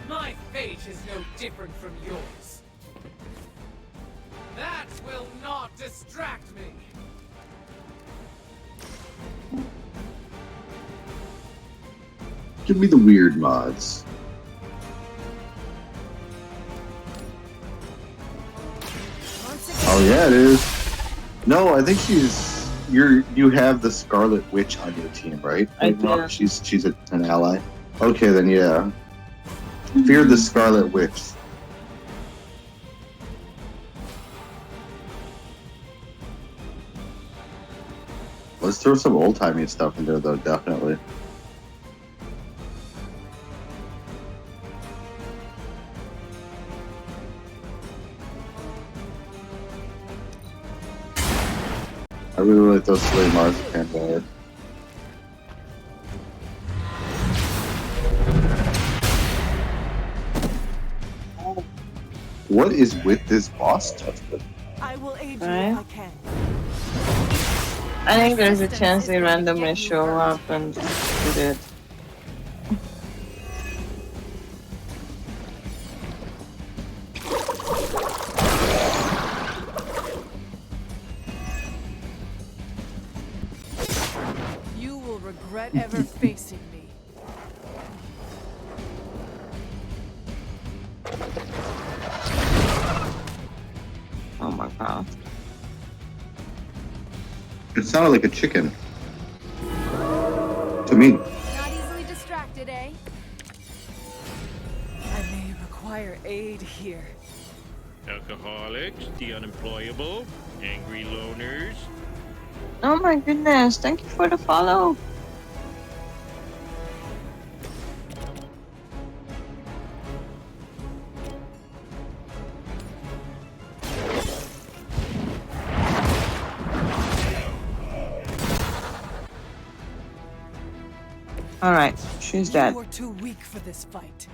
[SPEAKER 1] My fate is no different from yours. That will not distract me.
[SPEAKER 3] Give me the weird mods. Oh yeah, it is. No, I think you have the Scarlet Witch on your team, right?
[SPEAKER 2] I do.
[SPEAKER 3] She's an ally. Okay, then yeah. Fear the Scarlet Witch. Let's throw some old-timey stuff in there, though, definitely. I really like those Slay Marzipan bars. What is with this boss Justin?
[SPEAKER 11] I will aid you
[SPEAKER 2] Right.
[SPEAKER 11] if I can.
[SPEAKER 2] I think there's a chance they randomly show up and do it.
[SPEAKER 11] You will regret ever facing me.
[SPEAKER 2] Oh my god.
[SPEAKER 3] It sounded like a chicken. To me.
[SPEAKER 22] Not easily distracted, eh?
[SPEAKER 11] I may require aid here.
[SPEAKER 4] Alcoholics, the unemployable, angry loners.
[SPEAKER 2] Oh my goodness, thank you for the follow. Alright, she's dead.
[SPEAKER 11] You are too weak for this fight.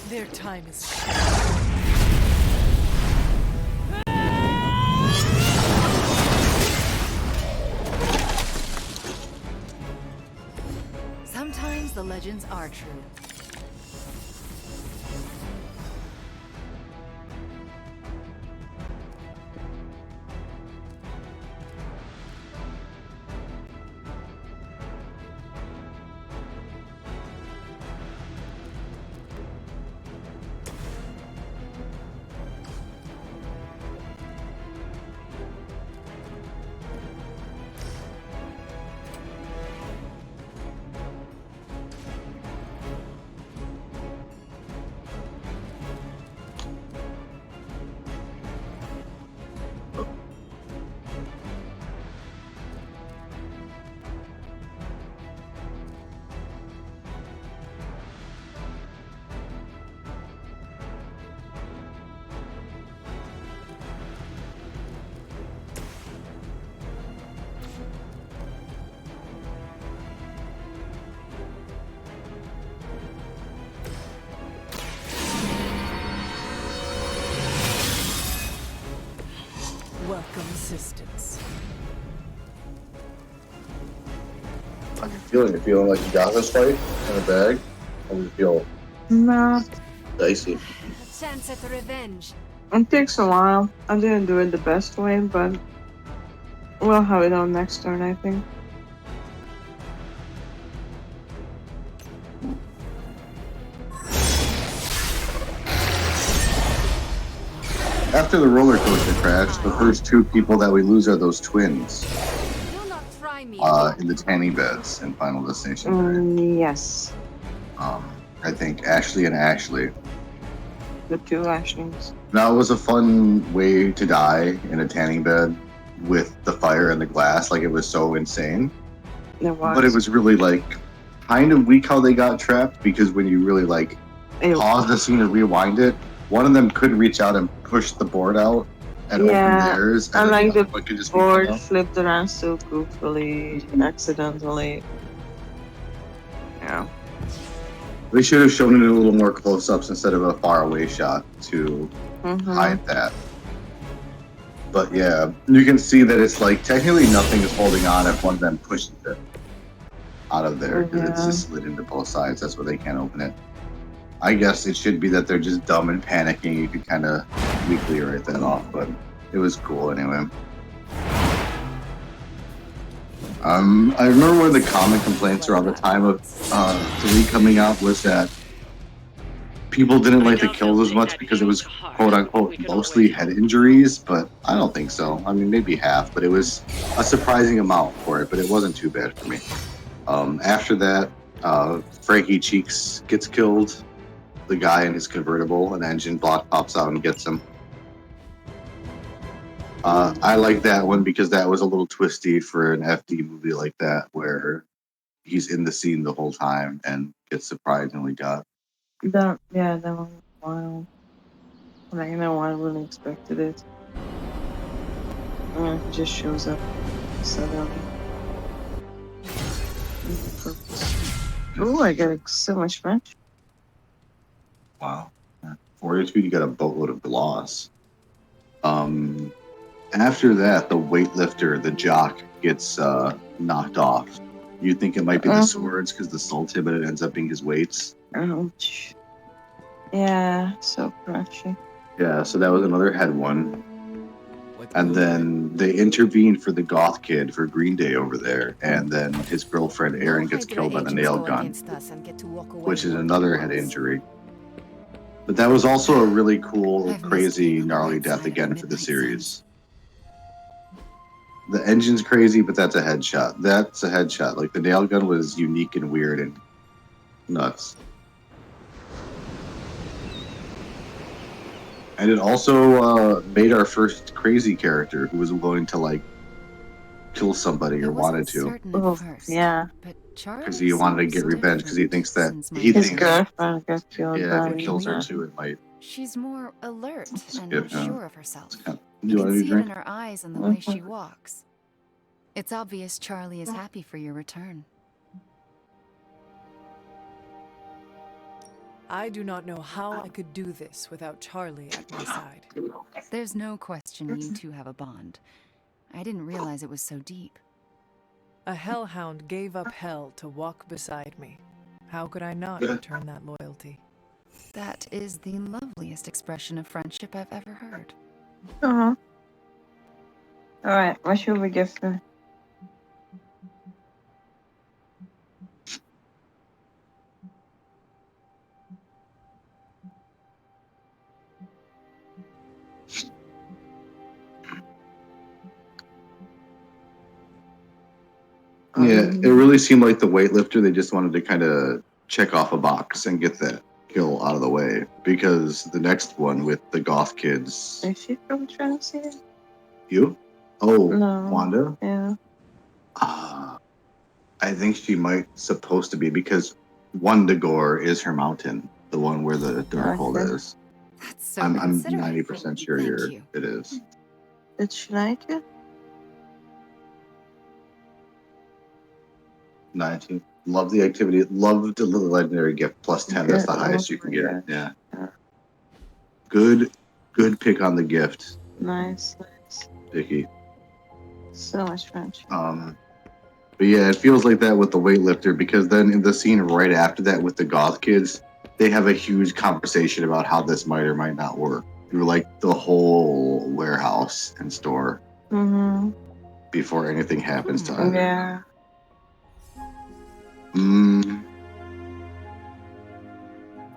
[SPEAKER 11] Their time is short.
[SPEAKER 6] Sometimes the legends are true.
[SPEAKER 11] welcome assistance.
[SPEAKER 3] How you feeling? You feeling like you got this fight in the bag? How do you feel?
[SPEAKER 2] Nah,
[SPEAKER 3] Dicey.
[SPEAKER 23] A chance at revenge.
[SPEAKER 2] it takes a while. I didn't do it the best way, but we'll have it on next turn, I think.
[SPEAKER 3] After the roller coaster crash, the first two people that we lose are those twins. In the tanning beds in Final Destination.
[SPEAKER 2] Yes.
[SPEAKER 3] I think Ashley and Ashley.
[SPEAKER 2] The two Ashleys.
[SPEAKER 3] Now it was a fun way to die in a tanning bed with the fire and the glass. Like, it was so insane. But it was really like kind of weak how they got trapped, because when you really like pause the scene and rewind it, one of them could reach out and push the board out and open theirs,
[SPEAKER 2] and like the
[SPEAKER 3] one could just
[SPEAKER 2] board flipped around so goofily, accidentally. Yeah.
[SPEAKER 3] They should have shown it in a little more close-ups instead of a far-away shot to hide that. But yeah, you can see that it's like technically nothing is holding on if one of them pushes it out of there, because it's just slid into both sides. That's why they can't open it. I guess it should be that they're just dumb and panicking. You could kind of weakly write that off, but it was cool anyway. I remember one of the common complaints around the time of 3 coming out was that people didn't like the kills as much because it was quote-unquote mostly head injuries, but I don't think so. I mean, maybe half, but it was a surprising amount for it, but it wasn't too bad for me. After that, Frankie Cheeks gets killed. The guy in his convertible, an engine block pops out and gets him. I like that one because that was a little twisty for an FD movie like that, where he's in the scene the whole time and gets surprisingly got.
[SPEAKER 2] That one was wild. Like, I really expected it. And he just shows up suddenly. Oh, I got so much French.
[SPEAKER 3] Wow. Fortitude, you got a boatload of gloss. After that, the weightlifter, the jock, gets knocked off. You think it might be the swords because the soul tip, but it ends up being his weights.
[SPEAKER 2] Ouch. Yeah, so crunchy.
[SPEAKER 3] Yeah, so that was another head one. And then they intervene for the goth kid for Green Day over there, and then his girlfriend Erin gets killed by the nail gun, which is another head injury. But that was also a really cool, crazy, gnarly death again for the series. The engine's crazy, but that's a headshot. That's a headshot. Like, the nail gun was unique and weird and nuts. And it also made our first crazy character who was willing to, like, kill somebody or wanted to.
[SPEAKER 2] Yeah.
[SPEAKER 3] Because he wanted to get revenge because he thinks that
[SPEAKER 2] his girlfriend got killed.
[SPEAKER 3] Yeah, if he kills her too, it might.
[SPEAKER 23] She's more alert and
[SPEAKER 3] skip him.
[SPEAKER 23] sure of herself.
[SPEAKER 3] You
[SPEAKER 23] You
[SPEAKER 3] want
[SPEAKER 23] can
[SPEAKER 3] a
[SPEAKER 23] see it
[SPEAKER 3] drink?
[SPEAKER 23] in her eyes and the way she walks. It's obvious Charlie is happy for your return.
[SPEAKER 11] I do not know how I could do this without Charlie at my side.
[SPEAKER 21] There's no question you two have a bond. I didn't realize it was so deep.
[SPEAKER 11] A hellhound gave up hell to walk beside me. How could I not return that loyalty?
[SPEAKER 21] That is the loveliest expression of friendship I've ever heard.
[SPEAKER 2] Alright, what should we give her?
[SPEAKER 3] Yeah, it really seemed like the weightlifter, they just wanted to kind of check off a box and get that kill out of the way. Because the next one with the goth kids.
[SPEAKER 2] Is she from Tennessee?
[SPEAKER 3] You? Oh,
[SPEAKER 2] No.
[SPEAKER 3] Wanda?
[SPEAKER 2] Yeah.
[SPEAKER 3] I think she might supposed to be, because Wundagore is her mountain, the one where the Darkhold is.
[SPEAKER 23] That's so
[SPEAKER 3] I'm
[SPEAKER 23] considerate.
[SPEAKER 3] 90% sure it is.
[SPEAKER 2] Did she like it?
[SPEAKER 3] 19. Love the activity. Love the legendary gift. Plus 10. That's the highest you can get. Yeah. Good pick on the gift.
[SPEAKER 2] Nice.
[SPEAKER 3] Vicky.
[SPEAKER 2] So much friendship.
[SPEAKER 3] But yeah, it feels like that with the weightlifter because then in the scene right after that with the goth kids, they have a huge conversation about how this might or might not work through like the whole warehouse and store before anything happens to either.
[SPEAKER 2] Yeah.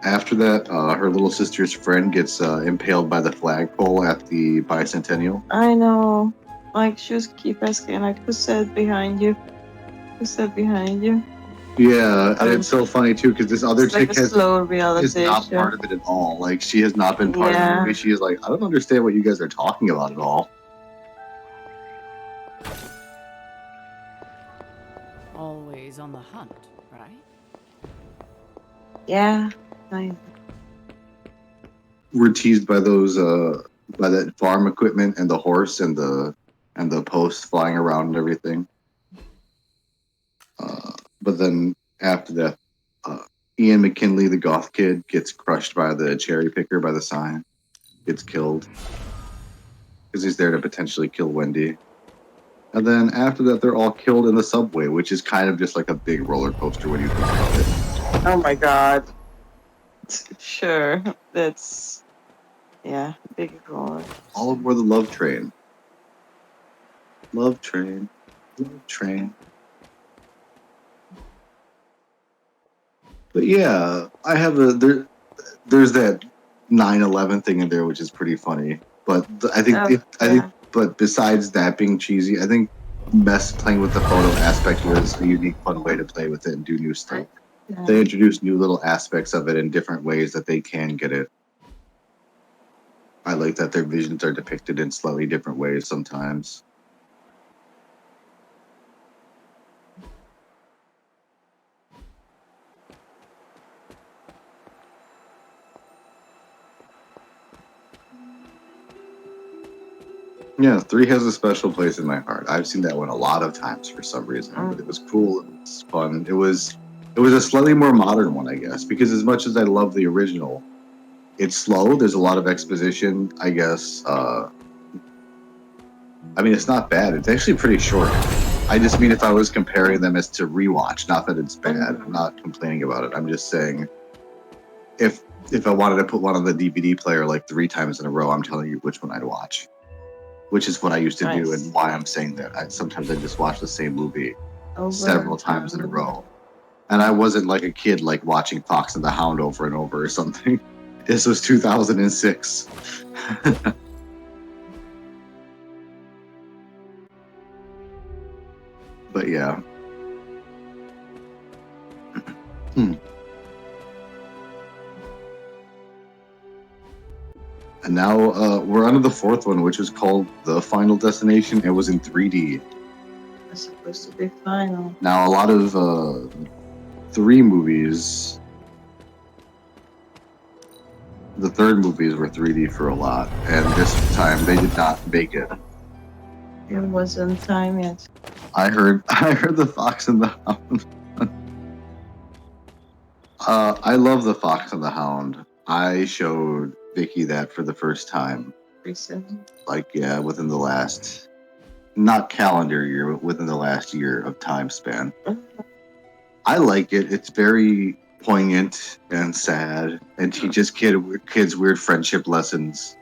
[SPEAKER 3] After that, her little sister's friend gets impaled by the flagpole at the bicentennial.
[SPEAKER 2] I know. Like, she was keep asking, like, who said behind you? Who said behind you?
[SPEAKER 3] Yeah, and it's so funny too because this other
[SPEAKER 2] It's like
[SPEAKER 3] chick
[SPEAKER 2] a slow
[SPEAKER 3] is
[SPEAKER 2] realization.
[SPEAKER 3] not part of it at all. Like she has not been part of the movie. She is like, I don't understand what you guys are talking about at all.
[SPEAKER 13] Always on the hunt, right?
[SPEAKER 2] Yeah. I
[SPEAKER 3] We're teased by those by that farm equipment and the horse and the post flying around and everything. But then after that, Ian McKinley, the goth kid, gets crushed by the cherry picker by the sign. Gets killed because he's there to potentially kill Wendy. And then after that, they're all killed in the subway, which is kind of just like a big roller coaster when you think about it.
[SPEAKER 2] Oh my god. Sure. That's, yeah, big roller.
[SPEAKER 3] All aboard the love train. Love train. Love train. But yeah, I have there's that 9/11 thing in there, which is pretty funny. But I think but besides that being cheesy, I think playing with the photo aspect was a unique, fun way to play with it and do new stuff. They introduced new little aspects of it in different ways that they can get it. I like that their visions are depicted in slightly different ways sometimes. Yeah, 3 has a special place in my heart. I've seen that one a lot of times for some reason, but it was cool. It was fun. It was a slightly more modern one, I guess, because as much as I love the original, it's slow. There's a lot of exposition, I guess. I mean, it's not bad. It's actually pretty short. I just mean if I was comparing them as to rewatch, not that it's bad. I'm not complaining about it. I'm just saying if I wanted to put one on the DVD player like 3 times in a row, I'm telling you which one I'd watch. Which is what I used to do and why I'm saying that. Sometimes I just watch the same movie several times in a row. And I wasn't like a kid like watching Fox and the Hound over and over or something. This was 2006. But yeah. And now we're on to the 4th one, which is called The Final Destination. It was in 3D.
[SPEAKER 2] It's supposed to be final.
[SPEAKER 3] Now, a lot of 3 movies, the 3rd movies were 3D for a lot, and this time they did not make it.
[SPEAKER 2] It wasn't time yet.
[SPEAKER 3] I heard The Fox and the Hound. I love The Fox and the Hound. I showed Vicky that for the first time.
[SPEAKER 2] Recently?
[SPEAKER 3] Like, yeah, within the last, not calendar year, but within the last year of time span. I like it. It's very poignant and sad and teaches kids weird friendship lessons.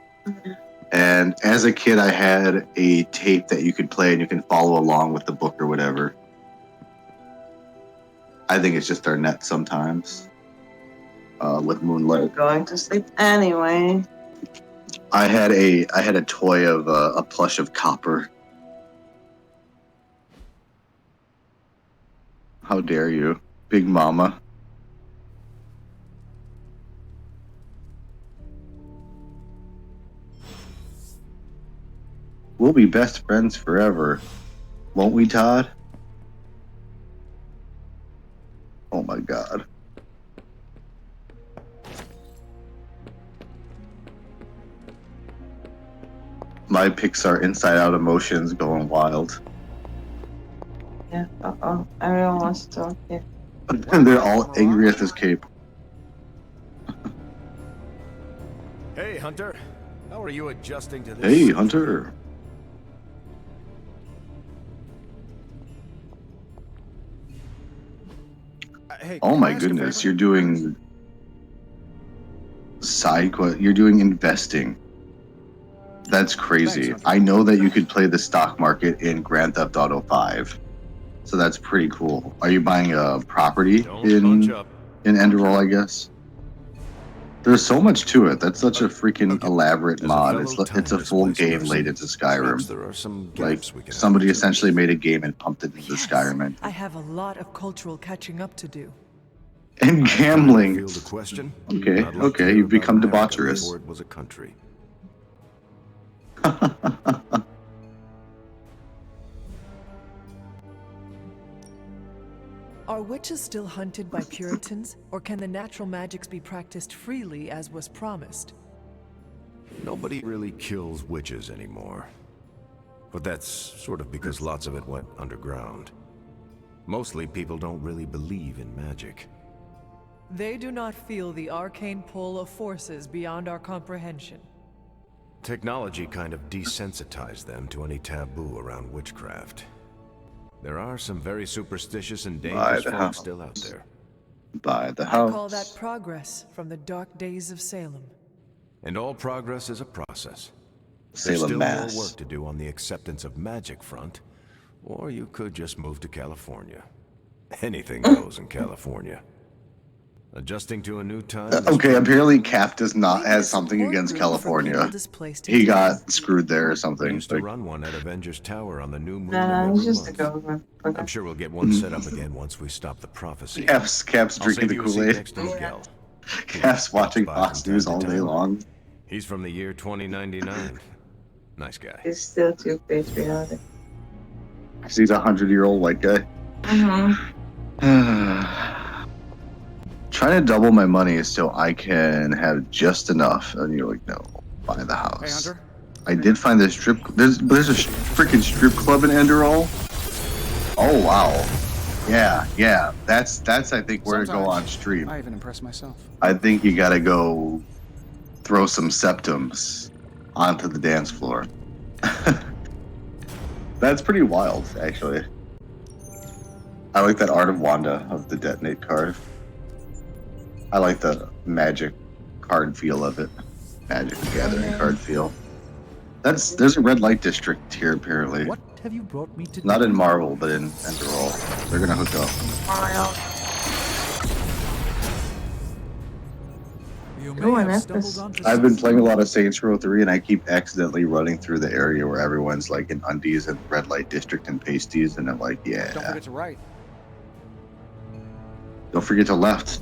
[SPEAKER 3] And as a kid, I had a tape that you could play and you can follow along with the book or whatever. I think it's just our net sometimes. With Moonlight.
[SPEAKER 2] Going to sleep anyway.
[SPEAKER 3] I had a toy of a plush of Copper. How dare you, Big Mama? We'll be best friends forever, won't we, Todd? Oh my God. My Pixar Inside Out emotions going wild.
[SPEAKER 2] Yeah, everyone wants to talk here.
[SPEAKER 3] And they're all angry at this cape.
[SPEAKER 9] Hey, Hunter. How are you adjusting to this?
[SPEAKER 3] Hey, Hunter.
[SPEAKER 15] Hey,
[SPEAKER 3] Oh
[SPEAKER 15] can I
[SPEAKER 3] my
[SPEAKER 15] ask a
[SPEAKER 3] goodness,
[SPEAKER 15] favor?
[SPEAKER 3] you're doing side quest. You're doing investing. That's crazy.
[SPEAKER 15] Thanks, Hunter.
[SPEAKER 3] I know that you could play the stock market in Grand Theft Auto 5. So that's pretty cool. Are you buying a property
[SPEAKER 5] Don't bunch
[SPEAKER 3] in
[SPEAKER 5] up.
[SPEAKER 3] Enderall, I guess? There's so much to it. That's such a freaking elaborate
[SPEAKER 5] As a
[SPEAKER 3] mod.
[SPEAKER 5] fellow
[SPEAKER 3] It's a
[SPEAKER 5] time
[SPEAKER 3] full
[SPEAKER 5] displacer
[SPEAKER 3] game laid
[SPEAKER 5] person,
[SPEAKER 3] into
[SPEAKER 5] perhaps
[SPEAKER 3] Skyrim.
[SPEAKER 5] there are some
[SPEAKER 3] Like
[SPEAKER 5] gaps we can have
[SPEAKER 3] somebody
[SPEAKER 5] each other
[SPEAKER 3] essentially
[SPEAKER 5] with.
[SPEAKER 3] made a game and pumped it into Skyrim engine.
[SPEAKER 11] I have a lot of cultural catching up to do.
[SPEAKER 3] And
[SPEAKER 5] I
[SPEAKER 3] gambling.
[SPEAKER 5] field a question.
[SPEAKER 3] Okay,
[SPEAKER 5] I'd like to
[SPEAKER 3] okay,
[SPEAKER 5] hear
[SPEAKER 3] you've
[SPEAKER 5] about
[SPEAKER 3] become
[SPEAKER 5] America
[SPEAKER 3] debaucherous.
[SPEAKER 5] before it was a country.
[SPEAKER 11] Are witches still hunted by Puritans, or can the natural magics be practiced freely as was promised?
[SPEAKER 5] Nobody really kills witches anymore. But that's sort of because lots of it went underground. Mostly people don't really believe in magic.
[SPEAKER 11] They do not feel the arcane pull of forces beyond our comprehension.
[SPEAKER 5] Technology kind of desensitized them to any taboo around witchcraft. There are some very superstitious and dangerous
[SPEAKER 3] the
[SPEAKER 5] folks
[SPEAKER 3] house.
[SPEAKER 5] still out there.
[SPEAKER 3] Buy the
[SPEAKER 11] I
[SPEAKER 3] house.
[SPEAKER 11] call that progress from the dark days of Salem.
[SPEAKER 5] And all progress is a process. There's
[SPEAKER 3] Salem
[SPEAKER 5] still
[SPEAKER 3] Mass.
[SPEAKER 5] more work to do on the acceptance of magic front, or you could just move to California. Anything goes in California. Adjusting to a new time. is
[SPEAKER 3] Okay,
[SPEAKER 5] fun.
[SPEAKER 3] apparently Cap does not
[SPEAKER 11] We need a
[SPEAKER 3] has something
[SPEAKER 11] support
[SPEAKER 3] against
[SPEAKER 11] group for
[SPEAKER 3] California.
[SPEAKER 11] people displaced in
[SPEAKER 3] He
[SPEAKER 11] town.
[SPEAKER 3] got screwed there or
[SPEAKER 5] We
[SPEAKER 3] something.
[SPEAKER 5] used to
[SPEAKER 3] Like,
[SPEAKER 5] run one at Avengers Tower on the new moon
[SPEAKER 2] Nah,
[SPEAKER 5] of
[SPEAKER 2] it's
[SPEAKER 5] every
[SPEAKER 2] just a
[SPEAKER 5] month.
[SPEAKER 2] go.
[SPEAKER 5] I'm sure we'll get one set up again once we stop the prophecy.
[SPEAKER 3] Cap's
[SPEAKER 5] I'll
[SPEAKER 3] drinking
[SPEAKER 5] save
[SPEAKER 3] the
[SPEAKER 5] you a seat
[SPEAKER 3] Kool-Aid.
[SPEAKER 5] next to Miguel.
[SPEAKER 3] Cap's watching
[SPEAKER 5] Stops by
[SPEAKER 3] Fox
[SPEAKER 5] from
[SPEAKER 3] News
[SPEAKER 5] time
[SPEAKER 3] all
[SPEAKER 5] to
[SPEAKER 3] day
[SPEAKER 5] time.
[SPEAKER 3] long.
[SPEAKER 5] He's from the year 2099. Nice guy.
[SPEAKER 2] It's still too patriotic.
[SPEAKER 3] Because he's a 100-year-old white guy. Trying to double my money so I can have just enough. And you're like, no, buy the house.
[SPEAKER 15] Hey, Hunter.
[SPEAKER 3] I did find this strip. There's a freaking strip club in Enderall. Oh wow, yeah. That's I think where to go on stream.
[SPEAKER 15] I even impress myself.
[SPEAKER 3] I think you gotta go throw some septums onto the dance floor. That's pretty wild, actually. I like that Art of Wanda of the detonate card. I like the magic card feel of it. Magic the Gathering card feel. There's a red light district here apparently.
[SPEAKER 7] What have you brought me to
[SPEAKER 3] Not in Marvel, but in Enderall. They're gonna hook up.
[SPEAKER 7] You may
[SPEAKER 2] Oh, and
[SPEAKER 7] have
[SPEAKER 2] that's-
[SPEAKER 7] stumbled onto
[SPEAKER 3] I've been
[SPEAKER 7] something.
[SPEAKER 3] playing a lot of Saints Row 3 and I keep accidentally running through the area where everyone's like in undies and red light district and pasties and I'm like,
[SPEAKER 15] Don't
[SPEAKER 3] yeah.
[SPEAKER 15] forget to write.
[SPEAKER 3] Don't forget to left.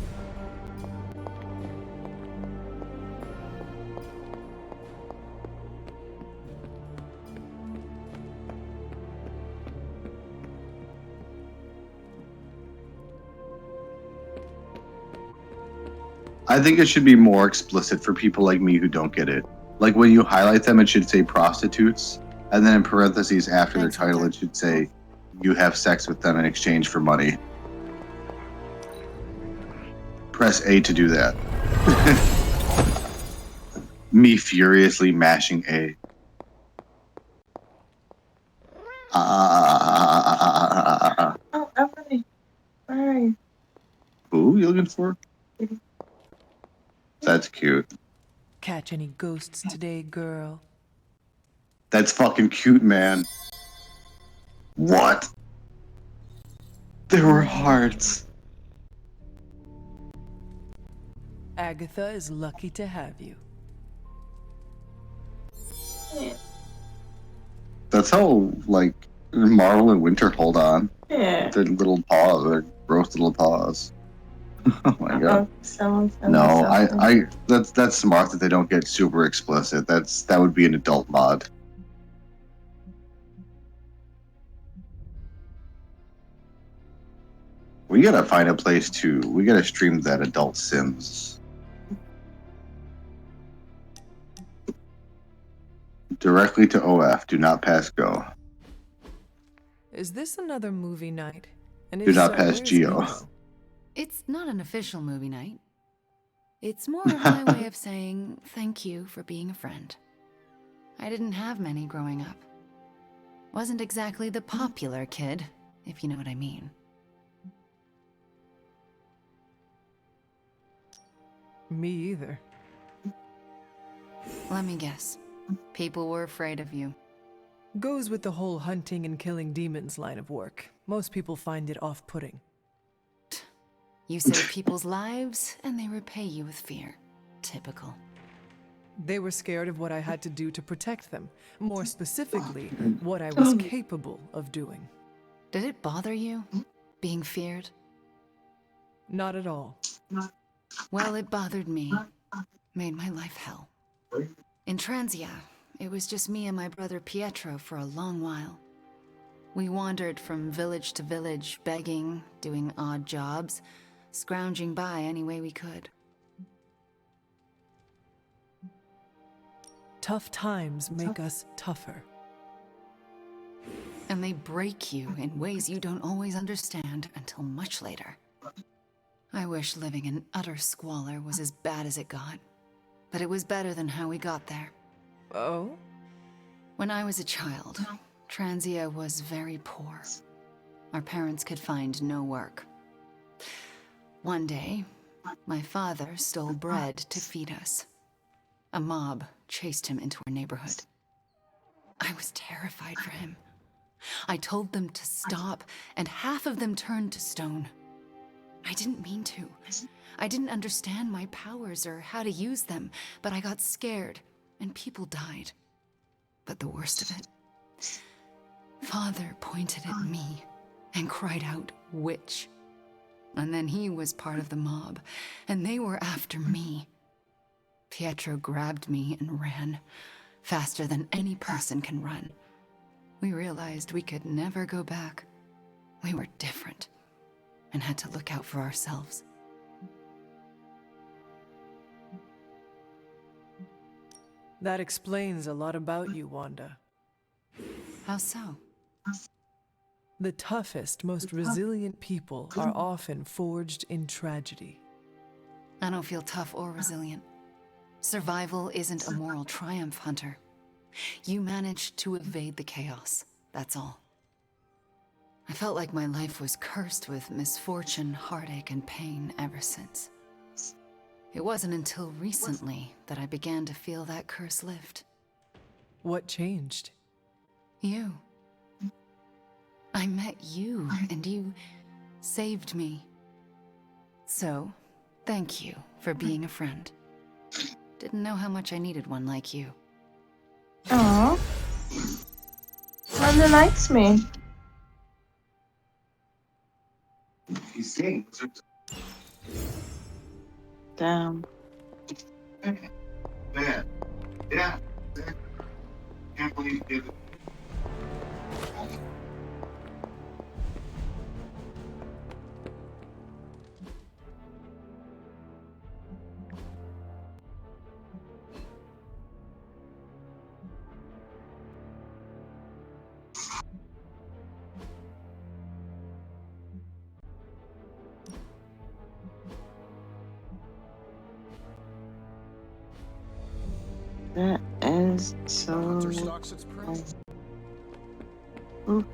[SPEAKER 3] I think it should be more explicit for people like me who don't get it. Like when you highlight them, it should say prostitutes, and then in parentheses after their title, it should say you have sex with them in exchange for money. Press A to do that. Me furiously mashing A.
[SPEAKER 2] Oh, Emily. Alright.
[SPEAKER 3] Who you looking for? That's cute.
[SPEAKER 11] Catch any ghosts today, girl?
[SPEAKER 3] That's fucking cute, man. What? There were hearts.
[SPEAKER 11] Agatha is lucky to have you.
[SPEAKER 3] That's how, like, Marvel and Winter hold on.
[SPEAKER 2] Yeah.
[SPEAKER 3] Their little paws, their gross little paws. Oh my god.
[SPEAKER 2] Someone sent
[SPEAKER 3] No,
[SPEAKER 2] me something.
[SPEAKER 3] that's smart that they don't get super explicit. That would be an adult mod. We gotta find a place to. We gotta stream that Adult Sims. Directly to OF. Do not pass go.
[SPEAKER 11] Is this another movie night? And
[SPEAKER 3] Do
[SPEAKER 11] if
[SPEAKER 3] not
[SPEAKER 11] so,
[SPEAKER 3] pass
[SPEAKER 11] where's
[SPEAKER 3] Geo.
[SPEAKER 11] Nico?
[SPEAKER 22] It's not an official movie night. It's more of my way of saying thank you for being a friend. I didn't have many growing up. Wasn't exactly the popular kid, if you know what I mean.
[SPEAKER 11] Me either.
[SPEAKER 22] Let me guess. People were afraid of you.
[SPEAKER 11] Goes with the whole hunting and killing demons line of work. Most people find it off-putting.
[SPEAKER 22] You save people's lives, and they repay you with fear. Typical.
[SPEAKER 11] They were scared of what I had to do to protect them. More specifically, what I was capable of doing.
[SPEAKER 22] Did it bother you, being feared?
[SPEAKER 11] Not at all.
[SPEAKER 22] Well, it bothered me. Made my life hell. In Transia, it was just me and my brother Pietro for a long while. We wandered from village to village, begging, doing odd jobs, scrounging by any way we could.
[SPEAKER 11] Tough times make us tougher.
[SPEAKER 22] And they break you in ways you don't always understand until much later. I wish living in utter squalor was as bad as it got. But it was better than how we got there.
[SPEAKER 11] Oh?
[SPEAKER 22] When I was a child, Transia was very poor. Our parents could find no work. One day, my father stole bread to feed us. A mob chased him into our neighborhood. I was terrified for him. I told them to stop, and half of them turned to stone. I didn't mean to. I didn't understand my powers or how to use them, but I got scared, and people died. But the worst of it, Father pointed at me and cried out, "Witch." And then he was part of the mob, and they were after me. Pietro grabbed me and ran, faster than any person can run. We realized we could never go back. We were different, and had to look out for ourselves.
[SPEAKER 11] That explains a lot about you, Wanda.
[SPEAKER 22] How so?
[SPEAKER 11] The toughest, most resilient people are often forged in tragedy.
[SPEAKER 22] I don't feel tough or resilient. Survival isn't a moral triumph, Hunter. You managed to evade the chaos, that's all. I felt like my life was cursed with misfortune, heartache, and pain ever since. It wasn't until recently that I began to feel that curse lift.
[SPEAKER 11] What changed?
[SPEAKER 22] You. I met you, and you saved me. So, thank you for being a friend. Didn't know how much I needed one like you.
[SPEAKER 2] Aww. Wanda likes me.
[SPEAKER 3] You sing.
[SPEAKER 2] Damn.
[SPEAKER 3] Man. Yeah. Can't believe you did it.
[SPEAKER 2] That is so.
[SPEAKER 15] Hunter stalks its prey.
[SPEAKER 2] Ooh.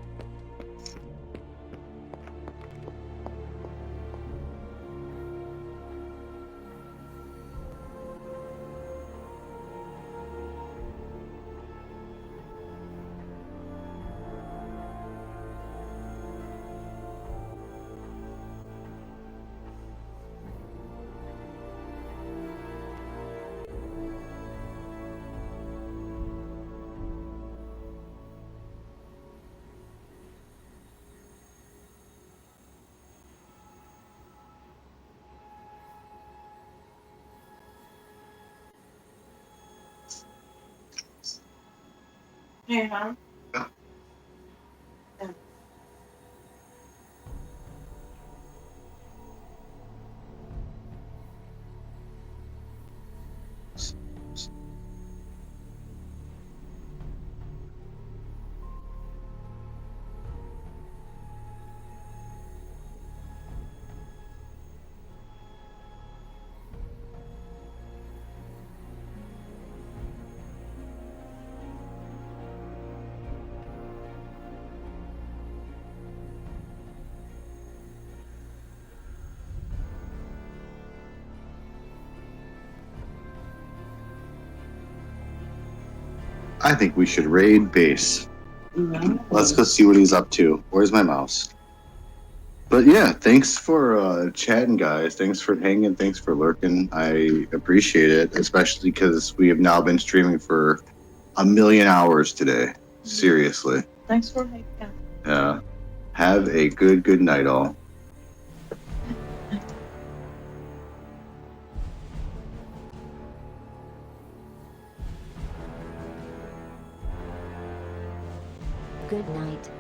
[SPEAKER 2] Yeah.
[SPEAKER 3] I think we should raid base. Let's go see what he's up to. Where's my mouse? But yeah, thanks for chatting, guys. Thanks for hanging. Thanks for lurking. I appreciate it, especially because we have now been streaming for 1,000,000 hours today. Seriously.
[SPEAKER 2] Thanks for hanging out.
[SPEAKER 3] Yeah. Have a good night, all.
[SPEAKER 16] Good night.